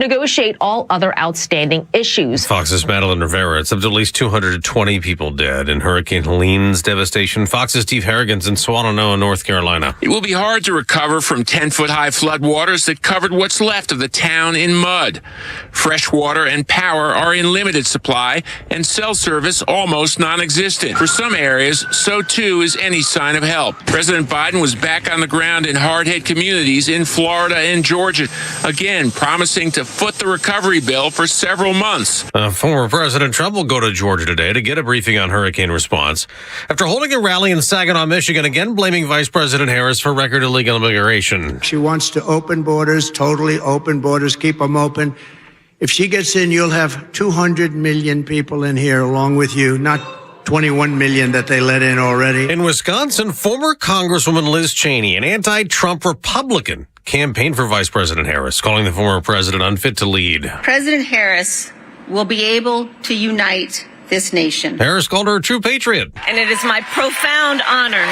negotiate all other outstanding issues. Fox's Madeline Rivera. It's up to at least 220 people dead in Hurricane Helene's devastation. Fox's Steve Harrigan's in Swannanoa, North Carolina. It will be hard to recover from 10-foot-high floodwaters that covered what's left of the town in mud. Fresh water and power are in limited supply, and cell service almost non-existent. For some areas, so too is any sign of help. President Biden was back on the ground in hard-hit communities in Florida and Georgia, again promising to foot the recovery bill for several months. Former President Trump will go to Georgia today to get a briefing on hurricane response after holding a rally in Saginaw, Michigan, again blaming Vice President Harris for record illegal immigration. She wants to open borders, totally open borders, keep them open. If she gets in, you'll have 200 million people in here along with you, not 21 million that they let in already. In Wisconsin, former Congresswoman Liz Cheney, an anti-Trump Republican, campaigned for Vice President Harris, calling the former president unfit to lead. President Harris will be able to unite this nation. Harris called her a true patriot. And it is my profound honor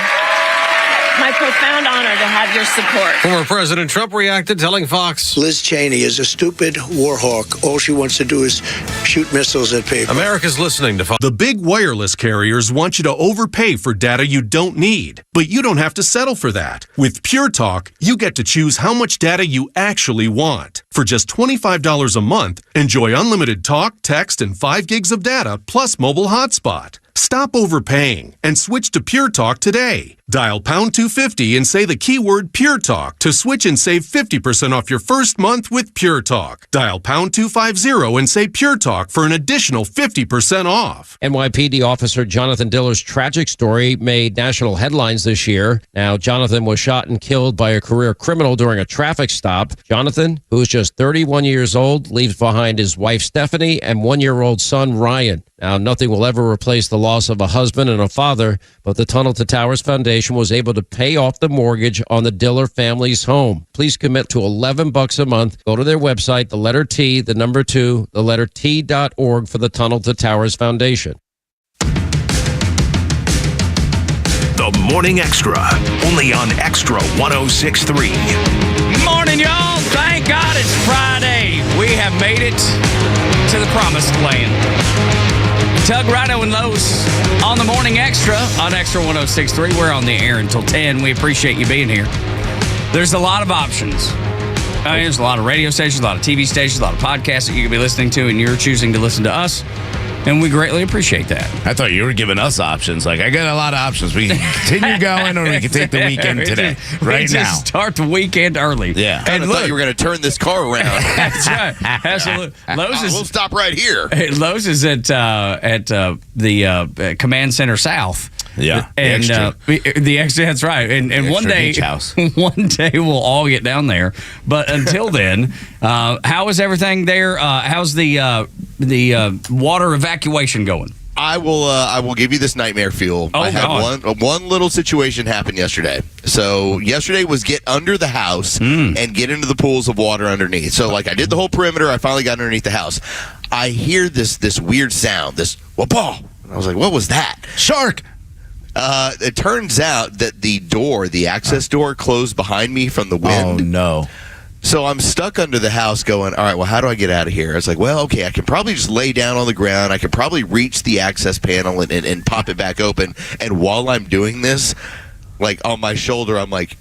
to have your support. Former President Trump reacted, telling Fox, Liz Cheney is a stupid war hawk. All she wants to do is shoot missiles at people. America's listening to Fox. The big wireless carriers want you to overpay for data you don't need, but you don't have to settle for that. With Pure Talk, you get to choose how much data you actually want. For just $25 a month, enjoy unlimited talk, text, and 5 gigs of data, plus mobile hotspot. Stop overpaying and switch to Pure Talk today. Dial pound 250 and say the keyword Pure Talk to switch and save 50% off your first month with Pure Talk. Dial pound 250 and say Pure Talk for an additional 50% off. NYPD officer Jonathan Diller's tragic story made national headlines this year. Now, Jonathan was shot and killed by a career criminal during a traffic stop. Jonathan, who is just 31 years old, leaves behind his wife Stephanie and 1-year-old son Ryan. Now, nothing will ever replace the loss of a husband and a father, but the Tunnel to Towers Foundation was able to pay off the mortgage on the Diller family's home. Please commit to $11 a month. Go to their website, the letter T, the number 2, the letter T.org for the Tunnel to Towers Foundation. The Morning Xtra, only on Xtra 106.3. Morning, y'all. Thank God it's Friday. We have made it to the promised land. Tug, Rhino, and Lowe's on the Morning Xtra on Xtra 106.3. We're on the air until 10. We appreciate you being here. There's a lot of options. There's a lot of radio stations, a lot of TV stations, a lot of podcasts that you can be listening to, and you're choosing to listen to us. And we greatly appreciate that. I thought you were giving us options. Like, I got a lot of options. We can continue going, or we can take the weekend today. Right now. Start the weekend early. Yeah. And I thought you were going to turn this car around. That's right. Absolutely. We'll stop right here. Lowe's is at the Command Center South. Yeah, and the extra. That's right. And one day, one day we'll all get down there. But until then, how is everything there? How's the water evacuation going? I will give you this nightmare fuel. Oh, I had one little situation happen yesterday. So yesterday was get under the house and get into the pools of water underneath. So like I did the whole perimeter. I finally got underneath the house. I hear this weird sound. This whoop-paw. I was like, what was that? Shark. It turns out that the access door closed behind me from the wind. Oh, no. So I'm stuck under the house going, all right, well, how do I get out of here? I was like, well, okay, I can probably just lay down on the ground. I can probably reach the access panel and pop it back open. And while I'm doing this, like on my shoulder, I'm like,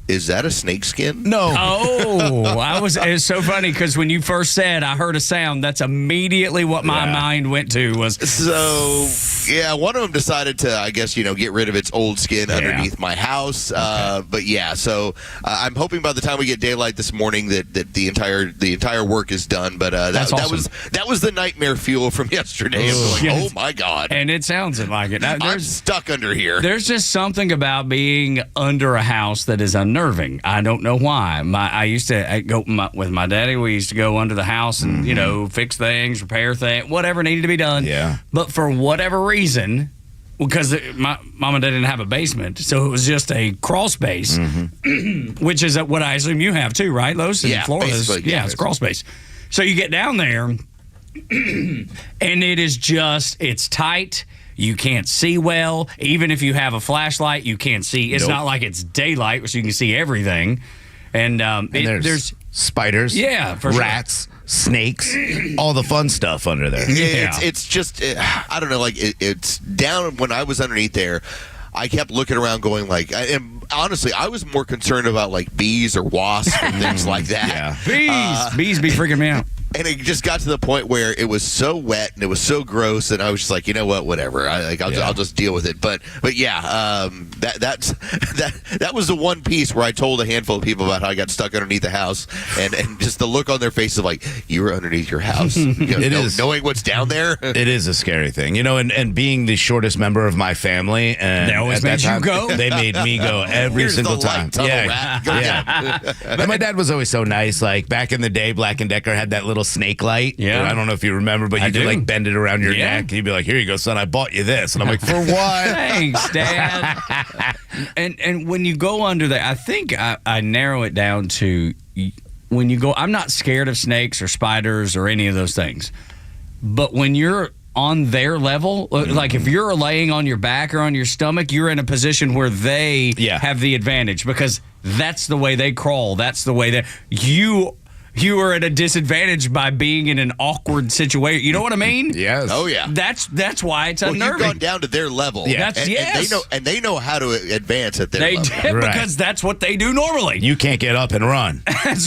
is that a snake skin? No. Oh, it's so funny because when you first said I heard a sound, that's immediately what my mind went to was. So, yeah, one of them decided to, I guess, get rid of its old skin underneath my house. But yeah, so I'm hoping by the time we get daylight this morning that the entire work is done. But that was the nightmare fuel from yesterday. Oh my God. And it sounds like it. I'm stuck under here. There's just something about being under a house that is unnerving. I don't know why. I used to go with my daddy. We used to go under the house and fix things, repair things, whatever needed to be done. Yeah. But for whatever reason, because my mom and dad didn't have a basement, so it was just a crawl space, which is what I assume you have too, right, Los? In Florida, it's crawl space. So you get down there, and it's tight. You can't see well. Even if you have a flashlight, you can't see. It's not like it's daylight, so you can see everything. And, there's spiders. Yeah, for rats. Sure. snakes, all the fun stuff under there. It's just, I don't know, like it's down when I was underneath there. I kept looking around going like, and honestly, I was more concerned about like bees or wasps and things like that. Yeah. Bees be freaking me out. And it just got to the point where it was so wet and it was so gross, and I was just like, you know what, whatever. I'll just deal with it. But yeah, that was the one piece where I told a handful of people about how I got stuck underneath the house, and just the look on their faces of like, you were underneath your house, knowing what's down there. It is a scary thing, and being the shortest member of my family, and they always made you go. They made me go every single time. And my dad was always so nice. Like back in the day, Black & Decker had that little snake light. Yeah. I don't know if you remember, but you could like bend it around your neck. And you'd be like, here you go, son, I bought you this. And I'm like, for what? Thanks, Dad. and when you go under that, I think I narrow it down to when you go, I'm not scared of snakes or spiders or any of those things. But when you're on their level, like if you're laying on your back or on your stomach, you're in a position where they have the advantage because that's the way they crawl. That's the way that you are at a disadvantage by being in an awkward situation. You know what I mean? Yes. Oh yeah. That's why it's unnerving. You've gone down to their level. Yeah. And they know how to advance at their level. Because that's what they do normally. You can't get up and run.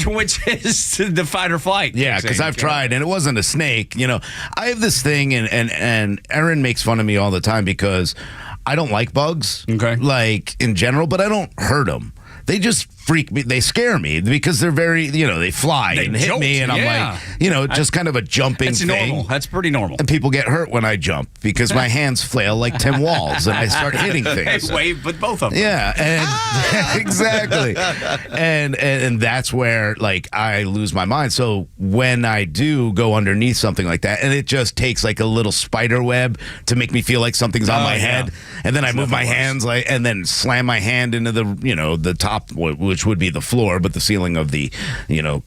Which is the fight or flight. Yeah, because I've tried, and it wasn't a snake. I have this thing, and Erin makes fun of me all the time because I don't like bugs, like in general, but I don't hurt them. They just freak me. They scare me because they're very, they fly and hit me, and I'm like, just kind of a jumping thing. That's normal. That's pretty normal. And people get hurt when I jump because my hands flail like Tim Walls, and I start hitting things. They wave with both of them. Yeah, and exactly. And that's where like I lose my mind. So when I do go underneath something like that, and it just takes like a little spider web to make me feel like something's on my head, and then I move my hands and then slam my hand into the top, which would be the floor, but the ceiling of the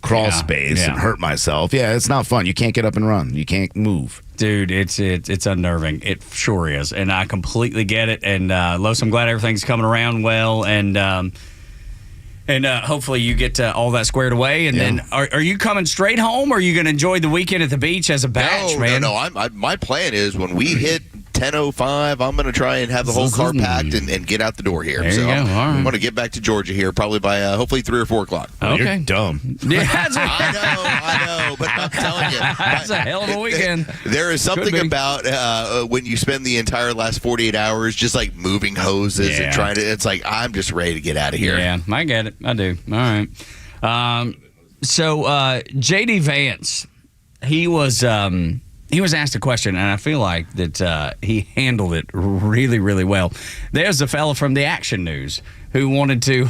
crawl space, and hurt myself. Yeah, it's not fun. You can't get up and run. You can't move. Dude, it's unnerving. It sure is, and I completely get it. And Los, I'm glad everything's coming around well, and hopefully you get all that squared away. And then, are you coming straight home, or are you going to enjoy the weekend at the beach as a batch, man? No. My plan is when we hit 10:05, I'm going to try and have the whole car packed and get out the door here. There you go. All right. I'm going to get back to Georgia here probably by hopefully 3 or 4 o'clock. Okay. You're dumb. Yeah, I know, but I'm telling you. That's a hell of a weekend. There is something about when you spend the entire last 48 hours just like moving hoses and trying to, it's like, I'm just ready to get out of here. Yeah, I get it. I do. All right. So J.D. Vance, he was asked a question, and I feel like that he handled it really, really well. There's a fella from the Action News who wanted to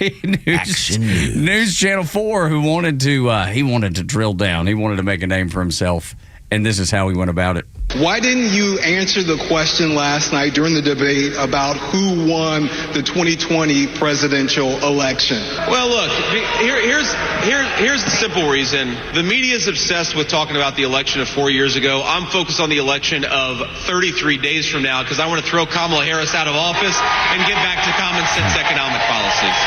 News Channel 4 who wanted to drill down. He wanted to make a name for himself, and this is how he went about it. Why didn't you answer the question last night during the debate about who won the 2020 presidential election? Well, look, here's the simple reason. The media is obsessed with talking about the election of 4 years ago. I'm focused on the election of 33 days from now because I want to throw Kamala Harris out of office and get back to common sense economic policies.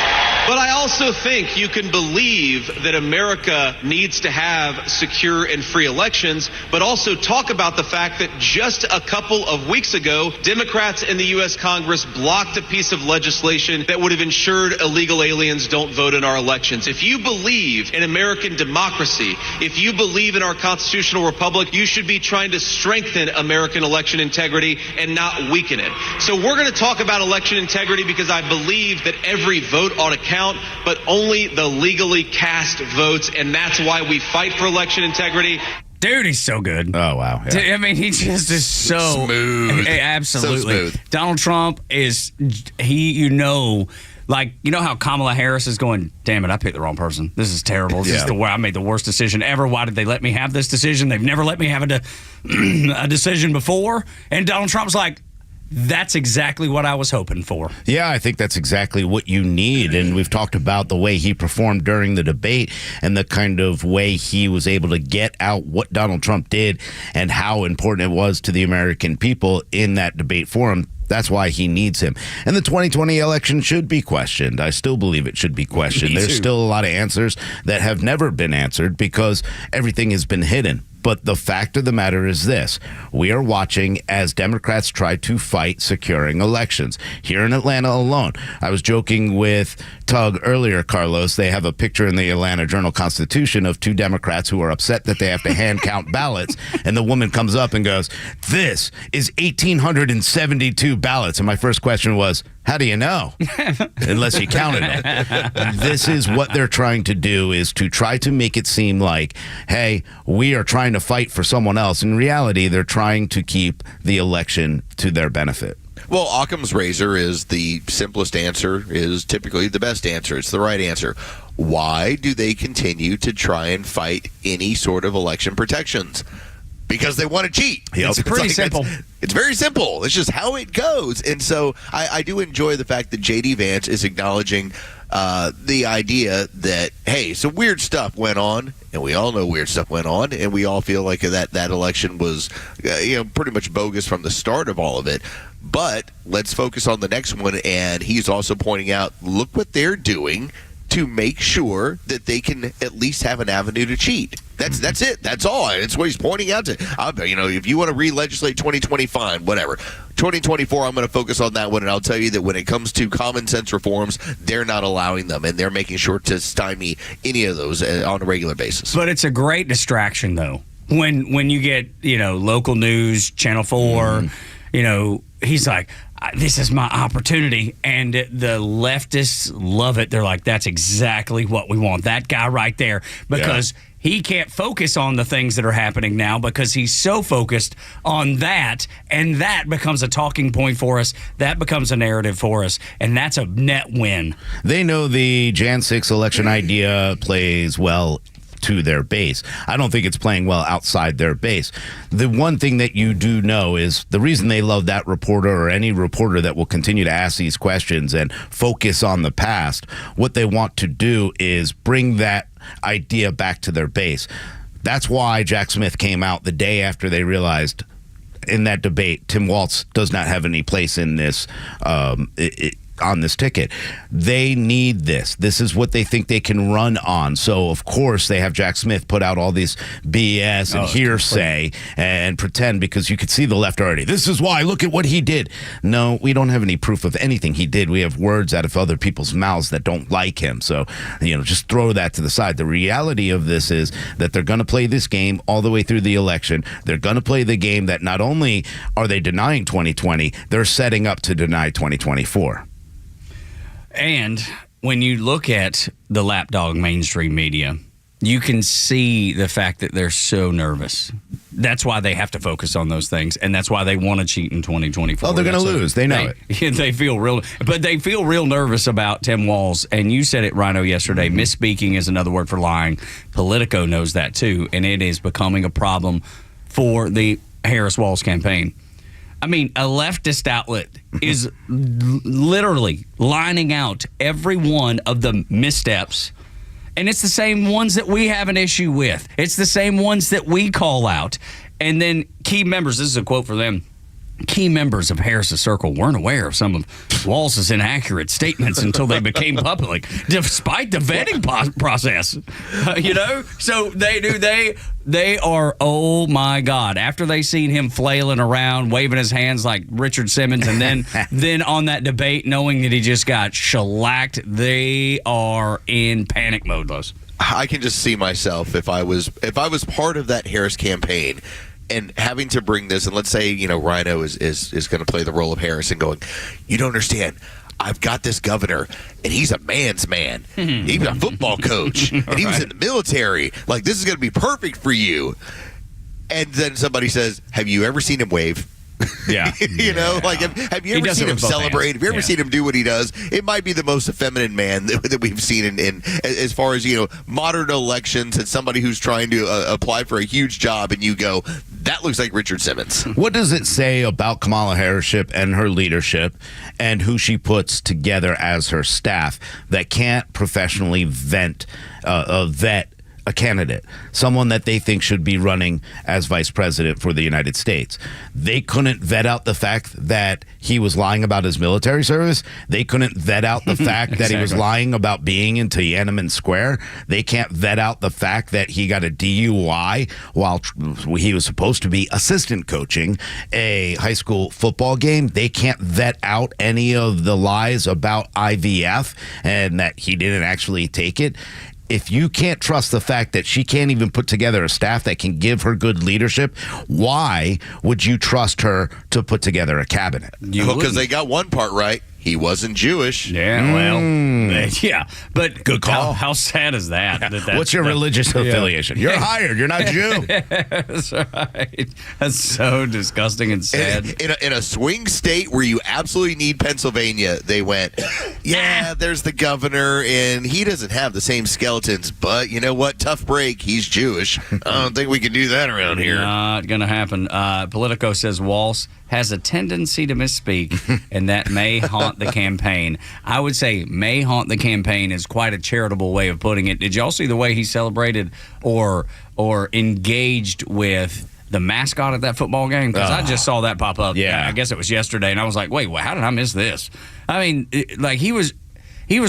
But I also think you can believe that America needs to have secure and free elections, but also talk about the fact that just a couple of weeks ago, Democrats in the U.S. Congress blocked a piece of legislation that would have ensured illegal aliens don't vote in our elections. If you believe in American democracy, if you believe in our constitutional republic, you should be trying to strengthen American election integrity and not weaken it. So we're going to talk about election integrity because I believe that every vote ought to count, but only the legally cast votes, and that's why we fight for election integrity. Dude, he's so good. Oh, wow. Yeah. Dude, I mean, he just is so smooth. Absolutely. So smooth. Donald Trump is, like, you know how Kamala Harris is going, damn it, I picked the wrong person. This is terrible. This is I made the worst decision ever. Why did they let me have this decision? They've never let me have a decision before. And Donald Trump's like, that's exactly what I was hoping for. Yeah, I think that's exactly what you need. And we've talked about the way he performed during the debate and the kind of way he was able to get out what Donald Trump did and how important it was to the American people in that debate forum. That's why he needs him. And the 2020 election should be questioned. I still believe it should be questioned. There's still a lot of answers that have never been answered because everything has been hidden. But the fact of the matter is this. We are watching as Democrats try to fight securing elections. Here in Atlanta alone, I was joking with Tug earlier, Carlos. They have a picture in the Atlanta Journal-Constitution of two Democrats who are upset that they have to hand count ballots. And the woman comes up and goes, "This is 1,872 ballots." And my first question was, how do you know? Unless you counted them. This is what they're trying to do, is to try to make it seem like, hey, we are trying to fight for someone else. In reality, they're trying to keep the election to their benefit. Well, Occam's razor is the simplest answer, is typically the best answer. It's the right answer. Why do they continue to try and fight any sort of election protections? Because they want to cheat. It's pretty simple. It's very simple. It's just how it goes. And so I do enjoy the fact that J.D. Vance is acknowledging the idea that, hey, some weird stuff went on, and we all know weird stuff went on, and we all feel like that election was pretty much bogus from the start of all of it. But let's focus on the next one, and he's also pointing out, look what they're doing to make sure that they can at least have an avenue to cheat. That's it. That's all. It's what he's pointing out to. If you want to re-legislate 2020, fine, whatever. 2024, I'm going to focus on that one, and I'll tell you that when it comes to common sense reforms, they're not allowing them, and they're making sure to stymie any of those on a regular basis. But it's a great distraction, though. When you get local news, Channel 4, he's like, this is my opportunity, and the leftists love it. They're like, that's exactly what we want. That guy right there, because he can't focus on the things that are happening now because he's so focused on that, and that becomes a talking point for us. That becomes a narrative for us, and that's a net win. They know the Jan 6 election idea plays well to their base. I don't think it's playing well outside their base. The one thing that you do know is the reason they love that reporter, or any reporter that will continue to ask these questions and focus on the past, what they want to do is bring that idea back to their base. That's why Jack Smith came out the day after they realized in that debate Tim Walz does not have any place in this on this ticket. They need this. This is what they think they can run on. So, of course, they have Jack Smith put out all these BS and hearsay and pretend, because you could see the left already. This is why. Look at what he did. No, we don't have any proof of anything he did. We have words out of other people's mouths that don't like him. So, just throw that to the side. The reality of this is that they're going to play this game all the way through the election. They're going to play the game that not only are they denying 2020, they're setting up to deny 2024. And when you look at the lapdog mainstream media, you can see the fact that they're so nervous. That's why they have to focus on those things, and that's why they want to cheat in 2024. Oh, they're going to lose. They know it. They feel real nervous about Tim Walz. And you said it, Rhino, yesterday. Misspeaking is another word for lying. Politico knows that too, and it is becoming a problem for the Harris-Walz campaign. I mean, a leftist outlet is literally lining out every one of the missteps, and it's the same ones that we have an issue with. It's the same ones that we call out. And then key members, this is a quote for them, key members of Harris's circle weren't aware of some of Walz's inaccurate statements until they became public, despite the vetting process. So they are, oh my God, after they seen him flailing around, waving his hands like Richard Simmons, and then on that debate, knowing that he just got shellacked, they are in panic mode, Los. I can just see myself if I was part of that Harris campaign and having to bring this, and let's say, Rhino is going to play the role of Harris and going, you don't understand. I've got this governor, and he's a man's man. He's a football coach, and he was in the military. Like, this is going to be perfect for you. And then somebody says, have you ever seen him wave? Yeah. Have you ever seen him celebrate? Have you ever seen him do what he does? It might be the most effeminate man that we've seen in as far as, modern elections, and somebody who's trying to apply for a huge job, and you go, that looks like Richard Simmons. What does it say about Kamala Harris and her leadership and who she puts together as her staff that can't professionally vet a candidate, someone that they think should be running as vice president for the United States. They couldn't vet out the fact that he was lying about his military service. They couldn't vet out the fact that he was lying about being in Tiananmen Square. They can't vet out the fact that he got a DUI while he was supposed to be assistant coaching a high school football game. They can't vet out any of the lies about IVF and that he didn't actually take it. If you can't trust the fact that she can't even put together a staff that can give her good leadership, why would you trust her to put together a cabinet? Because they got one part right. He wasn't Jewish. Yeah, well, yeah. But good call. How sad is that? What's your religious affiliation? You're hired. You're not Jew. That's right. That's so disgusting and sad. In a swing state where you absolutely need Pennsylvania, they went, yeah, there's the governor, and he doesn't have the same skeletons, but you know what? Tough break. He's Jewish. I don't think we can do that around here. Not going to happen. Politico says Walsh has a tendency to misspeak, and that may haunt the campaign. I would say may haunt the campaign is quite a charitable way of putting it. Did y'all see the way he celebrated or engaged with the mascot at that football game? Because I just saw that pop up. Yeah. I guess it was yesterday, and I was like, wait, how did I miss this? I mean, like he was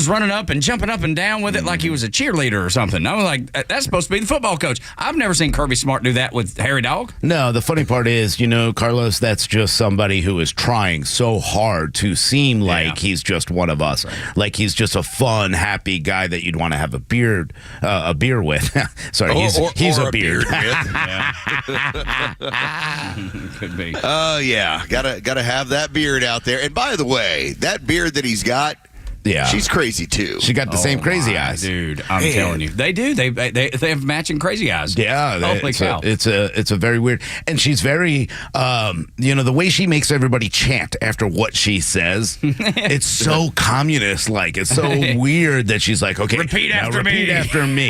running up and jumping up and down with it like he was a cheerleader or something. I was like, that's supposed to be the football coach. I've never seen Kirby Smart do that with Harry Dog. No, the funny part is, Carlos, that's just somebody who is trying so hard to seem like he's just one of us. Right. Like he's just a fun, happy guy that you'd want to have a beer with. Sorry, he's a beard. Could be. Oh, yeah. Gotta have that beard out there. And by the way, that beard that he's got, yeah, she's crazy too. She got the same crazy eyes, dude. I'm telling you, they do. They have matching crazy eyes. Yeah, holy cow! It's a very weird, and she's very, the way she makes everybody chant after what she says. It's so communist like. It's so weird that she's like, okay, repeat after me.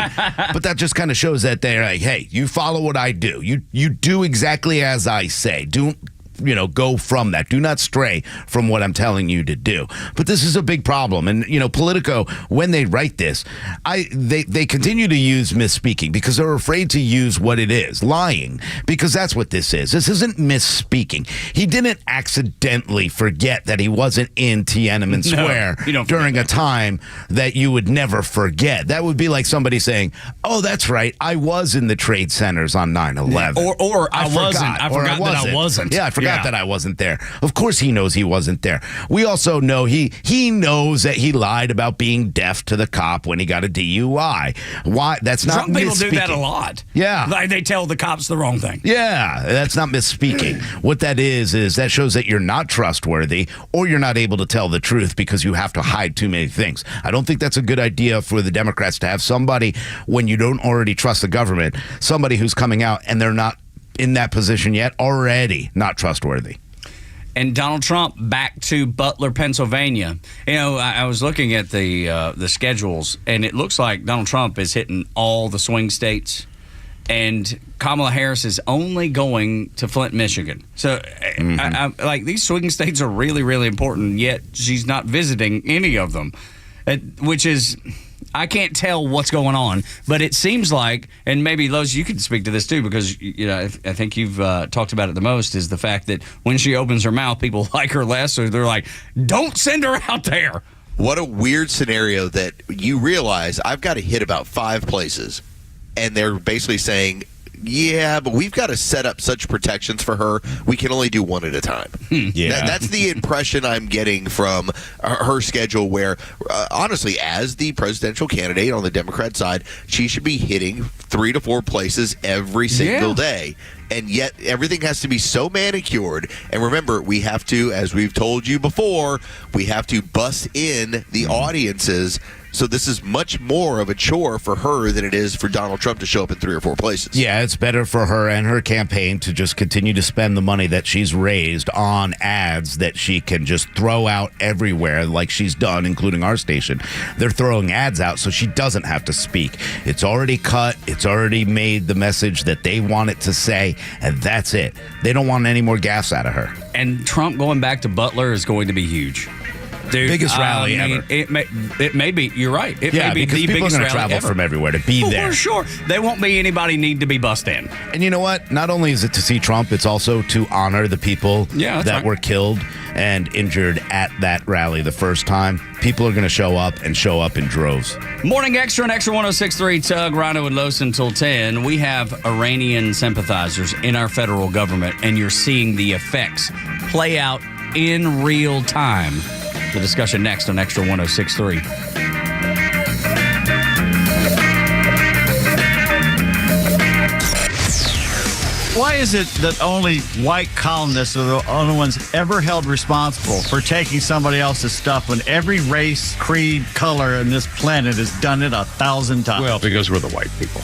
But that just kind of shows that they're like, hey, you follow what I do. You do exactly as I say. Go from that. Do not stray from what I'm telling you to do. But this is a big problem. And, Politico, when they write this, they continue to use misspeaking because they're afraid to use what it is, lying, because that's what this is. This isn't misspeaking. He didn't accidentally forget that he wasn't in Tiananmen Square during a time that you would never forget. That would be like somebody saying, oh, that's right, I was in the trade centers on 9/11. Or I forgot that I wasn't. Yeah, I forgot that I wasn't there. Of course he knows he wasn't there. We also know he knows that he lied about being deaf to the cop when he got a DUI. Why? That's not Some people misspeaking. do that a lot. Yeah. Like they tell the cops the wrong thing. Yeah, that's not misspeaking. What that is that shows that you're not trustworthy or you're not able to tell the truth because you have to hide too many things. I don't think that's a good idea for the Democrats to have somebody, when you don't already trust the government, somebody who's coming out and they're not in that position yet, already not trustworthy. And Donald Trump back to Butler, Pennsylvania. I was looking at the schedules, and it looks like Donald Trump is hitting all the swing states, and Kamala Harris is only going to Flint, Michigan. So, these swing states are really, really important, yet she's not visiting any of them, which is... I can't tell what's going on, but it seems like, and maybe Lowe's, you could speak to this too, because I think you've talked about it the most, is the fact that when she opens her mouth, people like her less, so they're like, don't send her out there. What a weird scenario that you realize I've got to hit about 5 places, and they're basically saying, yeah, but we've got to set up such protections for her. We can only do one at a time. Yeah, that's the impression I'm getting from her schedule, where honestly, as the presidential candidate on the Democrat side, she should be hitting 3 to 4 places every single day. And yet everything has to be so manicured. And remember, we have to, as we've told you before, we have to bust in the audiences. So this is much more of a chore for her than it is for Donald Trump to show up in 3 or 4 places. Yeah, it's better for her and her campaign to just continue to spend the money that she's raised on ads that she can just throw out everywhere like she's done, including our station. They're throwing ads out so she doesn't have to speak. It's already cut. It's already made the message that they want it to say, and that's it. They don't want any more gas out of her. And Trump going back to Butler is going to be huge. Dude, biggest rally ever. It may be. You're right. It may be because the people are biggest going to rally travel ever. from everywhere to be there. For sure. There won't be anybody need to be bussed in. And you know what? Not only is it to see Trump, it's also to honor the people that were killed and injured at that rally the first time. People are going to show up in droves. Morning Extra and Extra 106.3, Tug, Rhino, and Los until 10. We have Iranian sympathizers in our federal government, and you're seeing the effects play out in real time. The discussion next on Extra 106.3. Why is it that only white colonists are the only ones ever held responsible for taking somebody else's stuff when every race, creed, color on this planet has done it 1,000 times? Well, because we're the white people.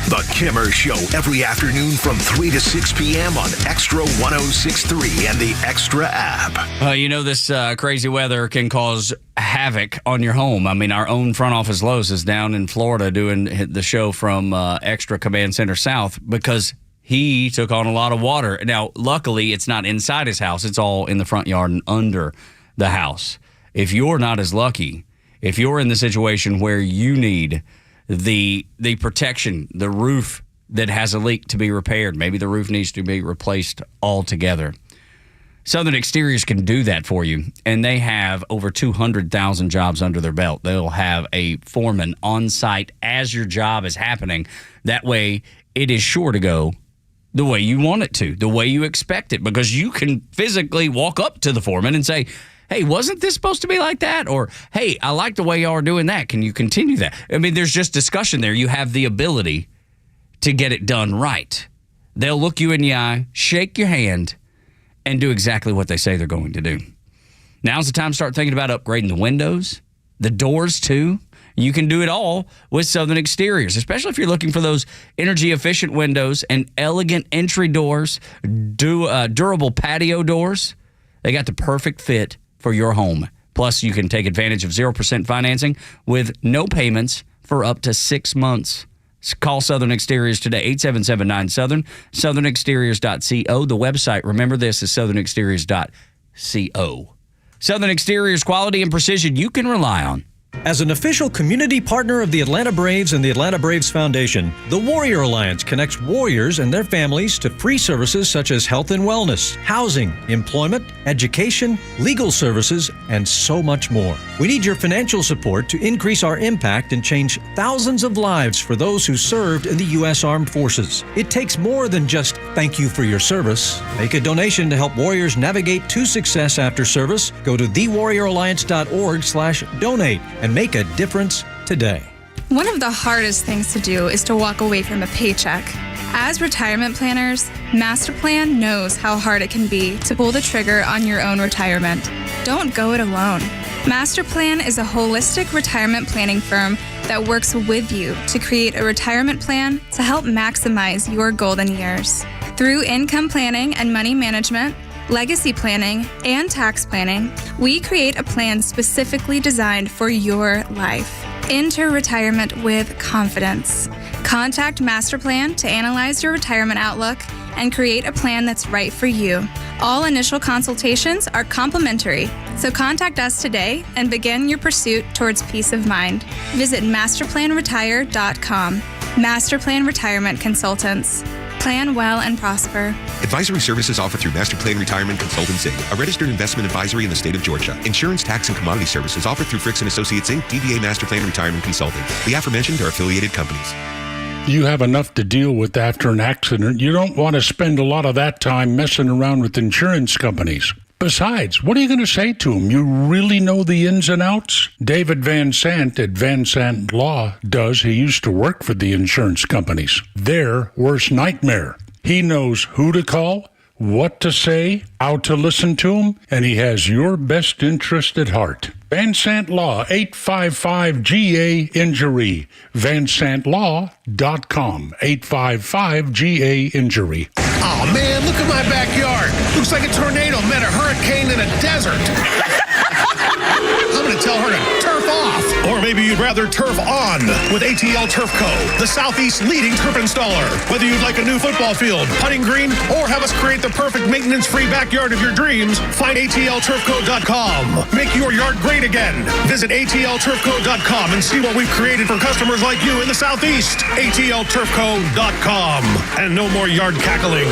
The Kimmer Show every afternoon from 3 to 6 p.m. on Extra 106.3 and the Extra app. You know, this crazy weather can cause havoc on your home. I mean, our own front office Los is down in Florida doing the show from Extra Command Center South because he took on a lot of water. Now, luckily, it's not inside his house. It's all in the front yard and under the house. If you're not as lucky, if you're in the situation where you need the protection, the roof that has a leak to be repaired, maybe the roof needs to be replaced altogether, Southern Exteriors can do that for you, and they have over 200,000 jobs under their belt. They'll have a foreman on site as your job is happening. That way, it is sure to go the way you want it to, the way you expect it, because you can physically walk up to the foreman and say, hey, wasn't this supposed to be like that? Or, hey, I like the way y'all are doing that. Can you continue that? I mean, there's just discussion there. You have the ability to get it done right. They'll look you in the eye, shake your hand, and do exactly what they say they're going to do. Now's the time to start thinking about upgrading the windows, the doors too. You can do it all with Southern Exteriors, especially if you're looking for those energy-efficient windows and elegant entry doors, durable patio doors. They got the perfect fit for your home. Plus, you can take advantage of 0% financing with no payments for up to 6 months. Call Southern Exteriors today, 877-9-SOUTHERN, southernexteriors.co. The website, remember this, is southernexteriors.co. Southern Exteriors, quality and precision you can rely on. As an official community partner of the Atlanta Braves and the Atlanta Braves Foundation, the Warrior Alliance connects warriors and their families to free services such as health and wellness, housing, employment, education, legal services, and so much more. We need your financial support to increase our impact and change thousands of lives for those who served in the U.S. Armed Forces. It takes more than just thank you for your service. Make a donation to help warriors navigate to success after service. Go to thewarrioralliance.org/donate and make a difference today. One of the hardest things to do is to walk away from a paycheck. As retirement planners, Master Plan knows how hard it can be to pull the trigger on your own retirement. Don't go it alone. Master Plan is a holistic retirement planning firm that works with you to create a retirement plan to help maximize your golden years. Through income planning and money management, legacy planning, and tax planning, we create a plan specifically designed for your life. Enter retirement with confidence. Contact Master Plan to analyze your retirement outlook and create a plan that's right for you. All initial consultations are complimentary, so contact us today and begin your pursuit towards peace of mind. Visit masterplanretire.com. Master Plan Retirement Consultants. Plan well and prosper. Advisory services offered through Master Plan Retirement Consultants, Inc., a registered investment advisory in the state of Georgia. Insurance, tax, and commodity services offered through Fricks & Associates, Inc., DBA Master Plan Retirement Consulting. The aforementioned are affiliated companies. You have enough to deal with after an accident. You don't want to spend a lot of that time messing around with insurance companies. Besides, what are you going to say to them? You really know the ins and outs? David Van Sant at Van Sant Law does. He used to work for the insurance companies. Their worst nightmare. He knows who to call, what to say, how to listen to them, and he has your best interest at heart. Van Sant Law, 855-GA-INJURY. VanSantLaw.com, 855-GA-INJURY. Oh, man, look at my backyard. Looks like a tornado met a hurricane in a desert. I'm going to tell her to turf off. Or maybe you'd rather turf on with ATL Turf Co., the Southeast's leading turf installer. Whether you'd like a new football field, putting green, or have us create the perfect maintenance-free backyard of your dreams, find ATLTurfCo.com. Make your yard great again. Visit ATLTurfCo.com and see what we've created for customers like you in the Southeast. ATLTurfCo.com. And no more yard cackling.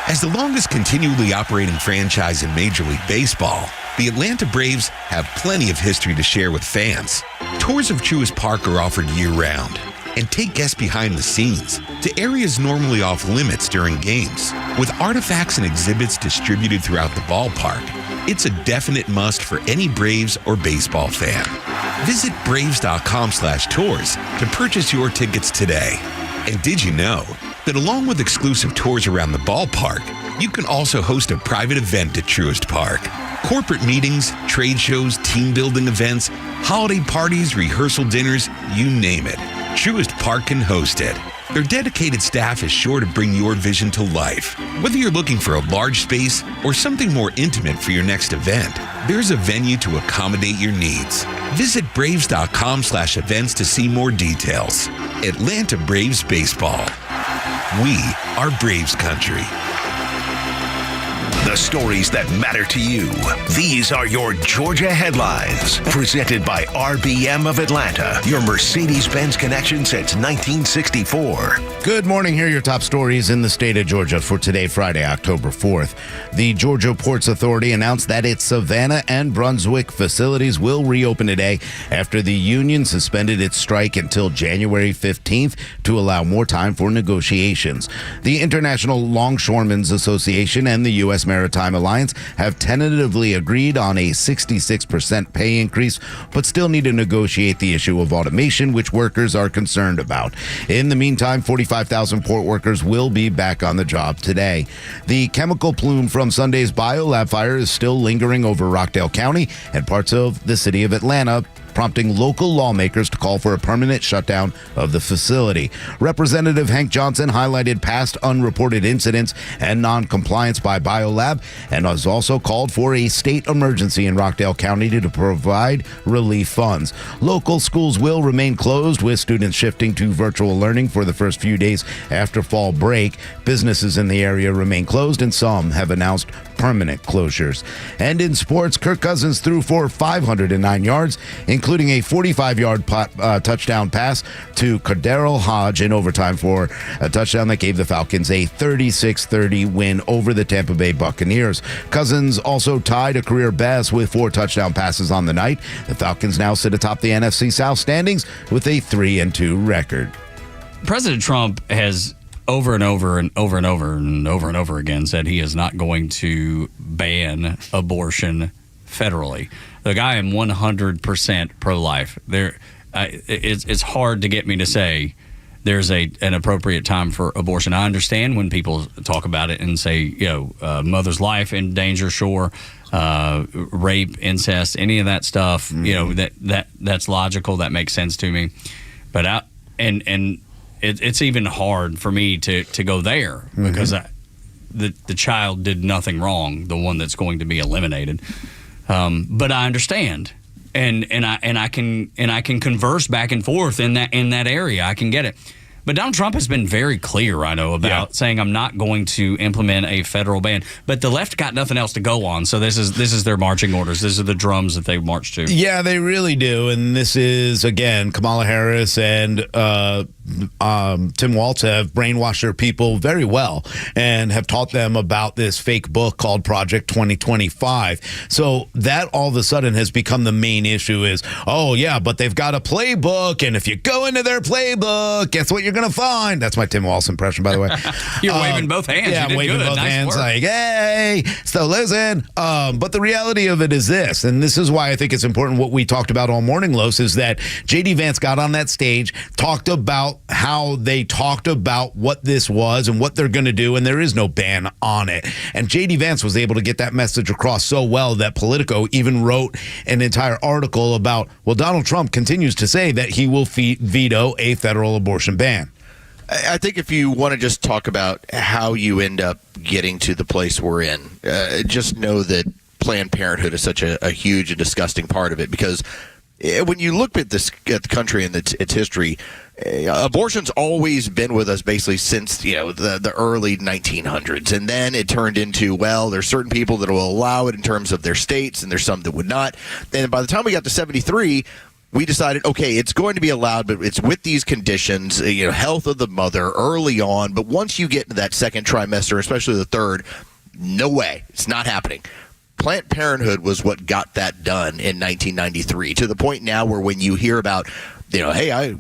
As the longest continually operating franchise in Major League Baseball, the Atlanta Braves have plenty of history to share with fans. Tours of Truist Park are offered year-round and take guests behind the scenes to areas normally off limits during games. With artifacts and exhibits distributed throughout the ballpark, it's a definite must for any Braves or baseball fan. Visit Braves.com/tours to purchase your tickets today. And did you know that along with exclusive tours around the ballpark, you can also host a private event at Truist Park? Corporate meetings, trade shows, team building events, holiday parties, rehearsal dinners, you name it. Truist Park can host it. Their dedicated staff is sure to bring your vision to life. Whether you're looking for a large space or something more intimate for your next event, there's a venue to accommodate your needs. Visit Braves.com/events to see more details. Atlanta Braves Baseball. We are Braves Country. The stories that matter to you. These are your Georgia headlines. Presented by RBM of Atlanta, your Mercedes-Benz connection since 1964. Good morning. Here are your top stories in the state of Georgia for today, Friday, October 4th. The Georgia Ports Authority announced that its Savannah and Brunswick facilities will reopen today after the union suspended its strike until January 15th to allow more time for negotiations. The International Longshoremen's Association and the U.S. Maritime Alliance have tentatively agreed on a 66% pay increase, but still need to negotiate the issue of automation, which workers are concerned about. In the meantime, 45,000 port workers will be back on the job today. The chemical plume from Sunday's biolab fire is still lingering over Rockdale County and parts of the city of Atlanta, prompting local lawmakers to call for a permanent shutdown of the facility. Representative Hank Johnson highlighted past unreported incidents and non-compliance by Biolab and has also called for a state emergency in Rockdale County to provide relief funds. Local schools will remain closed, with students shifting to virtual learning for the first few days after fall break. Businesses in the area remain closed, and some have announced permanent closures. And in sports, Kirk Cousins threw for 509 yards, including a 45-yard touchdown pass to Cordero Hodge in overtime for a touchdown that gave the Falcons a 36-30 win over the Tampa Bay Buccaneers. Cousins also tied a career best with 4 touchdown passes on the night. The Falcons now sit atop the NFC South standings with a 3-2 record. President Trump has over and over and over and over and over and over again said he is not going to ban abortion federally. Look, I am 100% pro-life. It's hard to get me to say there's an appropriate time for abortion. I understand when people talk about it and say, mother's life in danger, sure, rape, incest, any of that stuff, that's logical. That makes sense to me. But it's even hard for me to go there because the child did nothing wrong, the one that's going to be eliminated. But I understand, and I can converse back and forth in that area. I can get it. But Donald Trump has been very clear, Rhino, about saying I'm not going to implement a federal ban. But the left got nothing else to go on, so this is their marching orders. These are the drums that they march to. Yeah, they really do. And this is, again, Kamala Harris and Tim Walz have brainwashed their people very well and have taught them about this fake book called Project 2025. So that all of a sudden has become the main issue is, oh, yeah, but they've got a playbook, and if you go into their playbook, guess what you're going to find? That's my Tim Walz impression, by the way. You're waving both hands. Yeah, I'm waving both hands like, hey, so listen. But the reality of it is this, and this is why I think it's important what we talked about all morning, Los, is that J.D. Vance got on that stage, talked about how they talked about what this was and what they're going to do, and there is no ban on it. And J.D. Vance was able to get that message across so well that Politico even wrote an entire article about, well, Donald Trump continues to say that he will veto a federal abortion ban. I think if you want to just talk about how you end up getting to the place we're in, just know that Planned Parenthood is such a huge and disgusting part of it, because when you look at the country and its history, abortion's always been with us basically since the early 1900s, and then it turned into, well, there's certain people that will allow it in terms of their states, and there's some that would not. And by the time we got to 73, we decided, okay, it's going to be allowed, but it's with these conditions, health of the mother early on. But once you get into that second trimester, especially the third, no way, it's not happening. Planned Parenthood was what got that done in 1993, to the point now where when you hear about, hey,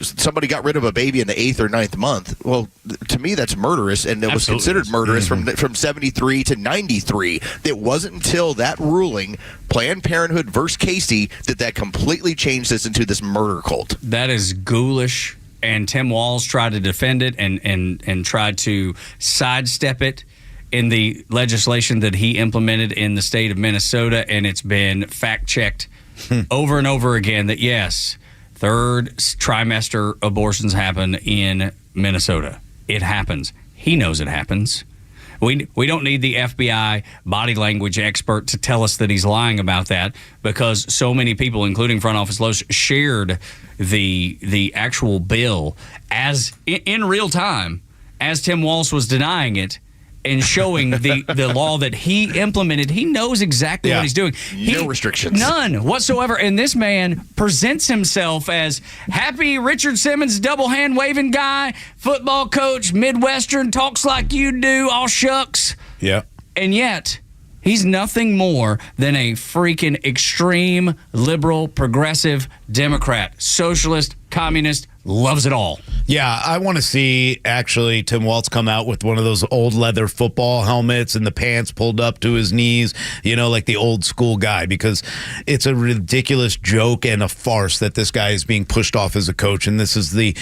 somebody got rid of a baby in the 8th or 9th month. Well, to me, that's murderous, and it was considered murderous from 73 to 93. It wasn't until that ruling, Planned Parenthood versus Casey, that completely changed this into this murder cult. That is ghoulish, and Tim Walz tried to defend it and tried to sidestep it in the legislation that he implemented in the state of Minnesota, and it's been fact-checked over and over again that, yes, third trimester abortions happen in Minnesota. It happens. He knows it happens. We don't need the FBI body language expert to tell us that he's lying about that, because so many people, including Front Office Lowe's, shared the actual bill as in real time as Tim Walz was denying it and showing the law that he implemented. He knows exactly what he's doing. No restrictions. None whatsoever. And this man presents himself as happy Richard Simmons, double hand waving guy, football coach, Midwestern, talks like you do, all shucks. Yeah. And yet, he's nothing more than a freaking extreme, liberal, progressive Democrat, socialist, communist, loves it all. Yeah, I want to see, actually, Tim Walz come out with one of those old leather football helmets and the pants pulled up to his knees, like the old school guy, because it's a ridiculous joke and a farce that this guy is being pushed off as a coach, and this is the,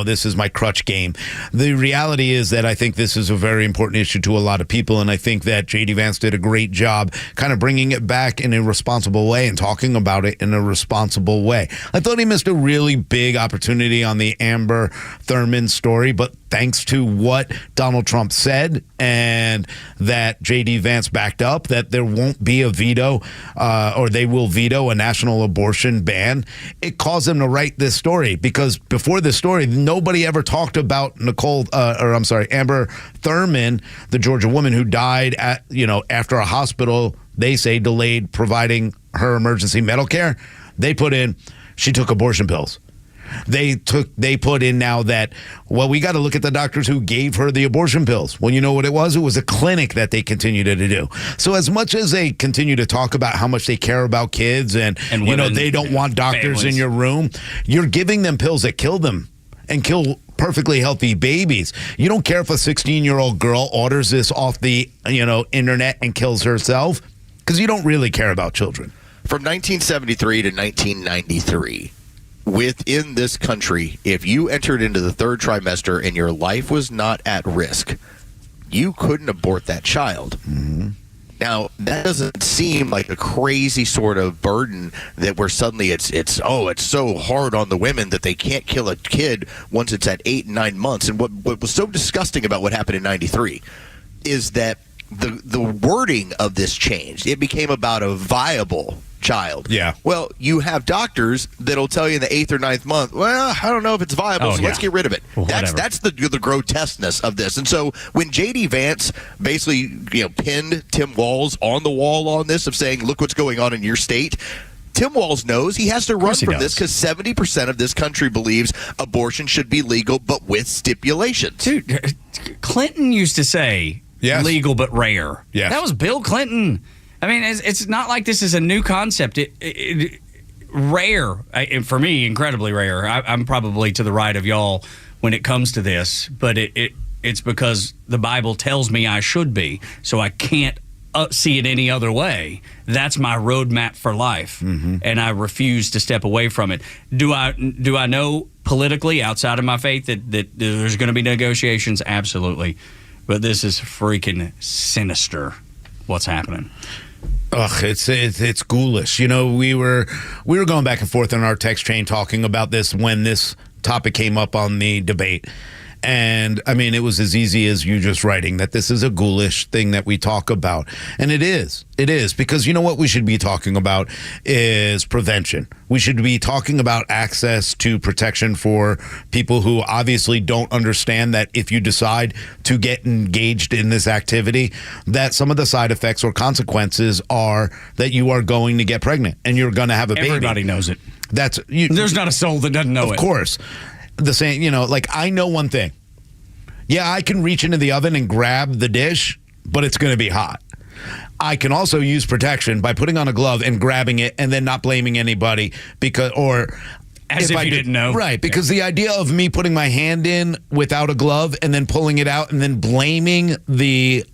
this is my crutch game. The reality is that I think this is a very important issue to a lot of people, and I think that J.D. Vance did a great job kind of bringing it back in a responsible way and talking about it in a responsible way. I thought he missed a really big opportunity on the Amber Thurman story, but thanks to what Donald Trump said and that J.D. Vance backed up, that there won't be a veto or they will veto a national abortion ban, it caused them to write this story, because before this story, nobody ever talked about Amber Thurman, the Georgia woman who died after a hospital, they say, delayed providing her emergency medical care. They put in, she took abortion pills. They put in now that, well, we got to look at the doctors who gave her the abortion pills. Well, you know what it was? It was a clinic that they continued to do. So as much as they continue to talk about how much they care about kids and women, they don't want doctors families in your room, you're giving them pills that kill them and kill perfectly healthy babies. You don't care if a 16-year-old girl orders this off the internet and kills herself, because you don't really care about children. From 1973 to 1993, within this country, if you entered into the third trimester and your life was not at risk, you couldn't abort that child. Mm-hmm. Now, that doesn't seem like a crazy sort of burden that where suddenly it's so hard on the women that they can't kill a kid once it's at 8 and 9 months. And what was so disgusting about what happened in 93 is that the wording of this changed. It became about a viable child. Yeah. Well, you have doctors that'll tell you in the 8th or 9th month, well, I don't know if it's viable, let's get rid of it. Well, that's the grotesqueness of this. And so when J.D. Vance basically pinned Tim Walz on the wall on this, of saying, look what's going on in your state, Tim Walz knows he has to run from this, because 70% of this country believes abortion should be legal, but with stipulations. Dude, Clinton used to say legal but rare. Yes. That was Bill Clinton. I mean, it's not like this is a new concept. Rare, for me, incredibly rare. I'm probably to the right of y'all when it comes to this, but it's because the Bible tells me I should be, so I can't see it any other way. That's my roadmap for life, and I refuse to step away from it. Do I know politically, outside of my faith, that there's going to be negotiations? Absolutely. But this is freaking sinister, what's happening. Ugh, it's ghoulish. We were going back and forth on our text chain talking about this when this topic came up on the debate. And I mean, it was as easy as you just writing that this is a ghoulish thing that we talk about. And it is. It is, because you know what we should be talking about is prevention. We should be talking about access to protection for people who obviously don't understand that if you decide to get engaged in this activity, that some of the side effects or consequences are that you are going to get pregnant and you're going to have a baby. Everybody knows it. There's not a soul that doesn't know it. Of course. The same, like I know one thing. Yeah, I can reach into the oven and grab the dish, but it's going to be hot. I can also use protection by putting on a glove and grabbing it and then not blaming anybody as if you didn't know. Right, because the idea of me putting my hand in without a glove and then pulling it out and then blaming the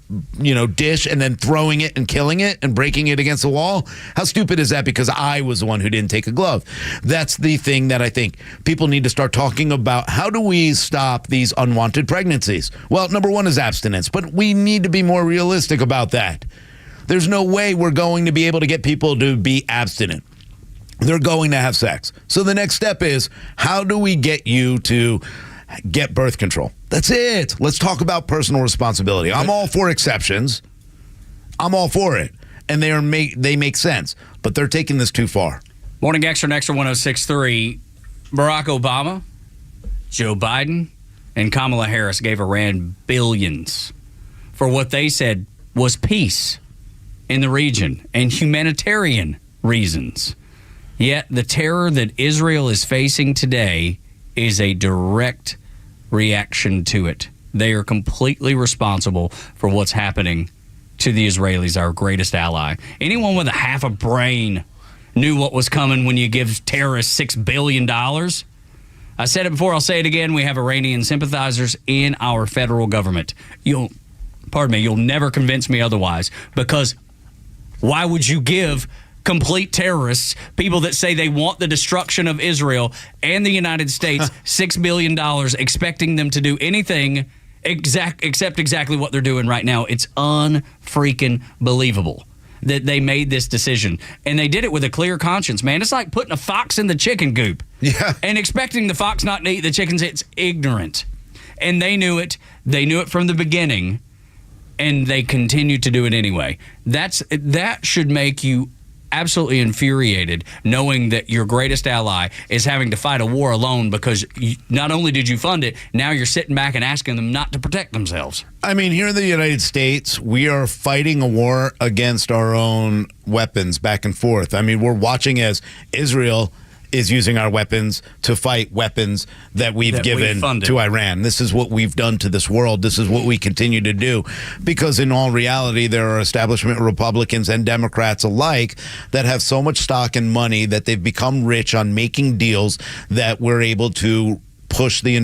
dish and then throwing it and killing it and breaking it against the wall, how stupid is that? Because I was the one who didn't take a glove. That's the thing that I think people need to start talking about. How do we stop these unwanted pregnancies? Well, number one is abstinence, but we need to be more realistic about that. There's no way we're going to be able to get people to be abstinent. They're going to have sex. So the next step is, how do we get you to get birth control? That's it. Let's talk about personal responsibility. I'm all for exceptions. I'm all for it. And they make sense. But they're taking this too far. Morning Xtra, Xtra 106.3. Barack Obama, Joe Biden, and Kamala Harris gave Iran billions for what they said was peace in the region and humanitarian reasons. Yet the terror that Israel is facing today is a direct reaction to it. They are completely responsible for what's happening to the Israelis, our greatest ally. Anyone with a half a brain knew what was coming when you give terrorists $6 billion. I said it before, I'll say it again. We have Iranian sympathizers in our federal government. You'll never convince me otherwise, because why would you give complete terrorists, people that say they want the destruction of Israel and the United States, $6 billion, expecting them to do anything except exactly what they're doing right now? It's unfreaking believable that they made this decision. And they did it with a clear conscience, man. It's like putting a fox in the chicken coop and expecting the fox not to eat the chickens. It's ignorant. And they knew it. They knew it from the beginning. And they continue to do it anyway. That should make you absolutely infuriated, knowing that your greatest ally is having to fight a war alone, because not only did you fund it, now you're sitting back and asking them not to protect themselves. I mean, here in the United States, we are fighting a war against our own weapons back and forth. I mean, we're watching as Israel is using our weapons to fight weapons that we've given to Iran. This is what we've done to this world. This is what we continue to do, because in all reality, there are establishment Republicans and Democrats alike that have so much stock and money that they've become rich on making deals that we're able to push the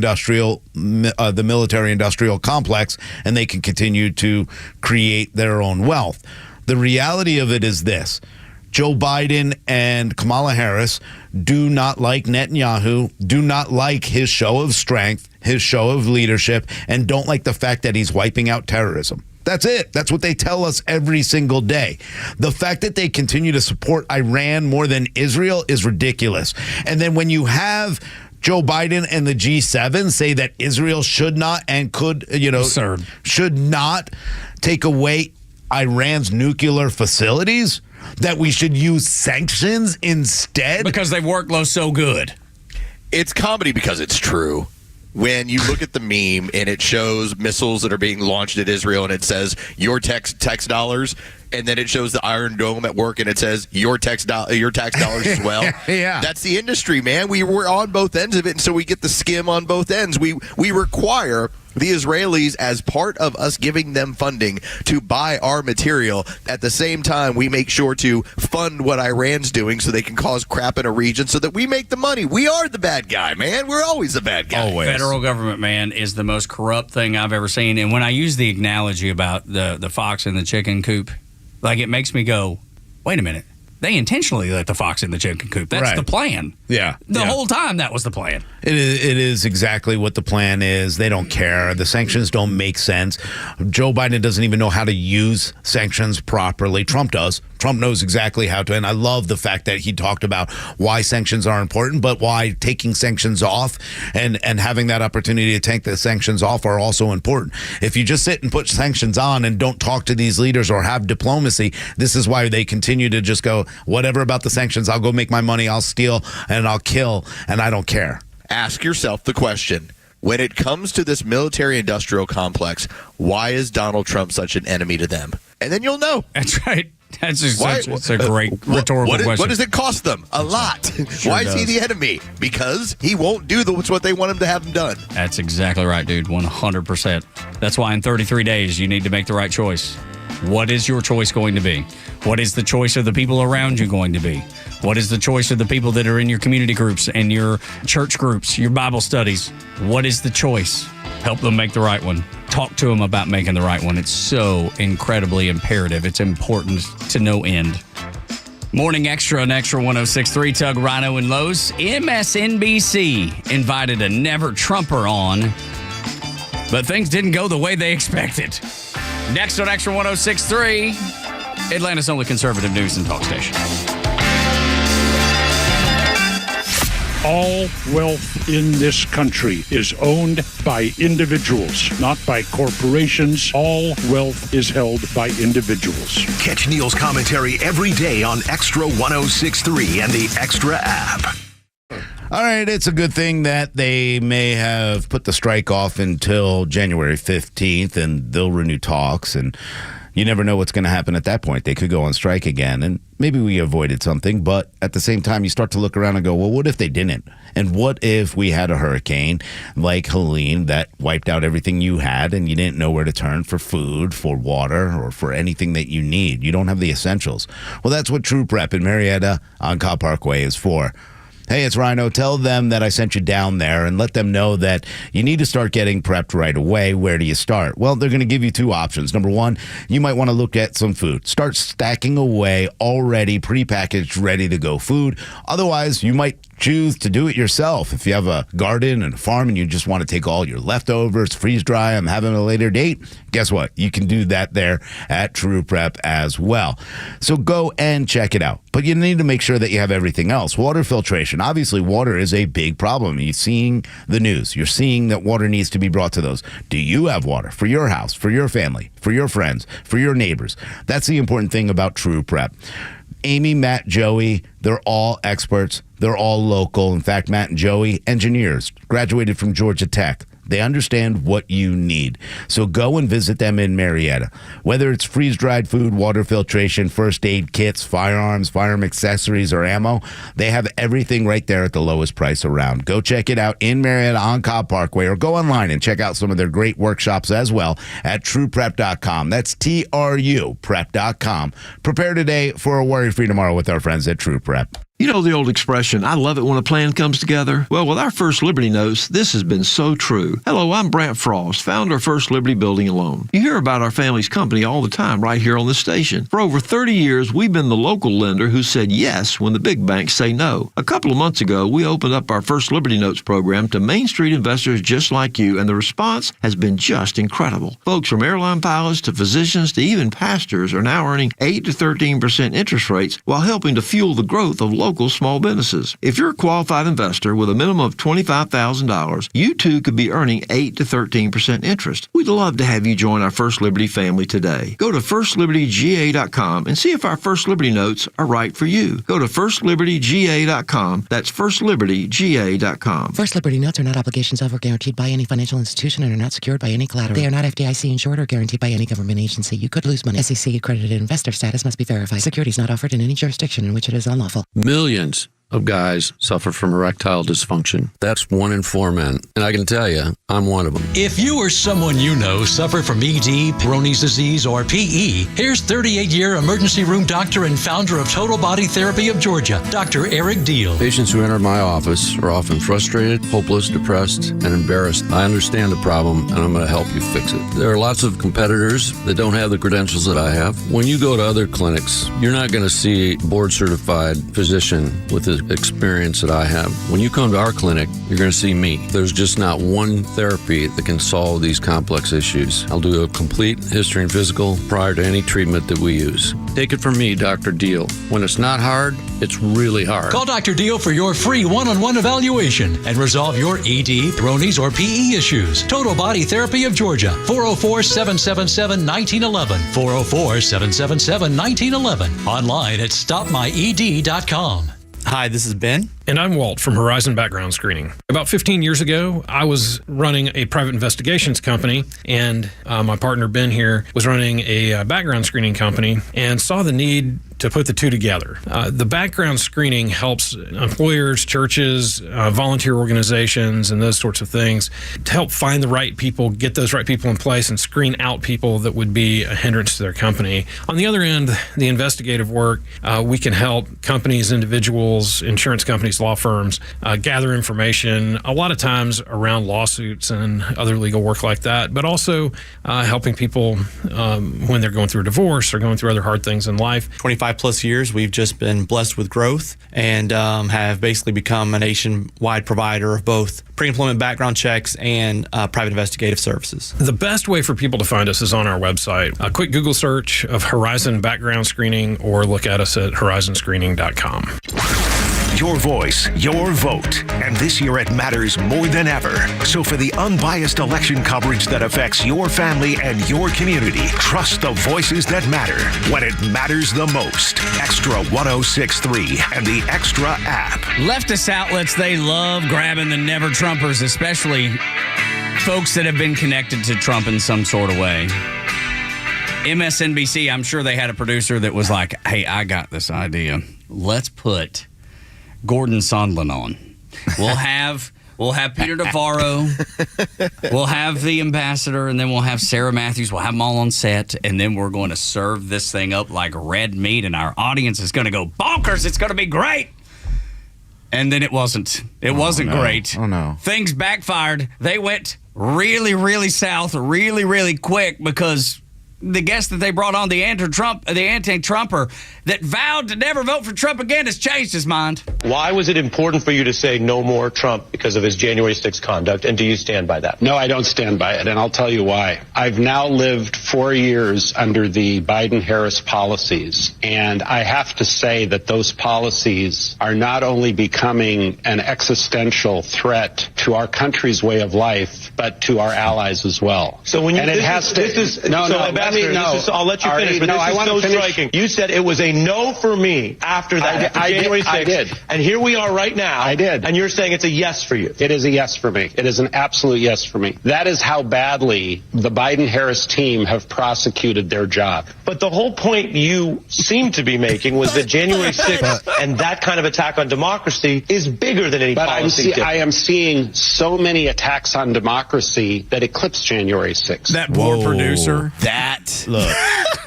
military industrial complex, and they can continue to create their own wealth. The reality of it is this: Joe Biden and Kamala Harris do not like Netanyahu, do not like his show of strength, his show of leadership, and don't like the fact that he's wiping out terrorism. That's it. That's what they tell us every single day. The fact that they continue to support Iran more than Israel is ridiculous. And then when you have Joe Biden and the G7 say that Israel should not and could, should not take away Iran's nuclear facilities, that we should use sanctions instead because they work so good. It's comedy because it's true. When you look at the meme and it shows missiles that are being launched at Israel and it says your tax dollars, and then it shows the Iron Dome at work and it says your tax dollars as well. Yeah, that's the industry, man. We're on both ends of it, and so we get the skim on both ends. We require the Israelis, as part of us giving them funding, to buy our material. At the same time, we make sure to fund what Iran's doing so they can cause crap in a region so that we make the money. We are the bad guy, man. We're always the bad guy. Always. Federal government, man, is the most corrupt thing I've ever seen. And when I use the analogy about the fox in the chicken coop, it makes me go, wait a minute. They intentionally let the fox in the chicken coop. That's the plan. Yeah. The whole time that was the plan. It is exactly what the plan is. They don't care. The sanctions don't make sense. Joe Biden doesn't even know how to use sanctions properly. Trump does. Trump knows exactly how to, and I love the fact that he talked about why sanctions are important, but why taking sanctions off and having that opportunity to take the sanctions off are also important. If you just sit and put sanctions on and don't talk to these leaders or have diplomacy, this is why they continue to just go, whatever about the sanctions, I'll go make my money, I'll steal, and I'll kill, and I don't care. Ask yourself the question, when it comes to this military-industrial complex, why is Donald Trump such an enemy to them? And then you'll know. That's right. That's a great rhetorical question. What does it cost them? A lot. Sure Why does. is he the enemy? Because he won't do what they want him to have him done. That's exactly right, dude. 100%. That's why in 33 days, you need to make the right choice. What is your choice going to be? What is the choice of the people around you going to be? What is the choice of the people that are in your community groups and your church groups, your Bible studies? What is the choice? Help them make the right one. Talk to them about making the right one. It's so incredibly imperative. It's important to no end. Morning Extra on Extra 106.3. Tug, Rhino, and Lowe's. MSNBC invited a never-Trumper on, but things didn't go the way they expected. Next on Extra 106.3, Atlanta's only conservative news and talk station. All wealth in this country is owned by individuals, not by corporations. All wealth is held by individuals. Catch Neil's commentary every day on Extra 106.3 and the Extra app. All right, it's a good thing that they may have put the strike off until January 15th, and they'll renew talks, and you never know what's going to happen at that point. They could go on strike again, and maybe we avoided something, but at the same time, you start to look around and go, well, what if they didn't? And what if we had a hurricane like Helene that wiped out everything you had and you didn't know where to turn for food, for water, or for anything that you need? You don't have the essentials. Well, that's what True Prep in Marietta on Cobb Parkway is for. Hey, it's Rhino. Tell them that I sent you down there and let them know that you need to start getting prepped right away. Where do you start? Well, they're going to give you two options. Number one, you might want to look at some food. Start stacking away already prepackaged, ready to go food. Otherwise, you might choose to do it yourself. If you have a garden and a farm and you just want to take all your leftovers, freeze dry them, have them at a later date, guess what? You can do that there at True Prep as well. So go and check it out. But you need to make sure that you have everything else. Water filtration. Obviously, water is a big problem. You're seeing the news. You're seeing that water needs to be brought to those. Do you have water for your house, for your family, for your friends, for your neighbors? That's the important thing about True Prep. Amy, Matt, Joey, they're all experts. They're all local. In fact, Matt and Joey, engineers, graduated from Georgia Tech. They understand what you need. So go and visit them in Marietta. Whether it's freeze-dried food, water filtration, first aid kits, firearms, firearm accessories, or ammo, they have everything right there at the lowest price around. Go check it out in Marietta on Cobb Parkway, or go online and check out some of their great workshops as well at trueprep.com. That's TRU prep.com. Prepare today for a worry-free tomorrow with our friends at True Prep. You know the old expression, I love it when a plan comes together? Well, with our First Liberty Notes, this has been so true. Hello, I'm Brant Frost, founder of First Liberty Building and Loan. You hear about our family's company all the time right here on this station. For over 30 years, we've been the local lender who said yes when the big banks say no. A couple of months ago, we opened up our First Liberty Notes program to Main Street investors just like you, and the response has been just incredible. Folks from airline pilots to physicians to even pastors are now earning 8 to 13% interest rates while helping to fuel the growth of local small businesses. If you're a qualified investor with a minimum of $25,000, you too could be earning 8 to 13% interest. We'd love to have you join our First Liberty family today. Go to firstlibertyga.com and see if our First Liberty Notes are right for you. Go to firstlibertyga.com. That's firstlibertyga.com. First Liberty Notes are not obligations of or guaranteed by any financial institution and are not secured by any collateral. They are not FDIC insured or guaranteed by any government agency. You could lose money. SEC accredited investor status must be verified. Securities not offered in any jurisdiction in which it is unlawful. Millions of guys suffer from erectile dysfunction. That's 1 in 4 men. And I can tell you, I'm one of them. If you or someone you know suffer from ED, Peyronie's disease, or PE, here's 38-year emergency room doctor and founder of Total Body Therapy of Georgia, Dr. Eric Deal. Patients who enter my office are often frustrated, hopeless, depressed, and embarrassed. I understand the problem, and I'm going to help you fix it. There are lots of competitors that don't have the credentials that I have. When you go to other clinics, you're not going to see a board-certified physician with the the experience that I have. When you come to our clinic, you're going to see me. There's just not one therapy that can solve these complex issues. I'll do a complete history and physical prior to any treatment that we use. Take it from me, Dr. Deal. When it's not hard, it's really hard. Call Dr. Deal for your free one-on-one evaluation and resolve your ED, Bronies, or PE issues. Total Body Therapy of Georgia, 404-777-1911, 404-777-1911, online at stopmyed.com. Hi, this is Ben. And I'm Walt from Horizon Background Screening. About 15 years ago, I was running a private investigations company, and my partner Ben here was running a background screening company and saw the need to put the two together. The background screening helps employers, churches, volunteer organizations, and those sorts of things to help find the right people, get those right people in place, and screen out people that would be a hindrance to their company. On the other end, the investigative work, we can help companies, individuals, insurance companies, law firms gather information, a lot of times around lawsuits and other legal work like that, but also helping people when they're going through a divorce or going through other hard things in life. 25 plus years, we've just been blessed with growth and have basically become a nationwide provider of both pre-employment background checks and private investigative services. The best way for people to find us is on our website. A quick Google search of Horizon Background Screening, or look at us at horizonscreening.com. Your voice, your vote. And this year it matters more than ever. So for the unbiased election coverage that affects your family and your community, trust the voices that matter when it matters the most. Extra 106.3 and the Extra app. Leftist outlets, they love grabbing the never Trumpers, especially folks that have been connected to Trump in some sort of way. MSNBC, I'm sure they had a producer that was like, hey, I got this idea. Let's put Gordon Sondland on. We'll have Peter Navarro. We'll have the ambassador, and then we'll have Sarah Matthews. We'll have them all on set, and then we're going to serve this thing up like red meat, and our audience is going to go bonkers. It's going to be great. And then it wasn't. It wasn't great. Oh, no. Things backfired. They went really, really south really, really quick because the guest that they brought on, the anti-Trumper that vowed to never vote for Trump again, has changed his mind. Why was it important for you to say no more Trump because of his January 6th conduct, and do you stand by that? No, I don't stand by it, and I'll tell you why. I've now lived 4 years under the Biden-Harris policies, and I have to say that those policies are not only becoming an existential threat to our country's way of life, but to our allies as well. So when you, I'll let you finish, but this is so striking. You said it was a no for me after that, January 6th. I did. And here we are right now. I did. And you're saying it's a yes for you. It is a yes for me. It is an absolute yes for me. That is how badly the Biden-Harris team have prosecuted their job. But the whole point you seem to be making was that January 6th and that kind of attack on democracy is bigger than any policy. I am seeing so many attacks on democracy that eclipse January 6th. That poor producer. That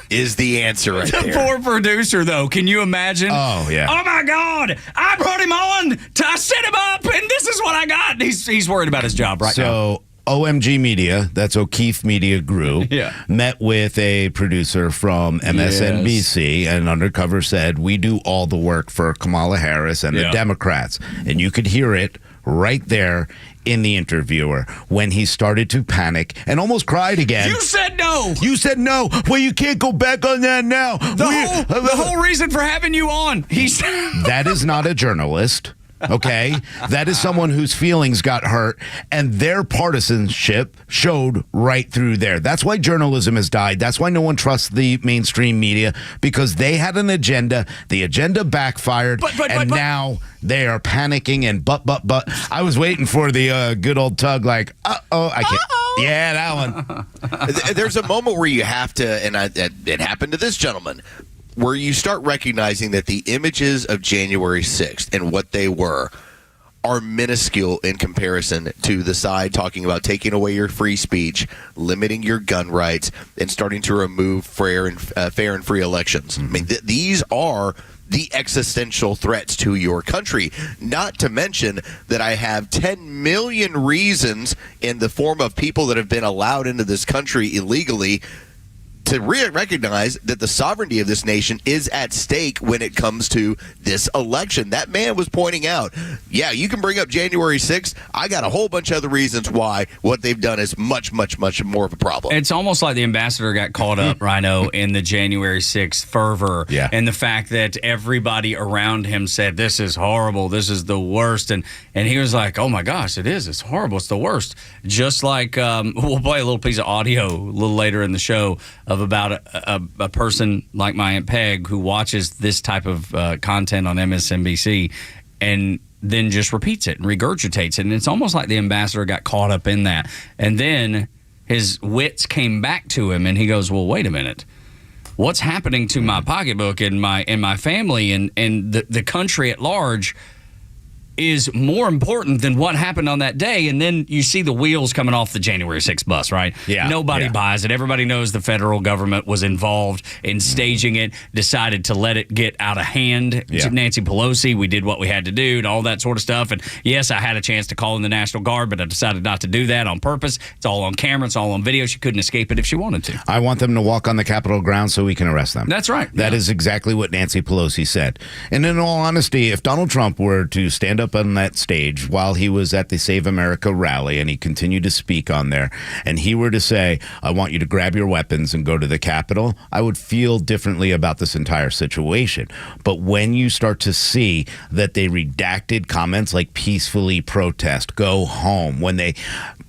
is the answer right the there. Poor producer, though. Can you imagine? Oh, yeah. Oh, my God. I brought him on to set him up, and this is what I got. He's worried about his job right now. So OMG Media, that's O'Keefe Media Group, met with a producer from MSNBC, and undercover said, we do all the work for Kamala Harris and the Democrats. And you could hear it right there in the interviewer when he started to panic and almost cried again. You said no. You said no. Well, you can't go back on that now. The whole reason for having you on. That is not a journalist. Okay, that is someone whose feelings got hurt, and their partisanship showed right through there. That's why journalism has died. That's why no one trusts the mainstream media, because they had an agenda. The agenda backfired, and now they are panicking and but. I was waiting for the good old tug, like, I can't. Yeah, that one. There's a moment where you have to, and it happened to this gentleman, where you start recognizing that the images of January 6th and what they were are minuscule in comparison to the side talking about taking away your free speech, limiting your gun rights, and starting to remove fair and free elections. I mean, these are the existential threats to your country, not to mention that I have 10 million reasons in the form of people that have been allowed into this country illegally to recognize that the sovereignty of this nation is at stake when it comes to this election. That man was pointing out, yeah, you can bring up January 6th. I got a whole bunch of other reasons why what they've done is much, much, much more of a problem. It's almost like the ambassador got caught up, Rhino, in the January 6th fervor and the fact that everybody around him said, this is horrible, this is the worst. And he was like, oh my gosh, it is. It's horrible. It's the worst. Just like we'll play a little piece of audio a little later in the show of about a person like my Aunt Peg who watches this type of content on MSNBC and then just repeats it and regurgitates it. And it's almost like the ambassador got caught up in that. And then his wits came back to him and he goes, well, wait a minute. What's happening to my pocketbook and my family and the country at large is more important than what happened on that day. And then you see the wheels coming off the January 6th bus, right? Yeah. Nobody buys it. Everybody knows the federal government was involved in staging it, decided to let it get out of hand. Yeah. Nancy Pelosi, we did what we had to do and all that sort of stuff. And yes, I had a chance to call in the National Guard, but I decided not to do that on purpose. It's all on camera. It's all on video. She couldn't escape it if she wanted to. I want them to walk on the Capitol grounds so we can arrest them. That's right. That is exactly what Nancy Pelosi said. And in all honesty, if Donald Trump were to stand up on that stage while he was at the Save America rally and he continued to speak on there, and he were to say, I want you to grab your weapons and go to the Capitol, I would feel differently about this entire situation. But when you start to see that they redacted comments like peacefully protest, go home, when they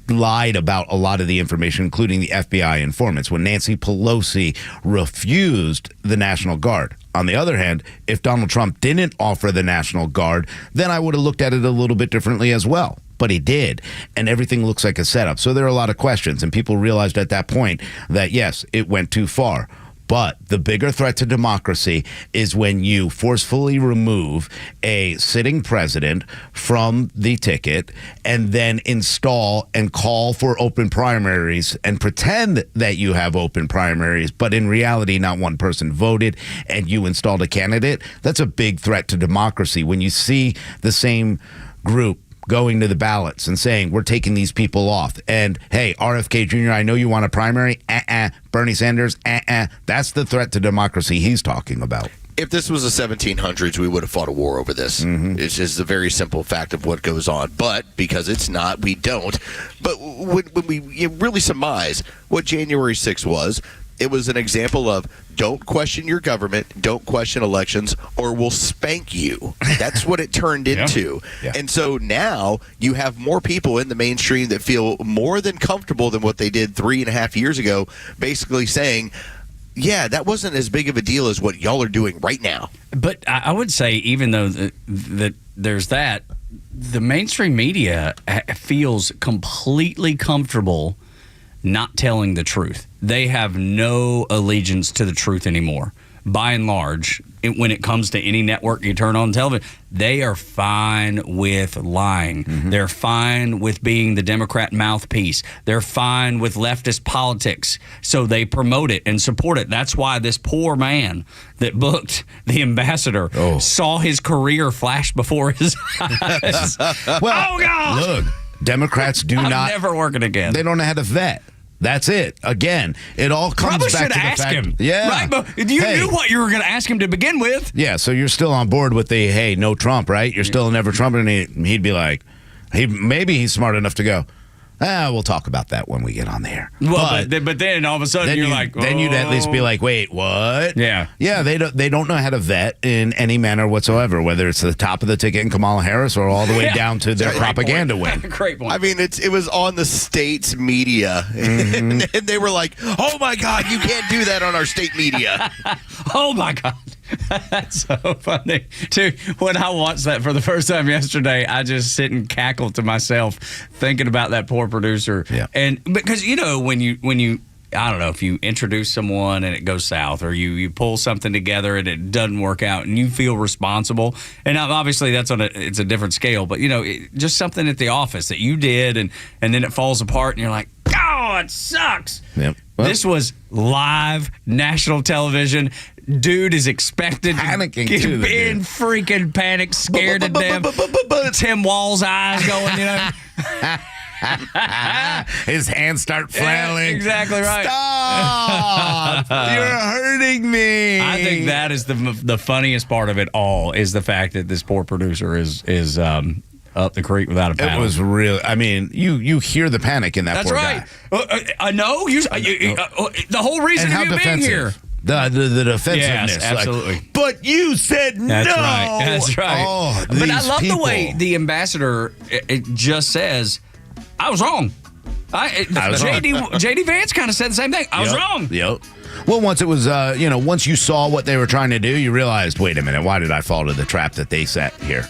lied about a lot of the information, including the FBI informants, when Nancy Pelosi refused the National Guard. On the other hand, if Donald Trump didn't offer the National Guard, then I would have looked at it a little bit differently as well. But he did, and everything looks like a setup. So there are a lot of questions, and people realized at that point that, yes, it went too far. But the bigger threat to democracy is when you forcefully remove a sitting president from the ticket and then install and call for open primaries and pretend that you have open primaries, but in reality, not one person voted and you installed a candidate. That's a big threat to democracy when you see the same group going to the ballots and saying, we're taking these people off. And, hey, RFK Jr., I know you want a primary. Bernie Sanders, That's the threat to democracy he's talking about. If this was the 1700s, we would have fought a war over this. It's just a very simple fact of what goes on. But because it's not, we don't. But when we really surmise what January 6th was, it was an example of don't question your government, don't question elections, or we'll spank you. That's what it turned into. Yeah. And so now you have more people in the mainstream that feel more than comfortable than what they did 3.5 years ago, basically saying, yeah, that wasn't as big of a deal as what y'all are doing right now. But I would say, even though that there's that, the mainstream media feels completely comfortable not telling the truth. They have no allegiance to the truth anymore. By and large, when it comes to any network you turn on television, they are fine with lying. They're fine with being the Democrat mouthpiece. They're fine with leftist politics. So they promote it and support it. That's why this poor man that booked the ambassador saw his career flash before his eyes. Well, oh, God! Look, Democrats do I'm not. never working again. They don't know how to vet. That's it. Again, it all comes Probably back to the ask fact. him. Yeah, right. But you knew what you were going to ask him to begin with. Yeah, so you're still on board with the hey, no Trump, right? You're still never Trump, and he'd be like, maybe he's smart enough to go, we'll talk about that when we get on the air. Well, but then all of a sudden you're like, then you'd at least be like, wait, what? Yeah. They don't know how to vet in any manner whatsoever, whether it's the top of the ticket in Kamala Harris or all the way down to their propaganda wing. Great point. I mean, it was on the state's media, and they were like, "Oh my God, you can't do that on our state media." Oh my God. That's so funny. Dude, when I watched that for the first time yesterday, I just sit and cackle to myself thinking about that poor producer. Yeah. And because, when you I don't know, if you introduce someone and it goes south, or you pull something together and it doesn't work out and you feel responsible, and obviously it's a different scale, but just something at the office that you did and then it falls apart and you're like, oh, it sucks. Yep. Well, this was live national television. Dude is expected panicking to too, be in freaking panic, scared to death. Tim Wall's eyes going, His hands start flailing. Yeah, exactly right. Stop! You're hurting me. I think that is the funniest part of it all is the fact that this poor producer is up the creek without a paddle. It was really. I mean, you hear the panic in that That's poor right. guy. I know. The whole reason And of you being here. The defensiveness. Yes, absolutely. Like, but you said no. That's right. That's right. Oh, but I love people. the way the ambassador it just says, I was wrong. JD Vance kind of said the same thing. I was wrong. Yep. Well, once it was, once you saw what they were trying to do, you realized, wait a minute, why did I fall to the trap that they set here?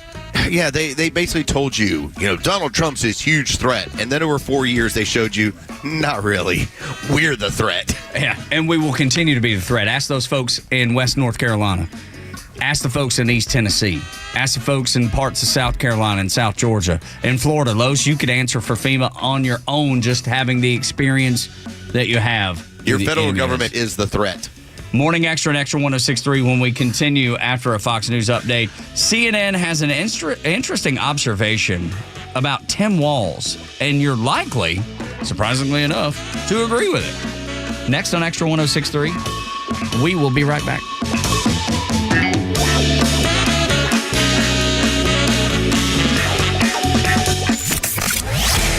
Yeah, they basically told you, Donald Trump's this huge threat. And then over 4 years, they showed you, not really. We're the threat. Yeah, and we will continue to be the threat. Ask those folks in West North Carolina. Ask the folks in East Tennessee. Ask the folks in parts of South Carolina and South Georgia. In Florida, Los, you could answer for FEMA on your own just having the experience that you have. Your federal government is the threat. Morning Extra and Extra 106.3 when we continue after a Fox News update. CNN has an interesting observation about Tim Walz, and you're likely, surprisingly enough, to agree with it. Next on Extra 106.3, we will be right back.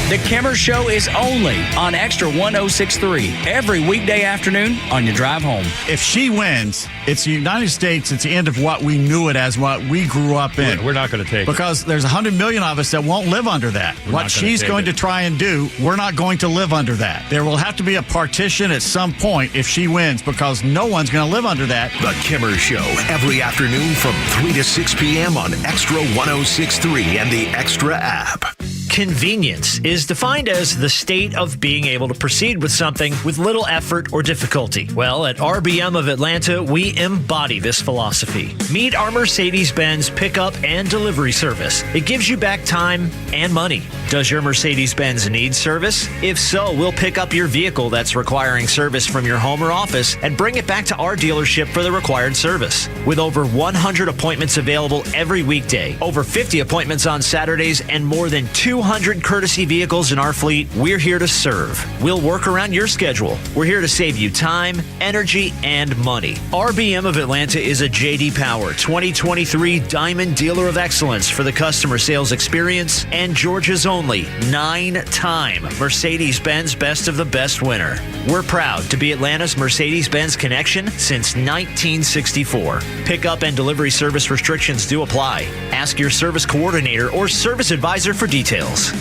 The Kimmer Show is only on Extra 106.3 every weekday afternoon on your drive home. If she wins, it's the United States. It's the end of what we knew it as, what we grew up in. We're not going to take it. Because there's 100 million of us that won't live under that. What she's going to try and do, we're not going to live under that. There will have to be a partition at some point if she wins, because no one's going to live under that. The Kimmer Show, every afternoon from 3 to 6 p.m. on Extra 106.3 and the Extra app. Convenience is defined as the state of being able to proceed with something with little effort or difficulty. Well, at RBM of Atlanta, we embody this philosophy. Meet our Mercedes-Benz pickup and delivery service. It gives you back time and money. Does your Mercedes-Benz need service? If so, we'll pick up your vehicle that's requiring service from your home or office and bring it back to our dealership for the required service. With over 100 appointments available every weekday, over 50 appointments on Saturdays, and more than 200 courtesy vehicles in our fleet, we're here to serve. We'll work around your schedule. We're here to save you time, energy, and money. RBM of Atlanta is a J.D. Power 2023 Diamond Dealer of Excellence for the customer sales experience and Georgia's only 9-time Mercedes-Benz Best of the Best winner. We're proud to be Atlanta's Mercedes-Benz connection since 1964. Pickup and delivery service restrictions do apply. Ask your service coordinator or service advisor for details.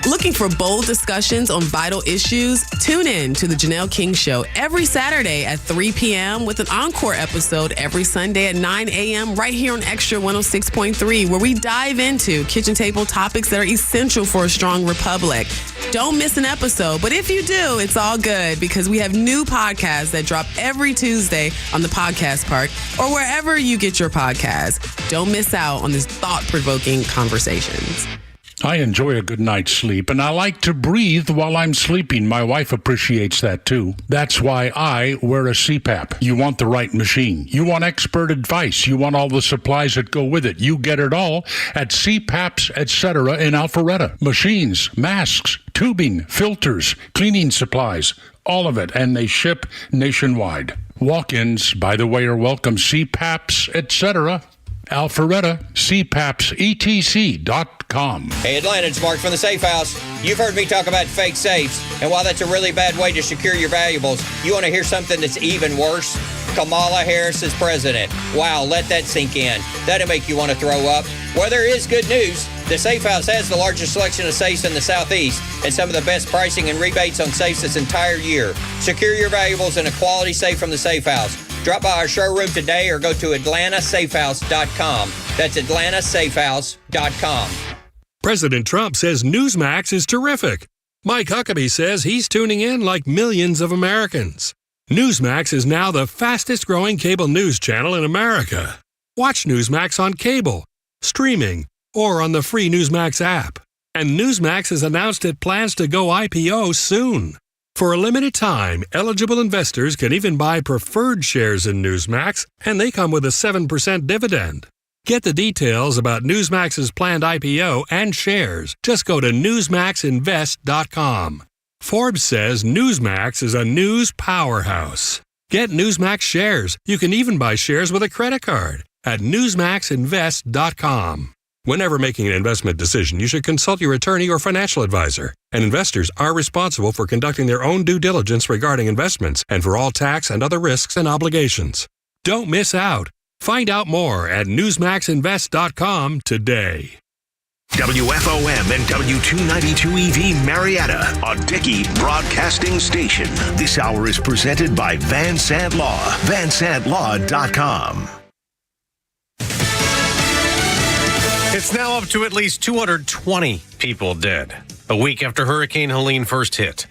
Looking for bold discussions on vital issues? Tune in to The Janelle King Show every Saturday at 3 p.m. with an encore episode every Sunday at 9 a.m. right here on Extra 106.3, where we dive into kitchen table topics that are essential for a strong republic. Don't miss an episode, but if you do, it's all good because we have new podcasts that drop every Tuesday on the Podcast Park or wherever you get your podcasts. Don't miss out on these thought-provoking conversations. I enjoy a good night's sleep, and I like to breathe while I'm sleeping. My wife appreciates that, too. That's why I wear a CPAP. You want the right machine. You want expert advice. You want all the supplies that go with it. You get it all at CPAPs, etc. in Alpharetta. Machines, masks, tubing, filters, cleaning supplies, all of it, and they ship nationwide. Walk-ins, by the way, are welcome. CPAPs, etc. Alpharetta, CPAPsETC.com. Hey, Atlanta, it's Mark from the Safe House. You've heard me talk about fake safes, and while that's a really bad way to secure your valuables, you want to hear something that's even worse? Kamala Harris is president. Wow, let that sink in. That'll make you want to throw up. Well, there is good news. The Safe House has the largest selection of safes in the Southeast and some of the best pricing and rebates on safes this entire year. Secure your valuables in a quality safe from the Safe House. Drop by our showroom today or go to AtlantaSafehouse.com. That's AtlantaSafehouse.com. President Trump says Newsmax is terrific. Mike Huckabee says he's tuning in like millions of Americans. Newsmax is now the fastest growing cable news channel in America. Watch Newsmax on cable, streaming, or on the free Newsmax app. And Newsmax has announced it plans to go IPO soon. For a limited time, eligible investors can even buy preferred shares in Newsmax, and they come with a 7% dividend. Get the details about Newsmax's planned IPO and shares. Just go to newsmaxinvest.com. Forbes says Newsmax is a news powerhouse. Get Newsmax shares. You can even buy shares with a credit card at newsmaxinvest.com. Whenever making an investment decision, you should consult your attorney or financial advisor. And investors are responsible for conducting their own due diligence regarding investments and for all tax and other risks and obligations. Don't miss out. Find out more at newsmaxinvest.com today. WFOM and W292EV Marietta, a Dickey broadcasting station. This hour is presented by Van Sant Law, vansantlaw.com. It's now up to at least 220 people dead, a week after Hurricane Helene first hit.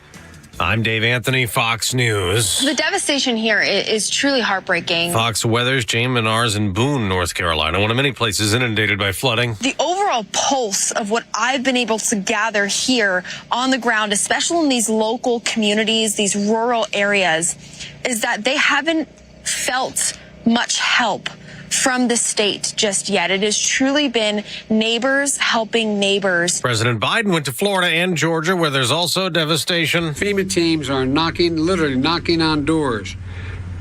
I'm Dave Anthony, Fox News. The devastation here is truly heartbreaking. Fox Weather's Jane Menards in Boone, North Carolina, one of many places inundated by flooding. The overall pulse of what I've been able to gather here on the ground, especially in these local communities, these rural areas, is that they haven't felt much help from the state just yet. It has truly been neighbors helping neighbors. President Biden went to Florida and Georgia, where there's also devastation. FEMA teams are literally knocking on doors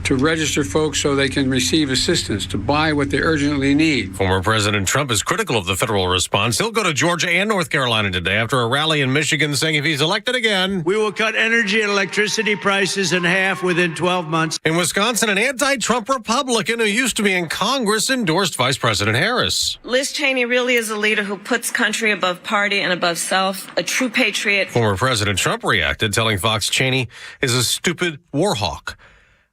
to register folks so they can receive assistance, to buy what they urgently need. Former President Trump is critical of the federal response. He'll go to Georgia and North Carolina today after a rally in Michigan saying if he's elected again, we will cut energy and electricity prices in half within 12 months. In Wisconsin, an anti-Trump Republican who used to be in Congress endorsed Vice President Harris. Liz Cheney really is a leader who puts country above party and above self, a true patriot. Former President Trump reacted, telling Fox Cheney is a stupid war hawk.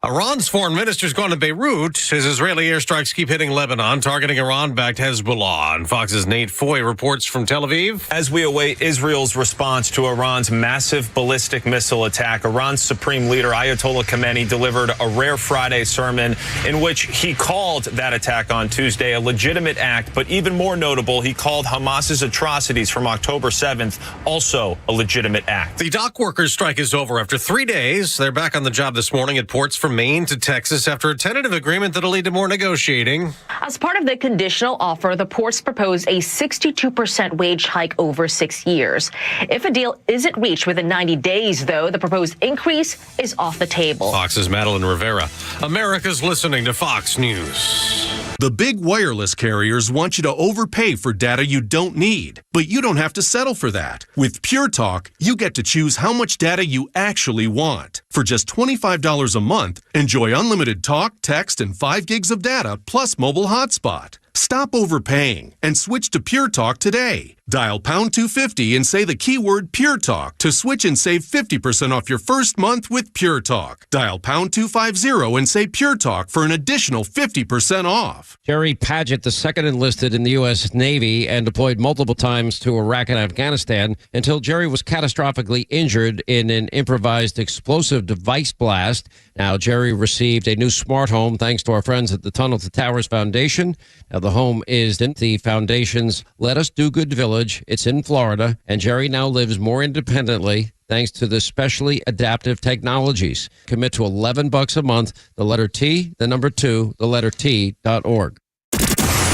Iran's foreign minister's gone to Beirut as Israeli airstrikes keep hitting Lebanon, targeting Iran-backed Hezbollah. And Fox's Nate Foy reports from Tel Aviv. As we await Israel's response to Iran's massive ballistic missile attack, Iran's supreme leader Ayatollah Khamenei delivered a rare Friday sermon in which he called that attack on Tuesday a legitimate act, but even more notable, he called Hamas's atrocities from October 7th also a legitimate act. The dock workers' strike is over after 3 days. They're back on the job this morning at ports from Maine to Texas after a tentative agreement that'll lead to more negotiating. As part of the conditional offer, the ports proposed a 62% wage hike over 6 years. If a deal isn't reached within 90 days, though, the proposed increase is off the table. Fox's Madeline Rivera. America's listening to Fox News. The big wireless carriers want you to overpay for data you don't need, but you don't have to settle for that. With Pure Talk, you get to choose how much data you actually want. For just $25 a month, enjoy unlimited talk, text, and 5 gigs of data plus mobile hotspot. Stop overpaying and switch to Pure Talk today. Dial pound 250 and say the keyword Pure Talk to switch and save 50% off your first month with Pure Talk. Dial pound 250 and say Pure Talk for an additional 50% off. Jerry Paget, II enlisted in the U.S. Navy and deployed multiple times to Iraq and Afghanistan until Jerry was catastrophically injured in an improvised explosive device blast. Now, Jerry received a new smart home thanks to our friends at the Tunnel to Towers Foundation. Now, the home is in the foundation's Let Us Do Good Village. It's in Florida, and Jerry now lives more independently thanks to the specially adaptive technologies. Commit to $11 a month, the letter T, the number 2, the letter T.org.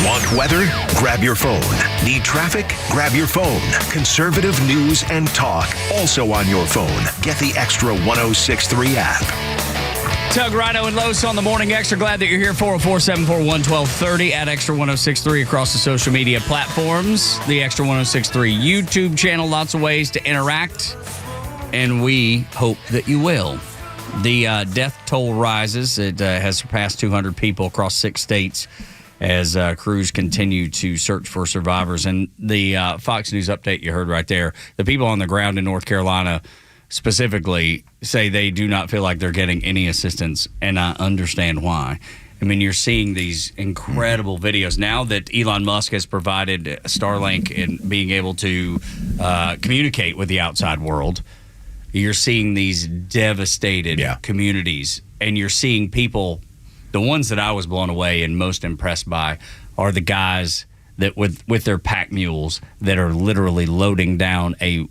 Want weather? Grab your phone. Need traffic? Grab your phone. Conservative news and talk, also on your phone. Get the Extra 106.3 app. Tug, Rhino, and Los on the Morning Extra. Glad that you're here. 404-741-1230 at Extra 106.3 across the social media platforms. The Extra 106.3 YouTube channel. Lots of ways to interact, and we hope that you will. The death toll rises. It has surpassed 200 people across 6 states as crews continue to search for survivors. And the Fox News update you heard right there, the people on the ground in North Carolina specifically say they do not feel like they're getting any assistance, and I understand why. I mean, you're seeing these incredible videos now that Elon Musk has provided Starlink and being able to communicate with the outside world. You're seeing these devastated communities, and you're seeing people. The ones that I was blown away and most impressed by are the guys that with their pack mules that are literally loading down a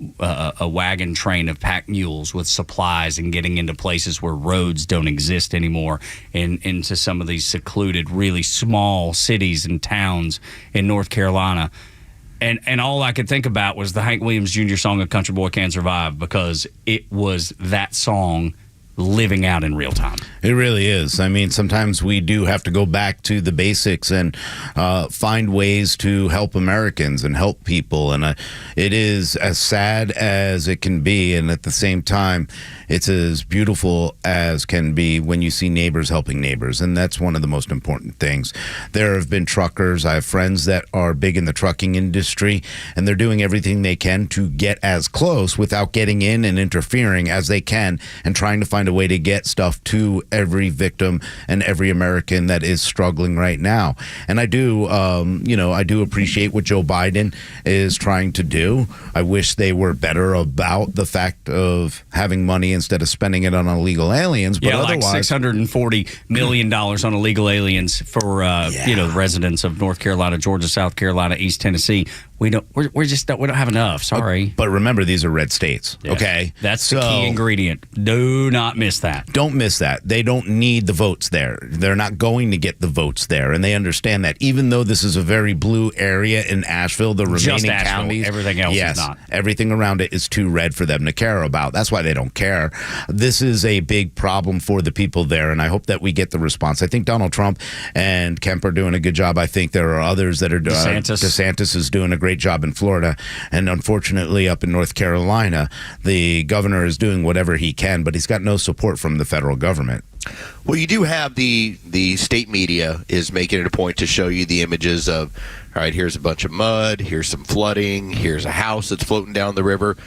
wagon train of pack mules with supplies and getting into places where roads don't exist anymore, and into some of these secluded, really small cities and towns in North Carolina. And all I could think about was the Hank Williams Jr. song, A Country Boy Can Survive, because it was that song living out in real time. It really is. I mean, sometimes we do have to go back to the basics and find ways to help Americans and help people. And it is as sad as it can be. And at the same time, it's as beautiful as can be when you see neighbors helping neighbors. And that's one of the most important things. There have been truckers. I have friends that are big in the trucking industry, and they're doing everything they can to get as close without getting in and interfering as they can, and trying to find a way to get stuff to every victim and every American that is struggling right now. And I do, I do appreciate what Joe Biden is trying to do. I wish they were better about the fact of having money instead of spending it on illegal aliens. But otherwise, like $640 million on illegal aliens for the residents of North Carolina, Georgia, South Carolina, East Tennessee. We don't have enough. Sorry. But remember, these are red states. Yes. Okay, that's the key ingredient. Do not miss that. Don't miss that. They don't need the votes there. They're not going to get the votes there, and they understand that. Even though this is a very blue area in Asheville, the remaining counties, everything else is not. Everything around it is too red for them to care about. That's why they don't care. This is a big problem for the people there, and I hope that we get the response. I think Donald Trump and Kemp are doing a good job. I think there are others that are doing. DeSantis is doing a great job in Florida, and unfortunately up in North Carolina, the governor is doing whatever he can, but he's got no support from the federal government. Well, you do have the state media is making it a point to show you the images of, all right, here's a bunch of mud, here's some flooding, here's a house that's floating down the river.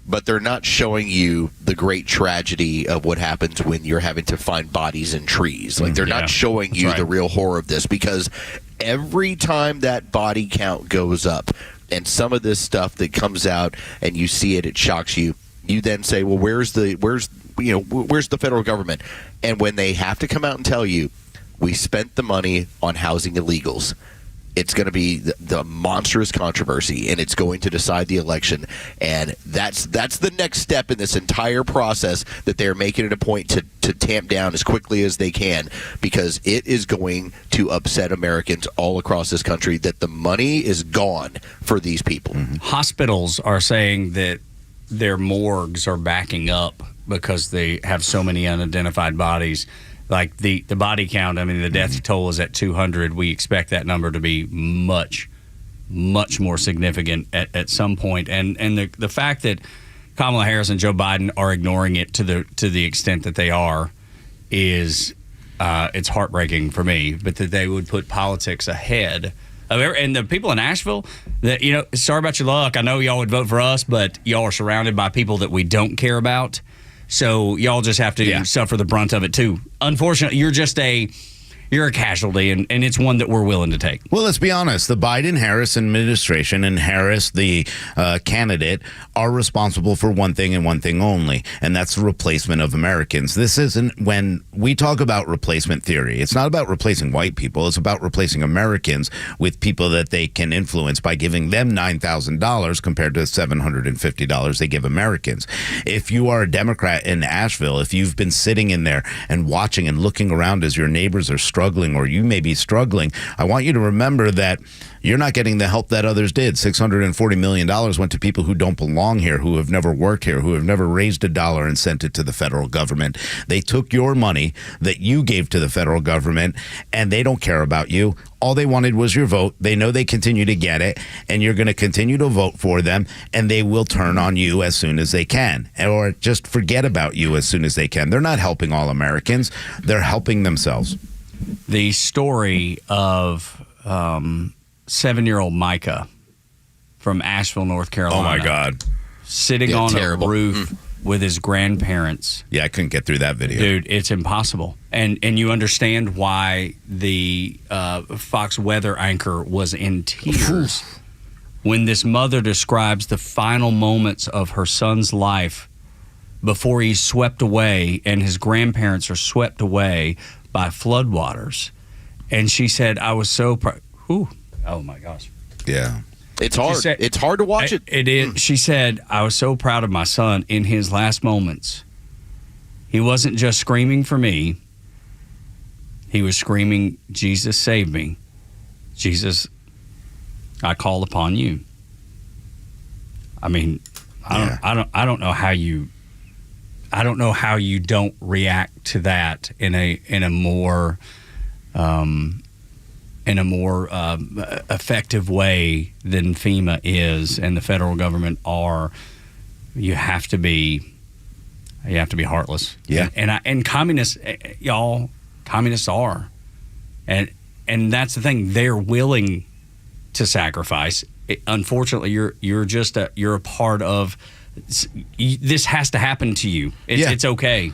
But they're not showing you the great tragedy of what happens when you're having to find bodies in trees. Like, they're not showing you the real horror of this, because every time that body count goes up and some of this stuff that comes out and you see it shocks you. You then say, well, where's the federal government? And when they have to come out and tell you, we spent the money on housing illegals, it's going to be the monstrous controversy, and it's going to decide the election. And that's the next step in this entire process that they're making it a point to tamp down as quickly as they can, because it is going to upset Americans all across this country that the money is gone for these people. Mm-hmm. Hospitals are saying that their morgues are backing up because they have so many unidentified bodies. Like the body count, I mean, the death toll is at 200. We expect that number to be much, much more significant at some point. And the fact that Kamala Harris and Joe Biden are ignoring it to the extent that they are is it's heartbreaking for me. But that they would put politics ahead of and the people in Asheville, that, sorry about your luck. I know y'all would vote for us, but y'all are surrounded by people that we don't care about. So y'all just have to suffer the brunt of it too. Unfortunately, you're a casualty, and it's one that we're willing to take. Well, let's be honest. The Biden-Harris administration and Harris, the candidate, are responsible for one thing and one thing only, and that's the replacement of Americans. This isn't, when we talk about replacement theory, it's not about replacing white people. It's about replacing Americans with people that they can influence by giving them $9,000 compared to $750 they give Americans. If you are a Democrat in Asheville, if you've been sitting in there and watching and looking around as your neighbors are struggling, or you may be struggling, I want you to remember that you're not getting the help that others did. $640 million went to people who don't belong here, who have never worked here, who have never raised a dollar and sent it to the federal government. They took your money that you gave to the federal government, and they don't care about you. All they wanted was your vote. They know they continue to get it, and you're going to continue to vote for them, and they will turn on you as soon as they can, or just forget about you as soon as they can. They're not helping all Americans. They're helping themselves. The story of 7-year-old Micah from Asheville, North Carolina. Oh, my God. Sitting on a roof with his grandparents. Yeah, I couldn't get through that video. Dude, it's impossible. And you understand why the Fox weather anchor was in tears when this mother describes the final moments of her son's life before he's swept away and his grandparents are swept away by floodwaters. And she said, I was so proud. Oh my gosh. Yeah. It's hard. It's hard to watch it. It is. She said, I was so proud of my son in his last moments. He wasn't just screaming for me. He was screaming, Jesus, save me. Jesus, I call upon you. I mean, I don't know how you don't react to that in a more effective way than FEMA is and the federal government are. You have to be heartless. Yeah. And communists, y'all, communists are, and that's the thing. They're willing to sacrifice. Unfortunately, you're a part of. This has to happen to you. It's okay.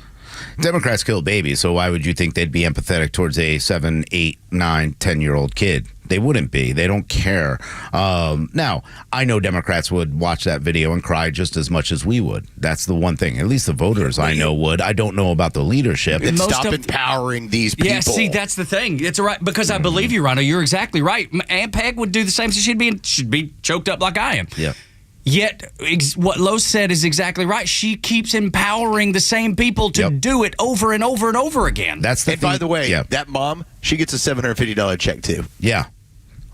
Democrats kill babies, so why would you think they'd be empathetic towards a 7, 8, 9, 10-year-old kid? They wouldn't be. They don't care. Now, I know Democrats would watch that video and cry just as much as we would. That's the one thing. At least the voters I know would. I don't know about the leadership. And stop empowering these people. Yeah, see, that's the thing. It's right because I believe you, Rhino. You're exactly right. Aunt Peg would do the same. She'd be choked up like I am. Yeah. Yet, what Lois said is exactly right. She keeps empowering the same people to do it over and over and over again. That's the and thing. by the way, that mom, she gets a $750 check too. Yeah,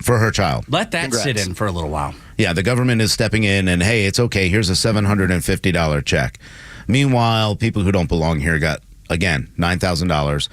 for her child. Let that sit in for a little while. Yeah, the government is stepping in and, hey, it's okay. Here's a $750 check. Meanwhile, people who don't belong here got, again, $9,000.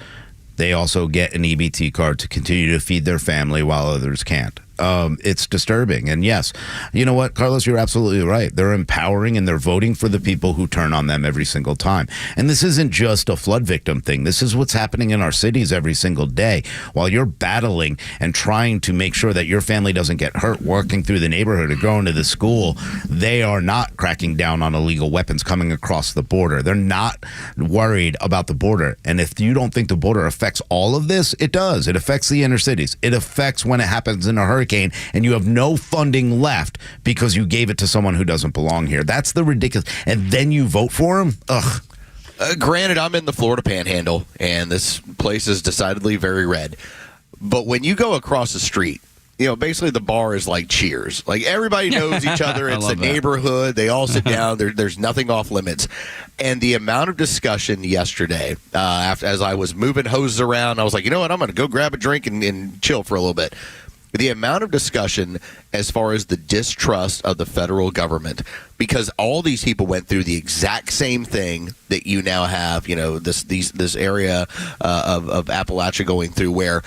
They also get an EBT card to continue to feed their family while others can't. It's disturbing. And yes, you know what, Carlos, you're absolutely right. They're empowering and they're voting for the people who turn on them every single time. And this isn't just a flood victim thing. This is what's happening in our cities every single day. While you're battling and trying to make sure that your family doesn't get hurt walking through the neighborhood or going to the school, they are not cracking down on illegal weapons coming across the border. They're not worried about the border. And if you don't think the border affects all of this, it does. It affects the inner cities. It affects when it happens in a hurricane and you have no funding left because you gave it to someone who doesn't belong here. That's the ridiculous. And then you vote for him? Ugh. Granted, I'm in the Florida Panhandle, and this place is decidedly very red. But when you go across the street, basically the bar is like Cheers. Like everybody knows each other. It's a neighborhood. They all sit down. There's nothing off limits. And the amount of discussion yesterday, as I was moving hoses around, I was like, you know what? I'm going to go grab a drink and chill for a little bit. The amount of discussion as far as the distrust of the federal government, because all these people went through the exact same thing that you now have, this area of Appalachia going through, where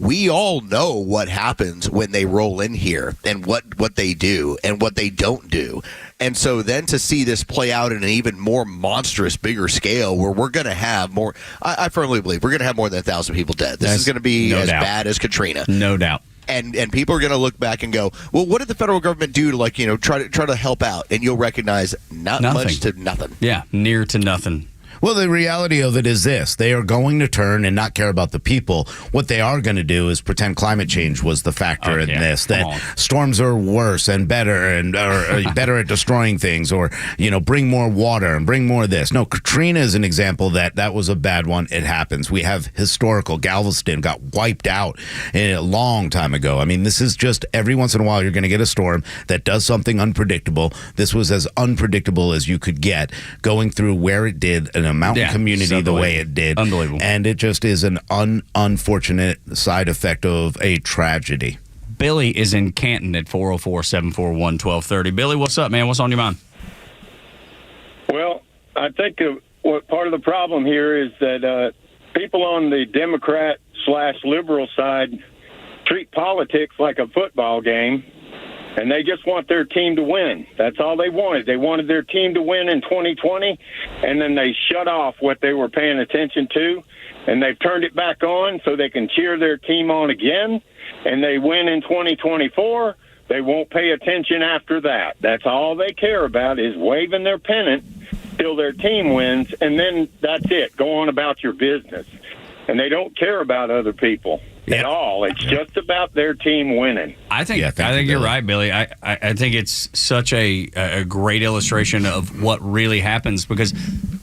we all know what happens when they roll in here and what they do and what they don't do. And so then to see this play out in an even more monstrous, bigger scale where we're going to have more, I firmly believe we're going to have more than 1,000 people dead. This is going to be bad as Katrina. No doubt. And people are going to look back and go, well, what did the federal government do to try to help out? And you'll recognize nothing. Much to nothing. Yeah, near to nothing. Well, the reality of it is this. They are going to turn and not care about the people. What they are going to do is pretend climate change was the factor in this, that storms are worse and better and are better at destroying things, or, bring more water and bring more of this. No, Katrina is an example that was a bad one. It happens. We have historical. Galveston got wiped out a long time ago. I mean, this is just every once in a while you're going to get a storm that does something unpredictable. This was as unpredictable as you could get, going through where it did in a mountain community the way it did. Unbelievable. And it just is an unfortunate side effect of a tragedy. Billy is in Canton at 404-741-1230. Billy, what's up, man? What's on your mind? Well, I think what part of the problem here is that people on the Democrat/liberal side treat politics like a football game. And they just want their team to win. That's all they wanted. They wanted their team to win in 2020, and then they shut off what they were paying attention to, and they've turned it back on so they can cheer their team on again, and they win in 2024. They won't pay attention after that. That's all they care about is waving their pennant till their team wins, and then that's it. Go on about your business. And they don't care about other people at all. It's just about their team winning. I think you're right, Billy. I think it's such a great illustration of what really happens, because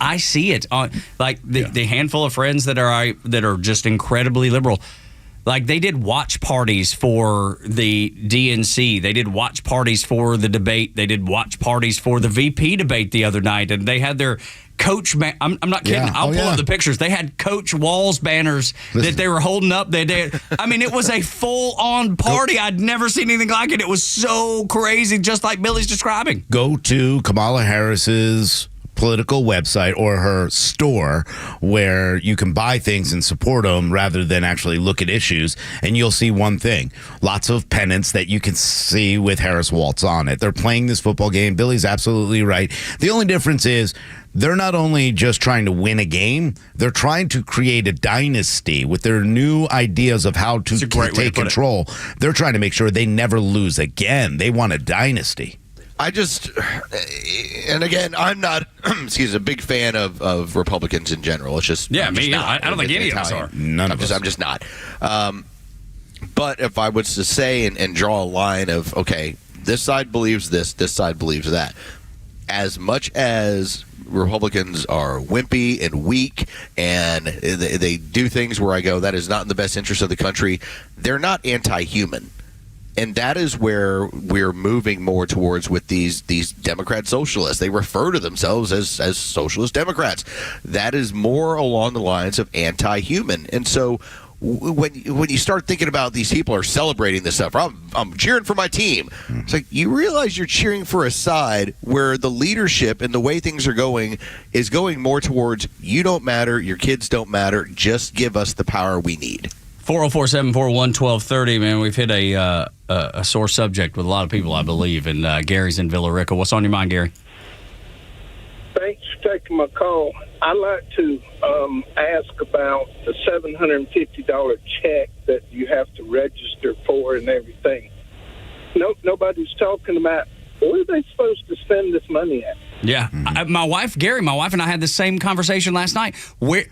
I see it on the handful of friends that are just incredibly liberal. Like, they did watch parties for the DNC. They did watch parties for the debate. They did watch parties for the VP debate the other night. And they had their coach. I'm not kidding. Yeah. I'll pull up the pictures. They had Coach Wall's banners that they were holding up. I mean, it was a full-on party. I'd never seen anything like it. It was so crazy, just like Billy's describing. Go to Kamala Harris's political website or her store where you can buy things and support them rather than actually look at issues, and you'll see one thing: lots of pennants that you can see with Harris Waltz on it. They're playing this football game. Billy's absolutely right. The only difference is they're not only just trying to win a game, they're trying to create a dynasty with their new ideas of how to take control. They're trying to make sure they never lose again. They want a dynasty. And again, I'm not, a big fan of Republicans in general. It's just, I don't think any of us are. None of us. I'm just not. But if I was to say and draw a line of, okay, this side believes this side believes that, as much as Republicans are wimpy and weak and they do things where I go, that is not in the best interest of the country, they're not anti-human. And that is where we're moving more towards with these Democrat socialists. They refer to themselves as socialist Democrats. That is more along the lines of anti-human. And so when you start thinking about these people are celebrating this stuff, I'm cheering for my team. It's like, you realize you're cheering for a side where the leadership and the way things are going is going more towards, you don't matter, your kids don't matter, just give us the power we need. 404-741-1230, man. We've hit a sore subject with a lot of people, I believe, and Gary's in Villa Rica. What's on your mind, Gary? Thanks for taking my call. I'd like to ask about the $750 check that you have to register for and everything. Nobody's talking about where are they supposed to spend this money at? Yeah. My wife and I had the same conversation last night.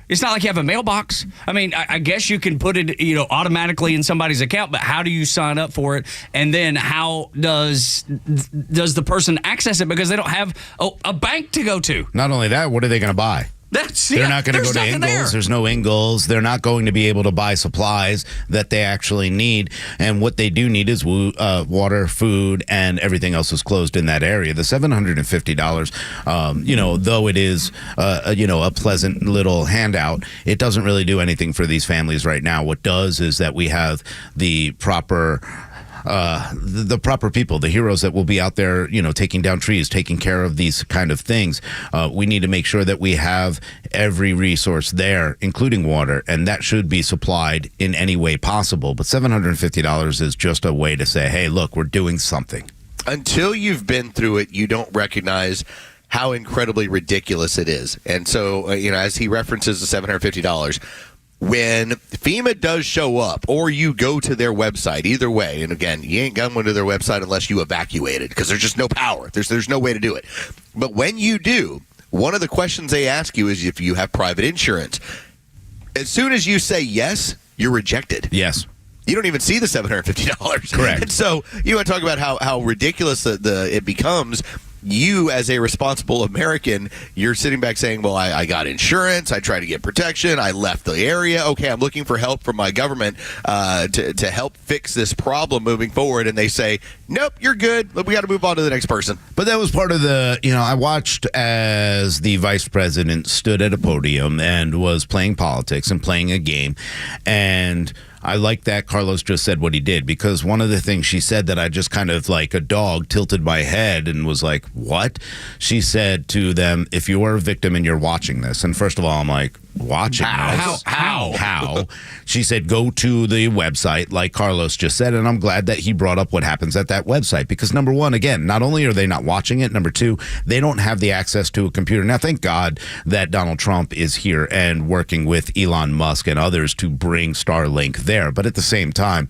It's not like you have a mailbox. I mean, I guess you can put it, automatically in somebody's account, but how do you sign up for it? And then how does the person access it, because they don't have a bank to go to? Not only that, what are they going to buy? They're not going to go to Ingles. There's no Ingles. They're not going to be able to buy supplies that they actually need. And what they do need is water, food, and everything else is closed in that area. The $750, though it is, a pleasant little handout, it doesn't really do anything for these families right now. What does is that we have the proper people, the heroes that will be out there, taking down trees, taking care of these kind of things. We need to make sure that we have every resource there, including water, and that should be supplied in any way possible. But $750 is just a way to say, hey, look, we're doing something. Until you've been through it, you don't recognize how incredibly ridiculous it is. And so, as he references the $750, when FEMA does show up, or you go to their website, either way, and again, you ain't going to their website unless you evacuate it, because there's just no power. There's no way to do it. But when you do, one of the questions they ask you is if you have private insurance. As soon as you say yes, you're rejected. Yes. You don't even see the $750. Correct. And so you want to talk about how ridiculous it becomes. You, as a responsible American, you're sitting back saying, well, I got insurance, I tried to get protection, I left the area, okay, I'm looking for help from my government to help fix this problem moving forward, and they say, nope, you're good, we got to move on to the next person. But that was part of I watched as the vice president stood at a podium and was playing politics and playing a game, and I like that Carlos just said what he did, because one of the things she said that I just kind of like a dog tilted my head and was like, what? She said to them, if you are a victim and you're watching this, and first of all, I'm like, watching this? How? She said, go to the website, like Carlos just said, and I'm glad that he brought up what happens at that website, because number one, again, not only are they not watching it, number two, they don't have the access to a computer. Now, thank God that Donald Trump is here and working with Elon Musk and others to bring Starlink there, but at the same time,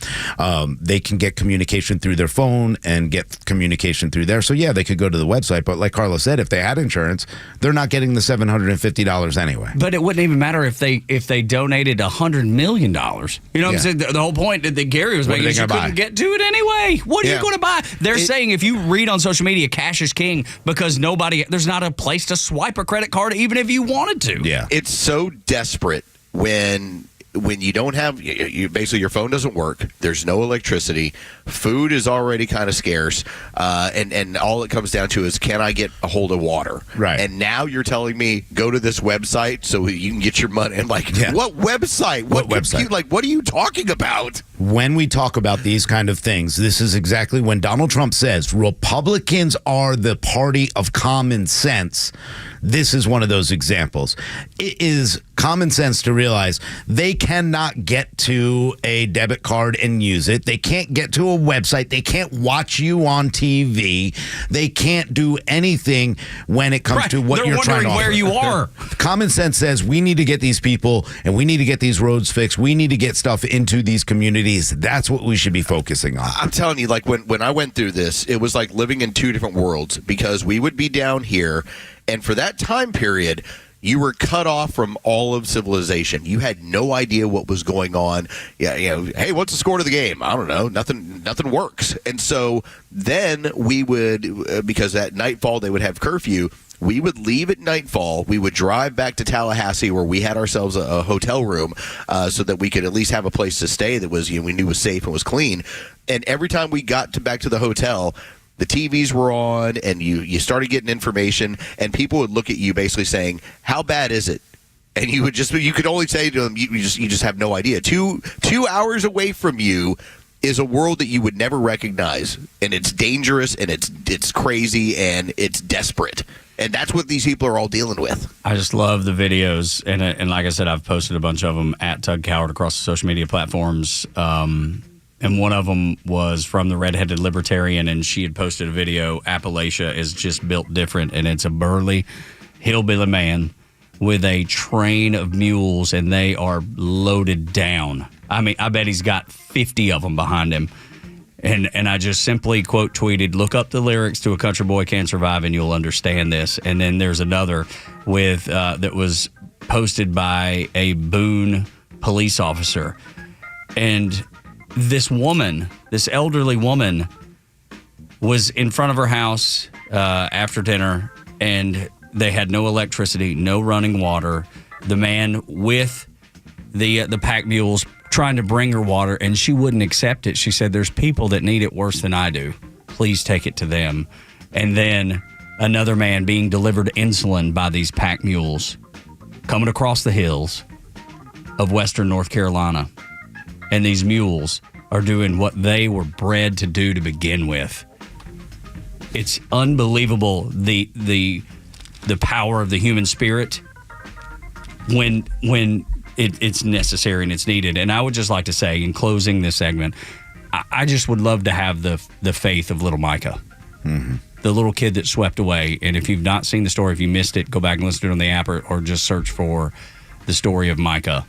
they can get communication through their phone and get communication through there. So yeah, they could go to the website, but like Carlos said, if they had insurance, they're not getting the $750 anyway. But it wouldn't even matter if they donated $100 million. You know what I'm saying? The whole point that Gary was making is you couldn't get to it anyway. What are you going to buy? They're saying if you read on social media, cash is king, because there's not a place to swipe a credit card even if you wanted to. Yeah. It's so desperate when when you don't have, basically your phone doesn't work, there's no electricity, food is already kind of scarce, and all it comes down to is, can I get a hold of water? Right. And now you're telling me, go to this website so you can get your money. And like, what website? What website? Like, what are you talking about? When we talk about these kind of things, this is exactly when Donald Trump says Republicans are the party of common sense. This is one of those examples. It is common sense to realize they cannot get to a debit card and use it. They can't get to a website. They can't watch you on TV. They can't do anything when it comes to what you're trying to offer. They're wondering where you are. Common sense says we need to get these people and we need to get these roads fixed. We need to get stuff into these communities. That's what we should be focusing on. I'm telling you, like when I went through this, it was like living in two different worlds, because we would be down here, and for that time period, you were cut off from all of civilization. You had no idea what was going on. Yeah, hey, what's the score to the game? I don't know. Nothing works. And so then we would, because at nightfall they would have curfew, we would leave at nightfall. We would drive back to Tallahassee, where we had ourselves a hotel room, so that we could at least have a place to stay that was, we knew was safe and was clean. And every time we got back to the hotel, the TVs were on, and you started getting information, and people would look at you basically saying, "How bad is it?" And you could only say to them, "You just have no idea." 2 hours away from you is a world that you would never recognize, and it's dangerous, and it's crazy, and it's desperate. And that's what these people are all dealing with. I just love the videos, and like I said, I've posted a bunch of them at Tug Coward across the social media platforms. And one of them was from the Redheaded Libertarian, and she had posted a video. Appalachia is just built different, and it's a burly hillbilly man with a train of mules, and they are loaded down. I mean, I bet he's got 50 of them behind him. And I just simply quote tweeted, "Look up the lyrics to A Country Boy Can't Survive and you'll understand this." And then there's another with that was posted by a Boone police officer. And this woman, this elderly woman, was in front of her house after dinner, and they had no electricity, no running water. The man with the pack mules trying to bring her water, and she wouldn't accept it. She said, "There's people that need it worse than I do. Please take it to them." And then another man being delivered insulin by these pack mules coming across the hills of western North Carolina. And these mules are doing what they were bred to do to begin with. It's unbelievable, the power of the human spirit when it's necessary and it's needed. And I would just like to say, in closing this segment, I just would love to have the faith of little Micah, the little kid that swept away. And if you've not seen the story, if you missed it, go back and listen to it on the app, or just search for the story of Micah.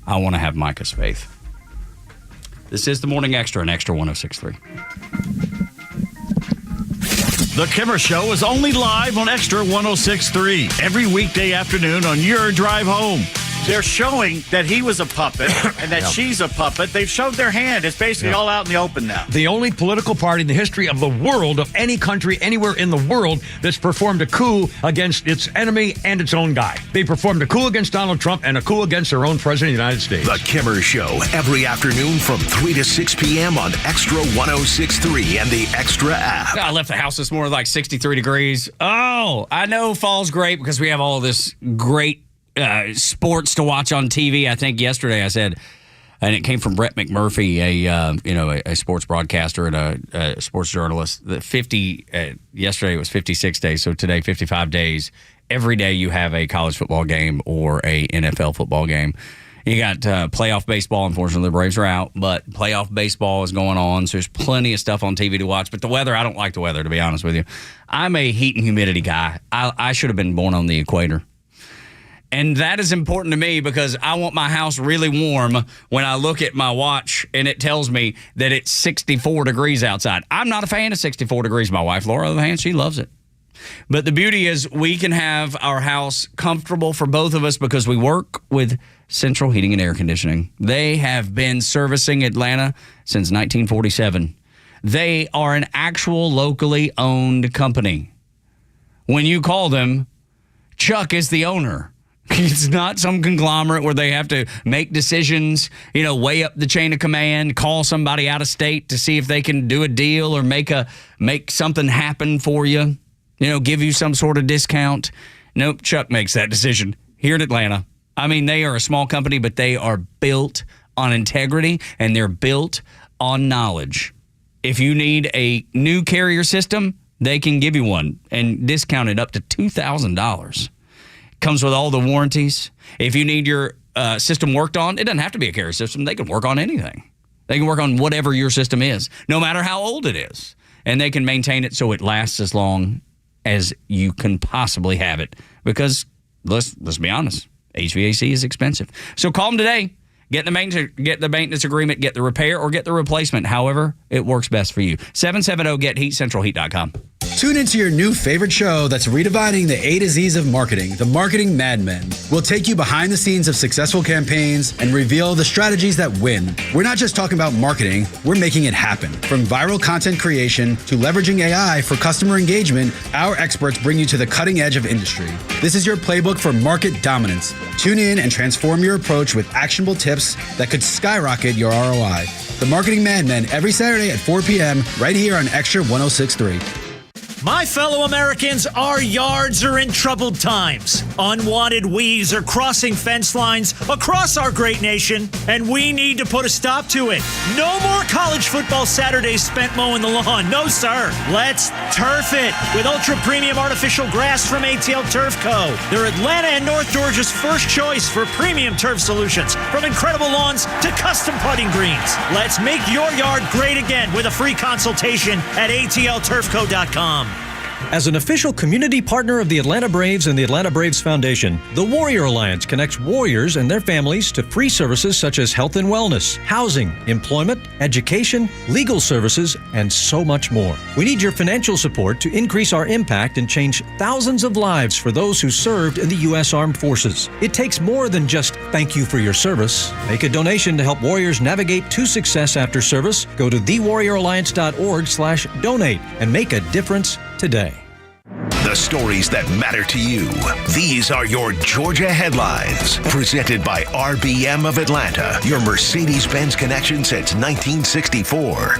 I want to have Micah's faith. This is the Morning Xtra on Xtra 106.3. The Kimmer Show is only live on Xtra 106.3 every weekday afternoon on your drive home. They're showing that he was a puppet and that she's a puppet. They've showed their hand. It's basically all out in the open now. The only political party in the history of the world, of any country, anywhere in the world, that's performed a coup against its enemy and its own guy. They performed a coup against Donald Trump and a coup against their own president of the United States. The Kimmer Show, every afternoon from 3 to 6 p.m. on Xtra 106.3 and the Xtra app. I left the house this morning like 63 degrees. Oh, I know fall's great because we have all this great sports to watch on TV. I think yesterday I said, and it came from Brett McMurphy, a sports broadcaster and a sports journalist. Yesterday it was 56 days, so today 55 days. Every day you have a college football game or a NFL football game. You got playoff baseball. Unfortunately, the Braves are out, but playoff baseball is going on, so there's plenty of stuff on TV to watch. But the weather, I don't like the weather, to be honest with you. I'm a heat and humidity guy. I should have been born on the equator. And that is important to me because I want my house really warm when I look at my watch and it tells me that it's 64 degrees outside. I'm not a fan of 64 degrees. My wife, Laura, on the other hand, she loves it. But the beauty is we can have our house comfortable for both of us because we work with Central Heating and Air Conditioning. They have been servicing Atlanta since 1947. They are an actual locally owned company. When you call them, Chuck is the owner. It's not some conglomerate where they have to make decisions, way up the chain of command, call somebody out of state to see if they can do a deal or make something happen for you, give you some sort of discount. Nope, Chuck makes that decision here in Atlanta. I mean, they are a small company, but they are built on integrity and they're built on knowledge. If you need a new carrier system, they can give you one and discount it up to $2,000. Comes with all the warranties. If you need your system worked on, it doesn't have to be a carrier system. They can work on anything. They can work on whatever your system is, no matter how old it is. And they can maintain it so it lasts as long as you can possibly have it. Because let's be honest, HVAC is expensive. So call them today. Get the maintenance agreement, get the repair, or get the replacement. However, it works best for you. 770-GET-HEAT, centralheat.com. Tune into your new favorite show that's redefining the A to Z's of marketing, The Marketing Madmen. We'll take you behind the scenes of successful campaigns and reveal the strategies that win. We're not just talking about marketing, we're making it happen. From viral content creation to leveraging AI for customer engagement, our experts bring you to the cutting edge of industry. This is your playbook for market dominance. Tune in and transform your approach with actionable tips that could skyrocket your ROI. The Marketing Madmen every Saturday at 4 p.m. right here on Xtra 106.3. My fellow Americans, our yards are in troubled times. Unwanted weeds are crossing fence lines across our great nation, and we need to put a stop to it. No more college football Saturdays spent mowing the lawn. No, sir. Let's turf it with ultra-premium artificial grass from ATL Turf Co. They're Atlanta and North Georgia's first choice for premium turf solutions, from incredible lawns to custom putting greens. Let's make your yard great again with a free consultation at atlturfco.com. As an official community partner of the Atlanta Braves and the Atlanta Braves Foundation, the Warrior Alliance connects warriors and their families to free services such as health and wellness, housing, employment, education, legal services, and so much more. We need your financial support to increase our impact and change thousands of lives for those who served in the U.S. Armed Forces. It takes more than just thank you for your service. Make a donation to help warriors navigate to success after service. Go to thewarrioralliance.org/donate and make a difference today. The stories that matter to you. These are your Georgia headlines. Presented by RBM of Atlanta, your Mercedes-Benz connection since 1964.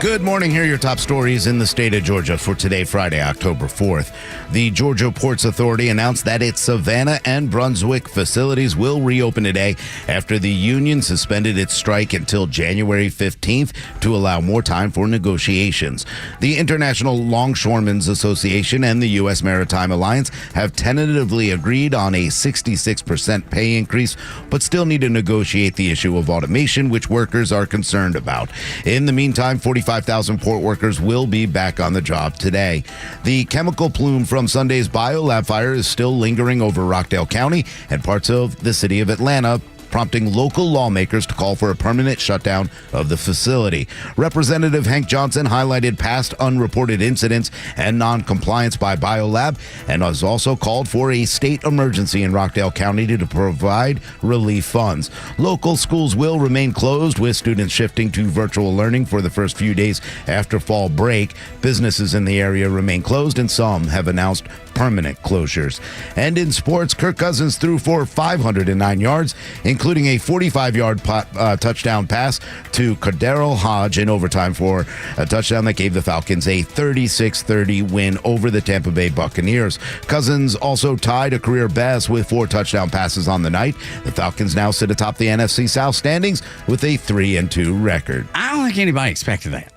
Good morning. Here are your top stories in the state of Georgia for today, Friday, October 4th. The Georgia Ports Authority announced that its Savannah and Brunswick facilities will reopen today after the union suspended its strike until January 15th to allow more time for negotiations. The International Longshoremen's Association and the U.S. Maritime Alliance have tentatively agreed on a 66% pay increase, but still need to negotiate the issue of automation, which workers are concerned about. In the meantime, 45,000 port workers will be back on the job today. The chemical plume from Sunday's biolab fire is still lingering over Rockdale County and parts of the city of Atlanta, prompting local lawmakers to call for a permanent shutdown of the facility. Representative Hank Johnson highlighted past unreported incidents and non-compliance by Biolab and has also called for a state emergency in Rockdale County to provide relief funds. Local schools will remain closed, with students shifting to virtual learning for the first few days after fall break. Businesses in the area remain closed, and some have announced permanent closures. And in sports, Kirk Cousins threw for 509 yards, including a 45-yard touchdown pass to Cordero Hodge in overtime for a touchdown that gave the Falcons a 36-30 win over the Tampa Bay Buccaneers. Cousins also tied a career best with 4 touchdown passes on the night. The Falcons now sit atop the NFC South standings with a 3-2 record. I don't think anybody expected that.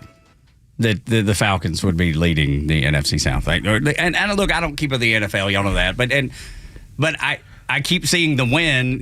That the Falcons would be leading the NFC South. And look, I don't keep with the NFL, y'all know that. But I keep seeing the win,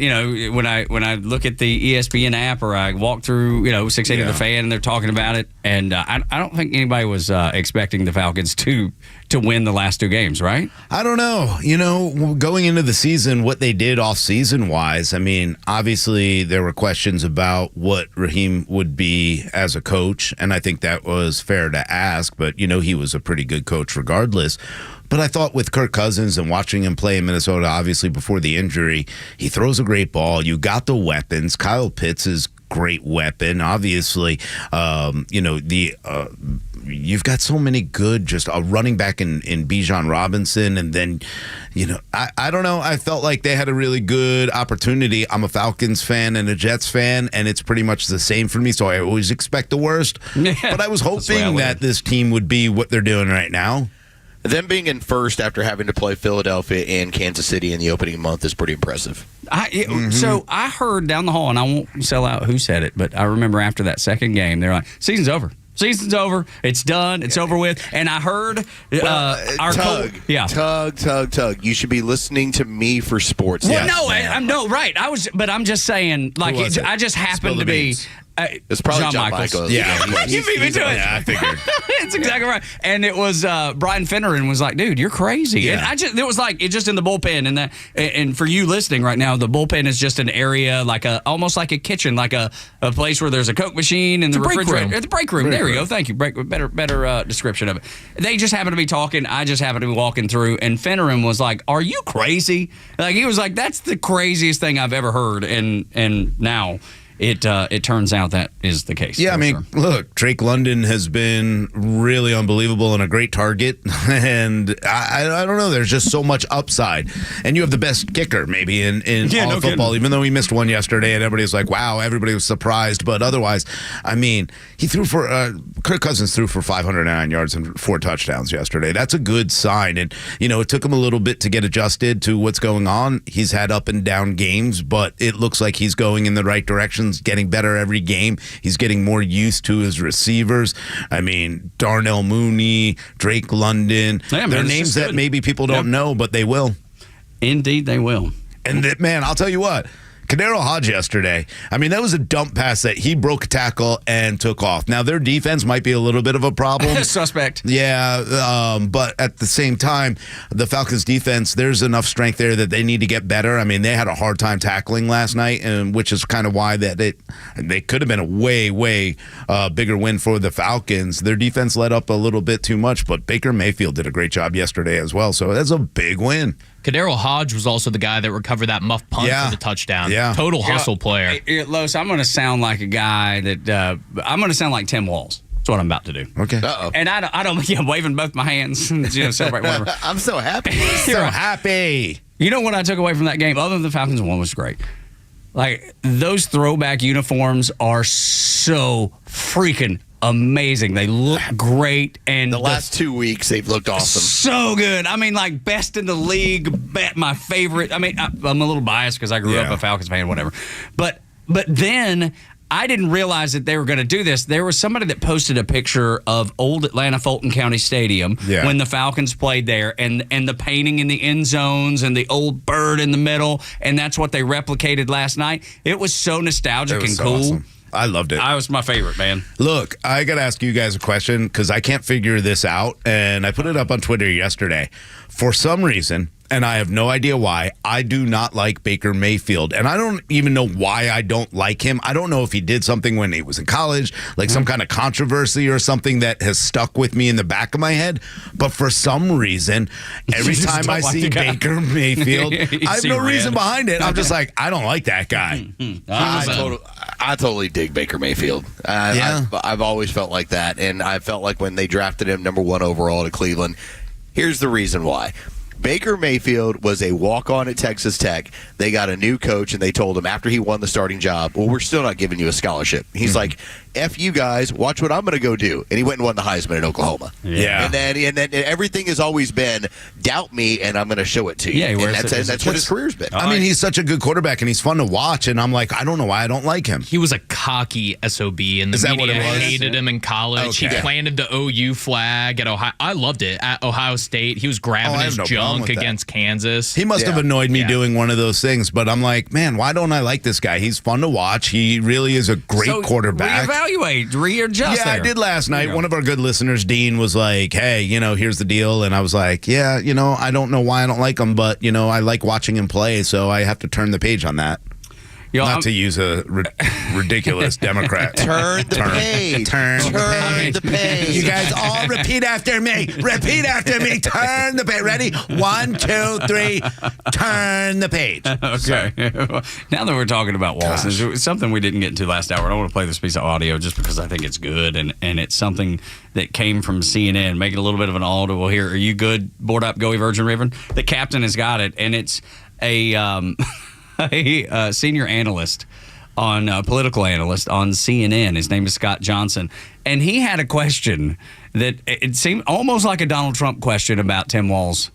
when I look at the ESPN app or I walk through, 680 The Fan and they're talking about it. And I don't think anybody was expecting the Falcons to win the last 2 games, right? I don't know. Going into the season, what they did off-season wise, I mean, obviously there were questions about what Raheem would be as a coach, and I think that was fair to ask, but, he was a pretty good coach regardless. But I thought with Kirk Cousins and watching him play in Minnesota, obviously before the injury, he throws a great ball. You got the weapons. Kyle Pitts is great weapon. Obviously, you've got so many good, just a running back in Bijan Robinson. And then, I don't know. I felt like they had a really good opportunity. I'm a Falcons fan and a Jets fan, and it's pretty much the same for me. So I always expect the worst. But I was hoping that this team would be what they're doing right now. Them being in first after having to play Philadelphia and Kansas City in the opening month is pretty impressive. So I heard down the hall, and I won't sell out who said it, but I remember after that second game, they're like, season's over. Season's over. It's done. It's over with. And I heard our Tug. Tug. You should be listening to me for sports. Well, no, right. I'm just saying, like, I just happened to be. It's probably John Michaels. Yeah, you beat me to it. Yeah, I figured. It's exactly right. And it was Brian Finneran was like, "Dude, you're crazy." Yeah. And it was like it's just in the bullpen, and for you listening right now, the bullpen is just an area almost like a kitchen, like a place where there's a Coke machine and the refrigerator. The break room. There we go. Thank you. Better description of it. They just happened to be talking. I just happened to be walking through, and Finneran was like, "Are you crazy?" Like he was like, "That's the craziest thing I've ever heard," and now. It turns out that is the case. Yeah, I mean, look, Drake London has been really unbelievable and a great target. And I don't know, there's just so much upside. And you have the best kicker maybe in all of football, even though he missed one yesterday and everybody was like, wow, everybody was surprised. But otherwise, I mean, he threw for Kirk Cousins threw for 509 yards and 4 touchdowns yesterday. That's a good sign. And, it took him a little bit to get adjusted to what's going on. He's had up and down games, but it looks like he's going in the right direction. Getting better every game. He's getting more used to his receivers. I mean, Darnell Mooney, Drake London. Yeah, they're names that maybe people don't know, but they will. Indeed, they will. And man, I'll tell you what. Kadero Hodge yesterday, I mean, that was a dump pass that he broke a tackle and took off. Now, their defense might be a little bit of a problem. Suspect. Yeah, but at the same time, the Falcons defense, there's enough strength there that they need to get better. I mean, they had a hard time tackling last night, and which is kind of why they could have been a way, way bigger win for the Falcons. Their defense let up a little bit too much, but Baker Mayfield did a great job yesterday as well, so that's a big win. Kadero Hodge was also the guy that recovered that muff punt for the touchdown. Yeah. Total hustle player. Los, I'm going to sound like a guy that I'm going to sound like Tim Walz. That's what I'm about to do. Okay. Uh-oh. And I don't I'm waving both my hands, celebrate whatever. I'm so happy. Happy. You know what I took away from that game, other than the Falcons one was great. Like, those throwback uniforms are so freaking amazing. They look great. And the last 2 weeks, they've looked awesome. So good. I mean, like, best in the league, my favorite. I mean, I'm a little biased because I grew up a Falcons fan, whatever. But then I didn't realize that they were going to do this. There was somebody that posted a picture of old Atlanta Fulton County Stadium when the Falcons played there, and the painting in the end zones and the old bird in the middle, and that's what they replicated last night. It was so nostalgic and cool. Awesome. I loved it. I was my favorite, man. Look, I got to ask you guys a question because I can't figure this out, and I put it up on Twitter yesterday. For some reason, and I have no idea why, I do not like Baker Mayfield. And I don't even know why I don't like him. I don't know if he did something when he was in college, like some kind of controversy or something that has stuck with me in the back of my head. But for some reason, every time I see Baker Mayfield, I have no reason behind it. I'm just like, I don't like that guy. I totally dig Baker Mayfield. I've always felt like that. And I felt like when they drafted him number 1 overall to Cleveland, here's the reason why. Baker Mayfield was a walk-on at Texas Tech. They got a new coach, and they told him after he won the starting job, well, we're still not giving you a scholarship. He's like, F you guys, watch what I'm going to go do. And he went and won the Heisman at Oklahoma. Yeah. And then everything has always been, doubt me, and I'm going to show it to you. Yeah, and that's what his career's been. I mean, he's such a good quarterback, and he's fun to watch, and I'm like, I don't know why I don't like him. He was a cocky SOB, and the media hated him in college. Okay. He planted the OU flag at Ohio. I loved it. At Ohio State, he was grabbing his junk against Kansas. He must have annoyed me doing one of those things, but I'm like, man, why don't I like this guy? He's fun to watch. He really is a great quarterback. Reevaluate, readjust. Yeah, I did last night. One of our good listeners, Dean, was like, hey, here's the deal. And I was like, yeah, I don't know why I don't like him, but, I like watching him play, so I have to turn the page on that. Not to use a ridiculous Democrat. Turn the page. Turn the page. You guys all repeat after me. Repeat after me. Turn the page. Ready? 1, 2, 3. Turn the page. Okay. Now that we're talking about Walls, it's something we didn't get into last hour. I don't want to play this piece of audio just because I think it's good, and it's something that came from CNN. Make it a little bit of an audible here. Are you good? Board up, Goey Virgin River. The captain has got it, and it's a senior analyst political analyst on CNN. His name is Scott Johnson, and he had a question that it seemed almost like a Donald Trump question about Tim Walz.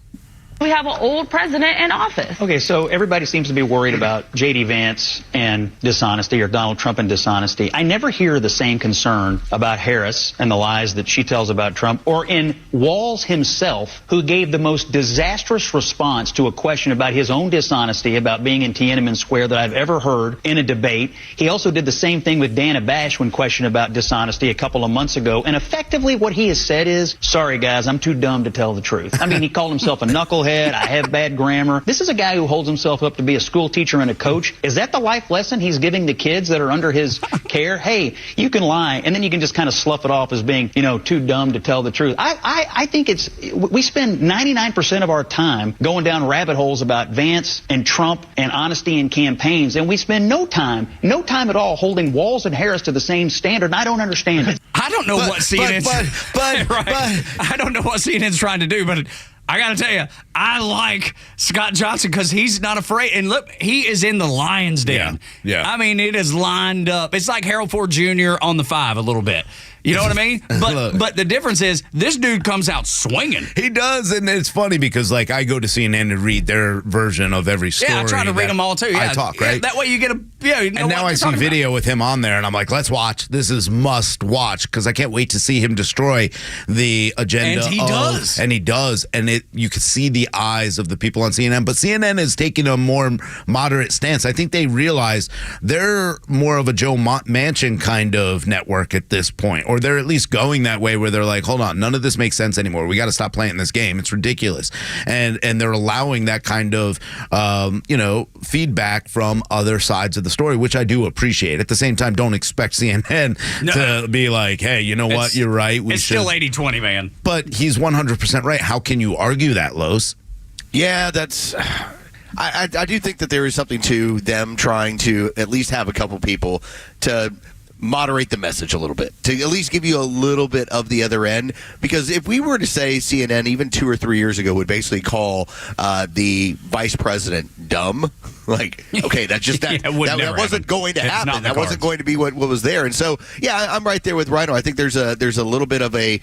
We have an old president in office. Okay, so everybody seems to be worried about J.D. Vance and dishonesty, or Donald Trump and dishonesty. I never hear the same concern about Harris and the lies that she tells about Trump, or in Walz himself, who gave the most disastrous response to a question about his own dishonesty about being in Tiananmen Square that I've ever heard in a debate. He also did the same thing with Dana Bash when questioned about dishonesty a couple of months ago. And effectively what he has said is, sorry guys, I'm too dumb to tell the truth. I mean, he called himself a knucklehead. I have bad grammar. This is a guy who holds himself up to be a school teacher and a coach. Is that the life lesson he's giving the kids that are under his care? Hey, you can lie, and then you can just kind of slough it off as being, too dumb to tell the truth. I think we spend 99% of our time going down rabbit holes about Vance and Trump and honesty in campaigns, and we spend no time at all holding Walz and Harris to the same standard, and I don't understand it. I don't know what CNN's... I don't know what CNN's trying to do, but... I got to tell you, I like Scott Johnson because he's not afraid. And look, he is in the lion's den. Yeah. I mean, it is lined up. It's like Harold Ford Jr. on the 5 a little bit. You know what I mean? But the difference is this dude comes out swinging. He does, and it's funny because I go to CNN to read their version of every story. Yeah, I try to read them all too. Yeah, I talk, right? That way you get and now I see video with him on there, and I'm like, let's watch. This is must watch because I can't wait to see him destroy the agenda. And he does. And he does, and you can see the eyes of the people on CNN. But CNN is taking a more moderate stance. I think they realize they're more of a Joe Manchin kind of network at this point, or they're at least going that way where they're like, hold on, none of this makes sense anymore. We got to stop playing this game. It's ridiculous. And they're allowing that kind of, feedback from other sides of the story, which I do appreciate. At the same time, don't expect CNN to be like, hey, you know what? You're right. It's still 80-20, man. But he's 100% right. How can you argue that, Los? Yeah, that's... I do think that there is something to them trying to at least have a couple people to moderate the message a little bit, to at least give you a little bit of the other end. Because if we were to say CNN even 2 or 3 years ago would basically call the vice president dumb, okay, that's just that wasn't going to happen. That wasn't going to be what was there. And so, yeah, I'm right there with Rhino. I think there's a little bit of a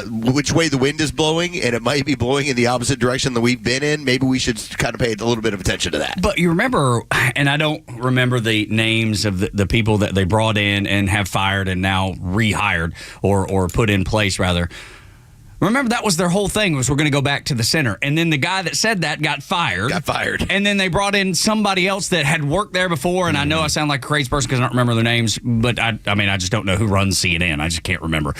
which way the wind is blowing, and it might be blowing in the opposite direction that we've been in. Maybe we should kind of pay a little bit of attention to that. But you remember, and I don't remember the names of the people that they brought in and have fired and now rehired or put in place, rather. Remember, that was their whole thing, was we're going to go back to the center. And then the guy that said that got fired. And then they brought in somebody else that had worked there before. And I know I sound like a crazy person because I don't remember their names. But, I just don't know who runs CNN. I just can't remember.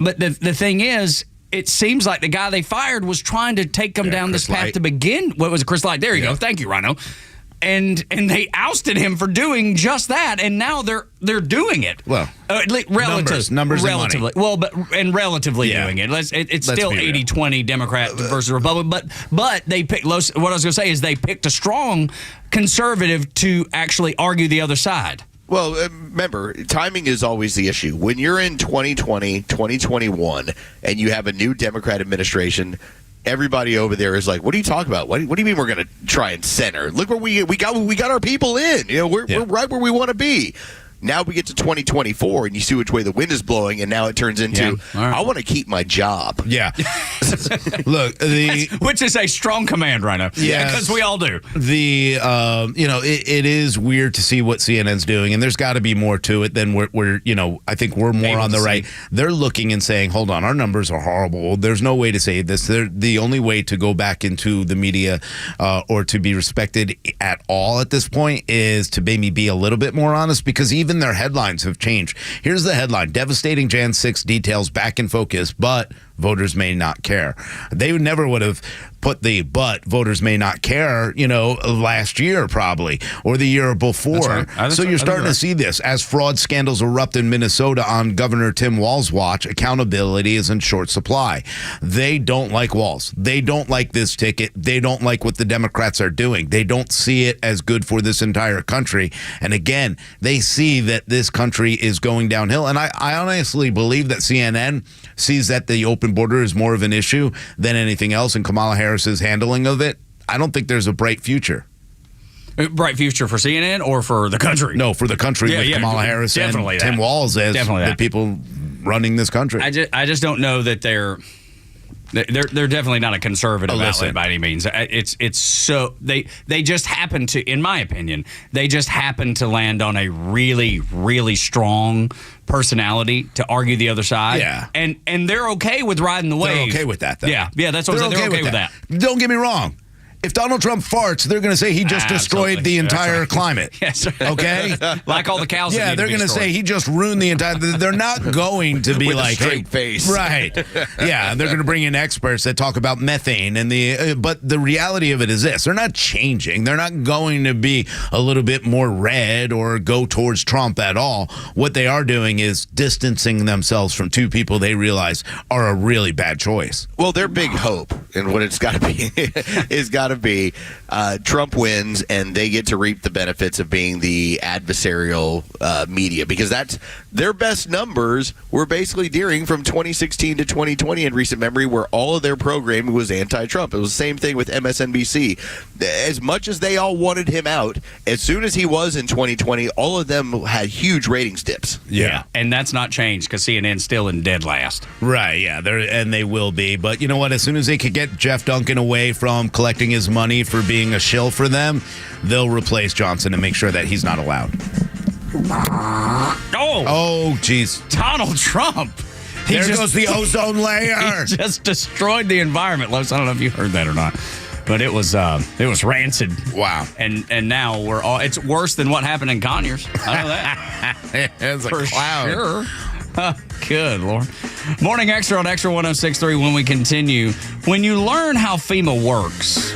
But the thing is, it seems like the guy they fired was trying to take them down this path to begin. What was it, Chris Light? There you go. Thank you, Rhino. And they ousted him for doing just that, and now they're doing it. Well, numbers relatively. Well, relatively doing it. It's still 80-20 Democrat versus Republican. But they picked. What I was going to say is they picked a strong conservative to actually argue the other side. Well, remember, timing is always the issue. When you're in 2020, 2021, and you have a new Democrat administration, everybody over there is like, what are you talking about? What do you mean we're going to try and center? Look where we got our people in. We're right where we want to be. Now we get to 2024, and you see which way the wind is blowing, and now it turns into, I want to keep my job. Yeah. Look, which is a strong command, Rhino. Yeah, because we all do. It is weird to see what CNN's doing, and there's got to be more to it than we're I think we're more on the right. They're looking and saying, hold on, our numbers are horrible. There's no way to say this. The only way to go back into the media or to be respected at all at this point is to maybe be a little bit more honest, because even their headlines have changed. Here's the headline: devastating Jan 6 details back in focus, but voters may not care. They never would have put the but voters may not care, last year probably, or the year before. Right. So you're starting to see this. As fraud scandals erupt in Minnesota on Governor Tim Walz's watch, accountability is in short supply. They don't like Walz. They don't like this ticket. They don't like what the Democrats are doing. They don't see it as good for this entire country. And again, they see that this country is going downhill. And I honestly believe that CNN sees that the open border is more of an issue than anything else, and Kamala Harris's handling of it. I don't think there's a bright future. Bright future for CNN or for the country? No, for the country with Kamala Harris and Tim Walz as the people running this country. I just don't know that they're definitely not a conservative outlet by any means. It's so they just happen to, in my opinion, they just happen to land on a really, really strong personality to argue the other side. Yeah. And they're okay with riding the wave. They're okay with that, though. Yeah, that's what I'm saying. They're okay with that. Don't get me wrong. If Donald Trump farts, they're going to say he just destroyed the entire climate. Yes. Okay? Like all the cows. Yeah, they're going to say he just ruined the entire. They're not going to be with like a straight face, right? Yeah, they're going to bring in experts that talk about methane and but the reality of it is this: they're not changing. They're not going to be a little bit more red or go towards Trump at all. What they are doing is distancing themselves from two people they realize are a really bad choice. Well, their big hope, and what it's got to be, is got to be Trump wins and they get to reap the benefits of being the adversarial media, because that's their best numbers were basically during from 2016 to 2020 in recent memory, where all of their programming was anti-Trump. It was the same thing with MSNBC. As much as they all wanted him out, as soon as he was in 2020, all of them had huge ratings dips. Yeah. And that's not changed because CNN's still in dead last. Right, yeah, and they will be. But you know what? As soon as they could get Jeff Duncan away from collecting his money for being a shill for them, they'll replace Johnson and make sure that he's not allowed. Oh, jeez. Donald Trump. There goes the ozone layer. He just destroyed the environment, Los. I don't know if you heard that or not. But it was rancid. Wow. And now we're all, it's worse than what happened in Conyers. I know that. It's a for cloud. Sure. Good Lord. Morning Extra on Extra 106.3 when we continue. When you learn how FEMA works,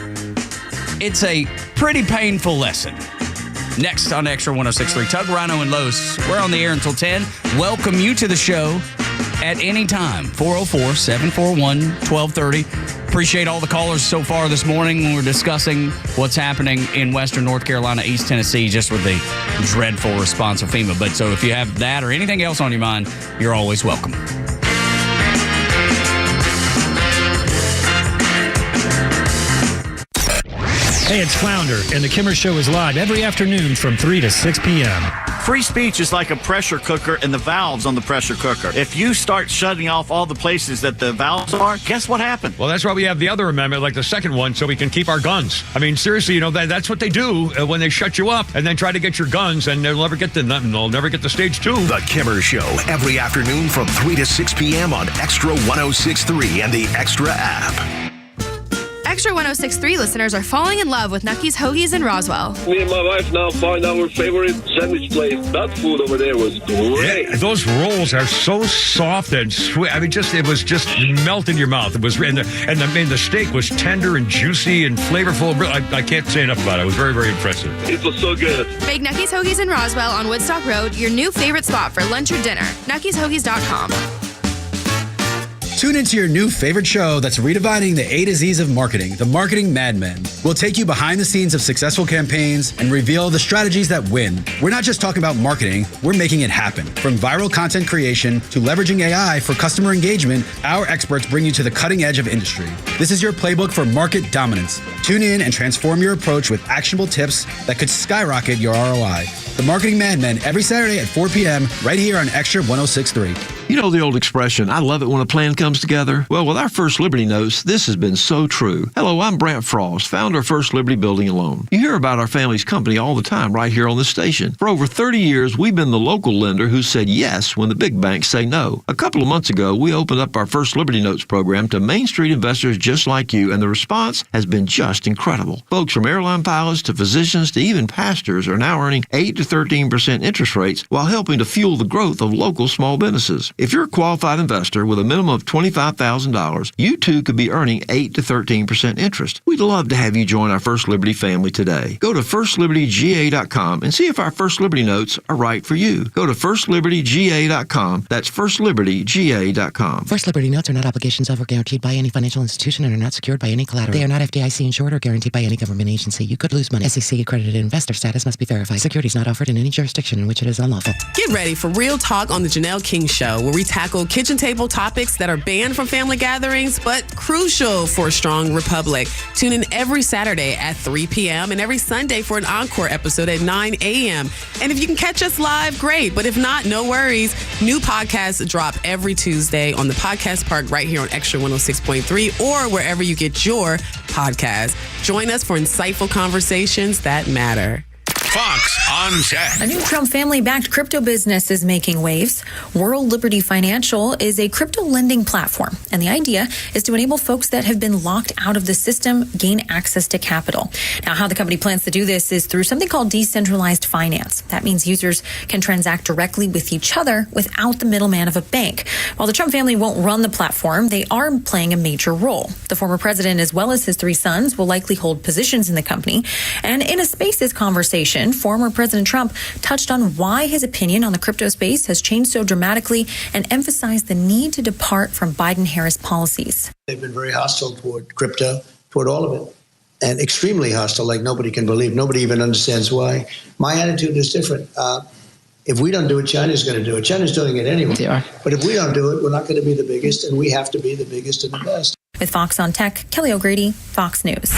it's a pretty painful lesson. Next on Extra 106.3, Tug, Rhino, and Los. We're on the air until 10. Welcome you to the show at any time. 404-741-1230. Appreciate all the callers so far this morning when we're discussing what's happening in Western North Carolina, East Tennessee, just with the dreadful response of FEMA. But so if you have that or anything else on your mind, you're always welcome. Hey, it's Flounder, and the Kimmer Show is live every afternoon from 3 to 6 p.m. Free speech is like a pressure cooker and the valves on the pressure cooker. If you start shutting off all the places that the valves are, guess what happened? Well, that's why we have the other amendment, like the second one, so we can keep our guns. I mean, seriously, that's what they do when they shut you up and then try to get your guns, and they'll never get to stage 2. The Kimmer Show, every afternoon from 3 to 6 p.m. on Extra 106.3 and the Extra app. Extra 106.3 listeners are falling in love with Nucky's Hoagies in Roswell. Me and my wife now find our favorite sandwich place. That food over there was great. Yeah, those rolls are so soft and sweet. I mean, it was just melt in your mouth. It was, and the steak was tender and juicy and flavorful. I can't say enough about it. It was very, very impressive. It was so good. Make Nucky's Hoagies in Roswell on Woodstock Road your new favorite spot for lunch or dinner. Nucky'sHoagies.com. Tune into your new favorite show that's redefining the A to Z's of marketing, the Marketing Madmen. We'll take you behind the scenes of successful campaigns and reveal the strategies that win. We're not just talking about marketing, we're making it happen. From viral content creation to leveraging AI for customer engagement, our experts bring you to the cutting edge of industry. This is your playbook for market dominance. Tune in and transform your approach with actionable tips that could skyrocket your ROI. The Marketing Madmen every Saturday at 4 p.m. right here on Extra 106.3. You know the old expression, I love it when a plan comes together? Well, with our First Liberty Notes, this has been so true. Hello, I'm Brant Frost, founder of First Liberty Building and Loan. You hear about our family's company all the time right here on this station. For over 30 years, we've been the local lender who said yes when the big banks say no. A couple of months ago, we opened up our First Liberty Notes program to Main Street investors just like you, and the response has been just incredible. Folks from airline pilots to physicians to even pastors are now earning 8 to 13% interest rates while helping to fuel the growth of local small businesses. If you're a qualified investor with a minimum of $25,000, you too could be earning 8 to 13% interest. We'd love to have you join our First Liberty family today. Go to FirstLibertyGA.com and see if our First Liberty notes are right for you. Go to FirstLibertyGA.com. That's FirstLibertyGA.com. First Liberty notes are not obligations of or guaranteed by any financial institution and are not secured by any collateral. They are not FDIC insured or guaranteed by any government agency. You could lose money. SEC accredited investor status must be verified. Securities not offered in any jurisdiction in which it is unlawful. Get ready for Real Talk on the Janelle King Show, where we tackle kitchen table topics that are banned from family gatherings, but crucial for a strong republic. Tune in every Saturday at 3 p.m. and every Sunday for an encore episode at 9 a.m. And if you can catch us live, great. But if not, no worries. New podcasts drop every Tuesday on the Podcast Park right here on Extra 106.3 or wherever you get your podcast. Join us for insightful conversations that matter. Fox on Tech. A new Trump family-backed crypto business is making waves. World Liberty Financial is a crypto lending platform, and the idea is to enable folks that have been locked out of the system gain access to capital. Now, how the company plans to do this is through something called decentralized finance. That means users can transact directly with each other without the middleman of a bank. While the Trump family won't run the platform, they are playing a major role. The former president, as well as his 3 sons, will likely hold positions in the company. And in a Spaces conversation, former President Trump touched on why his opinion on the crypto space has changed so dramatically and emphasized the need to depart from Biden-Harris policies. They've been very hostile toward crypto, toward all of it, and extremely hostile, like nobody can believe. Nobody even understands why. My attitude is different. If we don't do it, China's going to do it. China's doing it anyway. They are. But if we don't do it, we're not going to be the biggest, and we have to be the biggest and the best. With Fox on Tech, Kelly O'Grady, Fox News.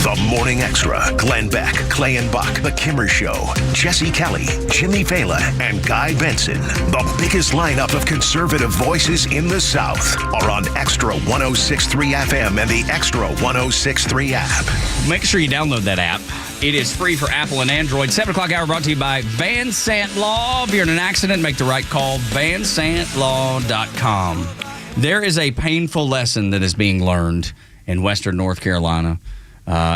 The Morning Extra. Glenn Beck, Clay and Buck, The Kimmer Show, Jesse Kelly, Jimmy Fallon, and Guy Benson. The biggest lineup of conservative voices in the South are on Extra 106.3 FM and the Extra 106.3 app. Make sure you download that app. It is free for Apple and Android. 7 o'clock hour brought to you by Van Sant Law. If you're in an accident, make the right call. VanSantLaw.com. There is a painful lesson that is being learned in Western North Carolina,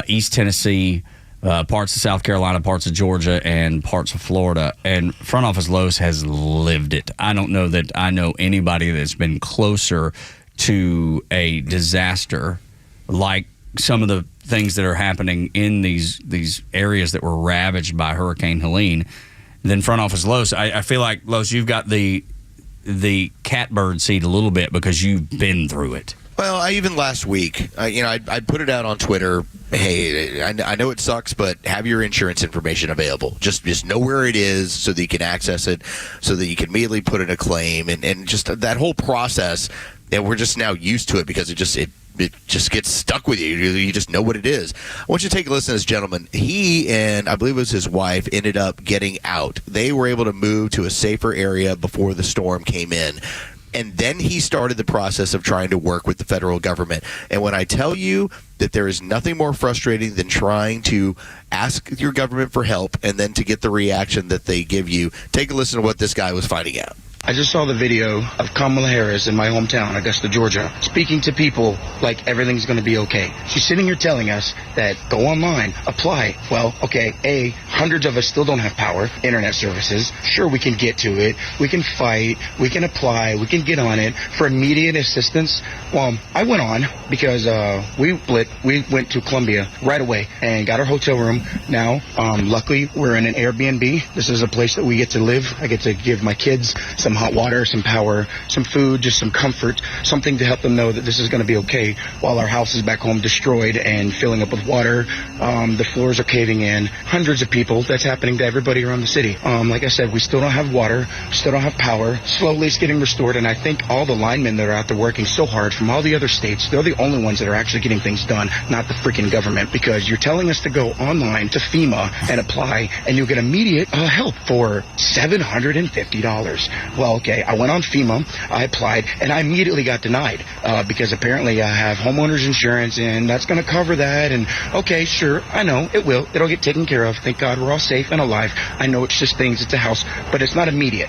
East Tennessee, parts of South Carolina, parts of Georgia, and parts of Florida. And Front Office Lowe's has lived it. I don't know that I know anybody that's been closer to a disaster like some of the things that are happening in these areas that were ravaged by Hurricane Helene than Front Office Lowe's. I feel like, Lowe's, you've got the catbird seat a little bit because you've been through it. Well, even last week, I put it out on Twitter. Hey, I know it sucks, but have your insurance information available. Just know where it is so that you can access it, so that you can immediately put in a claim, and just that whole process. And we're just now used to it because it just gets stuck with you. You just know what it is. I want you to take a listen to this gentleman. He and I believe it was his wife ended up getting out. They were able to move to a safer area before the storm came in. And then he started the process of trying to work with the federal government. And when I tell you that there is nothing more frustrating than trying to ask your government for help and then to get the reaction that they give you, take a listen to what this guy was finding out. I just saw the video of Kamala Harris in my hometown, Augusta, Georgia, speaking to people like everything's going to be okay. She's sitting here telling us that go online, apply. Well, okay, hundreds of us still don't have power, internet services. Sure, we can get to it. We can fight. We can apply. We can get on it for immediate assistance. Well, I went on because we went to Columbia right away and got our hotel room. Now, luckily, we're in an Airbnb. This is a place that we get to live. I get to give my kids some hot water, some power, some food, just some comfort, something to help them know that this is going to be okay while our house is back home destroyed and filling up with water. The floors are caving in. Hundreds of people. That's happening to everybody around the city. Like I said, we still don't have water, still don't have power. Slowly it's getting restored, and I think all the linemen that are out there working so hard from all the other states, they're the only ones that are actually getting things done, not the freaking government, because you're telling us to go online to FEMA and apply, and you'll get immediate help for $750. Well, okay, I went on FEMA, I applied, and I immediately got denied because apparently I have homeowner's insurance, and that's going to cover that. And okay, sure, I know it will. It'll get taken care of. Thank God we're all safe and alive. I know it's just things. It's a house, but it's not immediate.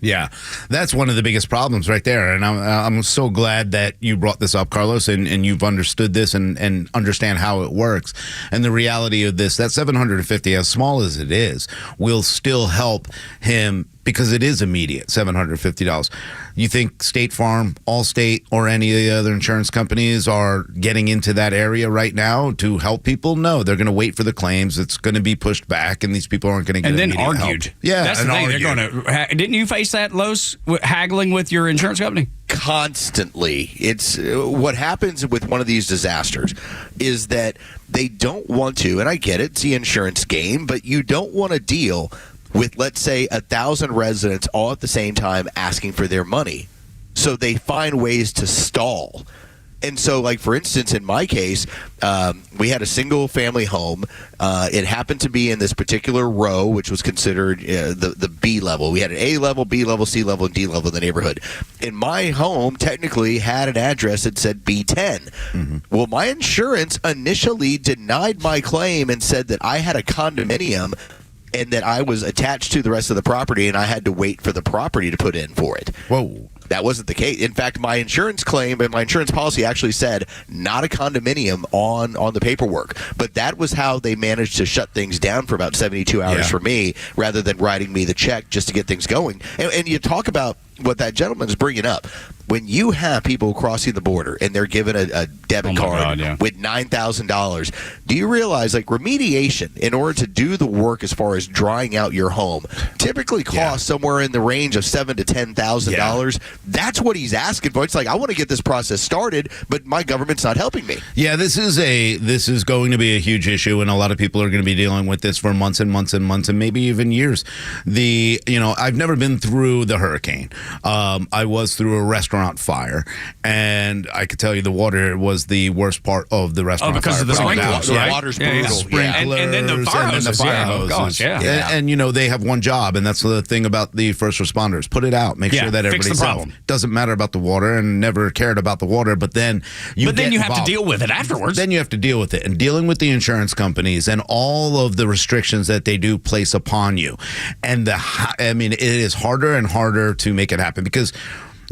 Yeah, that's one of the biggest problems right there. And I'm so glad that you brought this up, Carlos, and you've understood this and understand how it works. And the reality of this, that $750, as small as it is, will still help him because it is immediate, $750. You think State Farm, Allstate, or any of the other insurance companies are getting into that area right now to help people? No, they're going to wait for the claims. It's going to be pushed back, and these people aren't going to get immediate help. argued. Yeah, that's the thing. They're going to. Didn't you face that, Los, haggling with your insurance company? Constantly. It's what happens with one of these disasters is that they don't want to, and I get it, it's the insurance game, but you don't want to deal with, let's say, 1,000 residents all at the same time asking for their money. So they find ways to stall. And so, like, for instance, in my case, we had a single-family home. It happened to be in this particular row, which was considered the B level. We had an A level, B level, C level, and D level in the neighborhood. And my home technically had an address that said B10. Mm-hmm. Well, my insurance initially denied my claim and said that I had a condominium and that I was attached to the rest of the property, and I had to wait for the property to put in for it. Whoa. That wasn't the case. In fact, my insurance claim and my insurance policy actually said not a condominium on the paperwork. But that was how they managed to shut things down for about 72 hours for me, rather than writing me the check just to get things going. And you talk about what that gentleman is bringing up. When you have people crossing the border and they're given a debit card with $9,000, do you realize, like, remediation in order to do the work as far as drying out your home typically costs somewhere in the range of $7,000 to $10,000? That's what he's asking for. It's like, I want to get this process started, but my government's not helping me. Yeah, this is going to be a huge issue, and a lot of people are going to be dealing with this for months and months and months, and maybe even years. I've never been through the hurricane. I was through a restaurant fire, and I could tell you the water was the worst part of the restaurant because fire. Of the sprinklers, right? The water's brutal. Sprinklers, and then the fire hoses. And they have one job, and that's the thing about the first responders. Put it out. Make sure that everybody's safe. Doesn't matter about the water, and never cared about the water, but then you have to deal with it afterwards. Then you have to deal with it, and dealing with the insurance companies and all of the restrictions that they do place upon you. And it is harder and harder to make it happen because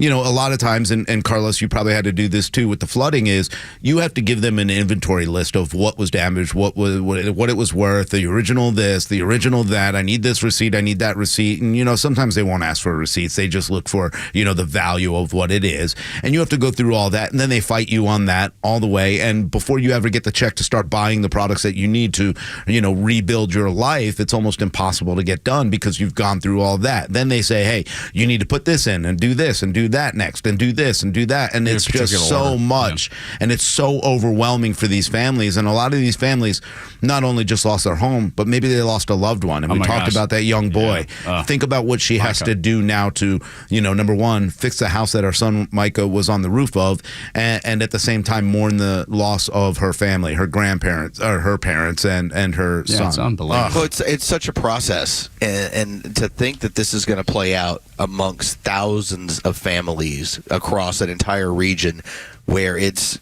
a lot of times, and Carlos, you probably had to do this too with the flooding, is you have to give them an inventory list of what was damaged, what it was worth, the original this, the original that. I need this receipt, I need that receipt. And, sometimes they won't ask for receipts. They just look for, the value of what it is. And you have to go through all that. And then they fight you on that all the way. And before you ever get the check to start buying the products that you need to, rebuild your life, it's almost impossible to get done because you've gone through all that. Then they say, hey, you need to put this in and do this and do that next and do this and do that, and it's just so much, and it's so overwhelming for these families. And a lot of these families not only just lost their home, but maybe they lost a loved one. And we talked about that young boy. Think about what she has to do now to, number one, fix the house that our son Micah was on the roof of, and at the same time mourn the loss of her family, her grandparents, or her parents, and her son. It's unbelievable. Well, it's such a process, and to think that this is going to play out amongst thousands of families across an entire region where it's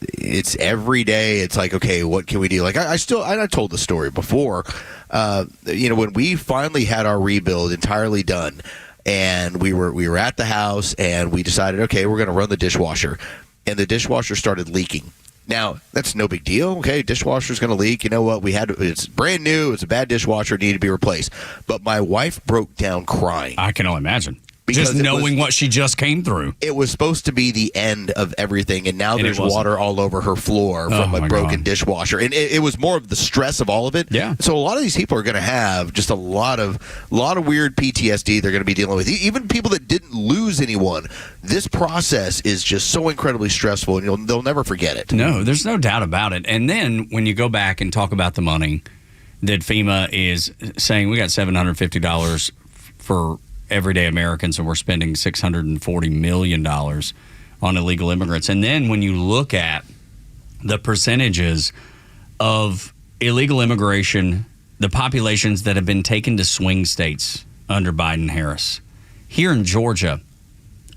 every day. It's like, okay, what can we do? Like I told the story before, when we finally had our rebuild entirely done, and we were at the house, and we decided, okay, we're going to run the dishwasher, and the dishwasher started leaking. Now, that's no big deal. Okay, dishwasher's going to leak. You know what? It's brand new. It's a bad dishwasher. It needed to be replaced. But my wife broke down crying. I can only imagine. Just knowing what she just came through. It was supposed to be the end of everything, and now there's water all over her floor from a broken dishwasher. And it was more of the stress of all of it. Yeah. So a lot of these people are going to have just a lot of weird PTSD they're going to be dealing with. Even people that didn't lose anyone. This process is just so incredibly stressful, and they'll never forget it. No, there's no doubt about it. And then when you go back and talk about the money that FEMA is saying, we got $750 for everyday Americans, and we're spending $640 million on illegal immigrants. And then when you look at the percentages of illegal immigration, the populations that have been taken to swing states under Biden-Harris. Here in Georgia,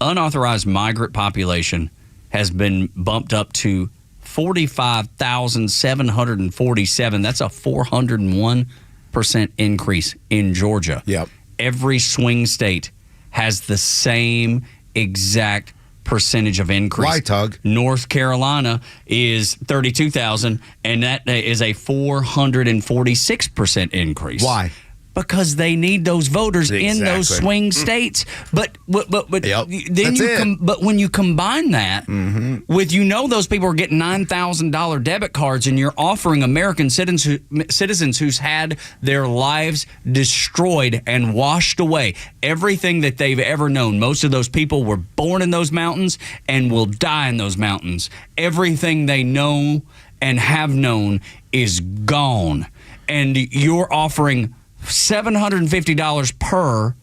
unauthorized migrant population has been bumped up to 45,747. That's a 401% increase in Georgia. Yep. Every swing state has the same exact percentage of increase. Why, Tug? North Carolina is 32,000, and that is a 446% increase. Why? Because they need those voters in those swing states. But then but when you combine that with those people are getting $9,000 debit cards, and you're offering American citizens who's had their lives destroyed and washed away, everything that they've ever known. Most of those people were born in those mountains and will die in those mountains. Everything they know and have known is gone, and you're offering $750 per,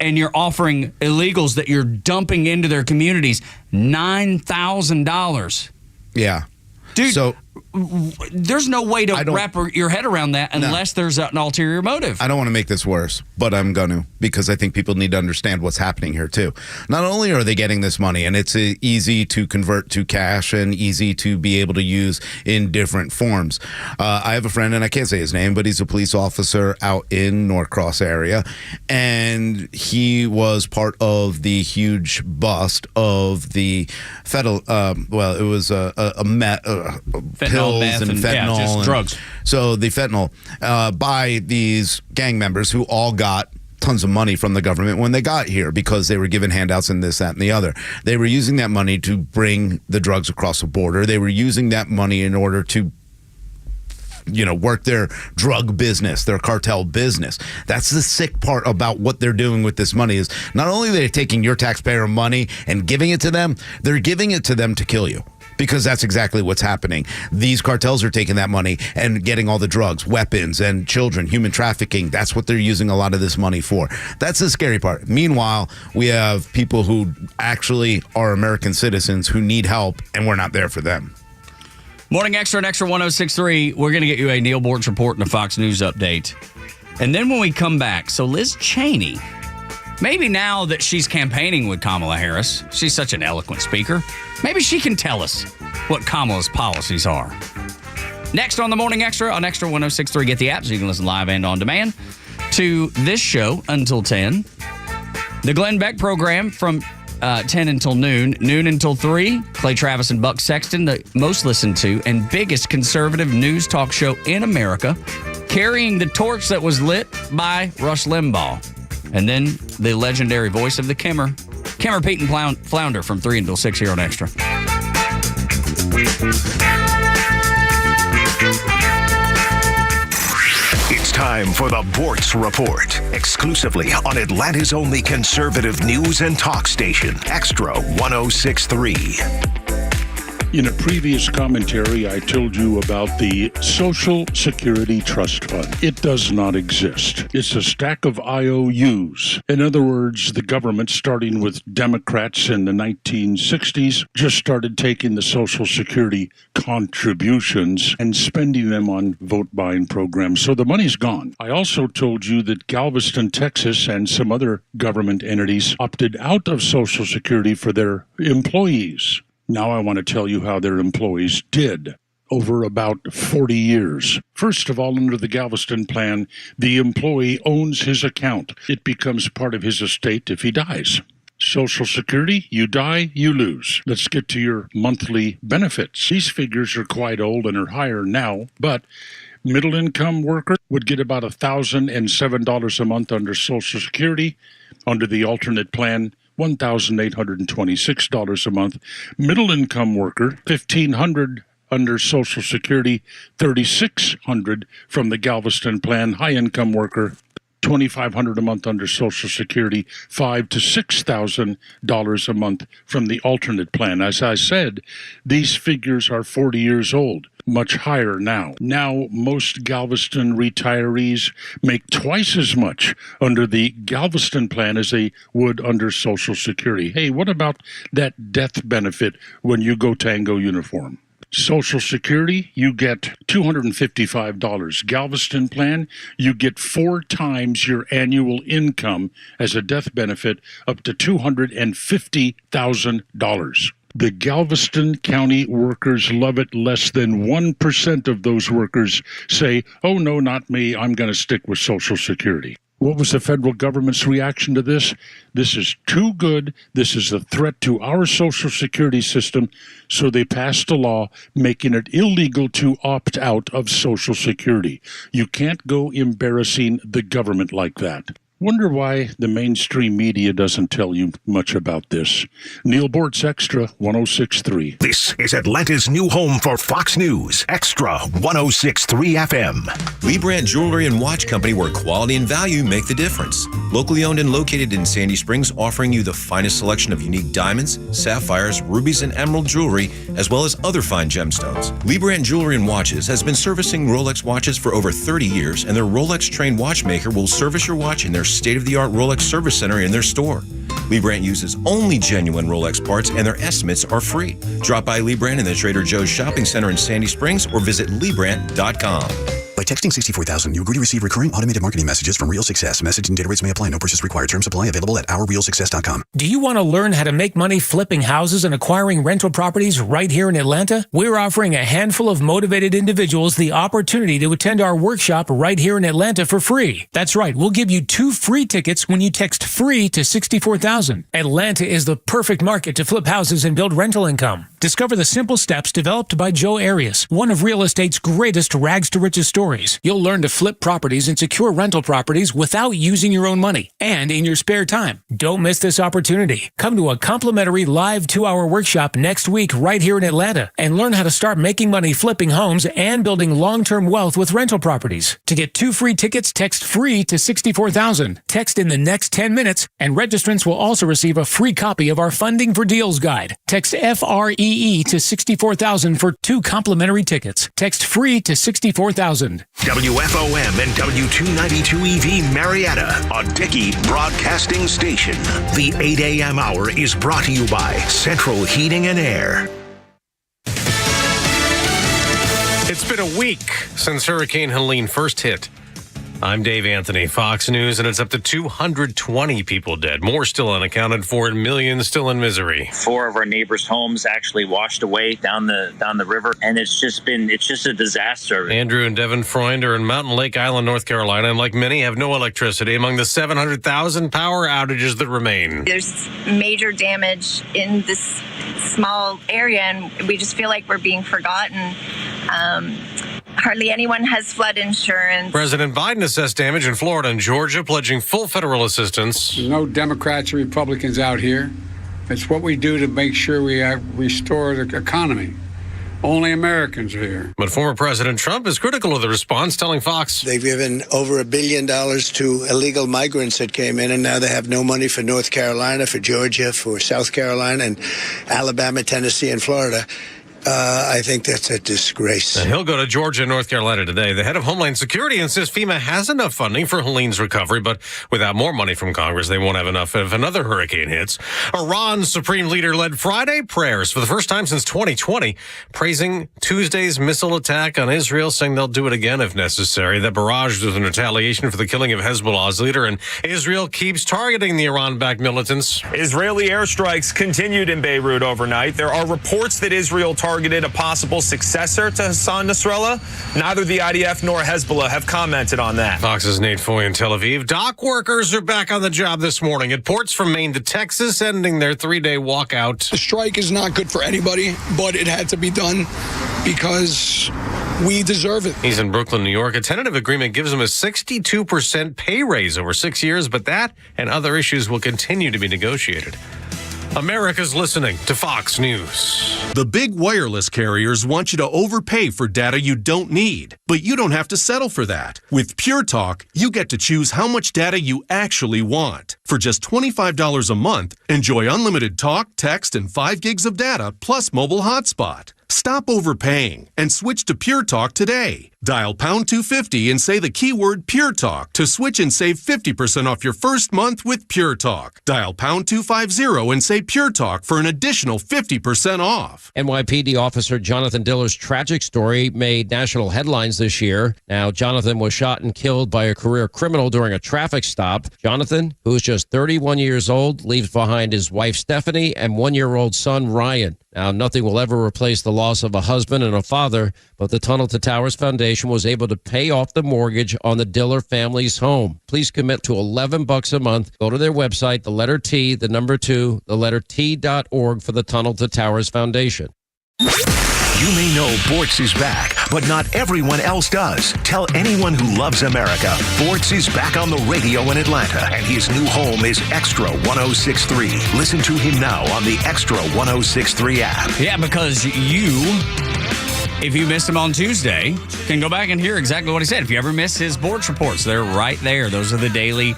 and you're offering illegals that you're dumping into their communities $9,000. Yeah. Dude, so there's no way to wrap your head around that unless there's an ulterior motive. I don't want to make this worse, but I'm going to, because I think people need to understand what's happening here too. Not only are they getting this money, and it's easy to convert to cash and easy to be able to use in different forms. I have a friend, and I can't say his name, but he's a police officer out in Norcross area, and he was part of the huge bust of the fentanyl. It was pills and fentanyl, just drugs. So the fentanyl by these gang members who all got tons of money from the government when they got here because they were given handouts and this, that, and the other. They were using that money to bring the drugs across the border. They were using that money in order to work their drug business, their cartel business. That's the sick part about what they're doing with this money is not only are they taking your taxpayer money and giving it to them, they're giving it to them to kill you. Because that's exactly what's happening. These cartels are taking that money and getting all the drugs, weapons, and children, human trafficking. That's what they're using a lot of this money for. That's the scary part. Meanwhile, we have people who actually are American citizens who need help, and we're not there for them. Morning Xtra and Xtra 106.3. We're going to get you a Neil Bortz report and a Fox News update. And then when we come back, so Liz Cheney, maybe now that she's campaigning with Kamala Harris, she's such an eloquent speaker, maybe she can tell us what Kamala's policies are. Next on the Morning Xtra on Xtra 106.3. Get the app so you can listen live and on demand to this show until 10. The Glenn Beck program from 10 until noon until 3. Clay Travis and Buck Sexton, the most listened to and biggest conservative news talk show in America, carrying the torch that was lit by Rush Limbaugh. And then the legendary voice of the Kimmer, Pete and Flounder from 3 until 6 here on Xtra. It's time for the Bortz Report, exclusively on Atlanta's only conservative news and talk station, Xtra 106.3. In a previous commentary, I told you about the Social Security Trust Fund. It does not exist. It's a stack of IOUs. In other words, the government, starting with Democrats in the 1960s, just started taking the Social Security contributions and spending them on vote-buying programs. So the money's gone. I also told you that Galveston, Texas, and some other government entities opted out of Social Security for their employees. Now I want to tell you how their employees did over about 40 years. First of all, under the Galveston plan, the employee owns his account. It becomes part of his estate if he dies. Social Security, you die, you lose. Let's get to your monthly benefits. These figures are quite old and are higher now, but middle-income worker would get about $1,007 a month under Social Security. Under the alternate plan, $1,826 a month. Middle-income worker, $1,500 under Social Security, $3,600 from the Galveston plan. High-income worker, $2,500 a month under Social Security, $5,000 to $6,000 a month from the alternate plan. As I said, these figures are 40 years old, much higher now. Now, most Galveston retirees make twice as much under the Galveston plan as they would under Social Security. Hey, what about that death benefit when you go tango uniform? Social Security, you get $255. Galveston plan, you get 4 times your annual income as a death benefit, up to $250,000. The Galveston County workers love it. Less than 1% of those workers say, oh, no, not me. I'm going to stick with Social Security. What was the federal government's reaction to this? This is too good. This is a threat to our Social Security system. So they passed a law making it illegal to opt out of Social Security. You can't go embarrassing the government like that. Wonder why the mainstream media doesn't tell you much about this. Neil Bortz, Extra 106.3. This is Atlanta's new home for Fox News, Extra 106.3 FM. Lee Brandt Jewelry and Watch Company, where quality and value make the difference. Locally owned and located in Sandy Springs, offering you the finest selection of unique diamonds, sapphires, rubies, and emerald jewelry, as well as other fine gemstones. Lee Brandt Jewelry and Watches has been servicing Rolex watches for over 30 years, and their Rolex-trained watchmaker will service your watch in their state-of-the-art Rolex service center in their store. Lee Brandt uses only genuine Rolex parts, and their estimates are free. Drop by Lee Brandt in the Trader Joe's Shopping Center in Sandy Springs or visit LeeBrandt.com. By texting 64,000, you agree to receive recurring automated marketing messages from Real Success. Message and data rates may apply. No purchase required. Terms apply. Available at OurRealSuccess.com. Do you want to learn how to make money flipping houses and acquiring rental properties right here in Atlanta? We're offering a handful of motivated individuals the opportunity to attend our workshop right here in Atlanta for free. That's right. We'll give you 2 free tickets when you text FREE to 64,000. Atlanta is the perfect market to flip houses and build rental income. Discover the simple steps developed by Joe Arias, one of real estate's greatest rags to riches stories. You'll learn to flip properties and secure rental properties without using your own money and in your spare time. Don't miss this opportunity. Come to a complimentary live 2-hour workshop next week right here in Atlanta and learn how to start making money flipping homes and building long-term wealth with rental properties. To get 2 free tickets, text FREE to 64,000. Text in the next 10 minutes, and registrants will also receive a free copy of our Funding for Deals guide. Text FREE to 64,000 for 2 complimentary tickets. Text FREE to 64,000. WFOM and W292 EV Marietta, a Dickey broadcasting station. The 8 a.m. hour is brought to you by Central Heating and Air. It's been a week since Hurricane Helene first hit. I'm Dave Anthony, Fox News, and it's up to 220 people dead. More still unaccounted for, and millions still in misery. 4 of our neighbors' homes actually washed away down the river, and it's just a disaster. Andrew and Devin Freund are in Mountain Lake Island, North Carolina, and like many, have no electricity among the 700,000 power outages that remain. There's major damage in this small area, and we just feel like we're being forgotten. Hardly anyone has flood insurance. President Biden assessed damage in Florida and Georgia, pledging full federal assistance. There's no Democrats or Republicans out here. It's what we do to make sure we restore the economy. Only Americans are here. But former President Trump is critical of the response, telling Fox they've given over $1 billion to illegal migrants that came in, and now they have no money for North Carolina, for Georgia, for South Carolina, and Alabama, Tennessee, and Florida. I think that's a disgrace. And he'll go to Georgia and North Carolina today. The head of Homeland Security insists FEMA has enough funding for Helene's recovery, but without more money from Congress, they won't have enough if another hurricane hits. Iran's supreme leader led Friday prayers for the first time since 2020, praising Tuesday's missile attack on Israel, saying they'll do it again if necessary. That barrage was in retaliation for the killing of Hezbollah's leader, and Israel keeps targeting the Iran-backed militants. Israeli airstrikes continued in Beirut overnight. There are reports that Israel targeted a possible successor to Hassan Nasrallah. Neither the IDF nor Hezbollah have commented on that. Fox's Nate Foy in Tel Aviv. Dock workers are back on the job this morning at ports from Maine to Texas, ending their 3-day walkout. The strike is not good for anybody, but it had to be done because we deserve it. He's in Brooklyn, New York. A tentative agreement gives him a 62% pay raise over 6 years, but that and other issues will continue to be negotiated. America's listening to Fox News. The big wireless carriers want you to overpay for data you don't need, but you don't have to settle for that. With Pure Talk, you get to choose how much data you actually want. For just $25 a month, enjoy unlimited talk, text, and 5 gigs of data, plus mobile hotspot. Stop overpaying and switch to Pure Talk today. Dial pound 250 and say the keyword Pure Talk to switch and save 50% off your first month with Pure Talk. Dial pound 250 and say Pure Talk for an additional 50% off. NYPD officer Jonathan Diller's tragic story made national headlines this year. Now, Jonathan was shot and killed by a career criminal during a traffic stop. Jonathan, who is just 31 years old, leaves behind his wife Stephanie and 1-year-old son Ryan. Now, nothing will ever replace the loss of a husband and a father, but the Tunnel to Towers Foundation was able to pay off the mortgage on the Diller family's home. Please commit to $11 a month. Go to their website, the letter T, the number 2, the letter T.org for the Tunnel to Towers Foundation. You may know Bortz is back, but not everyone else does. Tell anyone who loves America, Bortz is back on the radio in Atlanta, and his new home is Extra 106.3. Listen to him now on the Extra 106.3 app. Yeah, because if you missed him on Tuesday, can go back and hear exactly what he said. If you ever missed his Bortz reports, they're right there. Those are the daily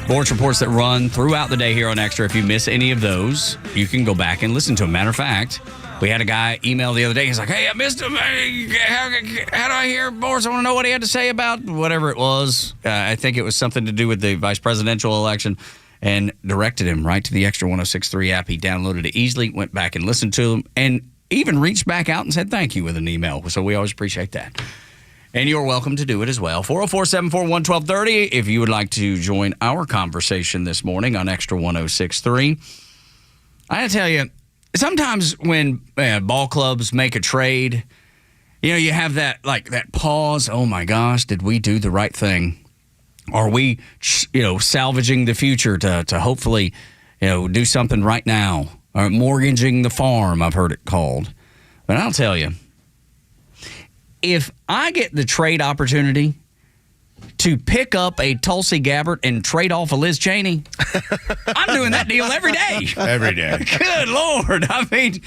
Bortz reports that run throughout the day here on Extra. If you miss any of those, you can go back and listen to them. Matter of fact, we had a guy email the other day. He's like, hey, I missed him. How do I hear Bortz? I want to know what he had to say about whatever it was. I think it was something to do with the vice presidential election, and directed him right to the Extra 106.3 app. He downloaded it easily, went back and listened to him, and even reached back out and said thank you with an email. So we always appreciate that. And you're welcome to do it as well. 404-741-1230 if you would like to join our conversation this morning on Extra 106.3. I got to tell you, sometimes when ball clubs make a trade, you have that pause. Oh my gosh, did we do the right thing? Are we, salvaging the future to hopefully, do something right now? Or mortgaging the farm, I've heard it called. But I'll tell you, if I get the trade opportunity to pick up a Tulsi Gabbard and trade off a Liz Cheney, I'm doing that deal every day. Every day. Good Lord. I mean,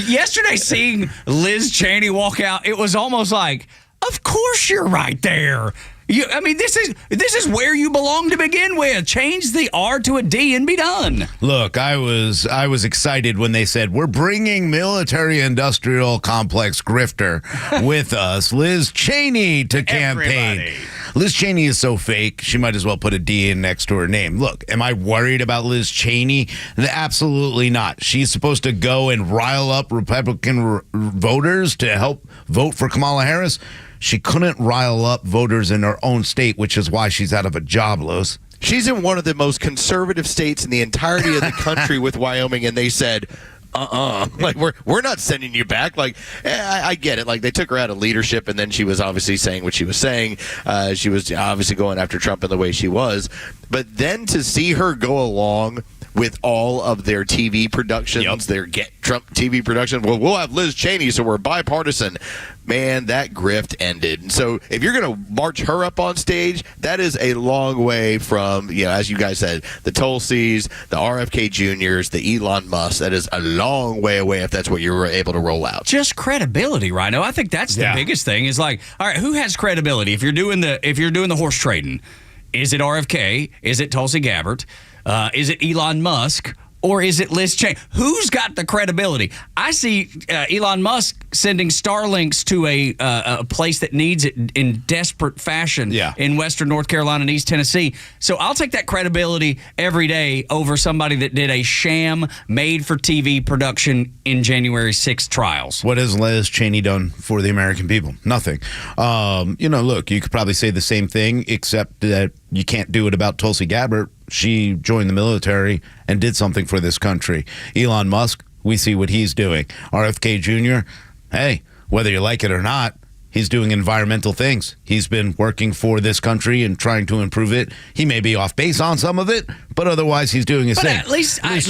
yesterday seeing Liz Cheney walk out, it was almost like, of course you're right there. This is where you belong to begin with. Change the R to a D and be done. Look, I was excited when they said we're bringing military-industrial complex grifter with us, Liz Cheney, to campaign. Everybody. Liz Cheney is so fake, she might as well put a D in next to her name. Look, am I worried about Liz Cheney? Absolutely not. She's supposed to go and rile up Republican voters to help vote for Kamala Harris. She couldn't rile up voters in her own state, which is why she's out of a job, Los. She's in one of the most conservative states in the entirety of the country with Wyoming, and they said, like, we're not sending you back. Like, I get it. Like, they took her out of leadership, and then she was obviously saying what she was saying. She was obviously going after Trump in the way she was. But then to see her go along with all of their TV productions, their Get Trump TV production. Well, we'll have Liz Cheney, so we're bipartisan. Man, that grift ended. And so if you're going to march her up on stage, that is a long way from, as you guys said, the Tulsis, the RFK Juniors, the Elon Musk. That is a long way away if that's what you were able to roll out. Just credibility, Rhino. I think that's the biggest thing. Is like, all right, who has credibility? If you're doing the horse trading, is it RFK? Is it Tulsi Gabbard? Is it Elon Musk? Or is it Liz Cheney? Who's got the credibility? I see Elon Musk sending Starlinks to a place that needs it in desperate fashion in western North Carolina and East Tennessee. So I'll take that credibility every day over somebody that did a sham made-for-TV production in January 6th trials. What has Liz Cheney done for the American people? Nothing. Look, you could probably say the same thing, except that you can't do it about Tulsi Gabbard. She joined the military and did something for this country. Elon Musk, we see what he's doing. RFK Jr., hey, whether you like it or not, he's doing environmental things. He's been working for this country and trying to improve it. He may be off base on some of it, but otherwise he's doing his thing. At least I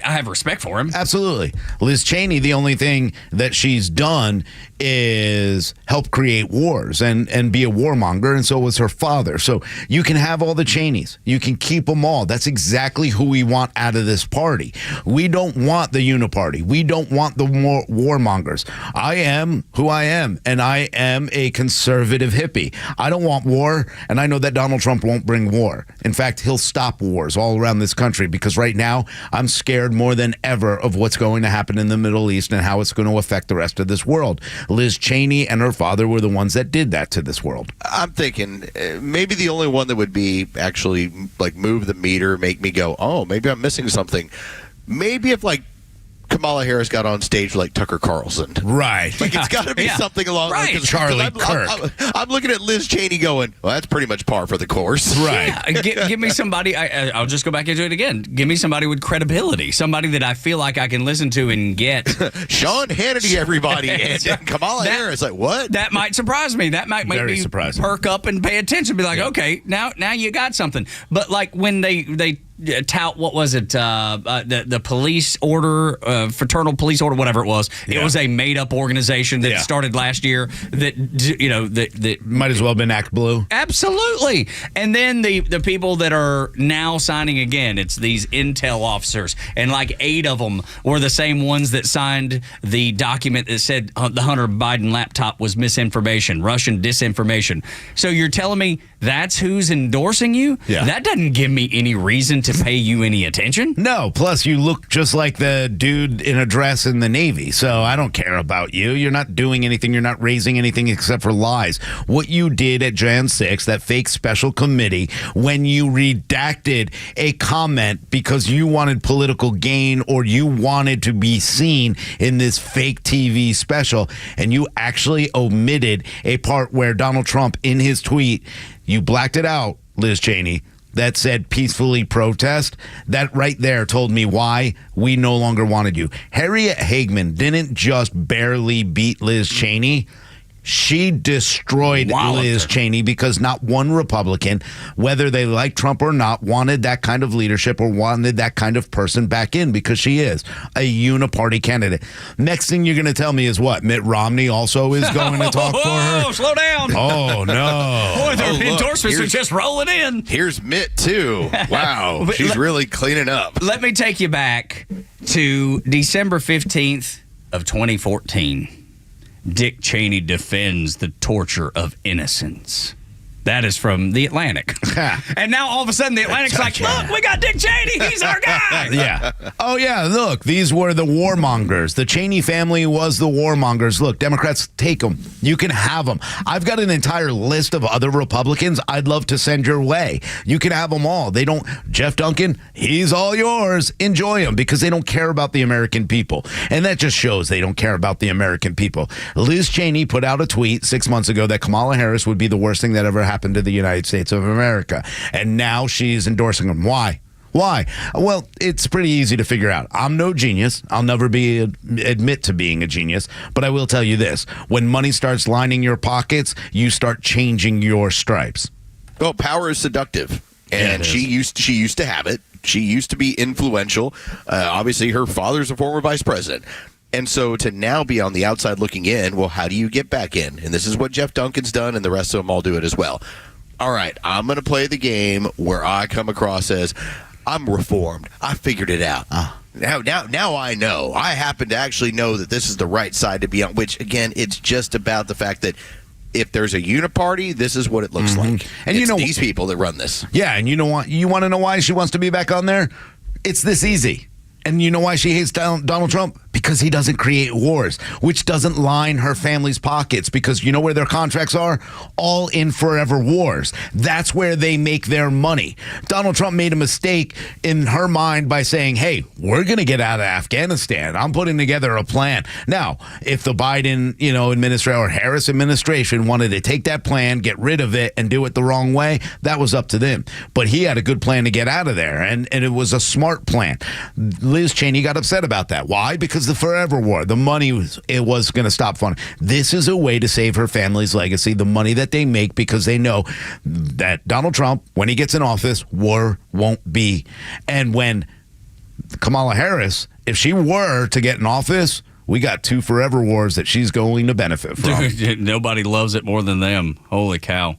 have respect for him. Absolutely. Liz Cheney, the only thing that she's done is help create wars and be a warmonger, and so was her father. So you can have all the Cheneys. You can keep them all. That's exactly who we want out of this party. We don't want the uniparty. We don't want the warmongers. I am who I am, and I am a conservative hippie. I don't want war, and I know that Donald Trump won't bring war. In fact, he'll stop wars all around this country, because right now I'm scared more than ever of what's going to happen in the Middle East and how it's going to affect the rest of this world. Liz Cheney and her father were the ones that did that to this world. I'm thinking maybe the only one that would be actually like move the meter, make me go, oh, maybe I'm missing something. Maybe if like Kamala Harris got on stage like Tucker Carlson. Right. Like, it's got to be something along right. Charlie Kirk. I'm looking at Liz Cheney going, well, that's pretty much par for the course. Right. Yeah, give me somebody. I'll just go back into it again. Give me somebody with credibility, somebody that I feel like I can listen to and get. Sean Hannity, everybody, and Kamala Harris. Like, what? That might surprise me. That might make me perk up and pay attention. Be like, okay, now you got something. But like when they tout, what was it? The police order, fraternal police order, whatever it was. It was a made up organization that started last year. That might as well have been Act Blue. Absolutely. And then the people that are now signing again, it's these intel officers, and like 8 of them were the same ones that signed the document that said the Hunter Biden laptop was misinformation, Russian disinformation. So you're telling me that's who's endorsing you? Yeah. That doesn't give me any reason to pay you any attention. No, plus you look just like the dude in a dress in the Navy, so I don't care about you. You're not doing anything. You're not raising anything except for lies. What you did at Jan 6, that fake special committee, when you redacted a comment because you wanted political gain or you wanted to be seen in this fake TV special, and you actually omitted a part where Donald Trump, in his tweet, you blacked it out, Liz Cheney, that said peacefully protest. That right there told me why we no longer wanted you. Harriet Hagman didn't just barely beat Liz Cheney. She destroyed Liz Cheney because not one Republican, whether they like Trump or not, wanted that kind of leadership or wanted that kind of person back in, because she is a uniparty candidate. Next thing you're going to tell me is what? Mitt Romney also is going to talk for her? Oh, slow down. Oh, no. Boy, their endorsements are just rolling in. Here's Mitt, too. Wow. She's really cleaning up. Let me take you back to December 15th of 2014. Dick Cheney defends the torture of innocents. That is from The Atlantic. And now all of a sudden The Atlantic's like, look, we got Dick Cheney. He's our guy. Yeah. Oh, yeah. Look, these were the warmongers. The Cheney family was the warmongers. Look, Democrats, take them. You can have them. I've got an entire list of other Republicans I'd love to send your way. You can have them all. They don't. Jeff Duncan, he's all yours. Enjoy him, because they don't care about the American people. And that just shows they don't care about the American people. Liz Cheney put out a tweet 6 months ago that Kamala Harris would be the worst thing that ever happened to the United States of America. And now she's endorsing him. Why? Why? Well, it's pretty easy to figure out. I'm no genius. I'll never admit to being a genius. But I will tell you this. When money starts lining your pockets, you start changing your stripes. Well, power is seductive. And she used to have it. She used to be influential. Obviously, her father's a former vice president. And so to now be on the outside looking in, well, how do you get back in? And this is what Jeff Duncan's done, and the rest of them all do it as well. All right, I'm going to play the game where I come across as I'm reformed. I figured it out. Now I know. I happen to actually know that this is the right side to be on, which, again, it's just about the fact that if there's a uniparty, this is what it looks like. And it's these people that run this. Yeah, and you know what? You want to know why she wants to be back on there? It's this easy. And you know why she hates Donald Trump? Because he doesn't create wars, which doesn't line her family's pockets, because you know where their contracts are? All in forever wars. That's where they make their money. Donald Trump made a mistake in her mind by saying, hey, we're going to get out of Afghanistan. I'm putting together a plan. Now, if the Biden, administration or Harris administration wanted to take that plan, get rid of it, and do it the wrong way, that was up to them. But he had a good plan to get out of there, and it was a smart plan. Liz Cheney got upset about that. Why? Because the forever war, the money was going to stop funding. This is a way to save her family's legacy, the money that they make, because they know that Donald Trump, when he gets in office, war won't be. And when Kamala Harris, if she were to get in office, we got 2 forever wars that she's going to benefit from. Nobody loves it more than them. Holy cow.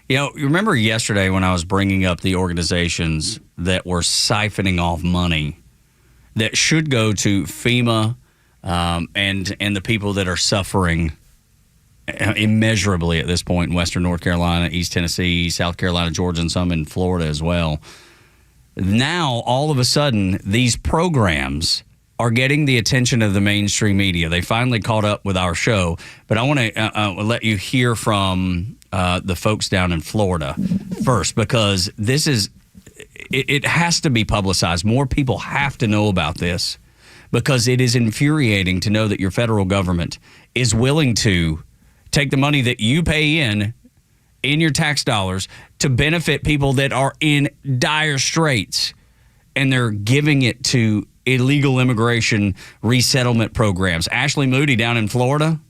You remember yesterday when I was bringing up the organizations that were siphoning off money that should go to FEMA and the people that are suffering immeasurably at this point in Western North Carolina, East Tennessee, South Carolina, Georgia, and some in Florida as well. Now, all of a sudden, these programs are getting the attention of the mainstream media. They finally caught up with our show, but I want to let you hear from the folks down in Florida first, because this is... It has to be publicized. More people have to know about this, because it is infuriating to know that your federal government is willing to take the money that you pay in your tax dollars to benefit people that are in dire straits, and they're giving it to illegal immigration resettlement programs. Ashley Moody down in Florida.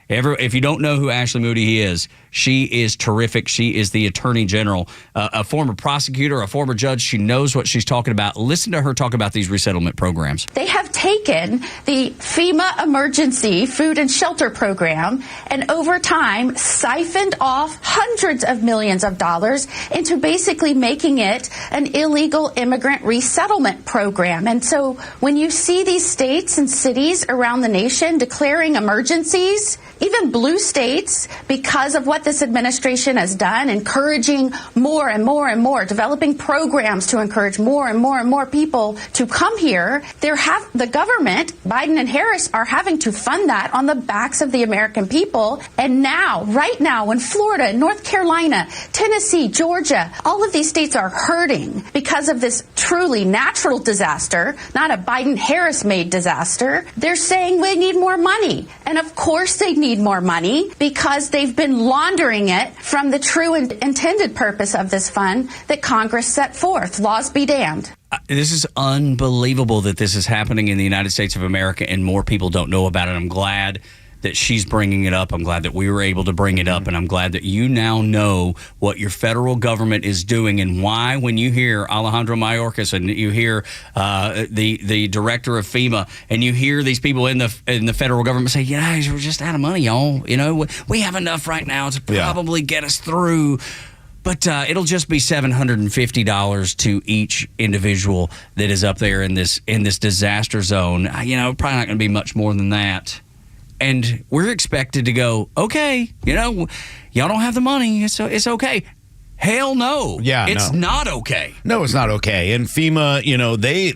If you don't know who Ashley Moody is, she is terrific. She is the Attorney General, a former prosecutor, a former judge. She knows what she's talking about. Listen to her talk about these resettlement programs. They have taken the FEMA Emergency Food and Shelter Program and over time siphoned off hundreds of millions of dollars into basically making it an illegal immigrant resettlement program. And so when you see these states and cities around the nation declaring emergencies, even blue states, because of what this administration has done, encouraging more and more and more, developing programs to encourage more and more and more people to come here, the government, Biden and Harris, are having to fund that on the backs of the American people. And now, right now, in Florida, North Carolina, Tennessee, Georgia, all of these states are hurting because of this truly natural disaster, not a Biden-Harris-made disaster. They're saying we need more money. And of course they need more money because they've been laundering it from the true and intended purpose of this fund that Congress set forth. Laws be damned. This is unbelievable that this is happening in the United States of America and more people don't know about it. I'm glad that she's bringing it up. I'm glad that we were able to bring it up, and I'm glad that you now know what your federal government is doing and why. When you hear Alejandro Mayorkas and you hear the director of FEMA and you hear these people in the federal government say, "Yeah, we're just out of money, y'all. We have enough right now to probably get us through." But it'll just be $750 to each individual that is up there in this disaster zone. Probably not going to be much more than that. And we're expected to go, okay, y'all don't have the money, it's okay. Hell no. Yeah, it's not okay. No, it's not okay. And FEMA,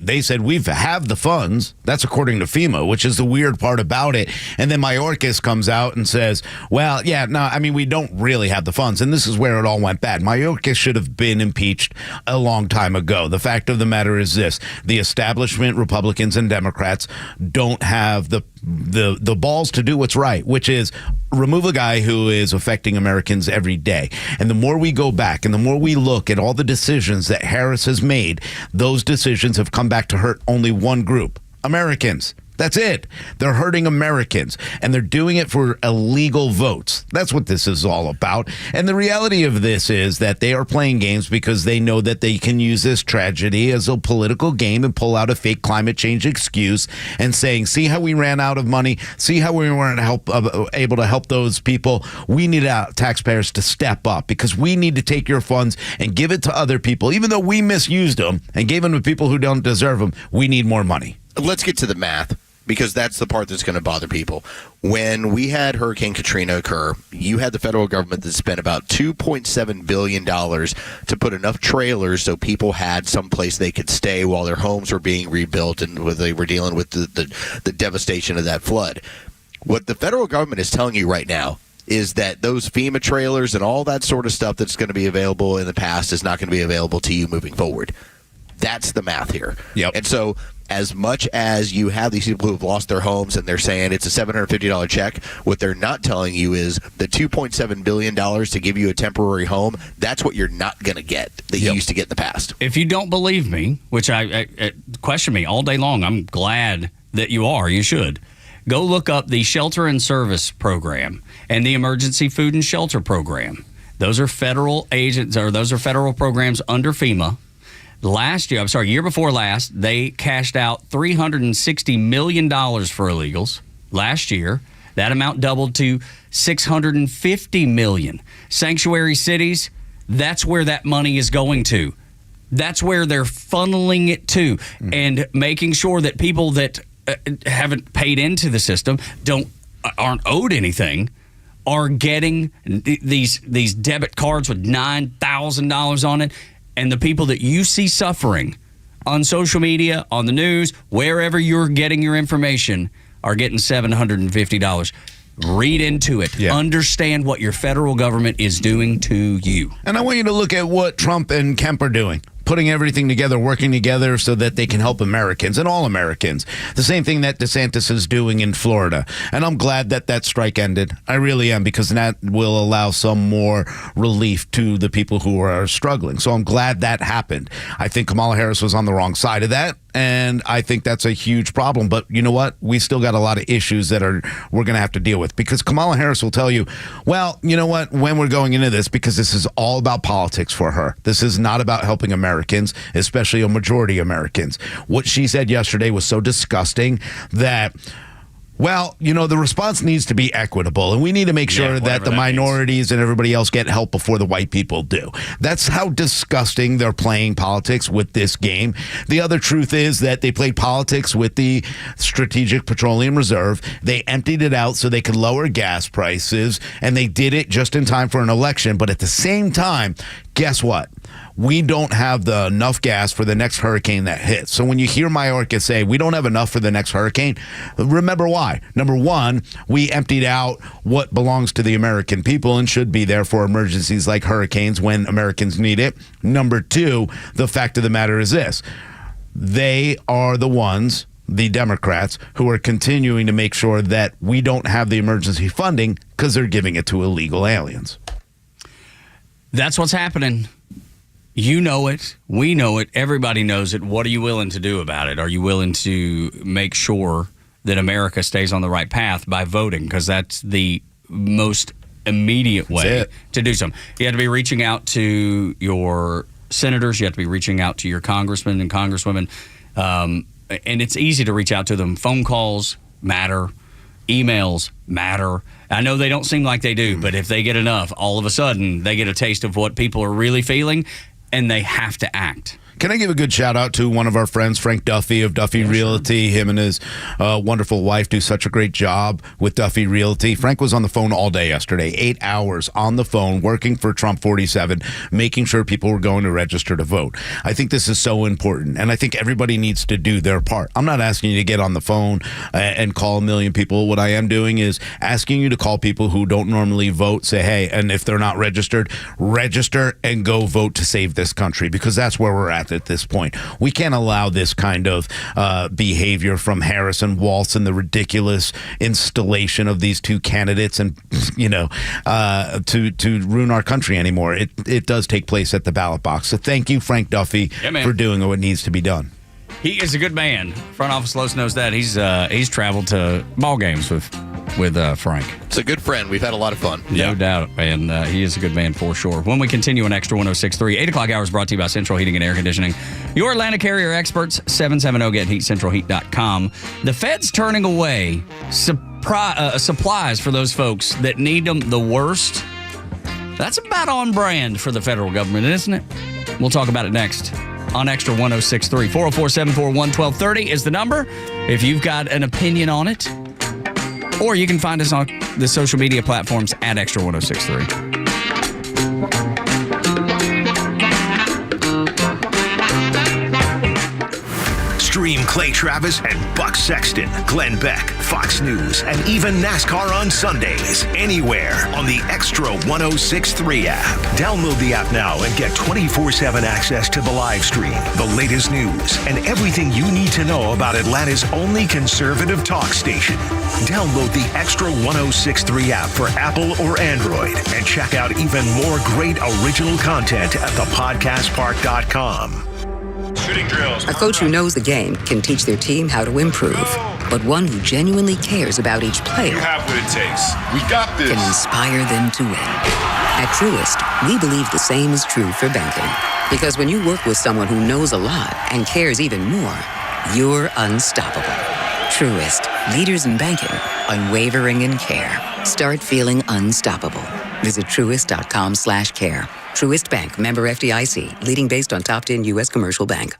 they said we have the funds. That's according to FEMA, which is the weird part about it. And then Mayorkas comes out and says, well, yeah, no, I mean, we don't really have the funds. And this is where it all went bad. Mayorkas should have been impeached a long time ago. The fact of the matter is this: the establishment, Republicans and Democrats, don't have the balls to do what's right, which is remove a guy who is affecting Americans every day. And the more we go back and the more we look at all the decisions that Harris has made, those decisions have come back to hurt only one group: Americans. That's it. They're hurting Americans, and they're doing it for illegal votes. That's what this is all about. And the reality of this is that they are playing games because they know that they can use this tragedy as a political game and pull out a fake climate change excuse and saying, see how we ran out of money? See how we weren't able to help those people? We need taxpayers to step up because we need to take your funds and give it to other people. Even though we misused them and gave them to people who don't deserve them, we need more money. Let's get to the math, because that's the part that's going to bother people. When we had Hurricane Katrina occur, you had the federal government that spent about $2.7 billion to put enough trailers so people had someplace they could stay while their homes were being rebuilt and they were dealing with the devastation of that flood. What the federal government is telling you right now is that those FEMA trailers and all that sort of stuff that's going to be available in the past is not going to be available to you moving forward. That's the math here. Yep. And so as much as you have these people who have lost their homes and they're saying it's a $750 check, what they're not telling you is the $2.7 billion to give you a temporary home, that's what you're not going to get that you used to get in the past. If you don't believe me, which I question me all day long, I'm glad that you are. You should. Go look up the Shelter and Service Program and the Emergency Food and Shelter Program. Those are federal federal programs under FEMA. Year before last, they cashed out $360 million for illegals. Last year, that amount doubled to $650 million. Sanctuary cities, that's where that money is going to. That's where they're funneling it to, and making sure that people that haven't paid into the system, aren't owed anything, are getting these debit cards with $9,000 on it. And the people that you see suffering on social media, on the news, wherever you're getting your information, are getting $750. Read into it. Yeah. Understand what your federal government is doing to you. And I want you to look at what Trump and Kemp are doing. putting everything together, working together so that they can help Americans and all Americans. The same thing that DeSantis is doing in Florida. And I'm glad that that strike ended. I really am, because that will allow some more relief to the people who are struggling. So I'm glad that happened. I think Kamala Harris was on the wrong side of that, and I think that's a huge problem. But you know what? We still got a lot of issues that we're going to have to deal with, because Kamala Harris will tell you, well, you know what, when we're going into this, because this is all about politics for her. This is not about helping Americans, especially a majority Americans. What she said yesterday was so disgusting that, well, you know, the response needs to be equitable, and we need to make sure that the minorities and everybody else get help before the white people do. That's how disgusting they're playing politics with this game. The other truth is that they played politics with the Strategic Petroleum Reserve. They emptied it out so they could lower gas prices, and they did it just in time for an election. But at the same time, guess what? We don't have enough gas for the next hurricane that hits. So when you hear Mayorkas say we don't have enough for the next hurricane, remember why. Number one, we emptied out what belongs to the American people and should be there for emergencies like hurricanes when Americans need it. Number two, the fact of the matter is this. They are the ones, the Democrats, who are continuing to make sure that we don't have the emergency funding because they're giving it to illegal aliens. That's what's happening. You know it. We know it. Everybody knows it. What are you willing to do about it? Are you willing to make sure that America stays on the right path by voting? Because that's the most immediate way to do something. You have to be reaching out to your senators. You have to be reaching out to your congressmen and congresswomen. And it's easy to reach out to them. Phone calls matter. Emails matter. I know they don't seem like they do, but if they get enough, all of a sudden they get a taste of what people are really feeling, and they have to act. Can I give a good shout out to one of our friends, Frank Duffy of Duffy Realty? Him and his wonderful wife do such a great job with Duffy Realty. Frank was on the phone all day yesterday, 8 hours on the phone, working for Trump 47, making sure people were going to register to vote. I think this is so important, and I think everybody needs to do their part. I'm not asking you to get on the phone and call a million people. What I am doing is asking you to call people who don't normally vote, say, hey, and if they're not registered, register and go vote to save this country, because that's where we're at this point. We can't allow this kind of behavior from Harris and Walz and the ridiculous installation of these two candidates and, you know, to ruin our country anymore. It does take place at the ballot box. So thank you, Frank Duffy, for doing what needs to be done. He is a good man. Front office Los knows that. He's traveled to ball games with Frank. It's a good friend. We've had a lot of fun. No doubt. And he is a good man for sure. When we continue on Extra 106.3, 8 o'clock hours brought to you by Central Heating and Air Conditioning. Your Atlanta carrier experts, 770-GET-HEAT, The Fed's turning away supplies for those folks that need them the worst. That's about on brand for the federal government, isn't it? We'll talk about it next on Extra 106.3. 404-741-1230 is the number if you've got an opinion on it. Or you can find us on the social media platforms at Extra 106.3. Stream Clay Travis and Buck Sexton, Glenn Beck, Fox News, and even NASCAR on Sundays, anywhere on the Extra 106.3 app. Download the app now and get 24/7 access to the live stream, the latest news, and everything you need to know about Atlanta's only conservative talk station. Download the Extra 106.3 app for Apple or Android and check out even more great original content at thepodcastpark.com. Shooting drills. A coach who knows the game can teach their team how to improve, but one who genuinely cares about each player have what it takes. We got this. Can inspire them to win. At Truist, we believe the same is true for banking. Because when you work with someone who knows a lot and cares even more, you're unstoppable. Truist, leaders in banking, unwavering in care. Start feeling unstoppable. Visit truist.com/care. Truist Bank, member FDIC, leading based on top 10 U.S. commercial bank.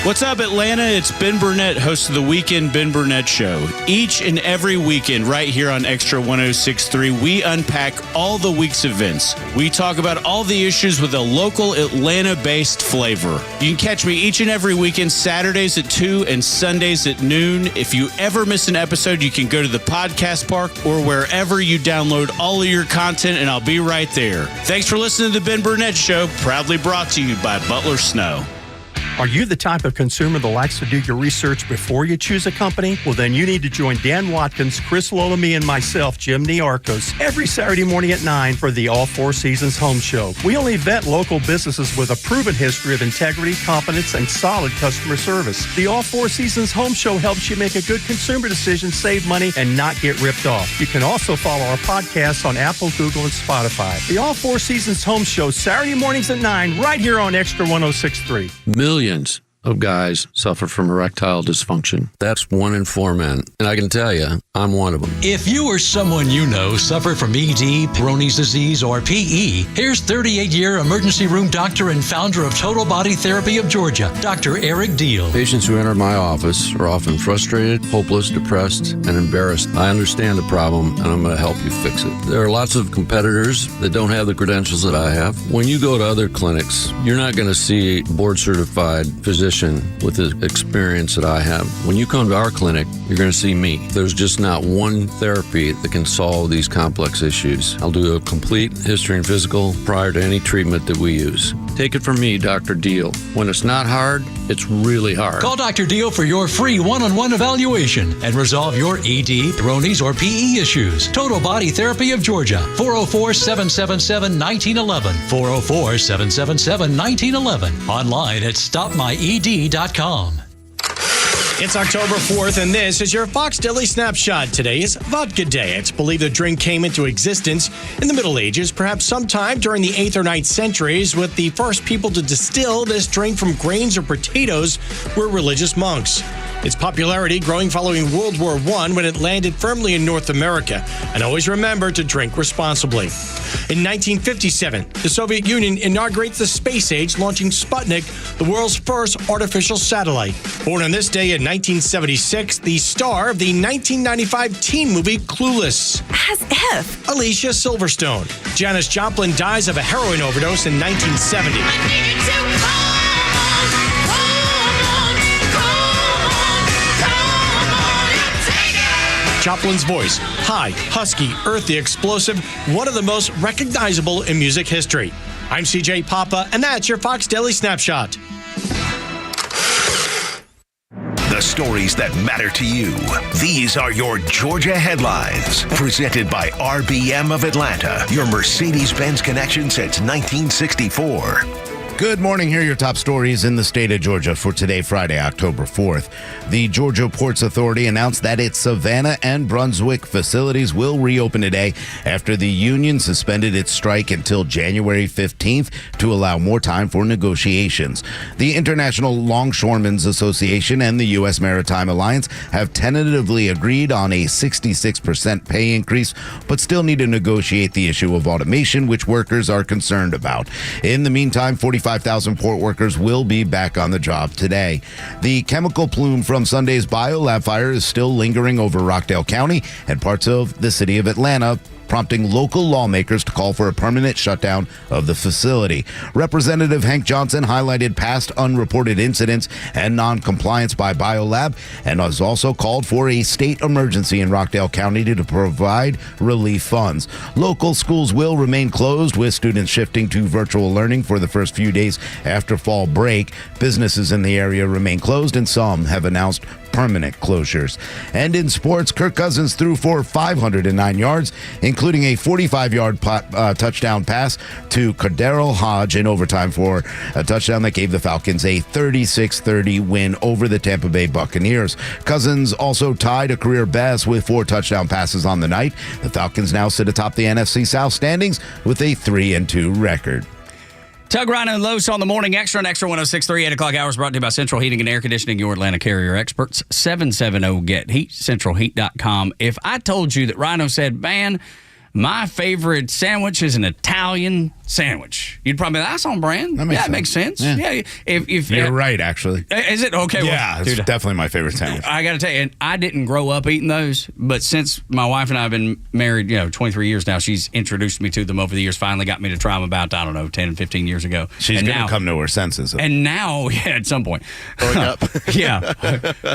What's up, Atlanta? It's Ben Burnett, host of the Weekend Ben Burnett Show. Each and every weekend, right here on Extra 106.3, we unpack all the week's events. We talk about all the issues with a local Atlanta-based flavor. You can catch me each and every weekend, Saturdays at 2 and Sundays at noon. If you ever miss an episode, you can go to the podcast park or wherever you download all of your content, and I'll be right there. Thanks for listening to the Ben Burnett Show, proudly brought to you by Butler Snow. Are you the type of consumer that likes to do your research before you choose a company? Well, then you need to join Dan Watkins, Chris Lolamy, and myself, Jim Niarchos, every Saturday morning at 9 for the All Four Seasons Home Show. We only vet local businesses with a proven history of integrity, competence, and solid customer service. The All Four Seasons Home Show helps you make a good consumer decision, save money, and not get ripped off. You can also follow our podcasts on Apple, Google, and Spotify. The All Four Seasons Home Show, Saturday mornings at 9, right here on Extra 106.3. Millions of guys suffer from erectile dysfunction. That's 1 in 4 men. And I can tell you, I'm one of them. If you or someone you know suffer from ED, Peyronie's disease, or PE, here's 38-year emergency room doctor and founder of Total Body Therapy of Georgia, Dr. Eric Deal. Patients who enter my office are often frustrated, hopeless, depressed, and embarrassed. I understand the problem, and I'm going to help you fix it. There are lots of competitors that don't have the credentials that I have. When you go to other clinics, you're not going to see a board-certified physician with the experience that I have. When you come to our clinic, you're going to see me. There's just not one therapy that can solve these complex issues. I'll do a complete history and physical prior to any treatment that we use. Take it from me, Dr. Deal. When it's not hard, it's really hard. Call Dr. Deal for your free one-on-one evaluation and resolve your ED, Peyronie's, or PE issues. Total Body Therapy of Georgia, 404-777-1911, 404-777-1911, online at stopmyed.com. It's October 4th, and this is your Fox Daily Snapshot. Today is Vodka Day. It's believed the drink came into existence in the Middle Ages, perhaps sometime during the 8th or 9th centuries, with the first people to distill this drink from grains or potatoes were religious monks. Its popularity growing following World War I when it landed firmly in North America. And always remember to drink responsibly. In 1957, the Soviet Union inaugurates the space age, launching Sputnik, the world's first artificial satellite. Born on this day in 1976, the star of the 1995 teen movie Clueless. As if. Alicia Silverstone. Janis Joplin dies of a heroin overdose in 1970. Joplin's voice, high, husky, earthy, explosive, one of the most recognizable in music history. I'm CJ Papa, and that's your Fox Daily Snapshot. The stories that matter to you. These are your Georgia headlines. Presented by RBM of Atlanta, your Mercedes-Benz connection since 1964. Good morning. Here are your top stories in the state of Georgia for today, Friday, October 4th. The Georgia Ports Authority announced that its Savannah and Brunswick facilities will reopen today after the union suspended its strike until January 15th to allow more time for negotiations. The International Longshoremen's Association and the U.S. Maritime Alliance have tentatively agreed on a 66% pay increase, but still need to negotiate the issue of automation, which workers are concerned about. In the meantime, 45,000 port workers will be back on the job today. The chemical plume from Sunday's biolab fire is still lingering over Rockdale County and parts of the city of Atlanta, prompting local lawmakers to call for a permanent shutdown of the facility. Representative Hank Johnson highlighted past unreported incidents and non-compliance by Biolab and has also called for a state emergency in Rockdale County to provide relief funds. Local schools will remain closed, with students shifting to virtual learning for the first few days after fall break. Businesses in the area remain closed, and some have announced permanent closures. And in sports, Kirk Cousins threw for 509 yards, including a 45-yard touchdown pass to Cordero Hodge in overtime for a touchdown that gave the Falcons a 36-30 win over the Tampa Bay Buccaneers. Cousins also tied a career best with 4 touchdown passes on the night. The Falcons now sit atop the NFC South standings with a 3-2 record. Tug, Rhino, and Los on the Morning Extra and Extra 106.3, 8 o'clock hours brought to you by Central Heating and Air Conditioning, your Atlanta carrier experts, 770-GET-HEAT, centralheat.com. If I told you that Rhino said, man, my favorite sandwich is an Italian sandwich. You'd probably be like, that's on brand. That makes sense. Yeah. If You're right, actually. Is it? Okay. Yeah, well, it's dude, definitely my favorite sandwich. I got to tell you, and I didn't grow up eating those, but since my wife and I have been married, 23 years now, she's introduced me to them over the years, finally got me to try them about, 10 and 15 years ago. She's going to come to her senses. And now, at some point. Growing up. Yeah.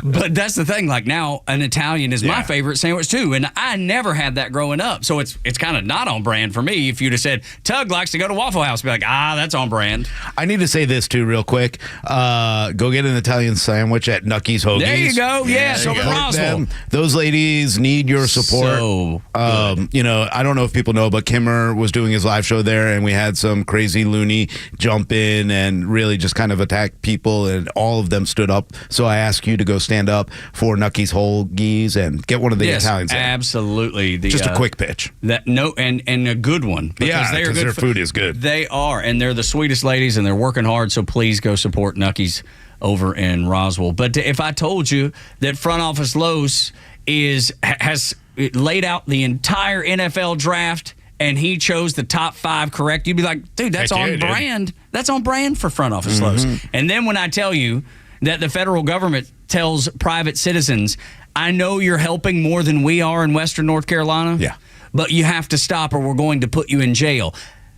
But that's the thing. Like now, an Italian is my favorite sandwich too. And I never had that growing up. So it's kind of not on brand for me. If you'd have said, Tug likes to go to Waffle House, be like, that's on brand. I need to say this too real quick. Go get an Italian sandwich at Nucky's Hoagies. There you go. Yes, over Roswell. Those ladies need your support. So I don't know if people know, but Kimmer was doing his live show there, and we had some crazy loony jump in and really just kind of attack people, and all of them stood up. So I ask you to go stand up for Nucky's Hoagies and get one of the Italian sandwiches. Absolutely. Just a quick pitch. And a good one. Because their food is good. They are, and they're the sweetest ladies, and they're working hard, so please go support Nucky's over in Roswell. But if I told you that Front Office Los has laid out the entire NFL draft and he chose the top 5 correct, you'd be like, dude, that's on brand. That's on brand for Front Office Los. And then when I tell you that the federal government tells private citizens, I know you're helping more than we are in Western North Carolina, but you have to stop or we're going to put you in jail.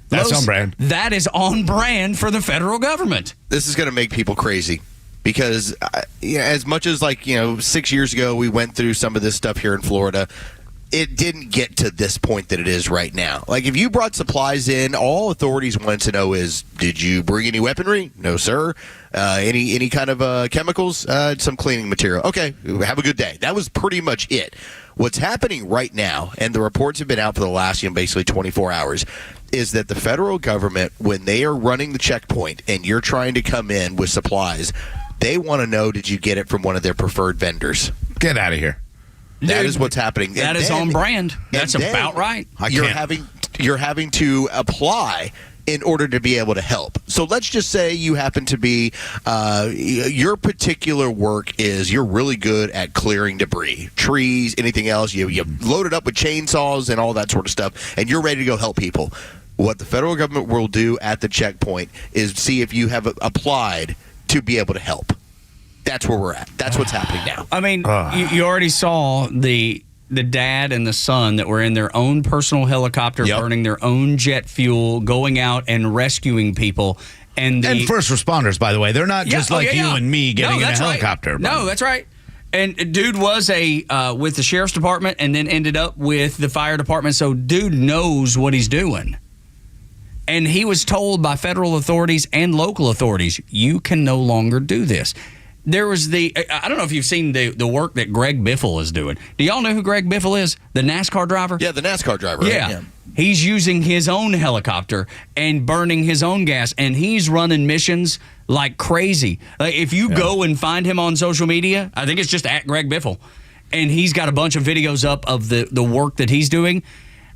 That's on brand. That is on brand for the federal government. This is going to make people crazy because as much as 6 years ago we went through some of this stuff here in Florida, it didn't get to this point that it is right now. Like if you brought supplies in, all authorities want to know is, did you bring any weaponry? No, sir. Any kind of chemicals? Some cleaning material. Okay, have a good day. That was pretty much it. What's happening right now, and the reports have been out for the last basically 24 hours, is that the federal government, when they are running the checkpoint and you're trying to come in with supplies, they want to know, did you get it from one of their preferred vendors? Get out of here. That is what's happening. That is on brand. That's about right. You're having to apply in order to be able to help. So let's just say you happen to be, your particular work is you're really good at clearing debris, trees, anything else. You load it up with chainsaws and all that sort of stuff, and you're ready to go help people. What the federal government will do at the checkpoint is see if you have applied to be able to help. That's where we're at. That's what's happening now. I mean, you already saw the dad and the son that were in their own personal helicopter, burning their own jet fuel, going out and rescuing people. And first responders, by the way. They're not just you and me getting in a helicopter. Right. No, that's right. And dude was with the sheriff's department and then ended up with the fire department. So dude knows what he's doing. And he was told by federal authorities and local authorities, you can no longer do this. There was I don't know if you've seen the work that Greg Biffle is doing. Do y'all know who Greg Biffle is? The NASCAR driver? Yeah, the NASCAR driver. Right? Yeah. He's using his own helicopter and burning his own gas, and he's running missions like crazy. Like if you go and find him on social media, I think it's just at Greg Biffle, and he's got a bunch of videos up of the work that he's doing.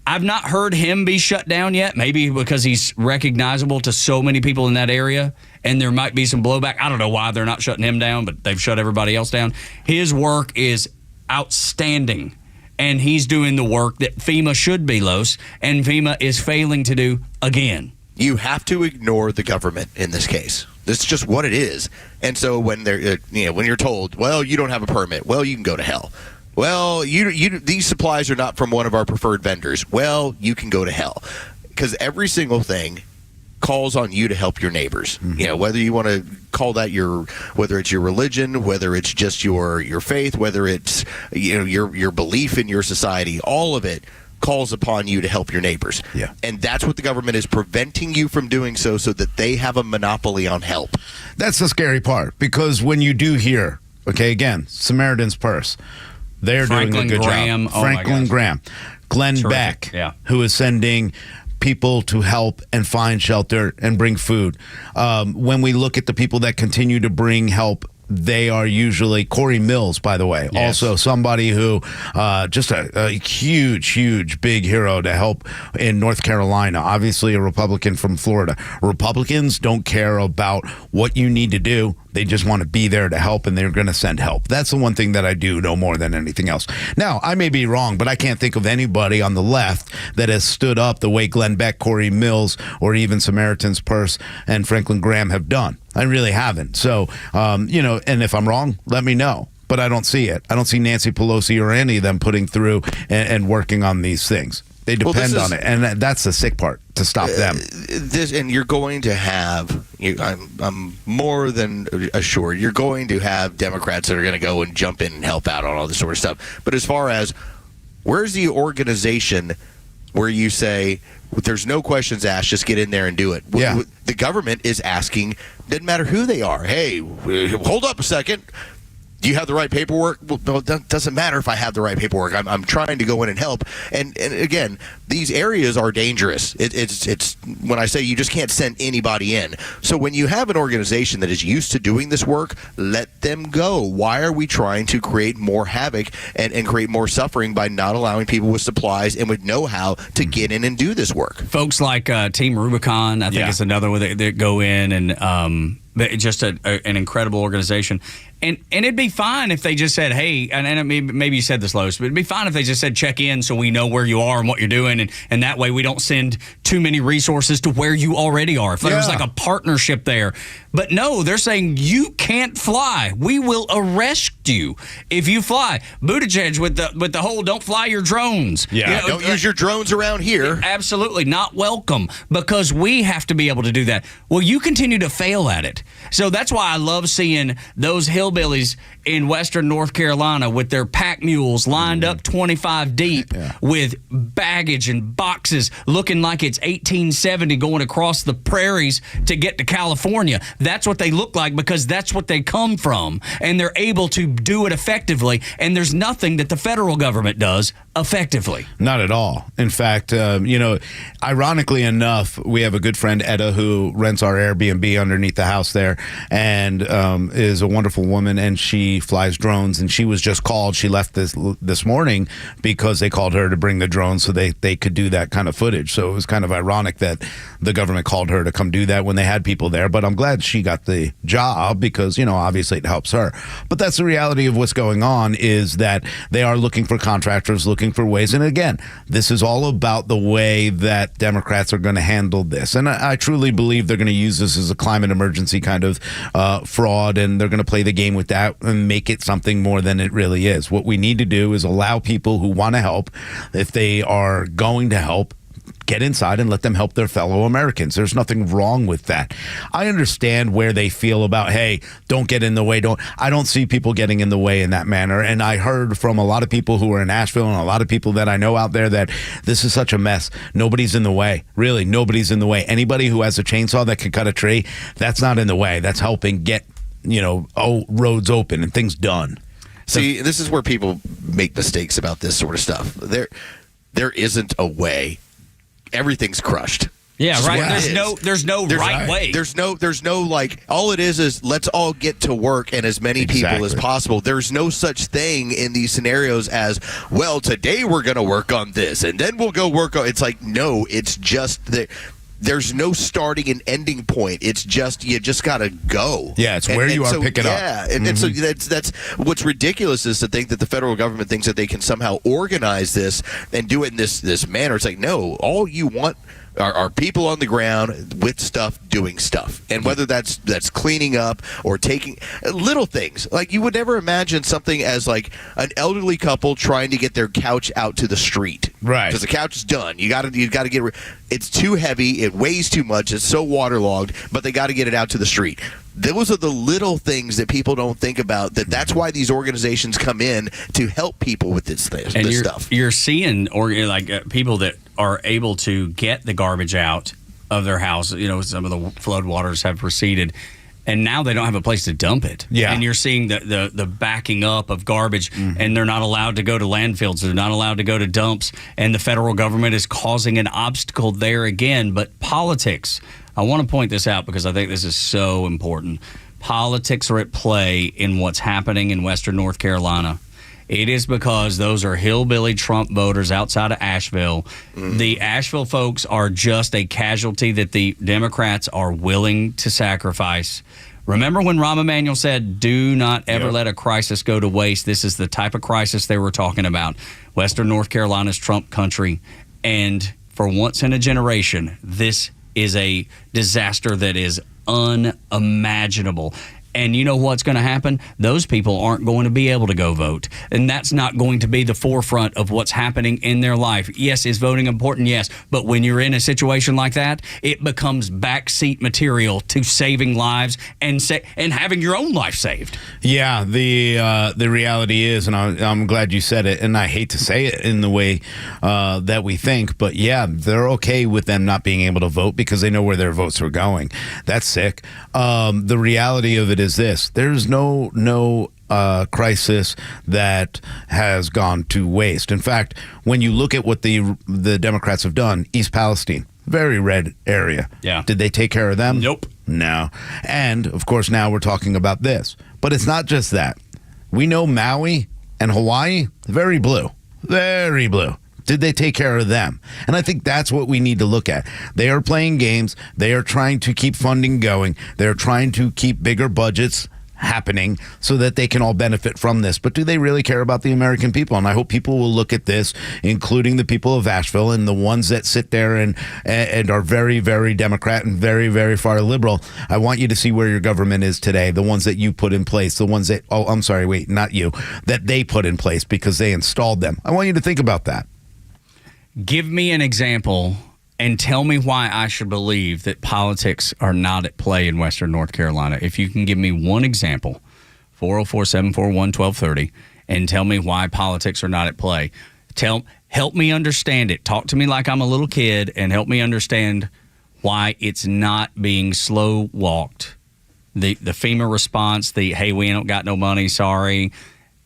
I've not heard him be shut down yet, maybe because he's recognizable to so many people in that area, and there might be some blowback. I don't know why they're not shutting him down, but they've shut everybody else down. His work is outstanding, and he's doing the work that FEMA should be, Los, and FEMA is failing to do again. You have to ignore the government in this case. It's just what it is. And so when when you're told, well, you don't have a permit, well, you can go to hell. Well, these supplies are not from one of our preferred vendors. Well, you can go to hell. Because every single thing calls on you to help your neighbors. Mm-hmm. Whether you want to call that whether it's your religion, whether it's just your faith, whether it's your belief in your society, all of it calls upon you to help your neighbors. Yeah. And that's what the government is preventing you from doing so that they have a monopoly on help. That's the scary part, because when you do hear, again, Samaritan's Purse, they're doing a good job. Franklin Graham, Glenn Beck, who is sending people to help and find shelter and bring food. When we look at the people that continue to bring help they are usually Corey Mills, by the way. Yes. Also somebody who just a huge, big hero to help in North Carolina. Obviously a Republican from Florida. Republicans don't care about what you need to do. They just want to be there to help, and they're going to send help. That's the one thing that I do know more than anything else. Now, I may be wrong, but I can't think of anybody on the left that has stood up the way Glenn Beck, Corey Mills, or even Samaritan's Purse and Franklin Graham have done. I really haven't. So, and if I'm wrong, let me know. But I don't see it. I don't see Nancy Pelosi or any of them putting through and working on these things. They depend on it, and that's the sick part, to stop them. And you're going to have, I'm more than assured, you're going to have Democrats that are going to go and jump in and help out on all this sort of stuff. But as far as where's the organization where you say, there's no questions asked, just get in there and do it? Yeah. The government is asking, doesn't matter who they are. Hey, hold up a second. Do you have the right paperwork? Well, it doesn't matter if I have the right paperwork. I'm trying to go in and help. And again, these areas are dangerous. It's when I say you just can't send anybody in. So when you have an organization that is used to doing this work, let them go. Why are we trying to create more havoc and create more suffering by not allowing people with supplies and with know-how to get in and do this work? Folks like Team Rubicon, I think it's another one that go in and just an incredible organization. And it'd be fine if they just said, hey, and maybe you said this, Lois, but it'd be fine if they just said check in so we know where you are and what you're doing, and that way we don't send too many resources to where you already are. If there was like a partnership there. But no, they're saying you can't fly. We will arrest you if you fly. Buttigieg with the whole don't fly your drones. Yeah, don't use your drones around here. Absolutely not welcome, because we have to be able to do that. Well, you continue to fail at it. So that's why I love seeing those hillbillies in western North Carolina with their pack mules lined up 25 deep with baggage and boxes looking like it's 1870 going across the prairies to get to California. That's what they look like, because that's what they come from, and they're able to do it effectively, and there's nothing that the federal government does effectively. Not at all. In fact, ironically enough, we have a good friend, Etta, who rents our Airbnb underneath the house there, and is a wonderful woman, and she flies drones, and she was just called. She left this morning because they called her to bring the drones so they could do that kind of footage. So it was kind of ironic that the government called her to come do that when they had people there, but I'm glad she got the job because, obviously it helps her. But that's the reality of what's going on, is that they are looking for contractors, looking for ways. And again, this is all about the way that Democrats are going to handle this. And I truly believe they're going to use this as a climate emergency kind of fraud, and they're going to play the game with that and make it something more than it really is. What we need to do is allow people who want to help, if they are going to help, get inside and let them help their fellow Americans. There's nothing wrong with that. I understand where they feel about, hey, don't get in the way. I don't see people getting in the way in that manner. And I heard from a lot of people who are in Asheville and a lot of people that I know out there that this is such a mess. Nobody's in the way. Really, nobody's in the way. Anybody who has a chainsaw that can cut a tree, that's not in the way. That's helping get, roads open and things done. See, this is where people make mistakes about this sort of stuff. There isn't a way. Everything's crushed. Yeah, right. There's no right way. There's no like, all it is let's all get to work and as many people as possible. There's no such thing in these scenarios as, well, today we're going to work on this and then we'll go work on. It's like, no, it's just that. There's no starting and ending point. It's just, you just got to go. Yeah, it's where you are picking up. Yeah, and so that's what's ridiculous is to think that the federal government thinks that they can somehow organize this and do it in this manner. It's like, no, all you want are people on the ground with stuff doing stuff. And whether that's cleaning up or taking little things. Like, you would never imagine something as like an elderly couple trying to get their couch out to the street. Right. Because the couch is done. You got to get it's too heavy, it weighs too much, it's so waterlogged, but they got to get it out to the street. Those are the little things that people don't think about. That's why these organizations come in to help people with this stuff. You're seeing people that are able to get the garbage out of their house. Some of the flood waters have receded, and now they don't have a place to dump it. Yeah. And you're seeing the backing up of garbage, and they're not allowed to go to landfills. They're not allowed to go to dumps, and the federal government is causing an obstacle there again. But politics, I want to point this out because I think this is so important. politics are at play in what's happening in Western North Carolina, it is because those are hillbilly Trump voters outside of Asheville. The Asheville folks are just a casualty that the Democrats are willing to sacrifice. Remember when Rahm Emanuel said, do not ever let a crisis go to waste? This is the type of crisis they were talking about. Western North Carolina's Trump country. And for once in a generation, this is a disaster that is unimaginable. And you know what's going to happen? Those people aren't going to be able to go vote. And that's not going to be the forefront of what's happening in their life. Yes, is voting important? Yes. But when you're in a situation like that, it becomes backseat material to saving lives and having your own life saved. Yeah, the reality is, and I'm glad you said it, and I hate to say it in the way that we think, but yeah, they're okay with them not being able to vote because they know where their votes are going. That's sick. The reality of it is this: there's no crisis that has gone to waste. In fact, when you look at what the Democrats have done, East Palestine, very red area. Yeah. Did they take care of them? Nope. No. And of course, now we're talking about this. But it's not just that. We know Maui and Hawaii, very blue. Very blue. Did they take care of them? And I think that's what we need to look at. They are playing games. They are trying to keep funding going. They're trying to keep bigger budgets happening so that they can all benefit from this. But do they really care about the American people? And I hope people will look at this, including the people of Asheville and the ones that sit there and are very, very Democrat and very, very far liberal. I want you to see where your government is today, the ones that you put in place, the ones that, not you, that they put in place because they installed them. I want you to think about that. Give me an example and tell me why I should believe that politics are not at play in Western North Carolina. If you can give me one example, 404-741-1230, and tell me why politics are not at play. Help me understand it. Talk to me like I'm a little kid and help me understand why it's not being slow walked. The FEMA response, hey, we don't got no money, sorry,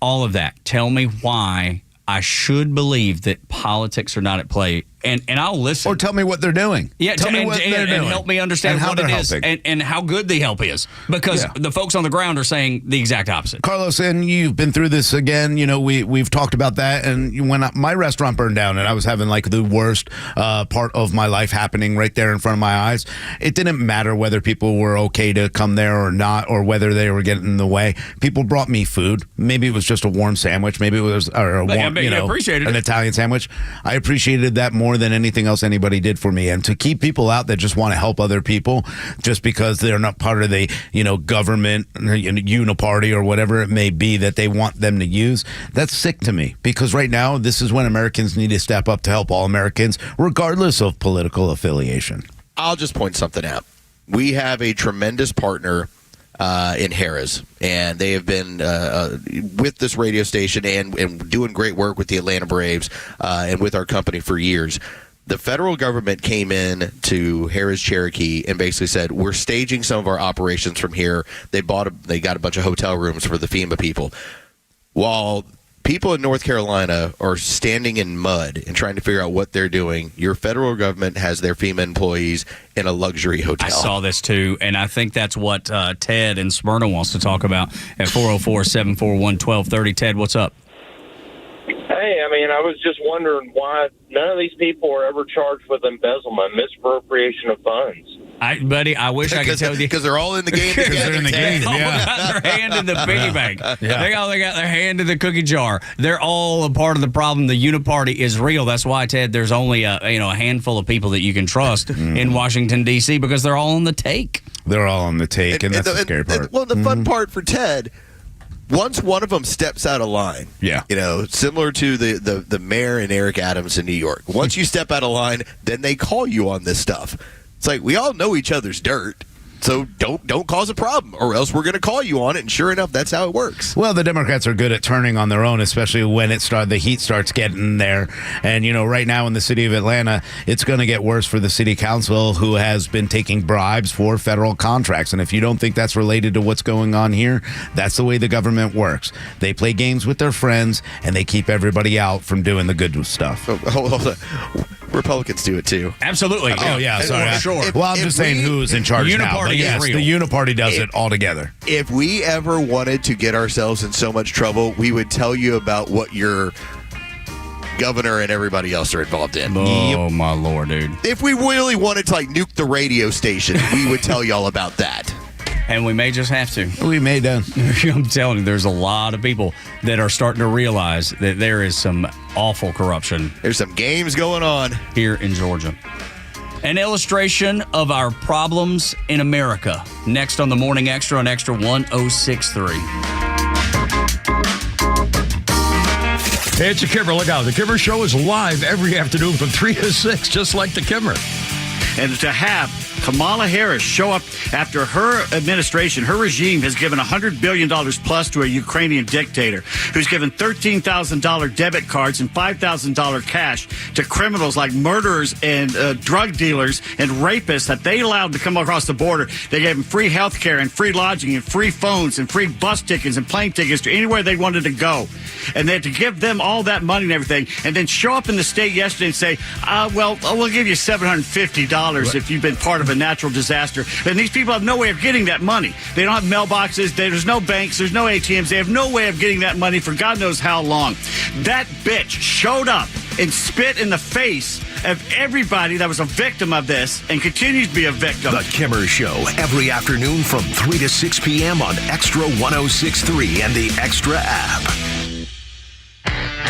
all of that. Tell me why I should believe that politics are not at play, and I'll listen. Or tell me what they're doing. Yeah, tell me what they're doing. And help me understand what it is and how good the help is. Because the folks on the ground are saying the exact opposite. Carlos, and you've been through this again. You know, we've talked about that. And when my restaurant burned down and I was having like the worst part of my life happening right there in front of my eyes, it didn't matter whether people were okay to come there or not, or whether they were getting in the way. People brought me food. Maybe it was just a warm sandwich. Maybe it was an Italian sandwich. I appreciated that more than anything else anybody did for me. And to keep people out that just want to help other people just because they're not part of the government uniparty or whatever it may be that they want them to use, that's sick to me. Because right now, this is when Americans need to step up to help all Americans, regardless of political affiliation. I'll just point something out. We have a tremendous partner in Harrah's, and they have been with this radio station and doing great work with the Atlanta Braves and with our company for years. The federal government came in to Harrah's Cherokee and basically said, we're staging some of our operations from here. They got a bunch of hotel rooms for the FEMA people. While people in North Carolina are standing in mud and trying to figure out what they're doing, your federal government has their FEMA employees in a luxury hotel. I saw this too, and I think that's what Ted in Smyrna wants to talk about at 404-741-1230. Ted, what's up? Hey, I was just wondering why none of these people are ever charged with embezzlement, misappropriation of funds. Buddy, I wish I could tell you. Because they're all in the game together. They're in the game, They all got their hand in the piggy bank. They all got their hand in the cookie jar. They're all a part of the problem. The uniparty is real. That's why, Ted, there's only a handful of people that you can trust in Washington, D.C. because they're all on the take. They're all on the take, and that's the scary part. Well, the fun part for Ted, once one of them steps out of line, similar to the mayor and Eric Adams in New York, once you step out of line, then they call you on this stuff. It's like, we all know each other's dirt, so don't cause a problem, or else we're going to call you on it, and sure enough, that's how it works. Well, the Democrats are good at turning on their own, especially when the heat starts getting there. And, right now in the city of Atlanta, it's going to get worse for the city council, who has been taking bribes for federal contracts. And if you don't think that's related to what's going on here, that's the way the government works. They play games with their friends, and they keep everybody out from doing the good stuff. Hold on. Republicans do it too. Absolutely. Oh, yeah, sorry. Sure. I'm just saying who's in charge now. But yes, the Uniparty does it all together. If we ever wanted to get ourselves in so much trouble, we would tell you about what your governor and everybody else are involved in. Oh, my Lord, dude. If we really wanted to nuke the radio station, we would tell y'all about that. And we may just have to. We may do. I'm telling you, there's a lot of people that are starting to realize that there is some awful corruption. There's some games going on here in Georgia. An illustration of our problems in America. Next on the Morning Xtra on Extra 1063. Hey, it's the Kimmer. Look out. The Kimmer Show is live every afternoon from 3 to 6, just like the Kimmer. And to have Kamala Harris show up after her administration, her regime has given $100 billion plus to a Ukrainian dictator who's given $13,000 debit cards and $5,000 cash to criminals like murderers and drug dealers and rapists that they allowed to come across the border. They gave them free health care and free lodging and free phones and free bus tickets and plane tickets to anywhere they wanted to go. And they had to give them all that money and everything and then show up in the state yesterday and say, we'll give you $750 if you've been part of a natural disaster. And these people have no way of getting that money. They don't have mailboxes. There's no banks. There's no ATMs. They have no way of getting that money for God knows how long. That bitch showed up and spit in the face of everybody that was a victim of this and continues to be a victim. The Kimmer Show, every afternoon from 3 to 6 p.m. on Extra 106.3 and the Extra app.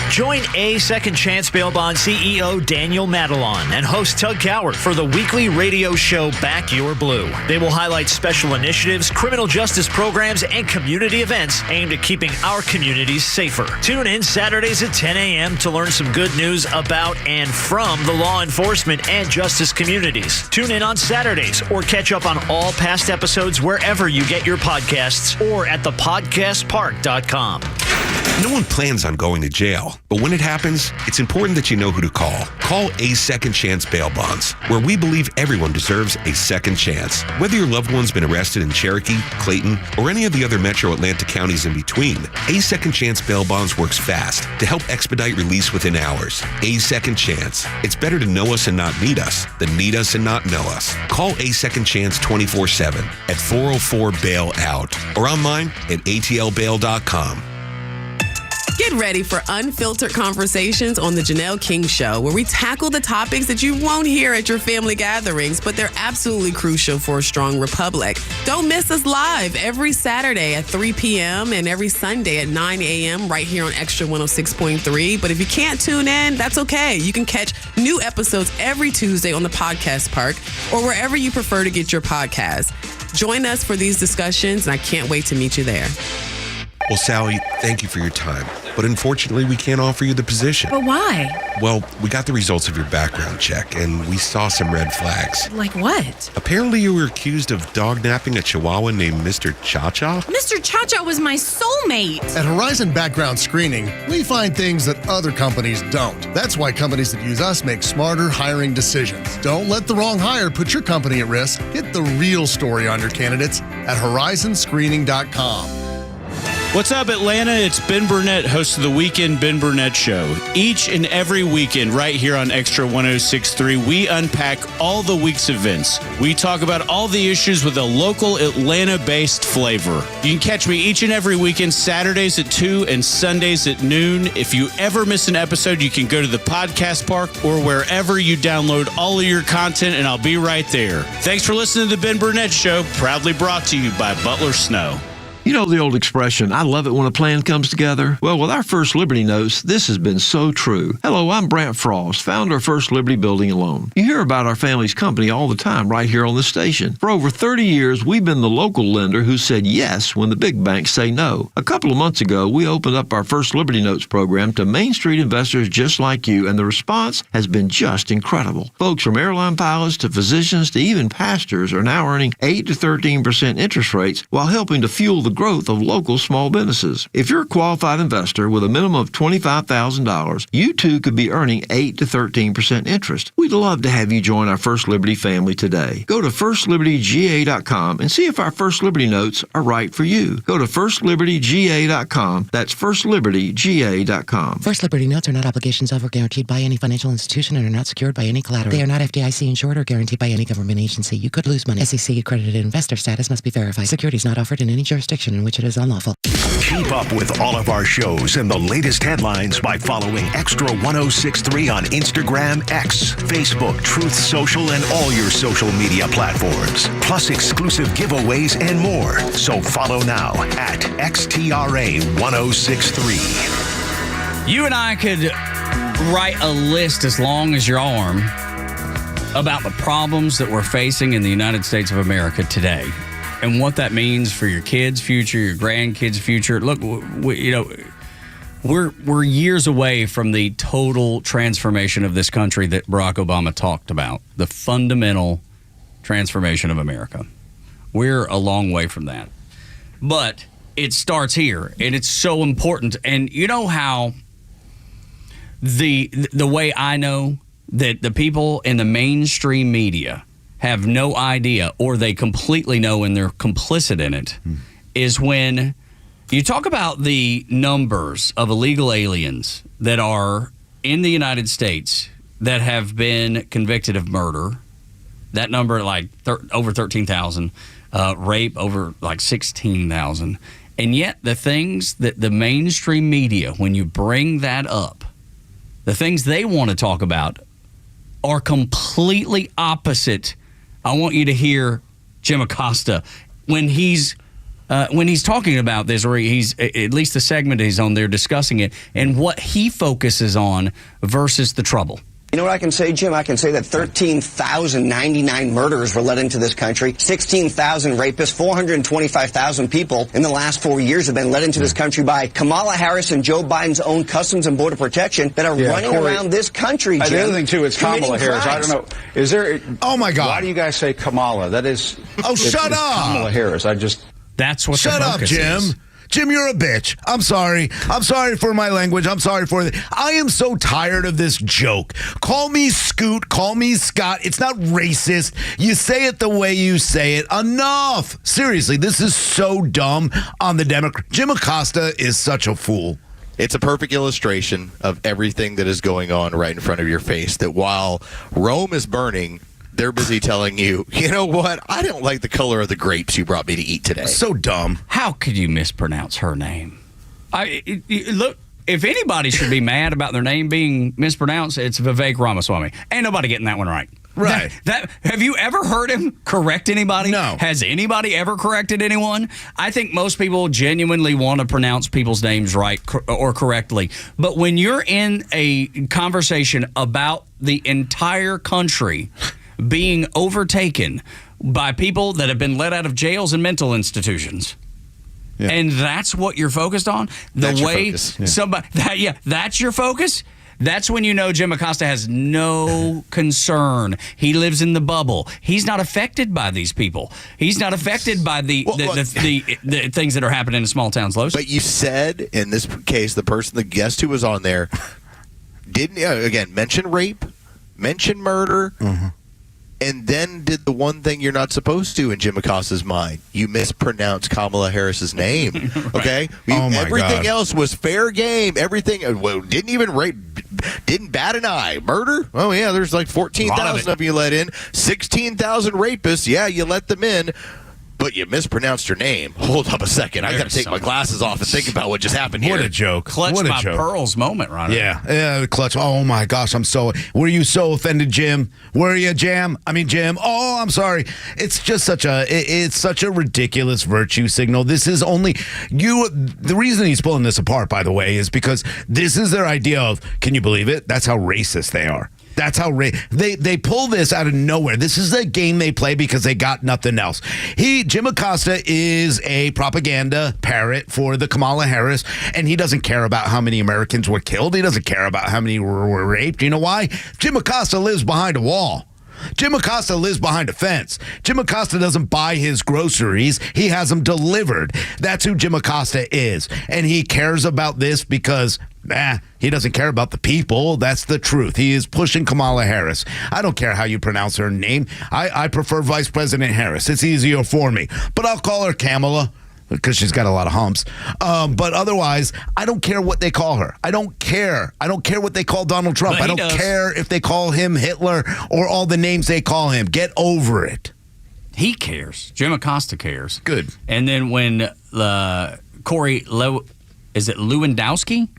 Join A Second Chance Bail Bond CEO Daniel Madelon and host Tug Coward for the weekly radio show Back Your Blue. They will highlight special initiatives, criminal justice programs, and community events aimed at keeping our communities safer. Tune in Saturdays at 10 a.m. to learn some good news about and from the law enforcement and justice communities. Tune in on Saturdays or catch up on all past episodes wherever you get your podcasts or at thepodcastpark.com. No one plans on going to jail, but when it happens, it's important that you know who to call. Call A Second Chance Bail Bonds, where we believe everyone deserves a second chance. Whether your loved one's been arrested in Cherokee, Clayton, or any of the other metro Atlanta counties in between, A Second Chance Bail Bonds works fast to help expedite release within hours. A Second Chance. It's better to know us and not need us than need us and not know us. Call A Second Chance 24/7 at 404-BAIL-OUT or online at atlbail.com. Get ready for unfiltered conversations on The Janelle King Show, where we tackle the topics that you won't hear at your family gatherings, but they're absolutely crucial for a strong republic. Don't miss us live every Saturday at 3 p.m. and every Sunday at 9 a.m. right here on Extra 106.3. But if you can't tune in, that's okay. You can catch new episodes every Tuesday on the Podcast Park or wherever you prefer to get your podcasts. Join us for these discussions, and I can't wait to meet you there. Well, Sally, thank you for your time, but unfortunately, we can't offer you the position. But why? Well, we got the results of your background check, and we saw some red flags. Like what? Apparently, you were accused of dog-napping a Chihuahua named Mr. Cha-Cha. Mr. Cha-Cha was my soulmate. At Horizon Background Screening, we find things that other companies don't. That's why companies that use us make smarter hiring decisions. Don't let the wrong hire put your company at risk. Get the real story on your candidates at horizonscreening.com. What's up, Atlanta? It's Ben Burnett, host of the Weekend Ben Burnett Show. Each and every weekend, right here on Extra 106.3, we unpack all the week's events. We talk about all the issues with a local Atlanta-based flavor. You can catch me each and every weekend, Saturdays at 2 and Sundays at noon. If you ever miss an episode, you can go to the Podcast Park or wherever you download all of your content, and I'll be right there. Thanks for listening to the Ben Burnett Show, proudly brought to you by Butler Snow. You know the old expression, I love it when a plan comes together? Well, with our First Liberty Notes, this has been so true. Hello, I'm Brant Frost, founder of First Liberty Building and Loan. You hear about our family's company all the time right here on the station. For over 30 years, we've been the local lender who said yes when the big banks say no. A couple of months ago, we opened up our First Liberty Notes program to Main Street investors just like you, and the response has been just incredible. Folks from airline pilots to physicians to even pastors are now earning 8 to 13% interest rates while helping to fuel the growth of local small businesses. If you're a qualified investor with a minimum of $25,000, you too could be earning 8 to 13% interest. We'd love to have you join our First Liberty family today. Go to FirstLibertyGA.com and see if our First Liberty notes are right for you. Go to FirstLibertyGA.com. That's FirstLibertyGA.com. First Liberty notes are not obligations of or guaranteed by any financial institution and are not secured by any collateral. They are not FDIC insured or guaranteed by any government agency. You could lose money. SEC accredited investor status must be verified. Securities not offered in any jurisdiction in which it is unlawful. Keep up with all of our shows and the latest headlines by following Extra 1063 on Instagram, X, Facebook, Truth Social, and all your social media platforms. Plus exclusive giveaways and more. So follow now at XTRA 1063. You and I could write a list as long as your arm about the problems that we're facing in the United States of America today and what that means for your kids' future, your grandkids' future. Look, we're years away from the total transformation of this country that Barack Obama talked about, the fundamental transformation of America. We're a long way from that. But it starts here, and it's so important. And you know how the way I know that the people in the mainstream media have no idea, or they completely know and they're complicit in it, is when you talk about the numbers of illegal aliens that are in the United States that have been convicted of murder. That number, like over 13,000, rape over like 16,000. And yet the things that the mainstream media, when you bring that up, the things they want to talk about are completely opposite. I want you to hear Jim Acosta when he's talking about this, or he's at least the segment he's on there discussing it, and what he focuses on versus the trouble. You know what I can say, Jim? I can say that 13,099 murderers were let into this country, 16,000 rapists, 425,000 people in the last 4 years have been let into this country by Kamala Harris and Joe Biden's own Customs and Border Protection that are running around this country, Jim. The other thing, too, it's Kamala Harris. Crimes. I don't know. Is there... Oh, my God. Why do you guys say Kamala? That is... Oh, shut up. Kamala Harris. That's what Shut up, Jim. Is. Jim, you're a bitch. I'm sorry. I'm sorry for my language. I'm sorry for it. I am so tired of this joke. Call me Scoot. Call me Scott. It's not racist. You say it the way you say it. Enough. Seriously, this is so dumb on the Democrat. Jim Acosta is such a fool. It's a perfect illustration of everything that is going on right in front of your face, that while Rome is burning, they're busy telling you, you know what? I don't like the color of the grapes you brought me to eat today. So dumb. How could you mispronounce her name? Look, if anybody should be mad about their name being mispronounced, it's Vivek Ramaswamy. Ain't nobody getting that one right. Right. Have you ever heard him correct anybody? No. Has anybody ever corrected anyone? I think most people genuinely want to pronounce people's names right or correctly. But when you're in a conversation about the entire country being overtaken by people that have been let out of jails and mental institutions, and that's what you're focused on, that's your focus. That's when you know Jim Acosta has no concern. He lives in the bubble. He's not affected by these people. He's not affected by the things that are happening in small towns, Lowe's. But you said, in this case, the guest who was on there didn't, again, mention rape, mention murder, and then did the one thing you're not supposed to in Jim Acosta's mind. You mispronounced Kamala Harris's name. Okay? Everything else was fair game. Everything, didn't even rape, didn't bat an eye. Murder? Oh, yeah, there's like 14,000 of you let in. 16,000 rapists. Yeah, you let them in. But you mispronounced your name. Hold up a second. I got to take my glasses off and think about what just happened here. What a joke. Clutch what a my joke. pearls moment, Rhino. Yeah, clutch. Oh, my gosh, were you so offended, Jim? Were you, Jim? Oh, I'm sorry. It's just such a ridiculous virtue signal. This is only, the reason he's pulling this apart, by the way, is because this is their idea of, can you believe it? That's how racist they are. That's how they pull this out of nowhere. This is a game they play because they got nothing else. Jim Acosta is a propaganda parrot for the Kamala Harris, and he doesn't care about how many Americans were killed. He doesn't care about how many were raped. You know why? Jim Acosta lives behind a wall. Jim Acosta lives behind a fence. Jim Acosta doesn't buy his groceries. He has them delivered. That's who Jim Acosta is. And he cares about this because he doesn't care about the people. That's the truth. He is pushing Kamala Harris. I don't care how you pronounce her name. I prefer Vice President Harris. It's easier for me. But I'll call her Kamala because she's got a lot of humps. But otherwise, I don't care what they call her. I don't care. I don't care what they call Donald Trump. I don't care if they call him Hitler or all the names they call him. Get over it. He cares. Jim Acosta cares. Good. And then when Corey is it Lewandowski?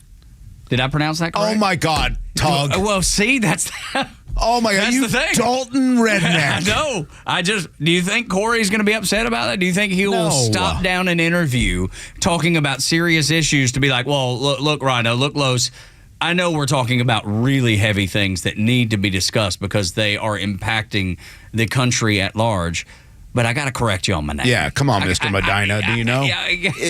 Did I pronounce that correct? Oh, my God, Tug. Well, see, that's... Oh, my God, that's you the thing. Dalton Redneck. No, do you think Corey's going to be upset about that? Do you think he will stop down an interview talking about serious issues to be like, well, look, Rhino, look, Los, I know we're talking about really heavy things that need to be discussed because they are impacting the country at large. But I got to correct you on my name. Yeah, come on, Mr. Medina. Do you know?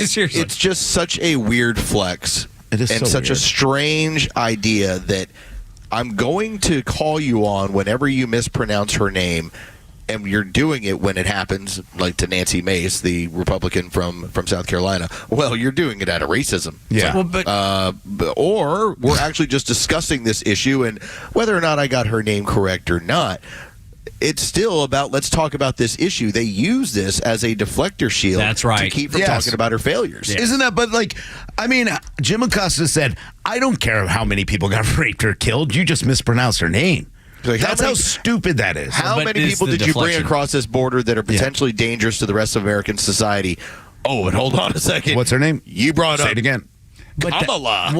Seriously. It's just such a weird flex. It is and so such weird. a strange idea that I'm going to call you on whenever you mispronounce her name, and you're doing it when it happens, like to Nancy Mace, the Republican from South Carolina. Well, you're doing it out of racism. Yeah. Or we're actually just discussing this issue, and whether or not I got her name correct or not, it's still about let's talk about this issue. They use this as a deflector shield. That's right. To keep from talking about her failures. Yeah. Isn't that? But Jim Acosta said, I don't care how many people got raped or killed. You just mispronounced her name. Like, That's how stupid that is. How many people did you bring across this border that are potentially dangerous to the rest of American society? Oh, and hold on a second. What's her name? You brought Say up it again. Kamala.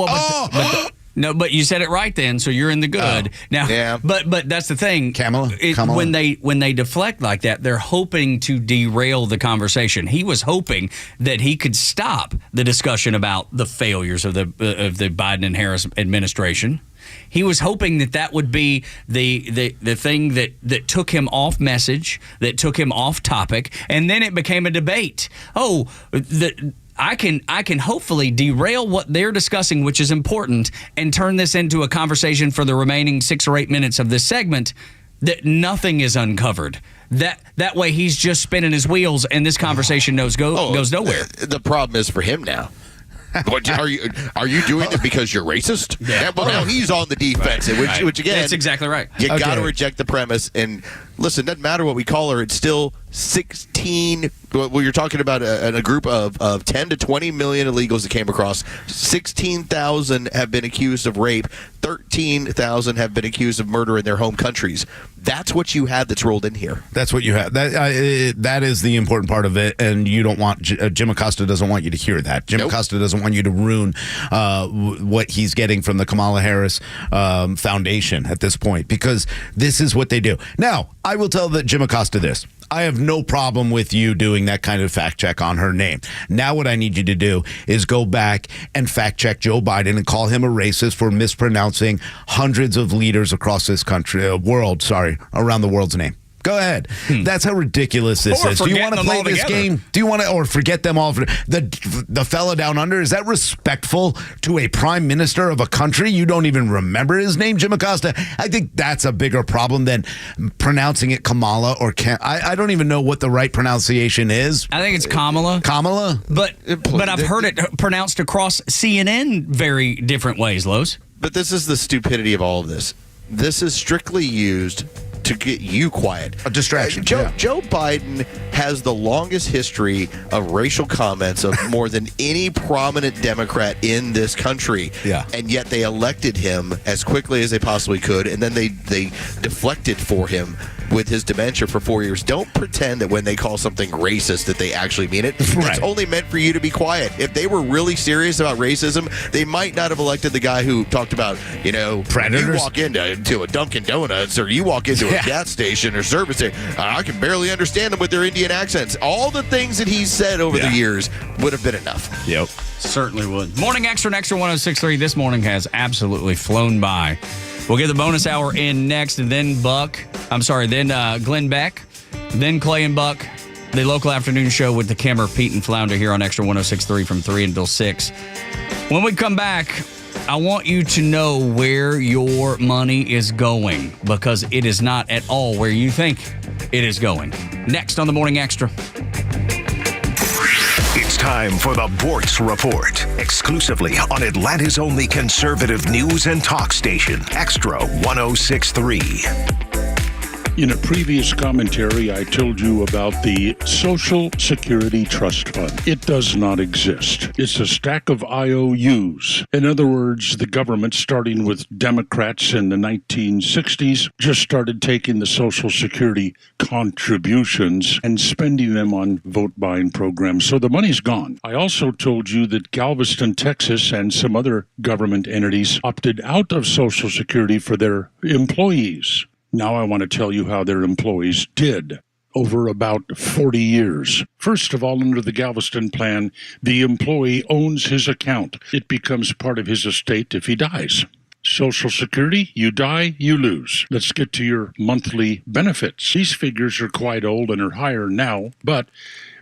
But you said it right then, so you're in the good. Now, but that's the thing. Kamala. When they deflect like that, they're hoping to derail the conversation. He was hoping that he could stop the discussion about the failures of the Biden and Harris administration. He was hoping that would be the thing that took him off message, that took him off topic, and then it became a debate. I can hopefully derail what they're discussing, which is important, and turn this into a conversation for the remaining 6 or 8 minutes of this segment that nothing is uncovered. That way he's just spinning his wheels and this conversation goes nowhere. The problem is for him now. Are you doing it because you're racist? Yeah. Well, no, he's on the defensive, which again, that's exactly right. You got to reject the premise. And listen, doesn't matter what we call her. It's still 16. Well, you're talking about a group of 10 to 20 million illegals that came across. 16,000 have been accused of rape. 13,000 have been accused of murder in their home countries. That's what you had that's rolled in here. That's what you have. That is the important part of it, and you don't want Jim Acosta doesn't want you to hear that. Jim Acosta doesn't want you to ruin what he's getting from the Kamala Harris Foundation at this point, because this is what they do. Now, I will tell Jim Acosta this. I have no problem with you doing that kind of fact check on her name. Now what I need you to do is go back and fact check Joe Biden and call him a racist for mispronouncing hundreds of leaders across this country, around the world's name. Go ahead. That's how ridiculous this is. Do you want to play this game? Do you want to, or forget them all? The fella down under, is that respectful to a prime minister of a country? You don't even remember his name, Jim Acosta? I think that's a bigger problem than pronouncing it Kamala or I don't even know what the right pronunciation is. I think it's Kamala. Kamala? But I've heard it pronounced across CNN very different ways, Los. But this is the stupidity of all of this. This is strictly used to get you quiet. A distraction. Joe Biden has the longest history of racial comments of more than any prominent Democrat in this country. Yeah. And yet they elected him as quickly as they possibly could, and then they deflected for him with his dementia for 4 years. Don't pretend that when they call something racist that they actually mean it. Right. It's only meant for you to be quiet. If they were really serious about racism, they might not have elected the guy who talked about, predators. You walk into a Dunkin' Donuts or you walk into a gas station or service station, I can barely understand them with their Indian accents. All the things that he's said over the years would have been enough. Yep. Certainly would. Morning Xtra, Xtra 106.3. This morning has absolutely flown by. We'll get the bonus hour in next, and then Glenn Beck, then Clay and Buck, the local afternoon show with the Kimmer, Pete, and Flounder here on Xtra 106.3 from 3 until 6. When we come back, I want you to know where your money is going, because it is not at all where you think it is going. Next on the Morning Extra. It's time for the Bortz Report, exclusively on Atlanta's only conservative news and talk station, Extra 106.3. In a previous commentary, I told you about the Social Security Trust Fund. It does not exist. It's a stack of IOUs. In other words, the government, starting with Democrats in the 1960s, just started taking the Social Security contributions and spending them on vote-buying programs. So the money's gone. I also told you that Galveston, Texas, and some other government entities opted out of Social Security for their employees. Now I want to tell you how their employees did over about 40 years. First of all, under the Galveston plan, the employee owns his account. It becomes part of his estate if he dies. Social Security, you die, you lose. Let's get to your monthly benefits. These figures are quite old and are higher now, but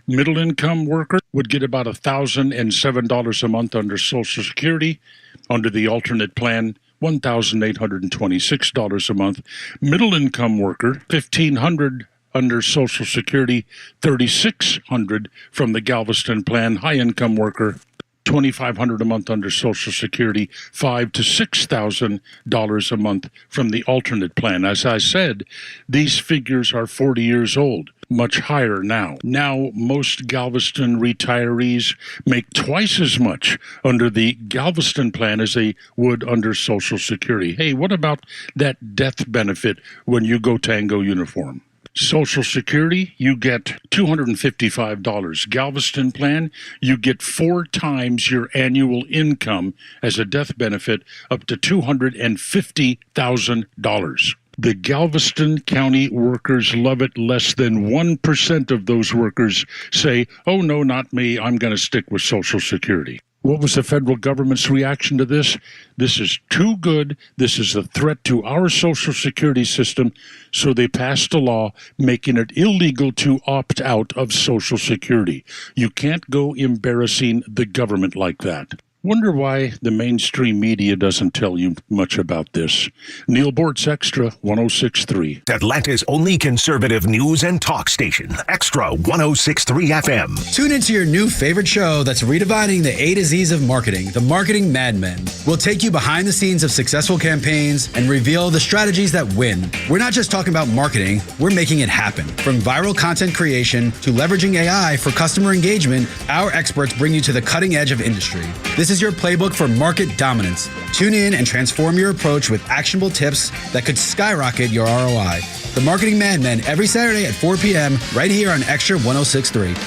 middle-income worker would get about $1,007 a month under Social Security. Under the alternate plan, $1,826 a month. Middle-income worker, $1,500 under Social Security, $3,600 from the Galveston plan. High-income worker, $2,500 a month under Social Security, $5,000 to $6,000 a month from the alternate plan. As I said, these figures are 40 years old, much higher now. Now, most Galveston retirees make twice as much under the Galveston plan as they would under Social Security. Hey, what about that death benefit when you go Tango uniform? Social Security, you get $255. Galveston plan, you get 4 times your annual income as a death benefit, up to $250,000. The Galveston County workers love it. Less than 1% of those workers say, oh, no, not me. I'm going to stick with Social Security. What was the federal government's reaction to this? This is too good. This is a threat to our Social Security system. So they passed a law making it illegal to opt out of Social Security. You can't go embarrassing the government like that. Wonder why the mainstream media doesn't tell you much about this. Neil Bortz, Extra 106.3. Atlanta's only conservative news and talk station, Extra 106.3 FM. Tune into your new favorite show that's redefining the A to Z's of marketing, the Marketing Madmen. We'll take you behind the scenes of successful campaigns and reveal the strategies that win. We're not just talking about marketing, we're making it happen. From viral content creation to leveraging AI for customer engagement, our experts bring you to the cutting edge of industry. This is your playbook for market dominance. Tune in and transform your approach with actionable tips that could skyrocket your ROI. The Marketing Madmen every Saturday at 4 p.m. right here on Extra 106.3.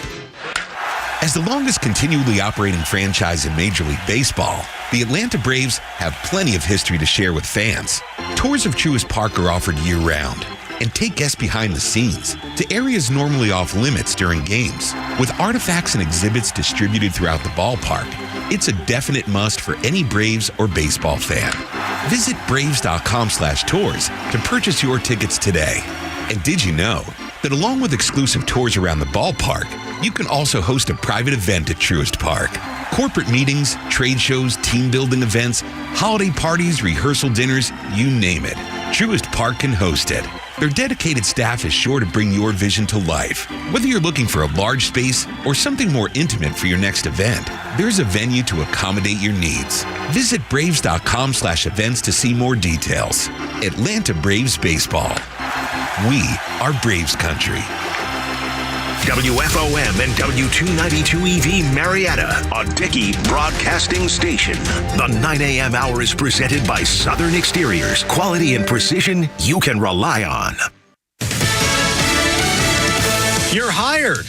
As the longest continually operating franchise in Major League Baseball, the Atlanta Braves have plenty of history to share with fans. Tours of Truist Park are offered year-round, and take guests behind the scenes to areas normally off limits during games. With artifacts and exhibits distributed throughout the ballpark, it's a definite must for any Braves or baseball fan. Visit Braves.com/tours to purchase your tickets today. And did you know that along with exclusive tours around the ballpark, you can also host a private event at Truist Park? Corporate meetings, trade shows, team building events, holiday parties, rehearsal dinners, you name it. Truist Park can host it. Their dedicated staff is sure to bring your vision to life. Whether you're looking for a large space or something more intimate for your next event, there's a venue to accommodate your needs. Visit Braves.com/events to see more details. Atlanta Braves Baseball. We are Braves Country. WFOM and W292EV Marietta, a Dickey Broadcasting Station. The 9 a.m. hour is presented by Southern Exteriors. Quality and precision you can rely on. You're hired.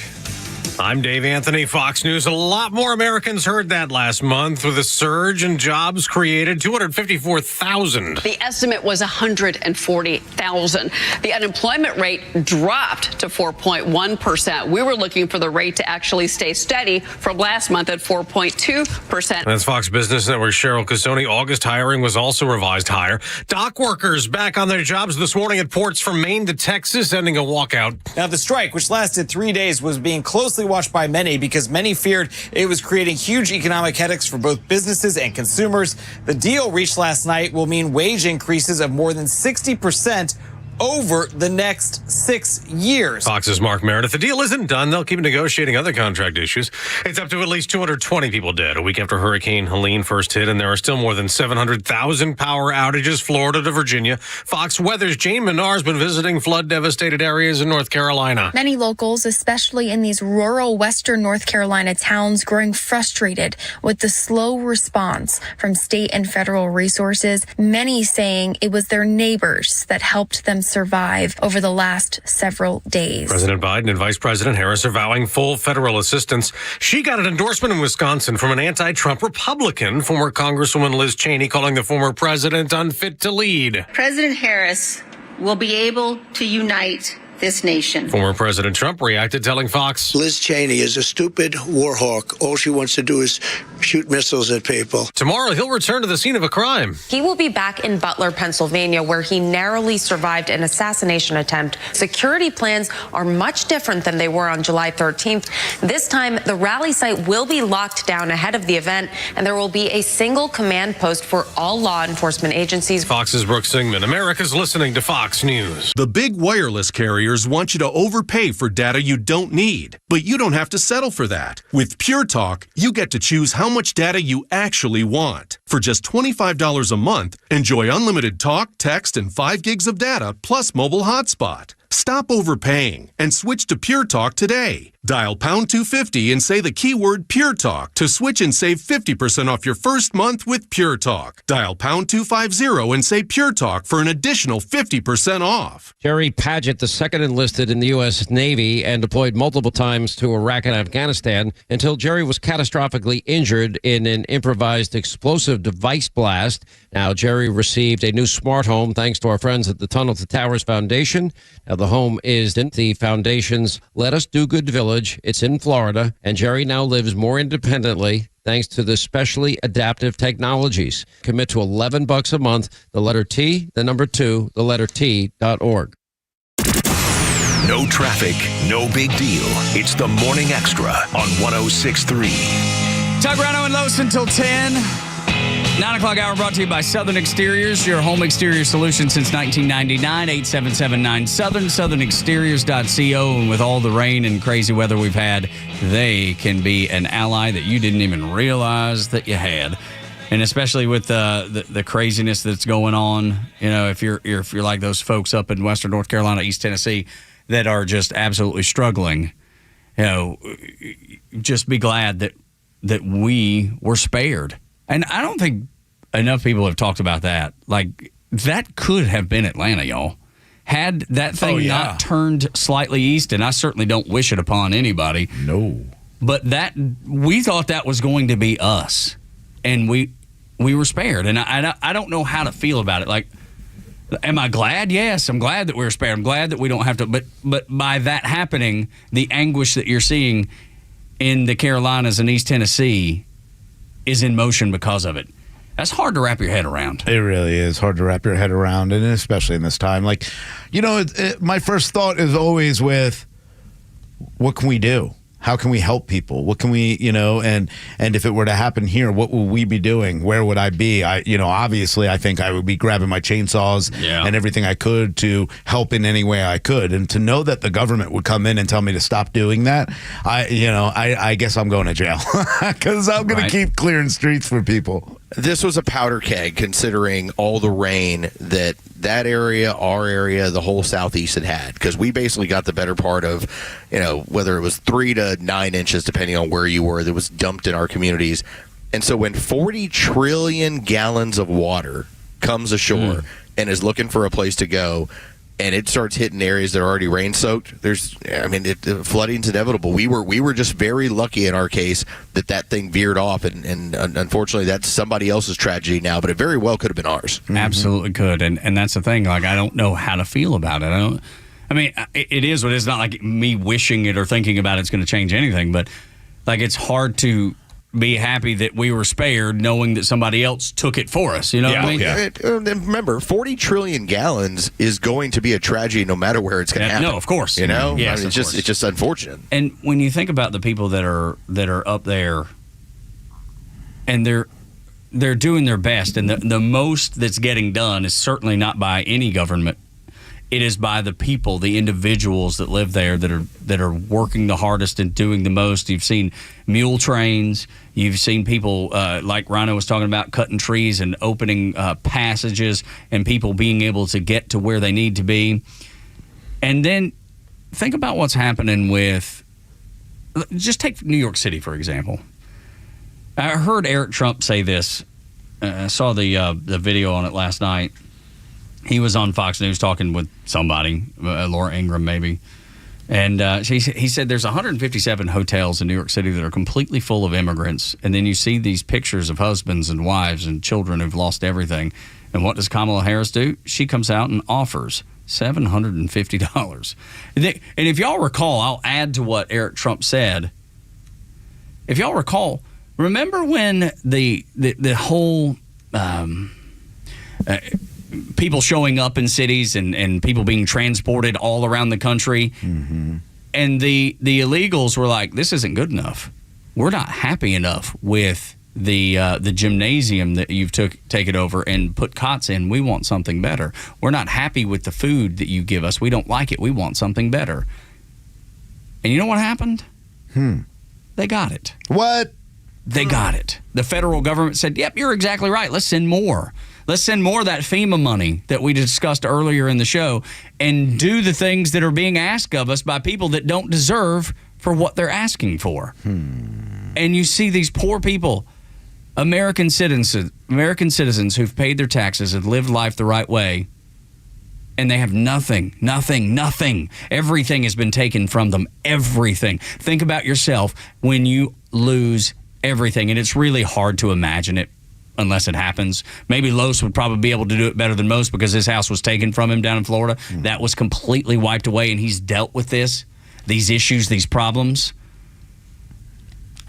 I'm Dave Anthony, Fox News. A lot more Americans heard that last month with a surge in jobs created, 254,000. The estimate was 140,000. The unemployment rate dropped to 4.1%. We were looking for the rate to actually stay steady from last month at 4.2%. That's Fox Business Network Cheryl Casoni. August hiring was also revised higher. Dock workers back on their jobs this morning at ports from Maine to Texas, ending a walkout. Now, the strike, which lasted 3 days, was being closely closely watched by many because many feared it was creating huge economic headaches for both businesses and consumers. The deal reached last night will mean wage increases of more than 60% over the next 6 years. Fox's Mark Meredith. The deal isn't done. They'll keep negotiating other contract issues. It's up to at least 220 people dead a week after Hurricane Helene first hit, and there are still more than 700,000 power outages, Florida to Virginia. Fox Weather's Jane Menard has been visiting flood-devastated areas in North Carolina. Many locals, especially in these rural western North Carolina towns, growing frustrated with the slow response from state and federal resources, many saying it was their neighbors that helped them survive over the last several days. President Biden and Vice President Harris are vowing full federal assistance. She got an endorsement in Wisconsin from an anti-Trump Republican, former Congresswoman Liz Cheney, calling the former president unfit to lead. President Harris will be able to unite this nation. Former President Trump reacted, telling Fox, Liz Cheney is a stupid war hawk. All she wants to do is shoot missiles at people. Tomorrow, he'll return to the scene of a crime. He will be back in Butler, Pennsylvania, where he narrowly survived an assassination attempt. Security plans are much different than they were on July 13th. This time, the rally site will be locked down ahead of the event, and there will be a single command post for all law enforcement agencies. Fox's Brooks Singman. America's listening to Fox News. The big wireless carriers want you to overpay for data you don't need, but you don't have to settle for that. With Pure Talk, you get to choose how much data you actually want. For just $25 a month, enjoy unlimited talk, text, and 5 gigs of data plus mobile hotspot. Stop overpaying and switch to Pure Talk today. Dial pound 250 and say the keyword Pure Talk to switch and save 50% off your first month with Pure Talk. Dial pound 250 and say Pure Talk for an additional 50% off. Jerry Paget, the second enlisted in the U.S. Navy and deployed multiple times to Iraq and Afghanistan until Jerry was catastrophically injured in an improvised explosive device blast. Now, Jerry received a new smart home thanks to our friends at the Tunnel to Towers Foundation. Now, the home is in the foundation's Let Us Do Good Village. It's in Florida, and Jerry now lives more independently thanks to the specially adaptive technologies. Commit to $11 a month, the letter T, the number 2, the letter T.org. No traffic, no big deal. It's the Morning Extra on 106.3. Tug, Rhino, and Los until 10. 9 o'clock hour brought to you by Southern Exteriors, your home exterior solution since 1999. 8779 southernexteriors.co. And with all the rain and crazy weather we've had, they can be an ally that you didn't even realize that you had. And especially with the craziness that's going on, you know, if you're like those folks up in Western North Carolina, East Tennessee, that are just absolutely struggling, you know, just be glad that we were spared. And I don't think enough people have talked about that. Like, that could have been Atlanta, y'all. Had that thing not turned slightly east, and I certainly don't wish it upon anybody. No. But we thought that was going to be us. And we were spared. And I don't know how to feel about it. Like, am I glad? Yes, I'm glad that we were spared. I'm glad that we don't have to. But by that happening, the anguish that you're seeing in the Carolinas and East Tennessee is in motion because of it. That's hard to wrap your head around. It really is hard to wrap your head around, and especially in this time. Like, you know, my first thought is always with, what can we do? How can we help people? What can we, you know, and if it were to happen here, what would we be doing? Where would I be? Obviously, I think I would be grabbing my chainsaws and everything I could to help in any way I could. And to know that the government would come in and tell me to stop doing that, I guess I'm going to jail because I'm going to keep clearing streets for people. This was a powder keg considering all the rain that area, our area, the whole Southeast had, because we basically got the better part of, whether it was 3 to 9 inches, depending on where you were, that was dumped in our communities. And so when 40 trillion gallons of water comes ashore and is looking for a place to go, and it starts hitting areas that are already rain-soaked, flooding's inevitable. We were just very lucky in our case that thing veered off, and unfortunately that's somebody else's tragedy now, but it very well could have been ours. Absolutely could, and that's the thing. Like, I don't know how to feel about it. It is what it is. Not like me wishing it or thinking about it's going to change anything, but like, it's hard to be happy that we were spared, knowing that somebody else took it for us. You know what I mean? Yeah. And remember, 40 trillion gallons is going to be a tragedy no matter where it's going to happen. No, of course. You know? Yes, I mean, it's just unfortunate. And when you think about the people that are up there, and they're doing their best, and the most that's getting done is certainly not by any government. It is by the people, the individuals that live there that are working the hardest and doing the most. You've seen mule trains. You've seen people, like Rhino was talking about, cutting trees and opening passages and people being able to get to where they need to be. And then think about what's happening with, just take New York City, for example. I heard Eric Trump say this. I saw the video on it last night. He was on Fox News talking with somebody, Laura Ingraham maybe, and he said there's 157 hotels in New York City that are completely full of immigrants, and then you see these pictures of husbands and wives and children who've lost everything, and what does Kamala Harris do? She comes out and offers $750. And if y'all recall, I'll add to what Eric Trump said. If y'all recall, remember when the whole people showing up in cities and people being transported all around the country, and the illegals were like, this isn't good enough. We're not happy enough with the gymnasium that you've taken over and put cots in. We want something better. We're not happy with the food that you give us. We don't like it. We want something better. And you know what happened? They got it. What? They got it. The federal government said, yep, you're exactly right. Let's send more. Let's send more of that FEMA money that we discussed earlier in the show and do the things that are being asked of us by people that don't deserve for what they're asking for. And you see these poor people, American citizens who've paid their taxes and lived life the right way, and they have nothing. Everything has been taken from them. Everything. Think about yourself when you lose everything, and it's really hard to imagine it unless it happens. Maybe Los would probably be able to do it better than most because his house was taken from him down in Florida. That was completely wiped away, and he's dealt with these issues, these problems.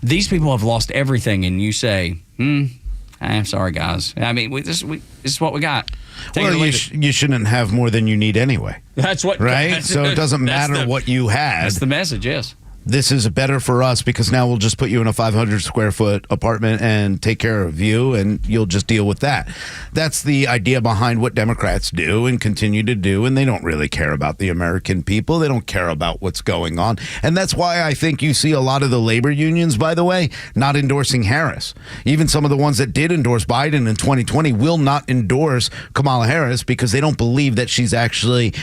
These people have lost everything, and you say, I'm sorry, guys. I mean, this is what we got. Well, you shouldn't have more than you need anyway. That's what, right? So it doesn't matter what you had. That's the message, yes. This is better for us because now we'll just put you in a 500 square foot apartment and take care of you, and you'll just deal with that. That's the idea behind what Democrats do and continue to do, and they don't really care about the American people. They don't care about what's going on. And that's why I think you see a lot of the labor unions, by the way, not endorsing Harris. Even some of the ones that did endorse Biden in 2020 will not endorse Kamala Harris because they don't believe that she's actually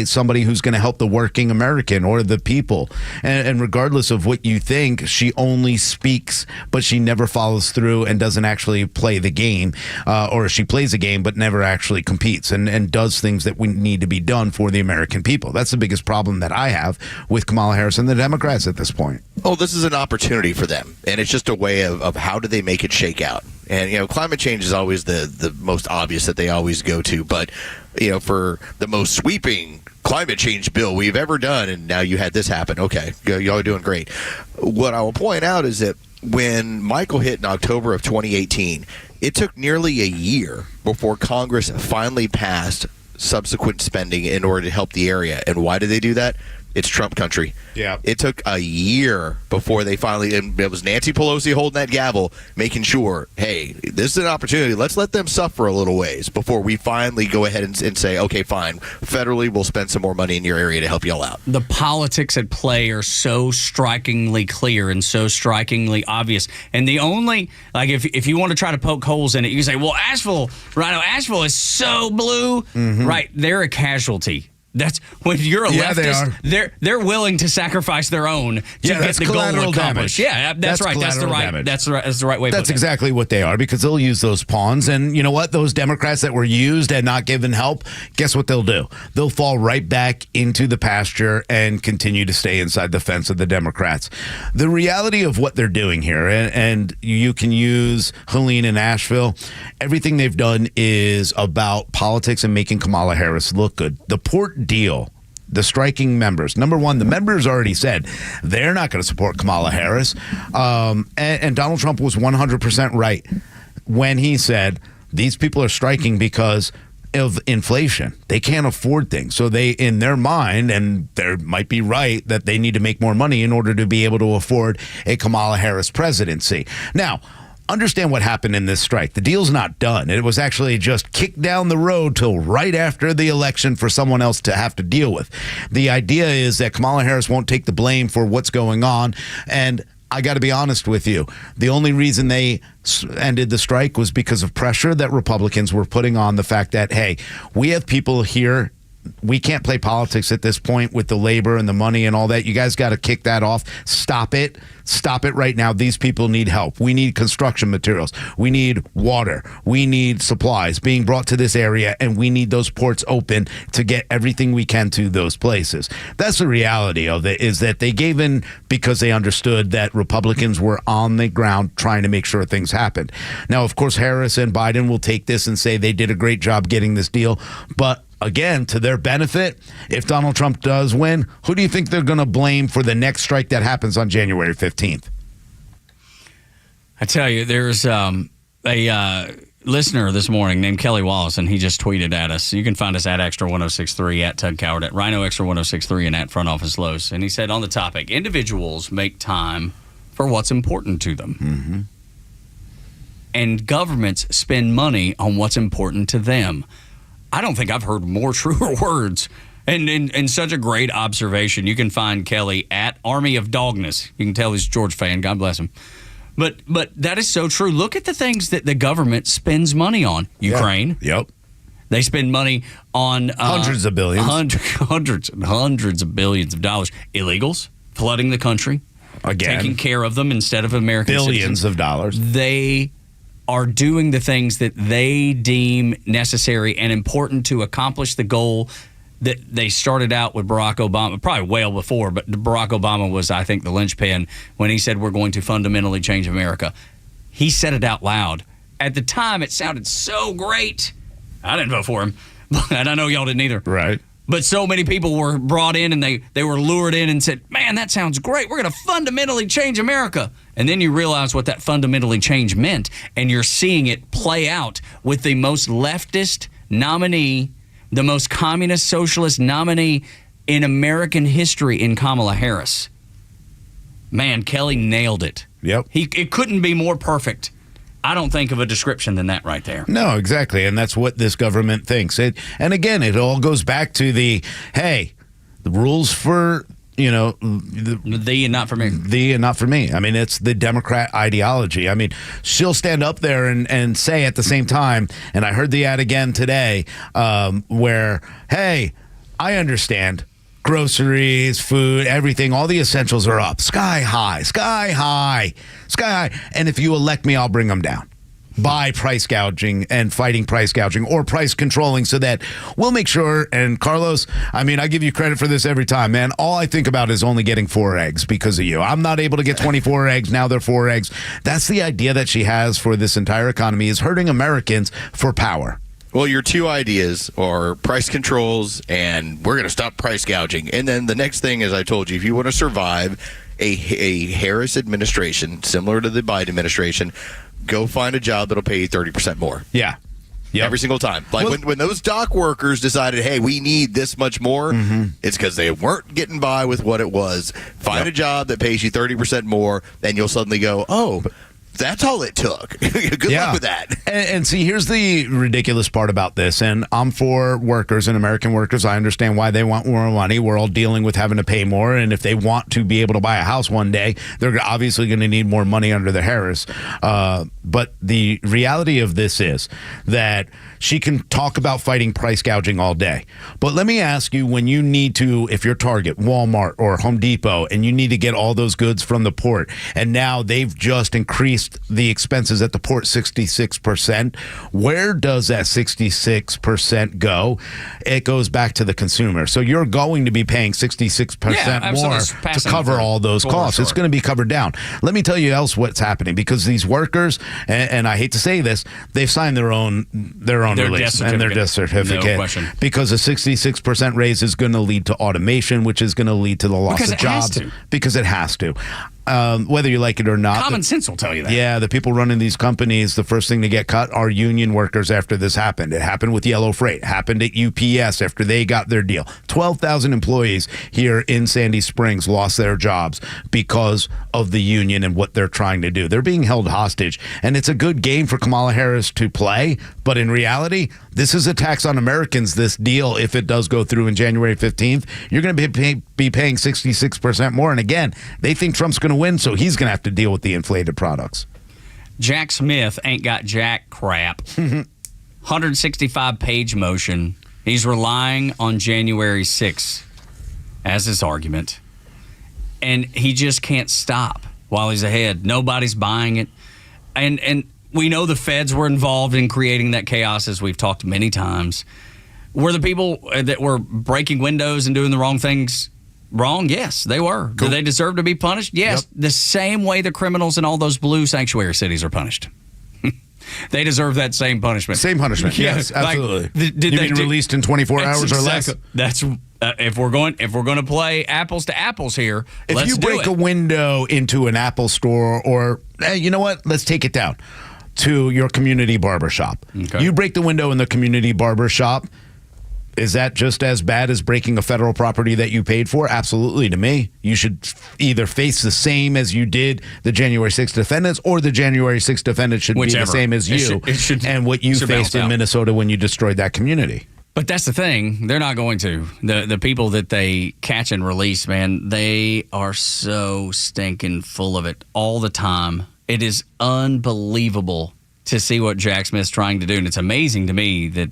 somebody who's going to help the working American or the people. And regardless of what you think, she only speaks, but she never follows through and doesn't actually play the game, or she plays a game but never actually competes and does things that we need to be done for the American people. That's the biggest problem that I have with Kamala Harris and the Democrats at this point. Oh, this is an opportunity for them, and it's just a way of how do they make it shake out. And, climate change is always the most obvious that they always go to, but, for the most sweeping climate change bill we've ever done, and now you had this happen. Okay, y'all are doing great. What I will point out is that when Michael hit in October of 2018, it took nearly a year before Congress finally passed subsequent spending in order to help the area. And why did they do that? It's Trump country. Yeah. It took a year before they finally, and it was Nancy Pelosi holding that gavel, making sure, hey, this is an opportunity. Let's let them suffer a little ways before we finally go ahead and say, okay, fine, federally we'll spend some more money in your area to help y'all out. The politics at play are so strikingly clear and so strikingly obvious. And the only, like, if you want to try to poke holes in it, you can say, well, Asheville is so blue. Right, they're a casualty. That's when you're a leftist. They're willing to sacrifice their own to get the goal accomplished. Yeah, that's right. That's the right way. That's exactly what they are, because they'll use those pawns. And you know what? Those Democrats that were used and not given help, guess what they'll do? They'll fall right back into the pasture and continue to stay inside the fence of the Democrats. The reality of what they're doing here, and you can use Helene in Asheville, everything they've done is about politics and making Kamala Harris look good. The port deal the striking members. Number one, the members already said they're not going to support Kamala Harris. And Donald Trump was 100% right when he said these people are striking because of inflation. They can't afford things. So they, in their mind, and they might be right, that they need to make more money in order to be able to afford a Kamala Harris presidency. Now, understand what happened in this strike. The deal's not done. It was actually just kicked down the road till right after the election for someone else to have to deal with. The idea is that Kamala Harris won't take the blame for what's going on. And I got to be honest with you. The only reason they ended the strike was because of pressure that Republicans were putting on the fact that, hey, we have people here. We can't play politics at this point with the labor and the money and all that. You guys got to kick that off. Stop it. Stop it right now. These people need help. We need construction materials. We need water. We need supplies being brought to this area, and we need those ports open to get everything we can to those places. That's the reality of it, is that they gave in because they understood that Republicans were on the ground trying to make sure things happened. Now, of course, Harris and Biden will take this and say they did a great job getting this deal, but again, to their benefit, if Donald Trump does win, who do you think they're going to blame for the next strike that happens on January 15th? I tell you, there's a listener this morning named Kelly Wallace, and he just tweeted at us. You can find us at Xtra1063, at Tug Coward, at Rhino Xtra1063, and at Front Office Lows. And he said on the topic, individuals make time for what's important to them. Mm-hmm. And governments spend money on what's important to them. I don't think I've heard more truer words and such a great observation. You can find Kelly at Army of Dogness. You can tell he's a George fan. God bless him. But that is so true. Look at the things that the government spends money on. Ukraine. Yeah. Yep. They spend money on hundreds of billions. Hundreds of billions of dollars. Illegals flooding the country. Again. Taking care of them instead of American billions citizens. Of dollars. They are doing the things that they deem necessary and important to accomplish the goal that they started out with Barack Obama, probably well before, but Barack Obama was, I think, the linchpin when he said we're going to fundamentally change America. He said it out loud. At the time, it sounded so great. I didn't vote for him, and I know y'all didn't either. Right. But so many people were brought in and they were lured in and said, man, that sounds great. We're going to fundamentally change America. And then you realize what that fundamentally change meant. And you're seeing it play out with the most leftist nominee, the most communist socialist nominee in American history in Kamala Harris. Man, Kelly nailed it. Yep. It couldn't be more perfect. I don't think of a description than that right there. No, exactly. And that's what this government thinks. And again, it all goes back to the rules for, thee and not for me. Thee and not for me. I mean, it's the Democrat ideology. I mean, she'll stand up there and say at the same time, and I heard the ad again today, where, hey, I understand. Groceries, food, everything, all the essentials are up. Sky high. And if you elect me, I'll bring them down by price gouging and fighting price gouging or price controlling so that we'll make sure. And Carlos, I mean, I give you credit for this every time, man. All I think about is only getting 4 eggs because of you. I'm not able to get 24 eggs. Now they're 4 eggs. That's the idea that she has for this entire economy, is hurting Americans for power. Well, your two ideas are price controls and we're going to stop price gouging. And then the next thing, as I told you, if you want to survive a Harris administration, similar to the Biden administration, go find a job that'll pay you 30% more. Yeah. Yep. Every single time. Like when those dock workers decided, hey, we need this much more, it's because they weren't getting by with what it was. Find a job that pays you 30% more, and you'll suddenly go, oh, that's all it took. Good luck with that. And see, here's the ridiculous part about this. And I'm for workers and American workers. I understand why they want more money. We're all dealing with having to pay more. And if they want to be able to buy a house one day, they're obviously going to need more money under the Harris. But the reality of this is that she can talk about fighting price gouging all day. But let me ask you, when you need to, if you're Target, Walmart, or Home Depot, and you need to get all those goods from the port, and now they've just increased the expenses at the port 66%, where does that 66% go? It goes back to the consumer. So you're going to be paying 66% more to cover all those costs. It's going to be covered down. Let me tell you else what's happening, because these workers, and I hate to say this, they've signed their own loan release and their death certificate. No question. Because a 66% raise is going to lead to automation, which is going to lead to the loss of jobs. Because it has to. Whether you like it or not. Common sense will tell you that. Yeah, the people running these companies, the first thing to get cut are union workers after this happened. It happened with Yellow Freight. It happened at UPS after they got their deal. 12,000 employees here in Sandy Springs lost their jobs because of the union and what they're trying to do. They're being held hostage, and it's a good game for Kamala Harris to play, but in reality, this is a tax on Americans, this deal, if it does go through in January 15th. You're going to be paying 66% more, and again, they think Trump's going to win, so he's going to have to deal with the inflated products. Jack Smith ain't got jack crap. 165-page motion. He's relying on January 6th as his argument. And he just can't stop while he's ahead. Nobody's buying it. And we know the feds were involved in creating that chaos, as we've talked many times. Were the people that were breaking windows and doing the wrong things wrong? Yes, they were. Cool. Do they deserve to be punished? Yes. Yep. The same way the criminals in all those blue sanctuary cities are punished. They deserve that same punishment. Same punishment. Yes, absolutely. Did they released in 24 hours or less? That's if we're going to play apples to apples here. If you break a window into an Apple store, or hey, you know what? Let's take it down to your community barber shop. Okay. You break the window in the community barber shop. Is that just as bad as breaking a federal property that you paid for? Absolutely, to me. You should either face the same as you did the January 6th defendants, or the January 6th defendants should be the same as you and what you faced in Minnesota when you destroyed that community. But that's the thing. They're not going to. The people that they catch and release, man, they are so stinking full of it all the time. It is unbelievable to see what Jack Smith's trying to do. And it's amazing to me that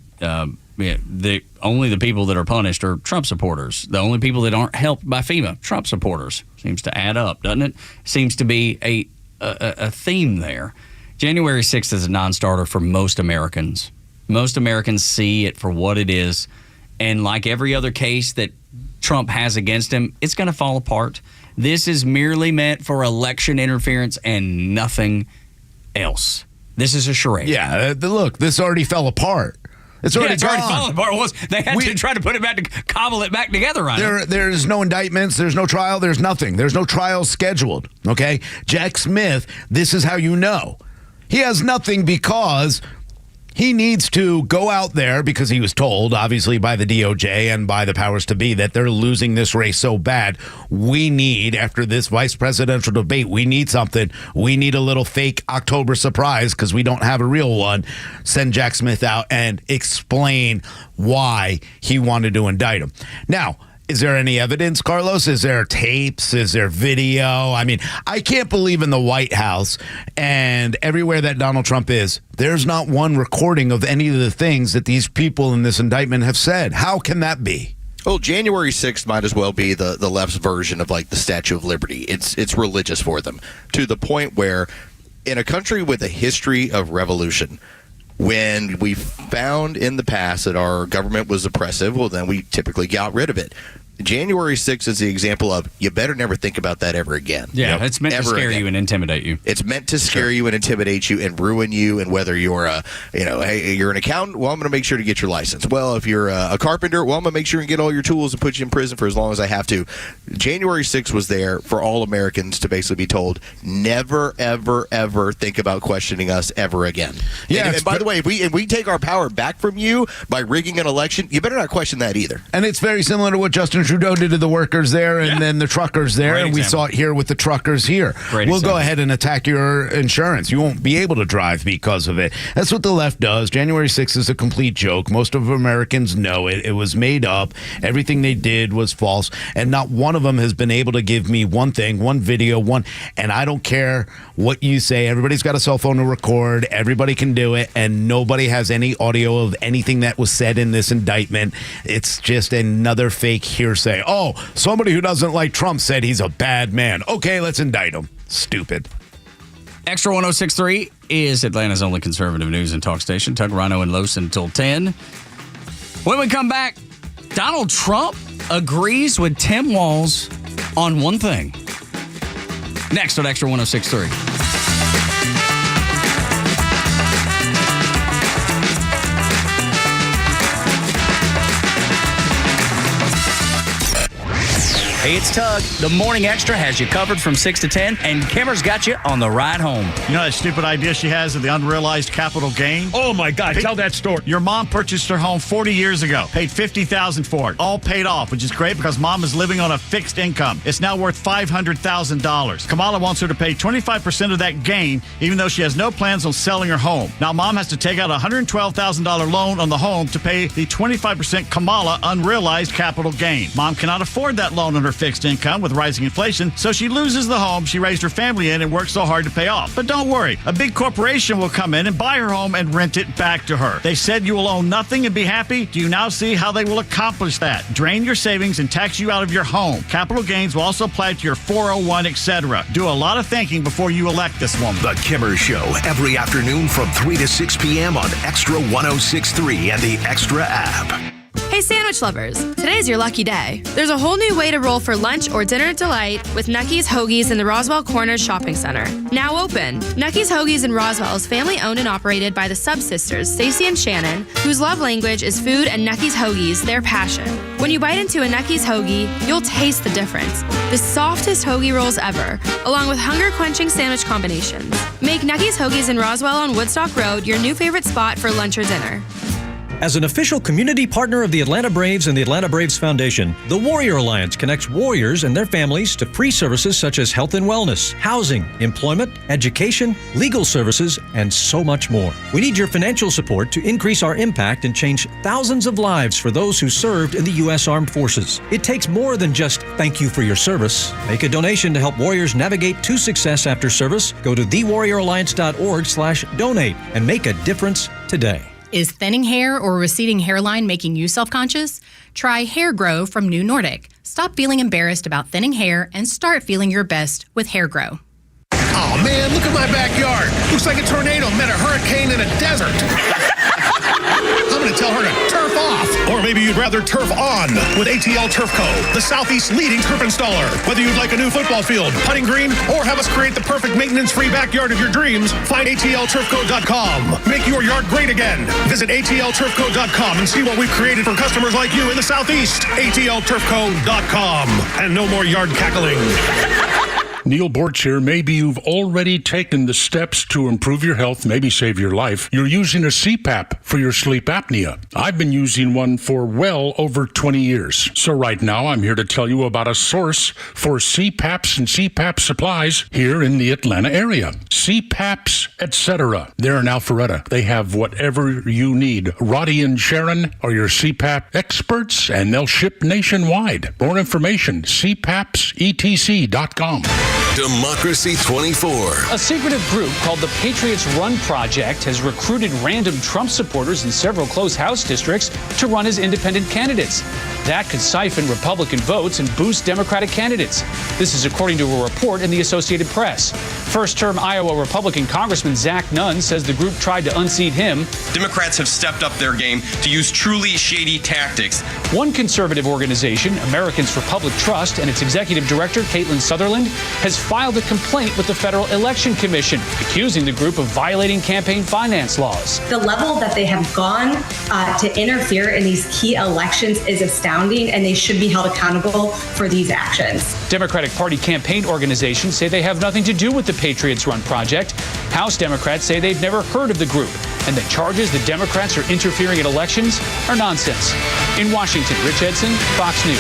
only the people that are punished are Trump supporters. The only people that aren't helped by FEMA, Trump supporters. Seems to add up, doesn't it? Seems to be a theme there. January 6th is a non-starter for most Americans. Most Americans see it for what it is. And like every other case that Trump has against him, it's going to fall apart. This is merely meant for election interference and nothing else. This is a charade. Yeah, look, this already fell apart. It's already fallen apart. They had to try to put it back, to cobble it back together, right? There's no indictments. There's no trial. There's nothing. There's no trial scheduled, okay? Jack Smith, this is how you know. He has nothing because he needs to go out there, because he was told, obviously, by the DOJ and by the powers to be, that they're losing this race so bad. We need, after this vice presidential debate, we need something. We need a little fake October surprise, because we don't have a real one. Send Jack Smith out and explain why he wanted to indict him. Now, is there any evidence, Carlos? Is there tapes? Is there video? I mean, I can't believe in the White House and everywhere that Donald Trump is, there's not one recording of any of the things that these people in this indictment have said. How can that be? Well, January 6th might as well be the left's version of like the Statue of Liberty. It's religious for them, to the point where in a country with a history of revolution, when we found in the past that our government was oppressive, well, then we typically got rid of it. January 6th is the example of you better never think about that ever again. Yeah, it's meant to scare you and intimidate you. It's meant to scare you and intimidate you and ruin you. And whether you're hey, you're an accountant, well, I'm going to make sure to get your license. Well, if you're a carpenter, well, I'm going to make sure and get all your tools and put you in prison for as long as I have to. January 6th was there for all Americans to basically be told, never, ever, ever think about questioning us ever again. Yeah. And by the way, if we take our power back from you by rigging an election, you better not question that either. And it's very similar to what Justin Trudeau did to the workers there and then the truckers there. Great and we saw it here with the truckers here. We'll go ahead and attack your insurance. You won't be able to drive because of it. That's what the left does. January 6th is a complete joke. Most of Americans know it. It was made up. Everything they did was false. And not one of them has been able to give me one thing, one video, and I don't care what you say. Everybody's got a cell phone to record. Everybody can do it. And nobody has any audio of anything that was said in this indictment. It's just another fake hearsay. Oh, somebody who doesn't like Trump said he's a bad man. Okay, let's indict him. Stupid. Extra 106.3 is Atlanta's only conservative news and talk station. Tug, Rhino, and Los until 10. When we come back, Donald Trump agrees with Tim Walz on one thing. Next on Extra 106.3. Hey, it's Tug. The Morning Extra has you covered from 6 to 10, and Kimmer's got you on the ride home. You know that stupid idea she has of the unrealized capital gain? Oh, my God. Tell that story. Your mom purchased her home 40 years ago, paid $50,000 for it, all paid off, which is great because mom is living on a fixed income. It's now worth $500,000. Kamala wants her to pay 25% of that gain, even though she has no plans on selling her home. Now, mom has to take out a $112,000 loan on the home to pay the 25% Kamala unrealized capital gain. Mom cannot afford that loan on her fixed income with rising inflation, so she loses the home she raised her family in and worked so hard to pay off. But don't worry, a big corporation will come in and buy her home and rent it back to her. They said you will own nothing and be happy. Do you now see how they will accomplish that? Drain your savings and tax you out of your home. Capital gains will also apply to your 401, etc. Do a lot of thinking before you elect this woman. The Kimmer Show, every afternoon from 3 to 6 p.m. on Extra 106.3 and the Extra app. Hey, sandwich lovers. Today's your lucky day. There's a whole new way to roll for lunch or dinner delight with Nucky's Hoagies in the Roswell Corners Shopping Center. Now open. Nucky's Hoagies in Roswell is family owned and operated by the Sub-Sisters, Stacy and Shannon, whose love language is food and Nucky's Hoagies, their passion. When you bite into a Nucky's Hoagie, you'll taste the difference. The softest hoagie rolls ever, along with hunger-quenching sandwich combinations. Make Nucky's Hoagies in Roswell on Woodstock Road your new favorite spot for lunch or dinner. As an official community partner of the Atlanta Braves and the Atlanta Braves Foundation, the Warrior Alliance connects warriors and their families to free services such as health and wellness, housing, employment, education, legal services, and so much more. We need your financial support to increase our impact and change thousands of lives for those who served in the U.S. Armed Forces. It takes more than just thank you for your service. Make a donation to help warriors navigate to success after service. Go to thewarrioralliance.org/donate and make a difference today. Is thinning hair or receding hairline making you self-conscious? Try Hair Grow from New Nordic. Stop feeling embarrassed about thinning hair and start feeling your best with Hair Grow. Oh man, look at my backyard. Looks like a tornado met a hurricane in a desert. I'm going to tell her to turf off. Or maybe you'd rather turf on with ATL Turf Co., the Southeast's leading turf installer. Whether you'd like a new football field, putting green, or have us create the perfect maintenance-free backyard of your dreams, find ATLTurfCo.com. Make your yard great again. Visit ATLTurfCo.com and see what we've created for customers like you in the Southeast. ATLTurfCo.com. And no more yard cackling. Neil Borch here. Maybe you've already taken the steps to improve your health, maybe save your life. You're using a CPAP for your sleep apnea. I've been using one for well over 20 years. So right now, I'm here to tell you about a source for CPAPs and CPAP supplies here in the Atlanta area. CPAPs, etc. They're in Alpharetta. They have whatever you need. Roddy and Sharon are your CPAP experts, and they'll ship nationwide. More information, cpapsetc.com. Democracy 24. A secretive group called the Patriots Run Project has recruited random Trump supporters in several close House districts to run as independent candidates. That could siphon Republican votes and boost Democratic candidates. This is according to a report in the Associated Press. First-term Iowa Republican Congressman Zach Nunn says the group tried to unseat him. Democrats have stepped up their game to use truly shady tactics. One conservative organization, Americans for Public Trust, and its executive director, Caitlin Sutherland, has filed a complaint with the Federal Election Commission, accusing the group of violating campaign finance laws. The level that they have gone to interfere in these key elections is astounding, and they should be held accountable for these actions. Democratic Party campaign organizations say they have nothing to do with the Patriots Run Project. House Democrats say they've never heard of the group, and the charges the Democrats are interfering in elections are nonsense. In Washington, Rich Edson, Fox News.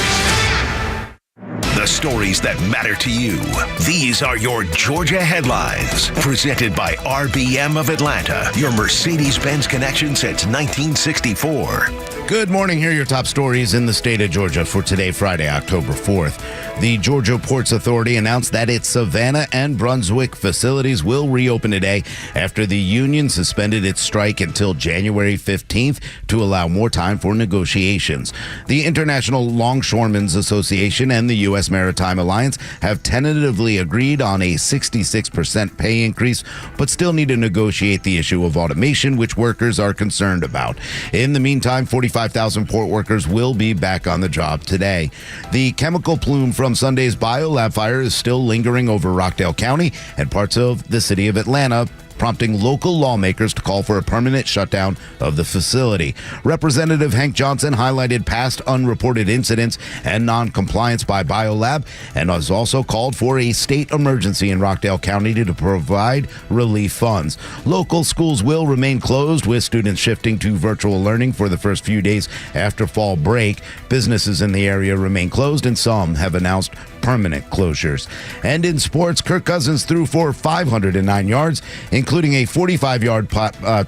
The stories that matter to you. These are your Georgia headlines. Presented by RBM of Atlanta, your Mercedes-Benz connection since 1964. Good morning. Here are your top stories in the state of Georgia for today, Friday, October 4th. The Georgia Ports Authority announced that its Savannah and Brunswick facilities will reopen today after the union suspended its strike until January 15th to allow more time for negotiations. The International Longshoremen's Association and the U.S. Maritime Alliance have tentatively agreed on a 66% pay increase, but still need to negotiate the issue of automation, which workers are concerned about. In the meantime, 45,000 port workers will be back on the job today. The chemical plume from Sunday's biolab fire is still lingering over Rockdale County and parts of the city of Atlanta. prompting local lawmakers to call for a permanent shutdown of the facility. Representative Hank Johnson highlighted past unreported incidents and non-compliance by BioLab and has also called for a state emergency in Rockdale County to provide relief funds. Local schools will remain closed, with students shifting to virtual learning for the first few days after fall break. Businesses in the area remain closed, and some have announced permanent closures. And in sports, Kirk Cousins threw for 509 yards, including a 45-yard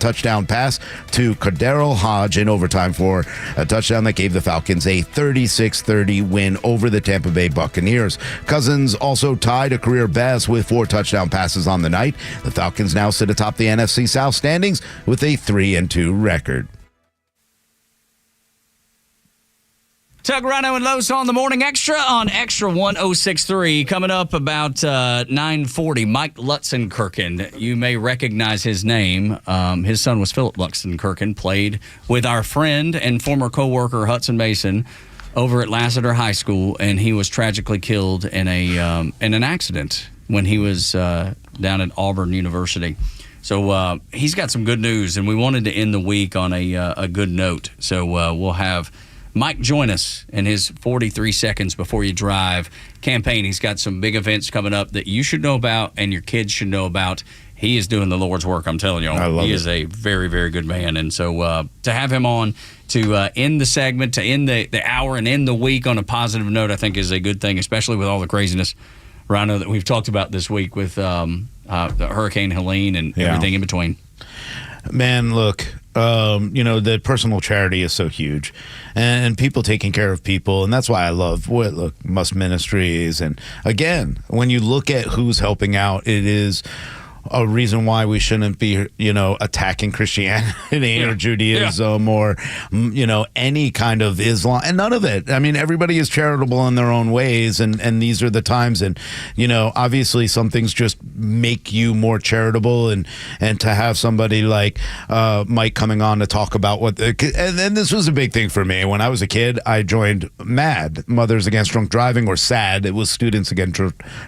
touchdown pass to Cordero Hodge in overtime for a touchdown that gave the Falcons a 36-30 win over the Tampa Bay Buccaneers. Cousins also tied a career best with 4 touchdown passes on the night. The Falcons now sit atop the NFC South standings with a 3-2 record. Tug, Rhino, and Los on the Morning Extra on Extra 1063. Coming up about 9:40, Mike Lutzenkirchen. You may recognize his name. His son was Philip Lutzenkirchen, played with our friend and former co-worker Hudson Mason over at Lassiter High School, and he was tragically killed in an accident when he was down at Auburn University. So he's got some good news, and we wanted to end the week on a good note. So we'll have Mike join us in his 43 Seconds Before You Drive campaign. He's got some big events coming up that you should know about and your kids should know about. He is doing the Lord's work, I'm telling you. He is a very, very good man. And so to have him on to end the segment, to end the hour and end the week on a positive note, I think is a good thing, especially with all the craziness, Rhino, that we've talked about this week with the Hurricane Helene and everything in between. Man, look, the personal charity is so huge, and people taking care of people, and that's why I love Must Ministries. And again, when you look at who's helping out, it is a reason why we shouldn't be, attacking Christianity or Judaism or, any kind of Islam, and none of it. I mean, everybody is charitable in their own ways, and these are the times. And, obviously some things just make you more charitable, and to have somebody like Mike coming on to talk about and this was a big thing for me. When I was a kid, I joined MAD, Mothers Against Drunk Driving, or SAD. It was Students Against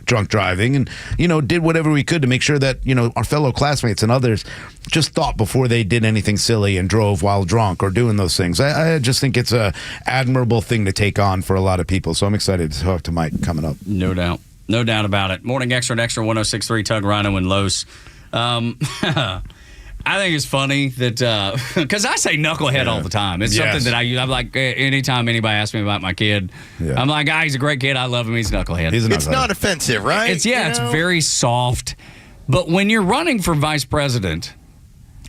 Drunk Driving, and, did whatever we could to make sure that, our fellow classmates and others just thought before they did anything silly and drove while drunk or doing those things. I just think it's a admirable thing to take on for a lot of people. So I'm excited to talk to Mike coming up. No doubt. No doubt about it. Morning Extra at Extra 1063, Tug, Rhino, and Los. I think it's funny that, because I say knucklehead all the time. It's something that I'm like, anytime anybody asks me about my kid, I'm like, he's a great kid. I love him. He's a knucklehead. It's not offensive, right? It's very soft. But when you're running for vice president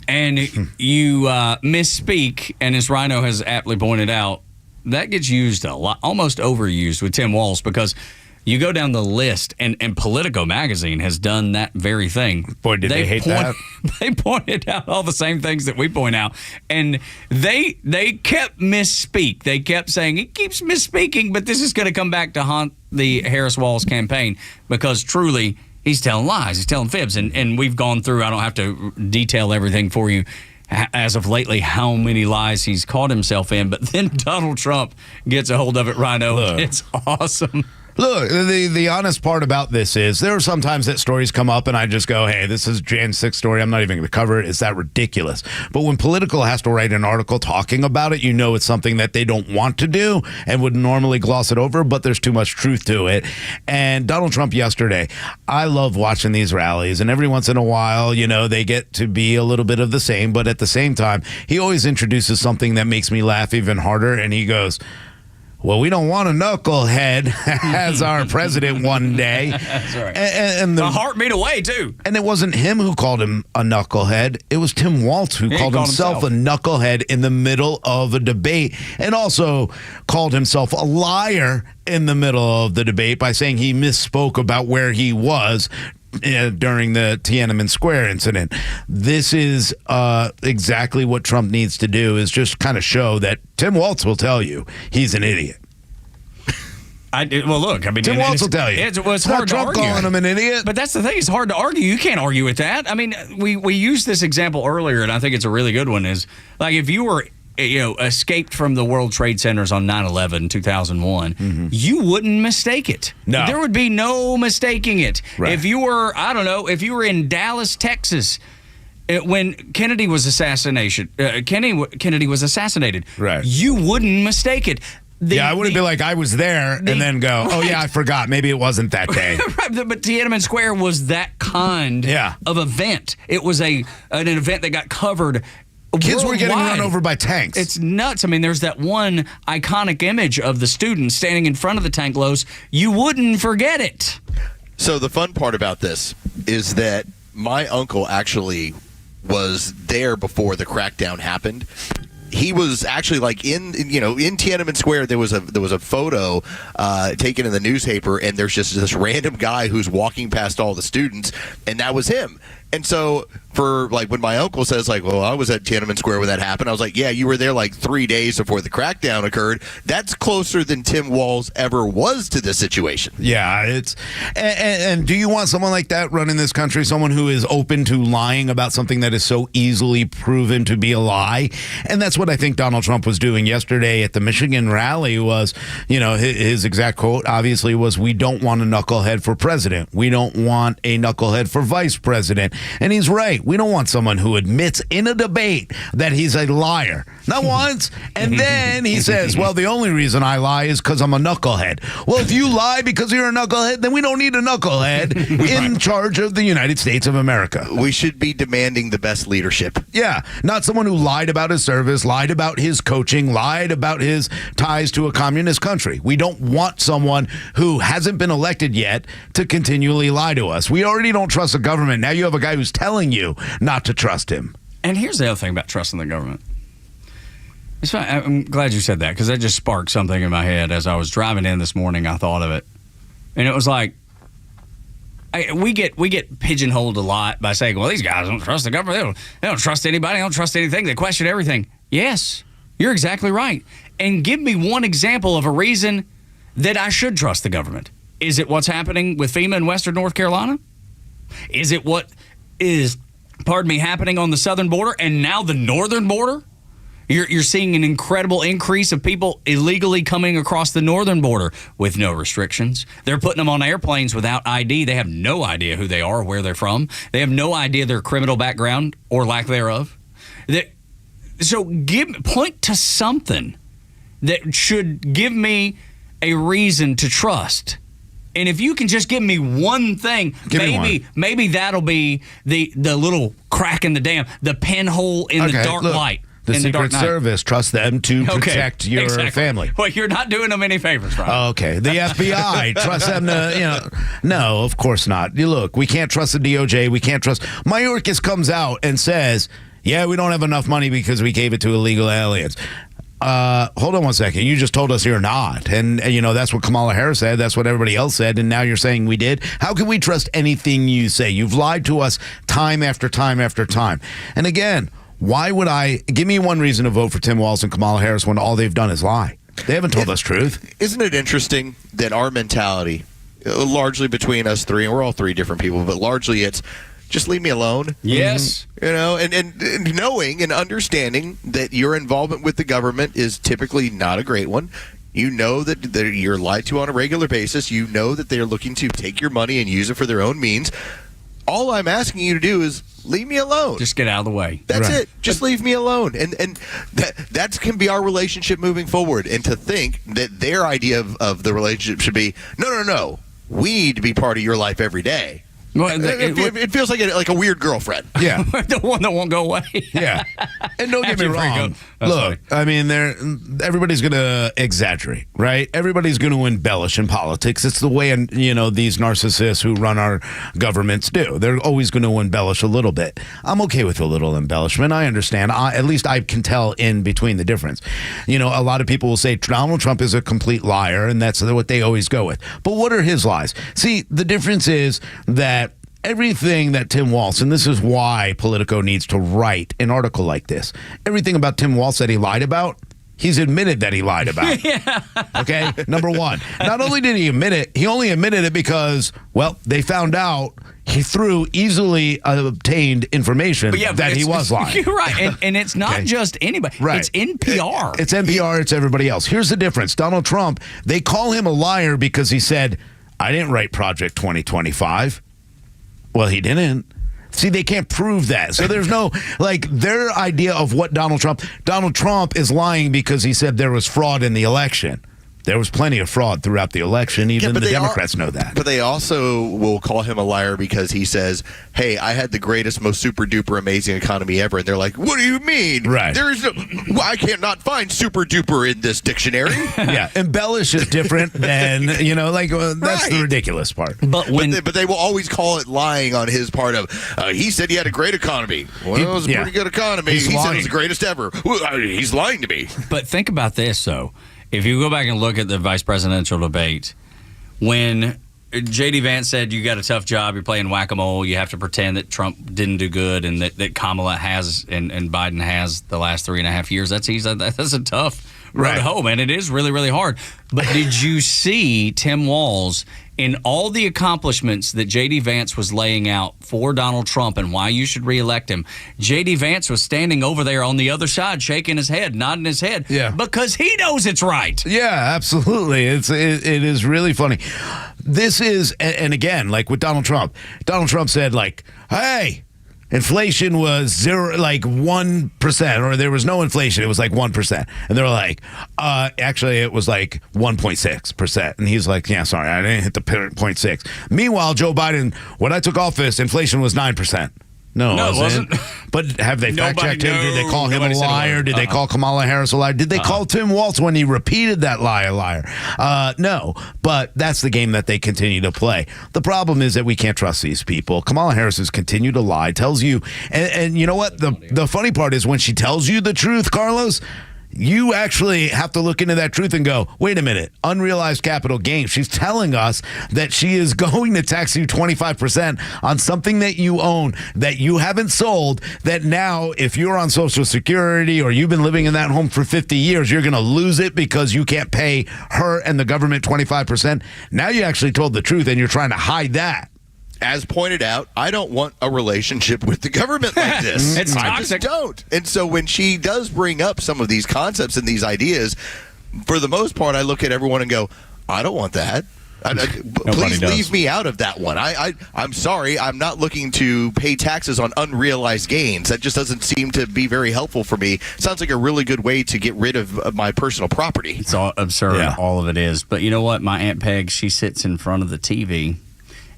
and you misspeak, and as Rhino has aptly pointed out, that gets used a lot, almost overused with Tim Walz, because you go down the list, and Politico magazine has done that very thing. Boy, did they hate that. They pointed out all the same things that we point out, and they kept misspeak. They kept saying, he keeps misspeaking, but this is going to come back to haunt the Harris-Walz campaign, because truly, he's telling lies. He's telling fibs. And we've gone through, I don't have to detail everything for you as of lately, how many lies he's caught himself in. But then Donald Trump gets a hold of it, Rhino. Look, it's awesome. Look, the honest part about this is there are sometimes that stories come up and I just go, hey, this is Jan 6 story. I'm not even going to cover it. It's that ridiculous. But when Politico has to write an article talking about it, it's something that they don't want to do and would normally gloss it over, but there's too much truth to it. And Donald Trump yesterday, I love watching these rallies, and every once in a while, they get to be a little bit of the same, but at the same time, he always introduces something that makes me laugh even harder, and he goes, well, we don't want a knucklehead as our president one day. That's right. And a heartbeat away, too. And it wasn't him who called him a knucklehead. It was Tim Walz who called himself a knucklehead in the middle of a debate, and also called himself a liar in the middle of the debate by saying he misspoke about where he was during the Tiananmen Square incident. This is exactly what Trump needs to do, is just kind of show that Tim Walz will tell you he's an idiot. Tim Walz will tell you. It's hard to argue. Calling him an idiot. But that's the thing. It's hard to argue. You can't argue with that. I mean, we used this example earlier, and I think it's a really good one, is like if you were escaped from the World Trade Centers on 9/11, 2001, you wouldn't mistake it. No. There would be no mistaking it. Right. If you were, if you were in Dallas, Texas, when Kennedy was Kennedy was assassinated. Right. You wouldn't mistake it. I wouldn't be like, I was there, and then go, oh, yeah, I forgot. Maybe it wasn't that day. Right, but Tiananmen Square was that kind of event. It was an event that got covered Kids were getting worldwide. run over by tanks. It's nuts. I mean, there's that one iconic image of the students standing in front of the tank lows. You wouldn't forget it. So the fun part about this is that my uncle actually was there before the crackdown happened. He was actually like in Tiananmen Square. There was a photo taken in the newspaper, and there's just this random guy who's walking past all the students, and that was him. And so for like when my uncle says like, well, I was at Tiananmen Square when that happened, I was like, yeah, you were there like 3 days before the crackdown occurred. That's closer than Tim Walz ever was to this situation. Yeah, it's and do you want someone like that running this country? Someone who is open to lying about something that is so easily proven to be a lie? And that's what I think Donald Trump was doing yesterday at the Michigan rally. Was, his exact quote obviously was, "We don't want a knucklehead for president. We don't want a knucklehead for vice president." And he's right. We don't want someone who admits in a debate that he's a liar. Not once. And then he says, well, the only reason I lie is because I'm a knucklehead. Well, if you lie because you're a knucklehead, then we don't need a knucklehead in charge of the United States of America. We should be demanding the best leadership. Yeah. Not someone who lied about his service, lied about his coaching, lied about his ties to a communist country. We don't want someone who hasn't been elected yet to continually lie to us. We already don't trust the government. Now you have a guy who's telling you not to trust him. And here's the other thing about trusting the government. It's fine. I'm glad you said that, because that just sparked something in my head as I was driving in this morning. I thought of it, and it was like, we get pigeonholed a lot by saying, well, these guys don't trust the government. They don't trust anybody. They don't trust anything. They question everything. Yes, you're exactly right. And give me one example of a reason that I should trust the government. Is it what's happening with FEMA in Western North Carolina? Is it what is, happening on the southern border and now the northern border? You're seeing an incredible increase of people illegally coming across the northern border with no restrictions. They're putting them on airplanes without ID. They have no idea who they are or where they're from. They have no idea their criminal background or lack thereof. So point to something that should give me a reason to trust. And if you can just give me one thing, maybe that'll be the little crack in the dam, the pinhole in the dark light. The Secret Service, trust them to protect your family. Well, you're not doing them any favors, right? Okay. The FBI, trust them to, No, of course not. Look, we can't trust the DOJ. We can't trust. Mayorkas comes out and says, yeah, we don't have enough money because we gave it to illegal aliens. Hold on one second. You just told us you're not. And, that's what Kamala Harris said. That's what everybody else said. And now you're saying we did. How can we trust anything you say? You've lied to us time after time after time. And again, why would give me one reason to vote for Tim Walz and Kamala Harris when all they've done is lie? They haven't told us truth. Isn't it interesting that our mentality, largely between us three, and we're all three different people, but largely it's just leave me alone. Yes. And knowing and understanding that your involvement with the government is typically not a great one. You know that you're lied to on a regular basis. You know that they're looking to take your money and use it for their own means. All I'm asking you to do is leave me alone. Just get out of the way. That's it. Just leave me alone. And that can be our relationship moving forward. And to think that their idea of the relationship should be, no. We need to be part of your life every day. Well, it feels like a weird girlfriend. Yeah. The one that won't go away. Yeah. And don't get me wrong. Look, I mean, everybody's going to exaggerate, right? Everybody's going to embellish in politics. It's the way, these narcissists who run our governments do. They're always going to embellish a little bit. I'm okay with a little embellishment. I understand. At least I can tell in between the difference. A lot of people will say Donald Trump is a complete liar, and that's what they always go with. But what are his lies? See, the difference is that everything that Tim Walz, and this is why Politico needs to write an article like this, everything about Tim Walz that he lied about, he's admitted that he lied about. Yeah. Okay? Number one. Not only did he admit it, he only admitted it because, they found out he threw easily obtained information that he was lying. You're right. And it's not just anybody. Right. It's NPR. It's NPR. It's everybody else. Here's the difference. Donald Trump, they call him a liar because he said, I didn't write Project 2025. Well, he didn't. See, they can't prove that. So there's no, like, their idea of what Donald Trump is lying because he said there was fraud in the election. There was plenty of fraud throughout the election. Even the Democrats know that. But they also will call him a liar because he says, hey, I had the greatest, most super duper amazing economy ever. And they're like, what do you mean? Right. There is no, I cannot find super duper in this dictionary. Yeah. Embellish is different than, that's the ridiculous part. But they will always call it lying on his part of, he said he had a great economy. Well, it was a pretty good economy. He said it was the greatest ever. Well, he's lying to me. But think about this, though. If you go back and look at the vice presidential debate, when J.D. Vance said you got a tough job, you're playing whack-a-mole, you have to pretend that Trump didn't do good and that Kamala has and Biden has the last 3.5 years, that's a tough road home, and it is really, really hard. But did you see Tim Walz in all the accomplishments that J.D. Vance was laying out for Donald Trump and why you should reelect him? J.D. Vance was standing over there on the other side, shaking his head, nodding his head, because he knows it's right. Yeah, absolutely. It is really funny. This is, and again, like with Donald Trump said, like, hey, inflation was 1%, or there was no inflation. It was like 1%. And they're like, actually, it was like 1.6%. And he's like, yeah, sorry, I didn't hit the 0.6. Meanwhile, Joe Biden, when I took office, inflation was 9%. No, it wasn't. But have they fact-checked him? Did they call him a liar? Did they call Kamala Harris a liar? Did they call Tim Walz when he repeated that lie a liar? No, but that's the game that they continue to play. The problem is that we can't trust these people. Kamala Harris has continued to lie, tells you, and you know what? The funny part is when she tells you the truth, Carlos, you actually have to look into that truth and go, wait a minute, unrealized capital gains. She's telling us that she is going to tax you 25% on something that you own that you haven't sold, that now if you're on Social Security or you've been living in that home for 50 years, you're going to lose it because you can't pay her and the government 25%. Now you actually told the truth and you're trying to hide that. As pointed out, I don't want a relationship with the government like this. It's I toxic. just don't. And so when she does bring up some of these concepts and these ideas, for the most part, I look at everyone and go, I don't want that. Please leave me out of that one. I'm sorry. I'm not looking to pay taxes on unrealized gains. That just doesn't seem to be very helpful for me. Sounds like a really good way to get rid of my personal property. It's all absurd. Yeah. All of it is. But you know what? My Aunt Peg, she sits in front of the TV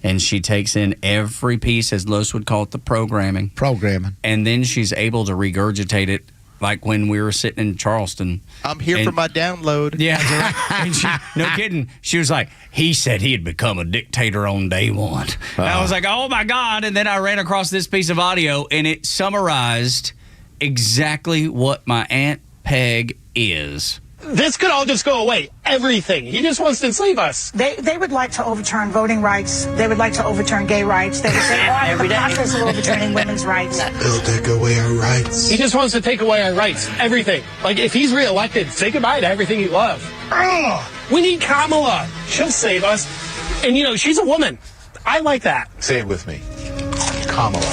and she takes in every piece, as Los would call it, the programming. And then she's able to regurgitate it, like when we were sitting in Charleston. I'm here for my download. Yeah, and she, no kidding. She was like, he said he had become a dictator on day one. And I was like, oh, my God. And then I ran across this piece of audio, and it summarized exactly what my Aunt Peg is. This could all just go away. Everything. He just wants to enslave us. They would like to overturn voting rights. They would like to overturn gay rights. They would say, oh, I'm in the process of overturning women's rights. They'll take away our rights. He just wants to take away our rights. Everything. Like, if he's reelected, say goodbye to everything you love. We need Kamala. She'll save us. And, she's a woman. I like that. Say it with me. Kamala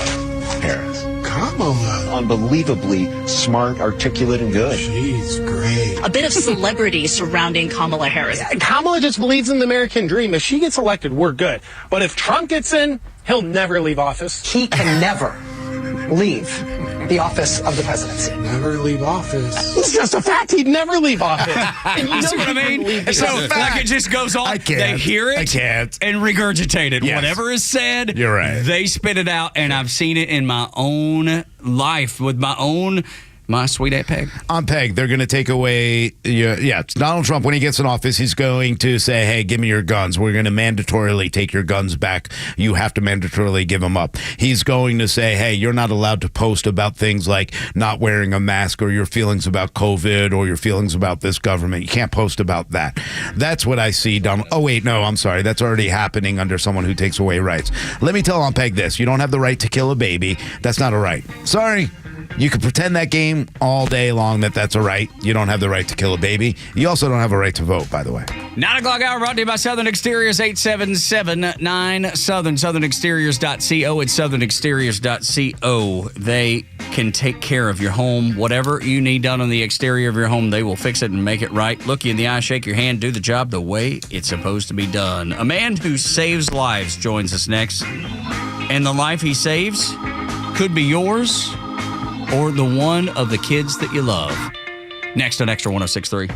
Harris. Kamala. Unbelievably smart, articulate, and good. She's great. A bit of celebrity surrounding Kamala Harris. Kamala just believes in the American dream. If she gets elected, we're good. But if Trump gets in, he'll never leave office. He can never leave the office of the presidency. Never leave office. It's just a fact. He'd never leave office. You see what I mean? So, like, it just goes on. They hear it and regurgitate it. Yes. Whatever is said, you're right. They spit it out, and I've seen it in my own life with my sweet Aunt Peg. On Peg, they're going to take away, it's Donald Trump, when he gets in office, he's going to say, hey, give me your guns. We're going to mandatorily take your guns back. You have to mandatorily give them up. He's going to say, hey, you're not allowed to post about things like not wearing a mask or your feelings about COVID or your feelings about this government. You can't post about that. That's what I see, Donald. Oh, wait, no, I'm sorry. That's already happening under someone who takes away rights. Let me tell on Peg this. You don't have the right to kill a baby. That's not a right. Sorry. You can pretend that game all day long that's a right. You don't have the right to kill a baby. You also don't have a right to vote, by the way. 9 o'clock hour brought to you by Southern Exteriors, 877-9-SOUTHERN, southernexteriors.co. It's southernexteriors.co. They can take care of your home. Whatever you need done on the exterior of your home, they will fix it and make it right. Look you in the eye, shake your hand, do the job the way it's supposed to be done. A man who saves lives joins us next. And the life he saves could be yours or the one of the kids that you love. Next on Extra 106.3.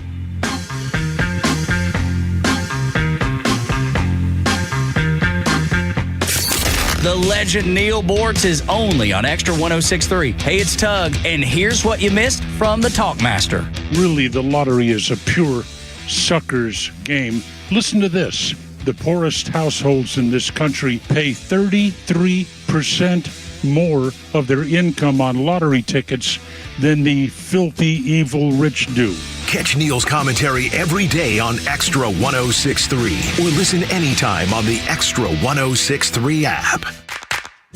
The legend Neil Bortz is only on Extra 106.3. Hey, it's Tug, and here's what you missed from the Talkmaster. Really, the lottery is a pure sucker's game. Listen to this. The poorest households in this country pay 33% more of their income on lottery tickets than the filthy, evil rich do. Catch Neil's commentary every day on Extra 106.3 or listen anytime on the Extra 106.3 app.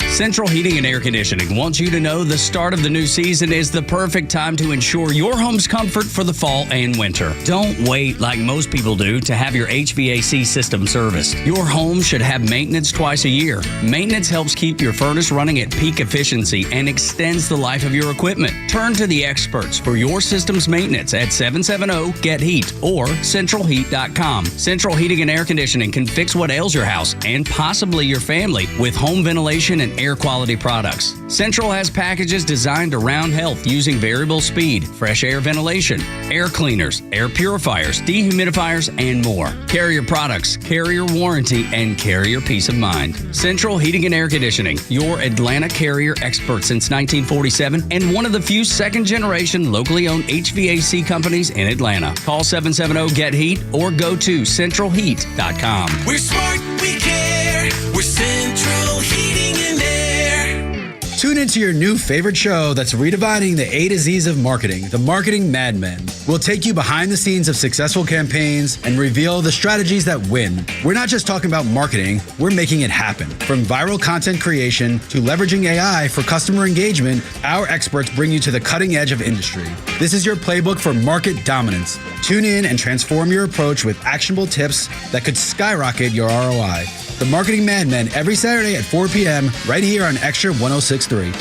Central Heating and Air Conditioning wants you to know the start of the new season is the perfect time to ensure your home's comfort for the fall and winter. Don't wait like most people do to have your HVAC system serviced. Your home should have maintenance twice a year. Maintenance helps keep your furnace running at peak efficiency and extends the life of your equipment. Turn to the experts for your system's maintenance at 770-GET-HEAT or centralheat.com. Central Heating and Air Conditioning can fix what ails your house and possibly your family with home ventilation and air quality products. Central has packages designed around health using variable speed, fresh air ventilation, air cleaners, air purifiers, dehumidifiers, and more. Carrier products, carrier warranty, and carrier peace of mind. Central Heating and Air Conditioning, your Atlanta Carrier expert since 1947 and one of the few second-generation locally owned HVAC companies in Atlanta. Call 770-GET-HEAT or go to centralheat.com. We're smart, we care. We're Central Heating and Air. Tune into your new favorite show that's redefining the A to Z's of marketing, The Marketing Mad Men. We'll take you behind the scenes of successful campaigns and reveal the strategies that win. We're not just talking about marketing, we're making it happen. From viral content creation to leveraging AI for customer engagement, our experts bring you to the cutting edge of industry. This is your playbook for market dominance. Tune in and transform your approach with actionable tips that could skyrocket your ROI. The Marketing Mad Men every Saturday at 4 p.m. right here on Extra 106.3.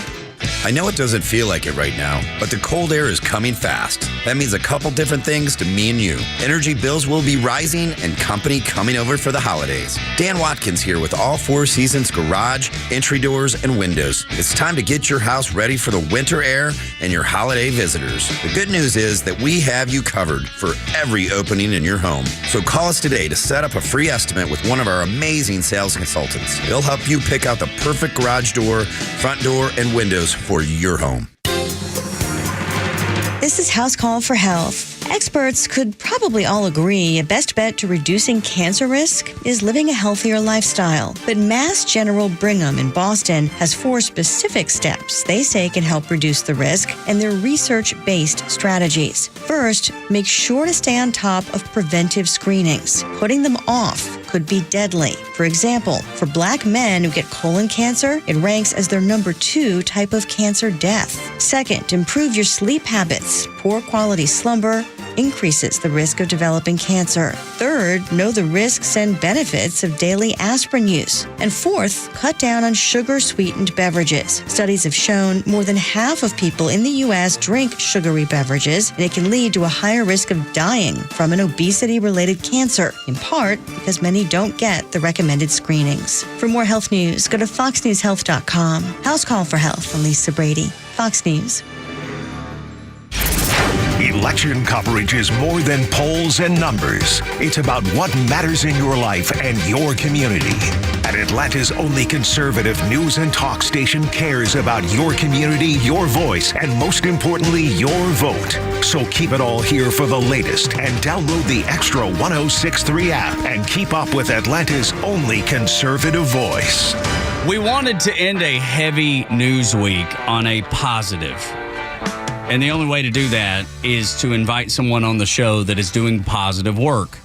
I know it doesn't feel like it right now, but the cold air is coming fast. That means a couple different things to me and you. Energy bills will be rising and company coming over for the holidays. Dan Watkins here with All Four Seasons Garage, entry doors, and windows. It's time to get your house ready for the winter air and your holiday visitors. The good news is that we have you covered for every opening in your home. So call us today to set up a free estimate with one of our amazing sales consultants. They'll help you pick out the perfect garage door, front door, and windows for your home. This is House Call for Health. Experts could probably all agree a best bet to reducing cancer risk is living a healthier lifestyle. But Mass General Brigham in Boston has 4 specific steps they say can help reduce the risk, and they're research-based strategies. First, make sure to stay on top of preventive screenings. Putting them off could be deadly. For example, for Black men who get colon cancer, it ranks as their number 2 type of cancer death. Second, improve your sleep habits. Poor quality slumber increases the risk of developing cancer. Third, know the risks and benefits of daily aspirin use. And fourth, cut down on sugar-sweetened beverages. Studies have shown more than half of people in the U.S. drink sugary beverages, and it can lead to a higher risk of dying from an obesity-related cancer, in part because many don't get the recommended screenings. For more health news, go to foxnewshealth.com. House Call for Health, I'm Lisa Brady, Fox News. Election coverage is more than polls and numbers. It's about what matters in your life and your community. And Atlanta's only conservative news and talk station cares about your community, your voice, and most importantly, your vote. So keep it all here for the latest and download the Extra 106.3 app and keep up with Atlanta's only conservative voice. We wanted to end a heavy news week on a positive. And the only way to do that is to invite someone on the show that is doing positive work.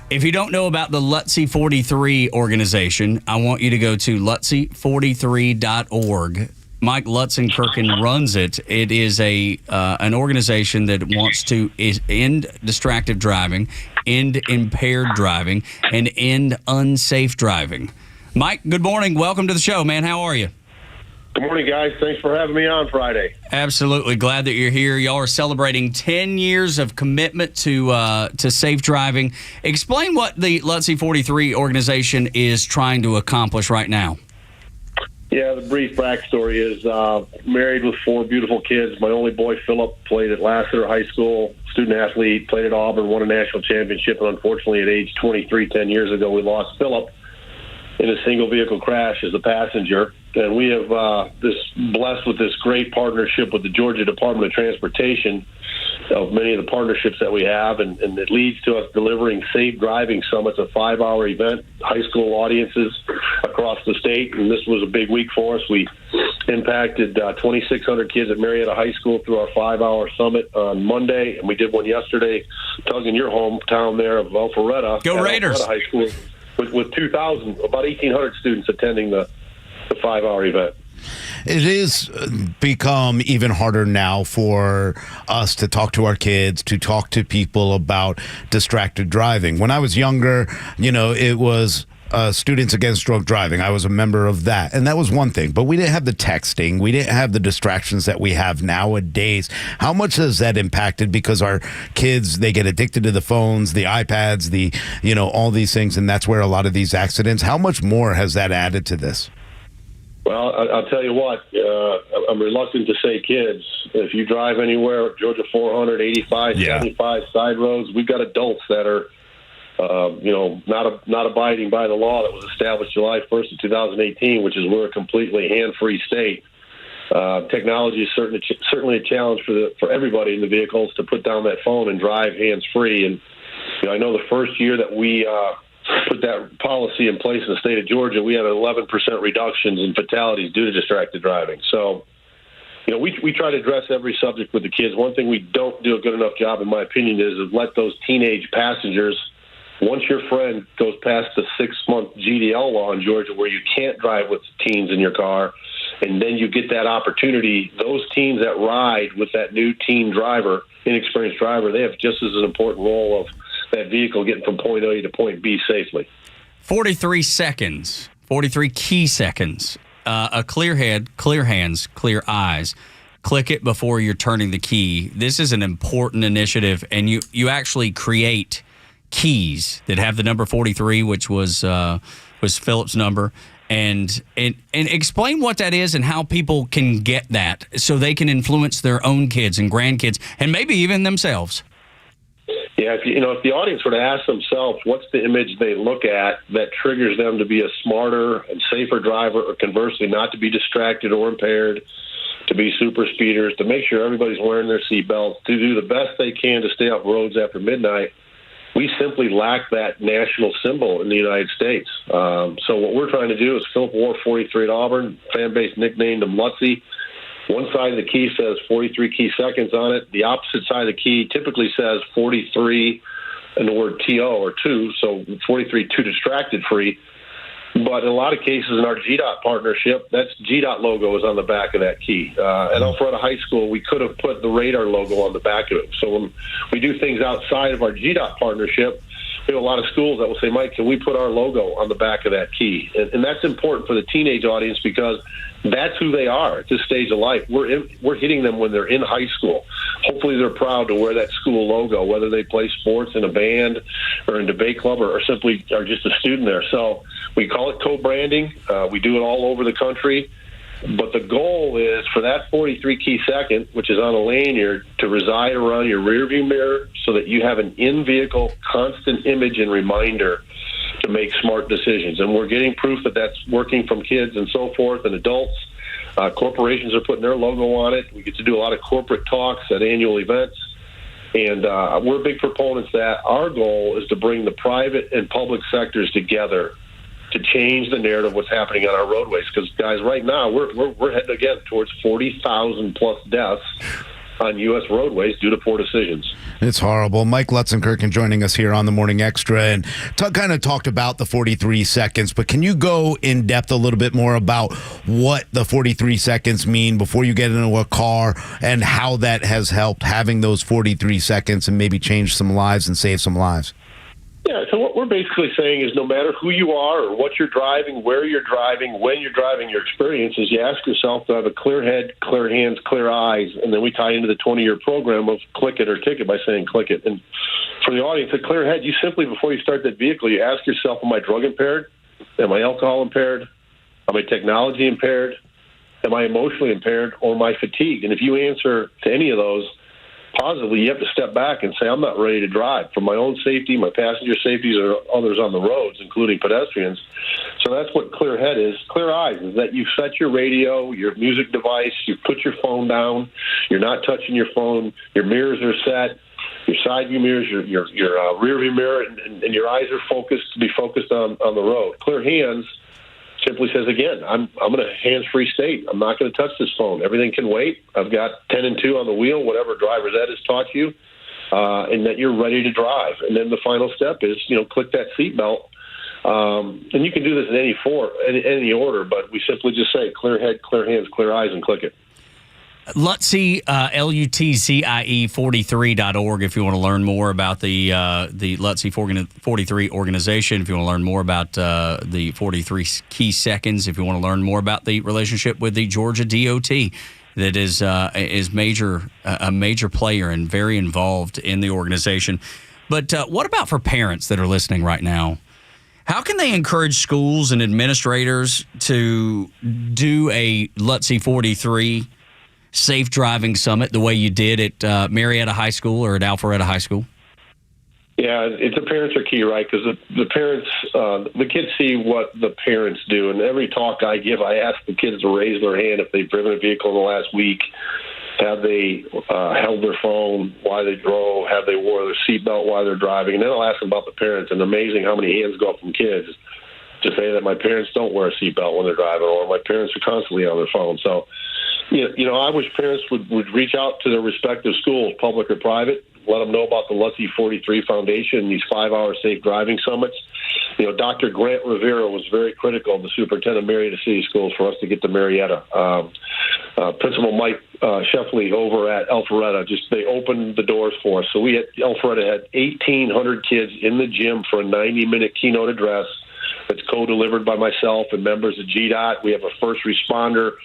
If you don't know about the LUTC 43 organization, I want you to go to LUTC43.org. Mike Lutzenkirchen runs it. It is an organization that wants to end distracted driving, end impaired driving, and end unsafe driving. Mike, good morning. Welcome to the show, man. How are you? Good morning, guys. Thanks for having me on Friday. Absolutely. Glad that you're here. Y'all are celebrating 10 years of commitment to safe driving. Explain what the LUTC 43 organization is trying to accomplish right now. Yeah, the brief backstory is married with 4 beautiful kids. My only boy, Philip, played at Lassiter High School, student athlete, played at Auburn, won a national championship, and unfortunately at age 23, 10 years ago, we lost Philip in a single vehicle crash as a passenger. And we have blessed with this great partnership with the Georgia Department of Transportation of many of the partnerships that we have, and it leads to us delivering Safe Driving Summits, a 5-hour event, high school audiences across the state, and this was a big week for us. We impacted 2,600 kids at Marietta High School through our 5-hour summit on Monday, and we did one yesterday, Tug, in your hometown there of Alpharetta. Go Raiders! Alpharetta High School with 2,000, about 1,800 students attending the 5-hour event. It has become even harder now for us to talk to our kids, to talk to people about distracted driving. When I was younger, it was Students Against Drunk Driving. I was a member of that, and that was one thing. But we didn't have the texting. We didn't have the distractions that we have nowadays. How much has that impacted? Because our kids, they get addicted to the phones, the iPads, all these things, and that's where a lot of these accidents. How much more has that added to this? Well, I'll tell you what, I'm reluctant to say kids. If you drive anywhere, Georgia 400, 85, 75 side roads, we've got adults that are, not abiding by the law that was established July 1st of 2018, which is we're a completely hand-free state. Technology is certainly a challenge for everybody in the vehicles to put down that phone and drive hands-free. And I know the first year that we put that policy in place in the state of Georgia, we had an 11% reductions in fatalities due to distracted driving. So, we try to address every subject with the kids. One thing we don't do a good enough job, in my opinion, is let those teenage passengers, once your friend goes past the 6-month GDL law in Georgia where you can't drive with teens in your car, and then you get that opportunity, those teens that ride with that new teen driver, inexperienced driver, they have just as an important role of that vehicle getting from point A to point B safely. 43 seconds, 43 key seconds. A clear head, clear hands, clear eyes. Click it before you're turning the key. This is an important initiative, and you actually create keys that have the number 43, which was Philip's number. And explain what that is and how people can get that so they can influence their own kids and grandkids and maybe even themselves. Yeah, if the audience were to ask themselves what's the image they look at that triggers them to be a smarter and safer driver, or conversely not to be distracted or impaired, to be super speeders, to make sure everybody's wearing their seatbelts, to do the best they can to stay off roads after midnight, we simply lack that national symbol in the United States. So what we're trying to do is Philip wore 43 at Auburn, fan base nicknamed him Lutzy. One side of the key says 43 key seconds on it. The opposite side of the key typically says 43 and the word TO or 2, so 43 too distracted free. But in a lot of cases in our GDOT partnership, that's GDOT logo is on the back of that key. At Alpharetta High School, we could have put the radar logo on the back of it. So when we do things outside of our GDOT partnership, we have a lot of schools that will say, Mike, can we put our logo on the back of that key? And that's important for the teenage audience because that's who they are at this stage of life. We're hitting them when they're in high school. Hopefully they're proud to wear that school logo, whether they play sports in a band or in debate club or simply are just a student there. So we call it co-branding. We do it all over the country. But the goal is for that 43 key second, which is on a lanyard, to reside around your rearview mirror so that you have an in-vehicle constant image and reminder to make smart decisions. And we're getting proof that that's working from kids and so forth and adults. Corporations are putting their logo on it. We get to do a lot of corporate talks at annual events. And we're big proponents that our goal is to bring the private and public sectors together to change the narrative of what's happening on our roadways. Because, guys, right now we're heading again towards 40,000 plus deaths on U.S. roadways due to poor decisions. It's horrible. Mike Lutzenkirchen joining us here on the Morning Extra, and kind of talked about the 43 seconds, but can you go in depth a little bit more about what the 43 seconds mean before you get into a car and how that has helped having those 43 seconds and maybe change some lives and save some lives? Yeah, so what we're basically saying is no matter who you are or what you're driving, where you're driving, when you're driving, your experience is you ask yourself to have a clear head, clear hands, clear eyes, and then we tie into the 20-year program of click it or ticket by saying click it. And for the audience, a clear head, you simply, before you start that vehicle, you ask yourself, am I drug impaired? Am I alcohol impaired? Am I technology impaired? Am I emotionally impaired? Or am I fatigued? And if you answer to any of those positively, you have to step back and say, I'm not ready to drive for my own safety, my passenger safety, or others on the roads, including pedestrians. So that's what clear head is. Clear eyes is that you've set your radio, your music device, you put your phone down, you're not touching your phone, your mirrors are set, your side view mirrors, your rear view mirror, and your eyes are focused on the road. Clear hands simply says, again, I'm going to hands-free state. I'm not going to touch this phone. Everything can wait. I've got 10 and 2 on the wheel, whatever driver's ed has taught you, and that you're ready to drive. And then the final step is, click that seatbelt. And you can do this in any order, but we simply just say clear head, clear hands, clear eyes, and click it. LUTCIE, LUTCIE43.org if you want to learn more about the LUTCIE 43 organization, if you want to learn more about the 43 key seconds, if you want to learn more about the relationship with the Georgia DOT that is a major player and very involved in the organization. But what about for parents that are listening right now? How can they encourage schools and administrators to do a LUTCIE 43 Safe Driving Summit the way you did at Marietta High School or at Alpharetta High School? Yeah, the parents are key, right? Because the parents, the kids see what the parents do. And every talk I give, I ask the kids to raise their hand if they've driven a vehicle in the last week. Have they held their phone while they drove? Have they wore their seatbelt while they're driving? And then I'll ask them about the parents. And amazing how many hands go up from kids to say that my parents don't wear a seatbelt when they're driving, or my parents are constantly on their phone. So, I wish parents would reach out to their respective schools, public or private, let them know about the LUTCIE 43 Foundation and these 5-hour safe driving summits. Dr. Grant Rivera was very critical of the superintendent of Marietta City Schools for us to get to Marietta. Principal Mike Sheffley over at Alpharetta, they opened the doors for us. So Alpharetta had 1,800 kids in the gym for a 90-minute keynote address that's co-delivered by myself and members of GDOT. We have a first responder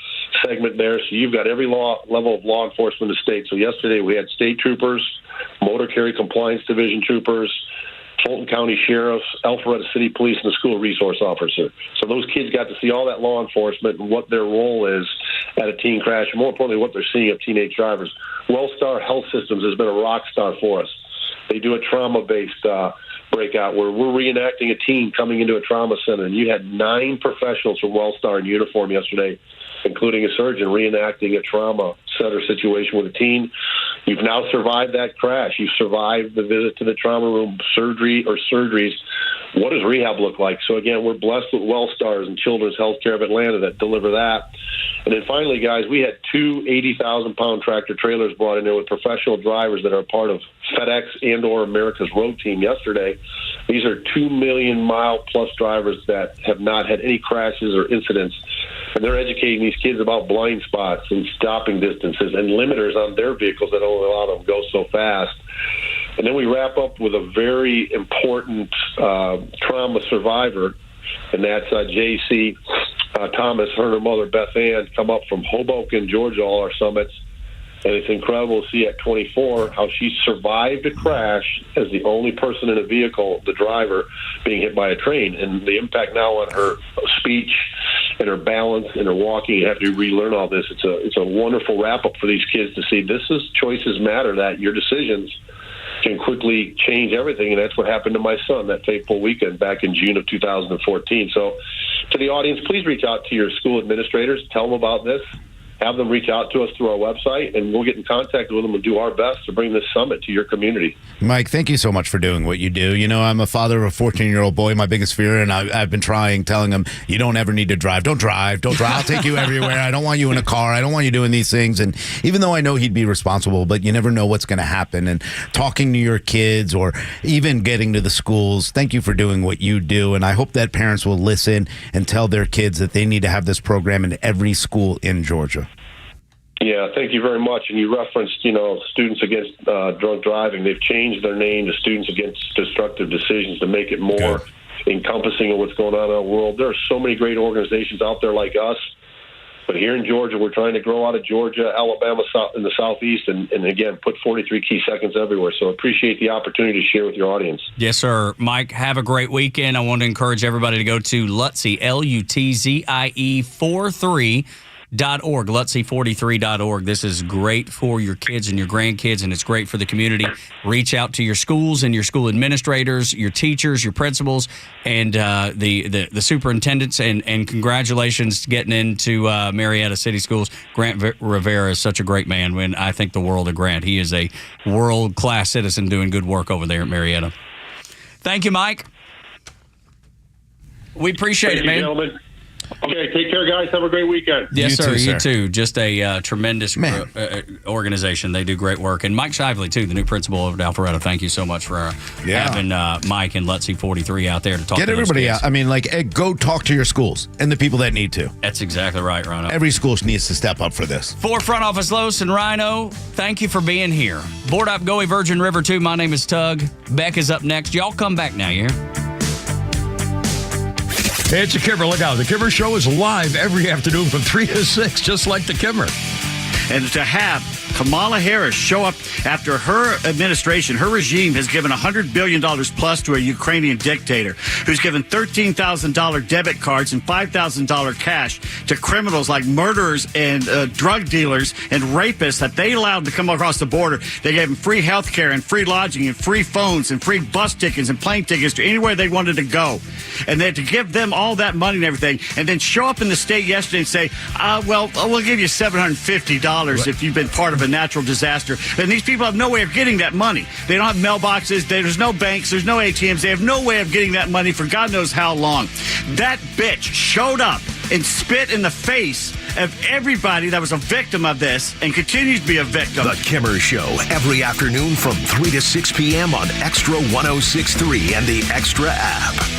segment there. So you've got every level of law enforcement in the state. So yesterday we had state troopers, motor carry compliance division troopers, Fulton County sheriffs, Alpharetta City Police, and the school resource officer. So those kids got to see all that law enforcement and what their role is at a teen crash, and more importantly, what they're seeing of teenage drivers. Wellstar Health Systems has been a rock star for us. They do a trauma-based breakout where we're reenacting a teen coming into a trauma center, and you had 9 professionals from Wellstar in uniform yesterday, including a surgeon, reenacting a trauma center situation with a teen. You've now survived that crash. You've survived the visit to the trauma room, surgeries. What does rehab look like? So, again, we're blessed with Wellstars and Children's Healthcare of Atlanta that deliver that. And then finally, guys, we had 2 80,000-pound tractor trailers brought in there with professional drivers that are part of FedEx and or America's Road Team yesterday. These are 2 million-mile-plus drivers that have not had any crashes or incidents. And they're educating these kids about blind spots and stopping distances and limiters on their vehicles that don't allow them to go so fast. And then we wrap up with a very important trauma survivor, and that's J.C. Thomas. Her and her mother, Beth Ann, come up from Hoboken, Georgia, all our summits. And it's incredible to see at 24 how she survived a crash as the only person in a vehicle, the driver, being hit by a train. And the impact now on her speech and her balance and her walking, you have to relearn all this. It's a wonderful wrap-up for these kids to see choices matter, that your decisions can quickly change everything. And that's what happened to my son that fateful weekend back in June of 2014. So to the audience, please reach out to your school administrators. Tell them about this. Have them reach out to us through our website, and we'll get in contact with them and do our best to bring this summit to your community. Mike, thank you so much for doing what you do. I'm a father of a 14-year-old boy, my biggest fear, and I've been telling him, you don't ever need to drive. Don't drive. I'll take you everywhere. I don't want you in a car. I don't want you doing these things. And even though I know he'd be responsible, but you never know what's going to happen. And talking to your kids or even getting to the schools, thank you for doing what you do. And I hope that parents will listen and tell their kids that they need to have this program in every school in Georgia. Yeah, thank you very much. And you referenced, Students Against Drunk Driving. They've changed their name to Students Against Destructive Decisions to make it more encompassing of what's going on in our world. There are so many great organizations out there like us But here in Georgia, we're trying to grow out of Georgia, Alabama, in the southeast, and again, put 43 key seconds everywhere. So appreciate the opportunity to share with your audience. Yes, sir. Mike, have a great weekend. I want to encourage everybody to go to Lutzie, Lutzie 43.org, Lutzie43.org. This is great for your kids and your grandkids, and it's great for the community. Reach out to your schools and your school administrators, your teachers, your principals, and the superintendents, and congratulations getting into Marietta City Schools. Grant Rivera is such a great man, when I think the world of Grant. He is a world-class citizen doing good work over there at Marietta. Thank you, Mike. We appreciate it, man. Gentlemen. Okay, take care, guys. Have a great weekend. Yes, sir. You too. Just a tremendous organization. They do great work. And Mike Shively, too, the new principal of Alpharetta. Thank you so much for having Mike and Lutzie 43 out there to talk to everybody out. I mean, go talk to your schools and the people that need to. That's exactly right, Rhino. Every school needs to step up for this. For Front Office Los and Rhino, thank you for being here. Board Up Goey Virgin River 2. My name is Tug. Beck is up next. Y'all come back now, you hear? Hey, it's the Kimmer. Look out. The Kimmer Show is live every afternoon from 3 to 6, just like the Kimmer. And to have Kamala Harris show up after her administration, her regime has given $100 billion plus to a Ukrainian dictator who's given $13,000 debit cards and $5,000 cash to criminals like murderers and drug dealers and rapists that they allowed to come across the border. They gave them free health care and free lodging and free phones and free bus tickets and plane tickets to anywhere they wanted to go. And then to give them all that money and everything, and then show up in the state yesterday and say, we'll give you $750 if you've been part of a natural disaster. And these people have no way of getting that money. They don't have mailboxes. There's no banks. There's no ATMs. They have no way of getting that money for God knows how long. That bitch showed up and spit in the face of everybody that was a victim of this and continues to be a victim. The Kimmer Show, every afternoon from 3 to 6 p.m. on Xtra 106.3 and the Xtra app.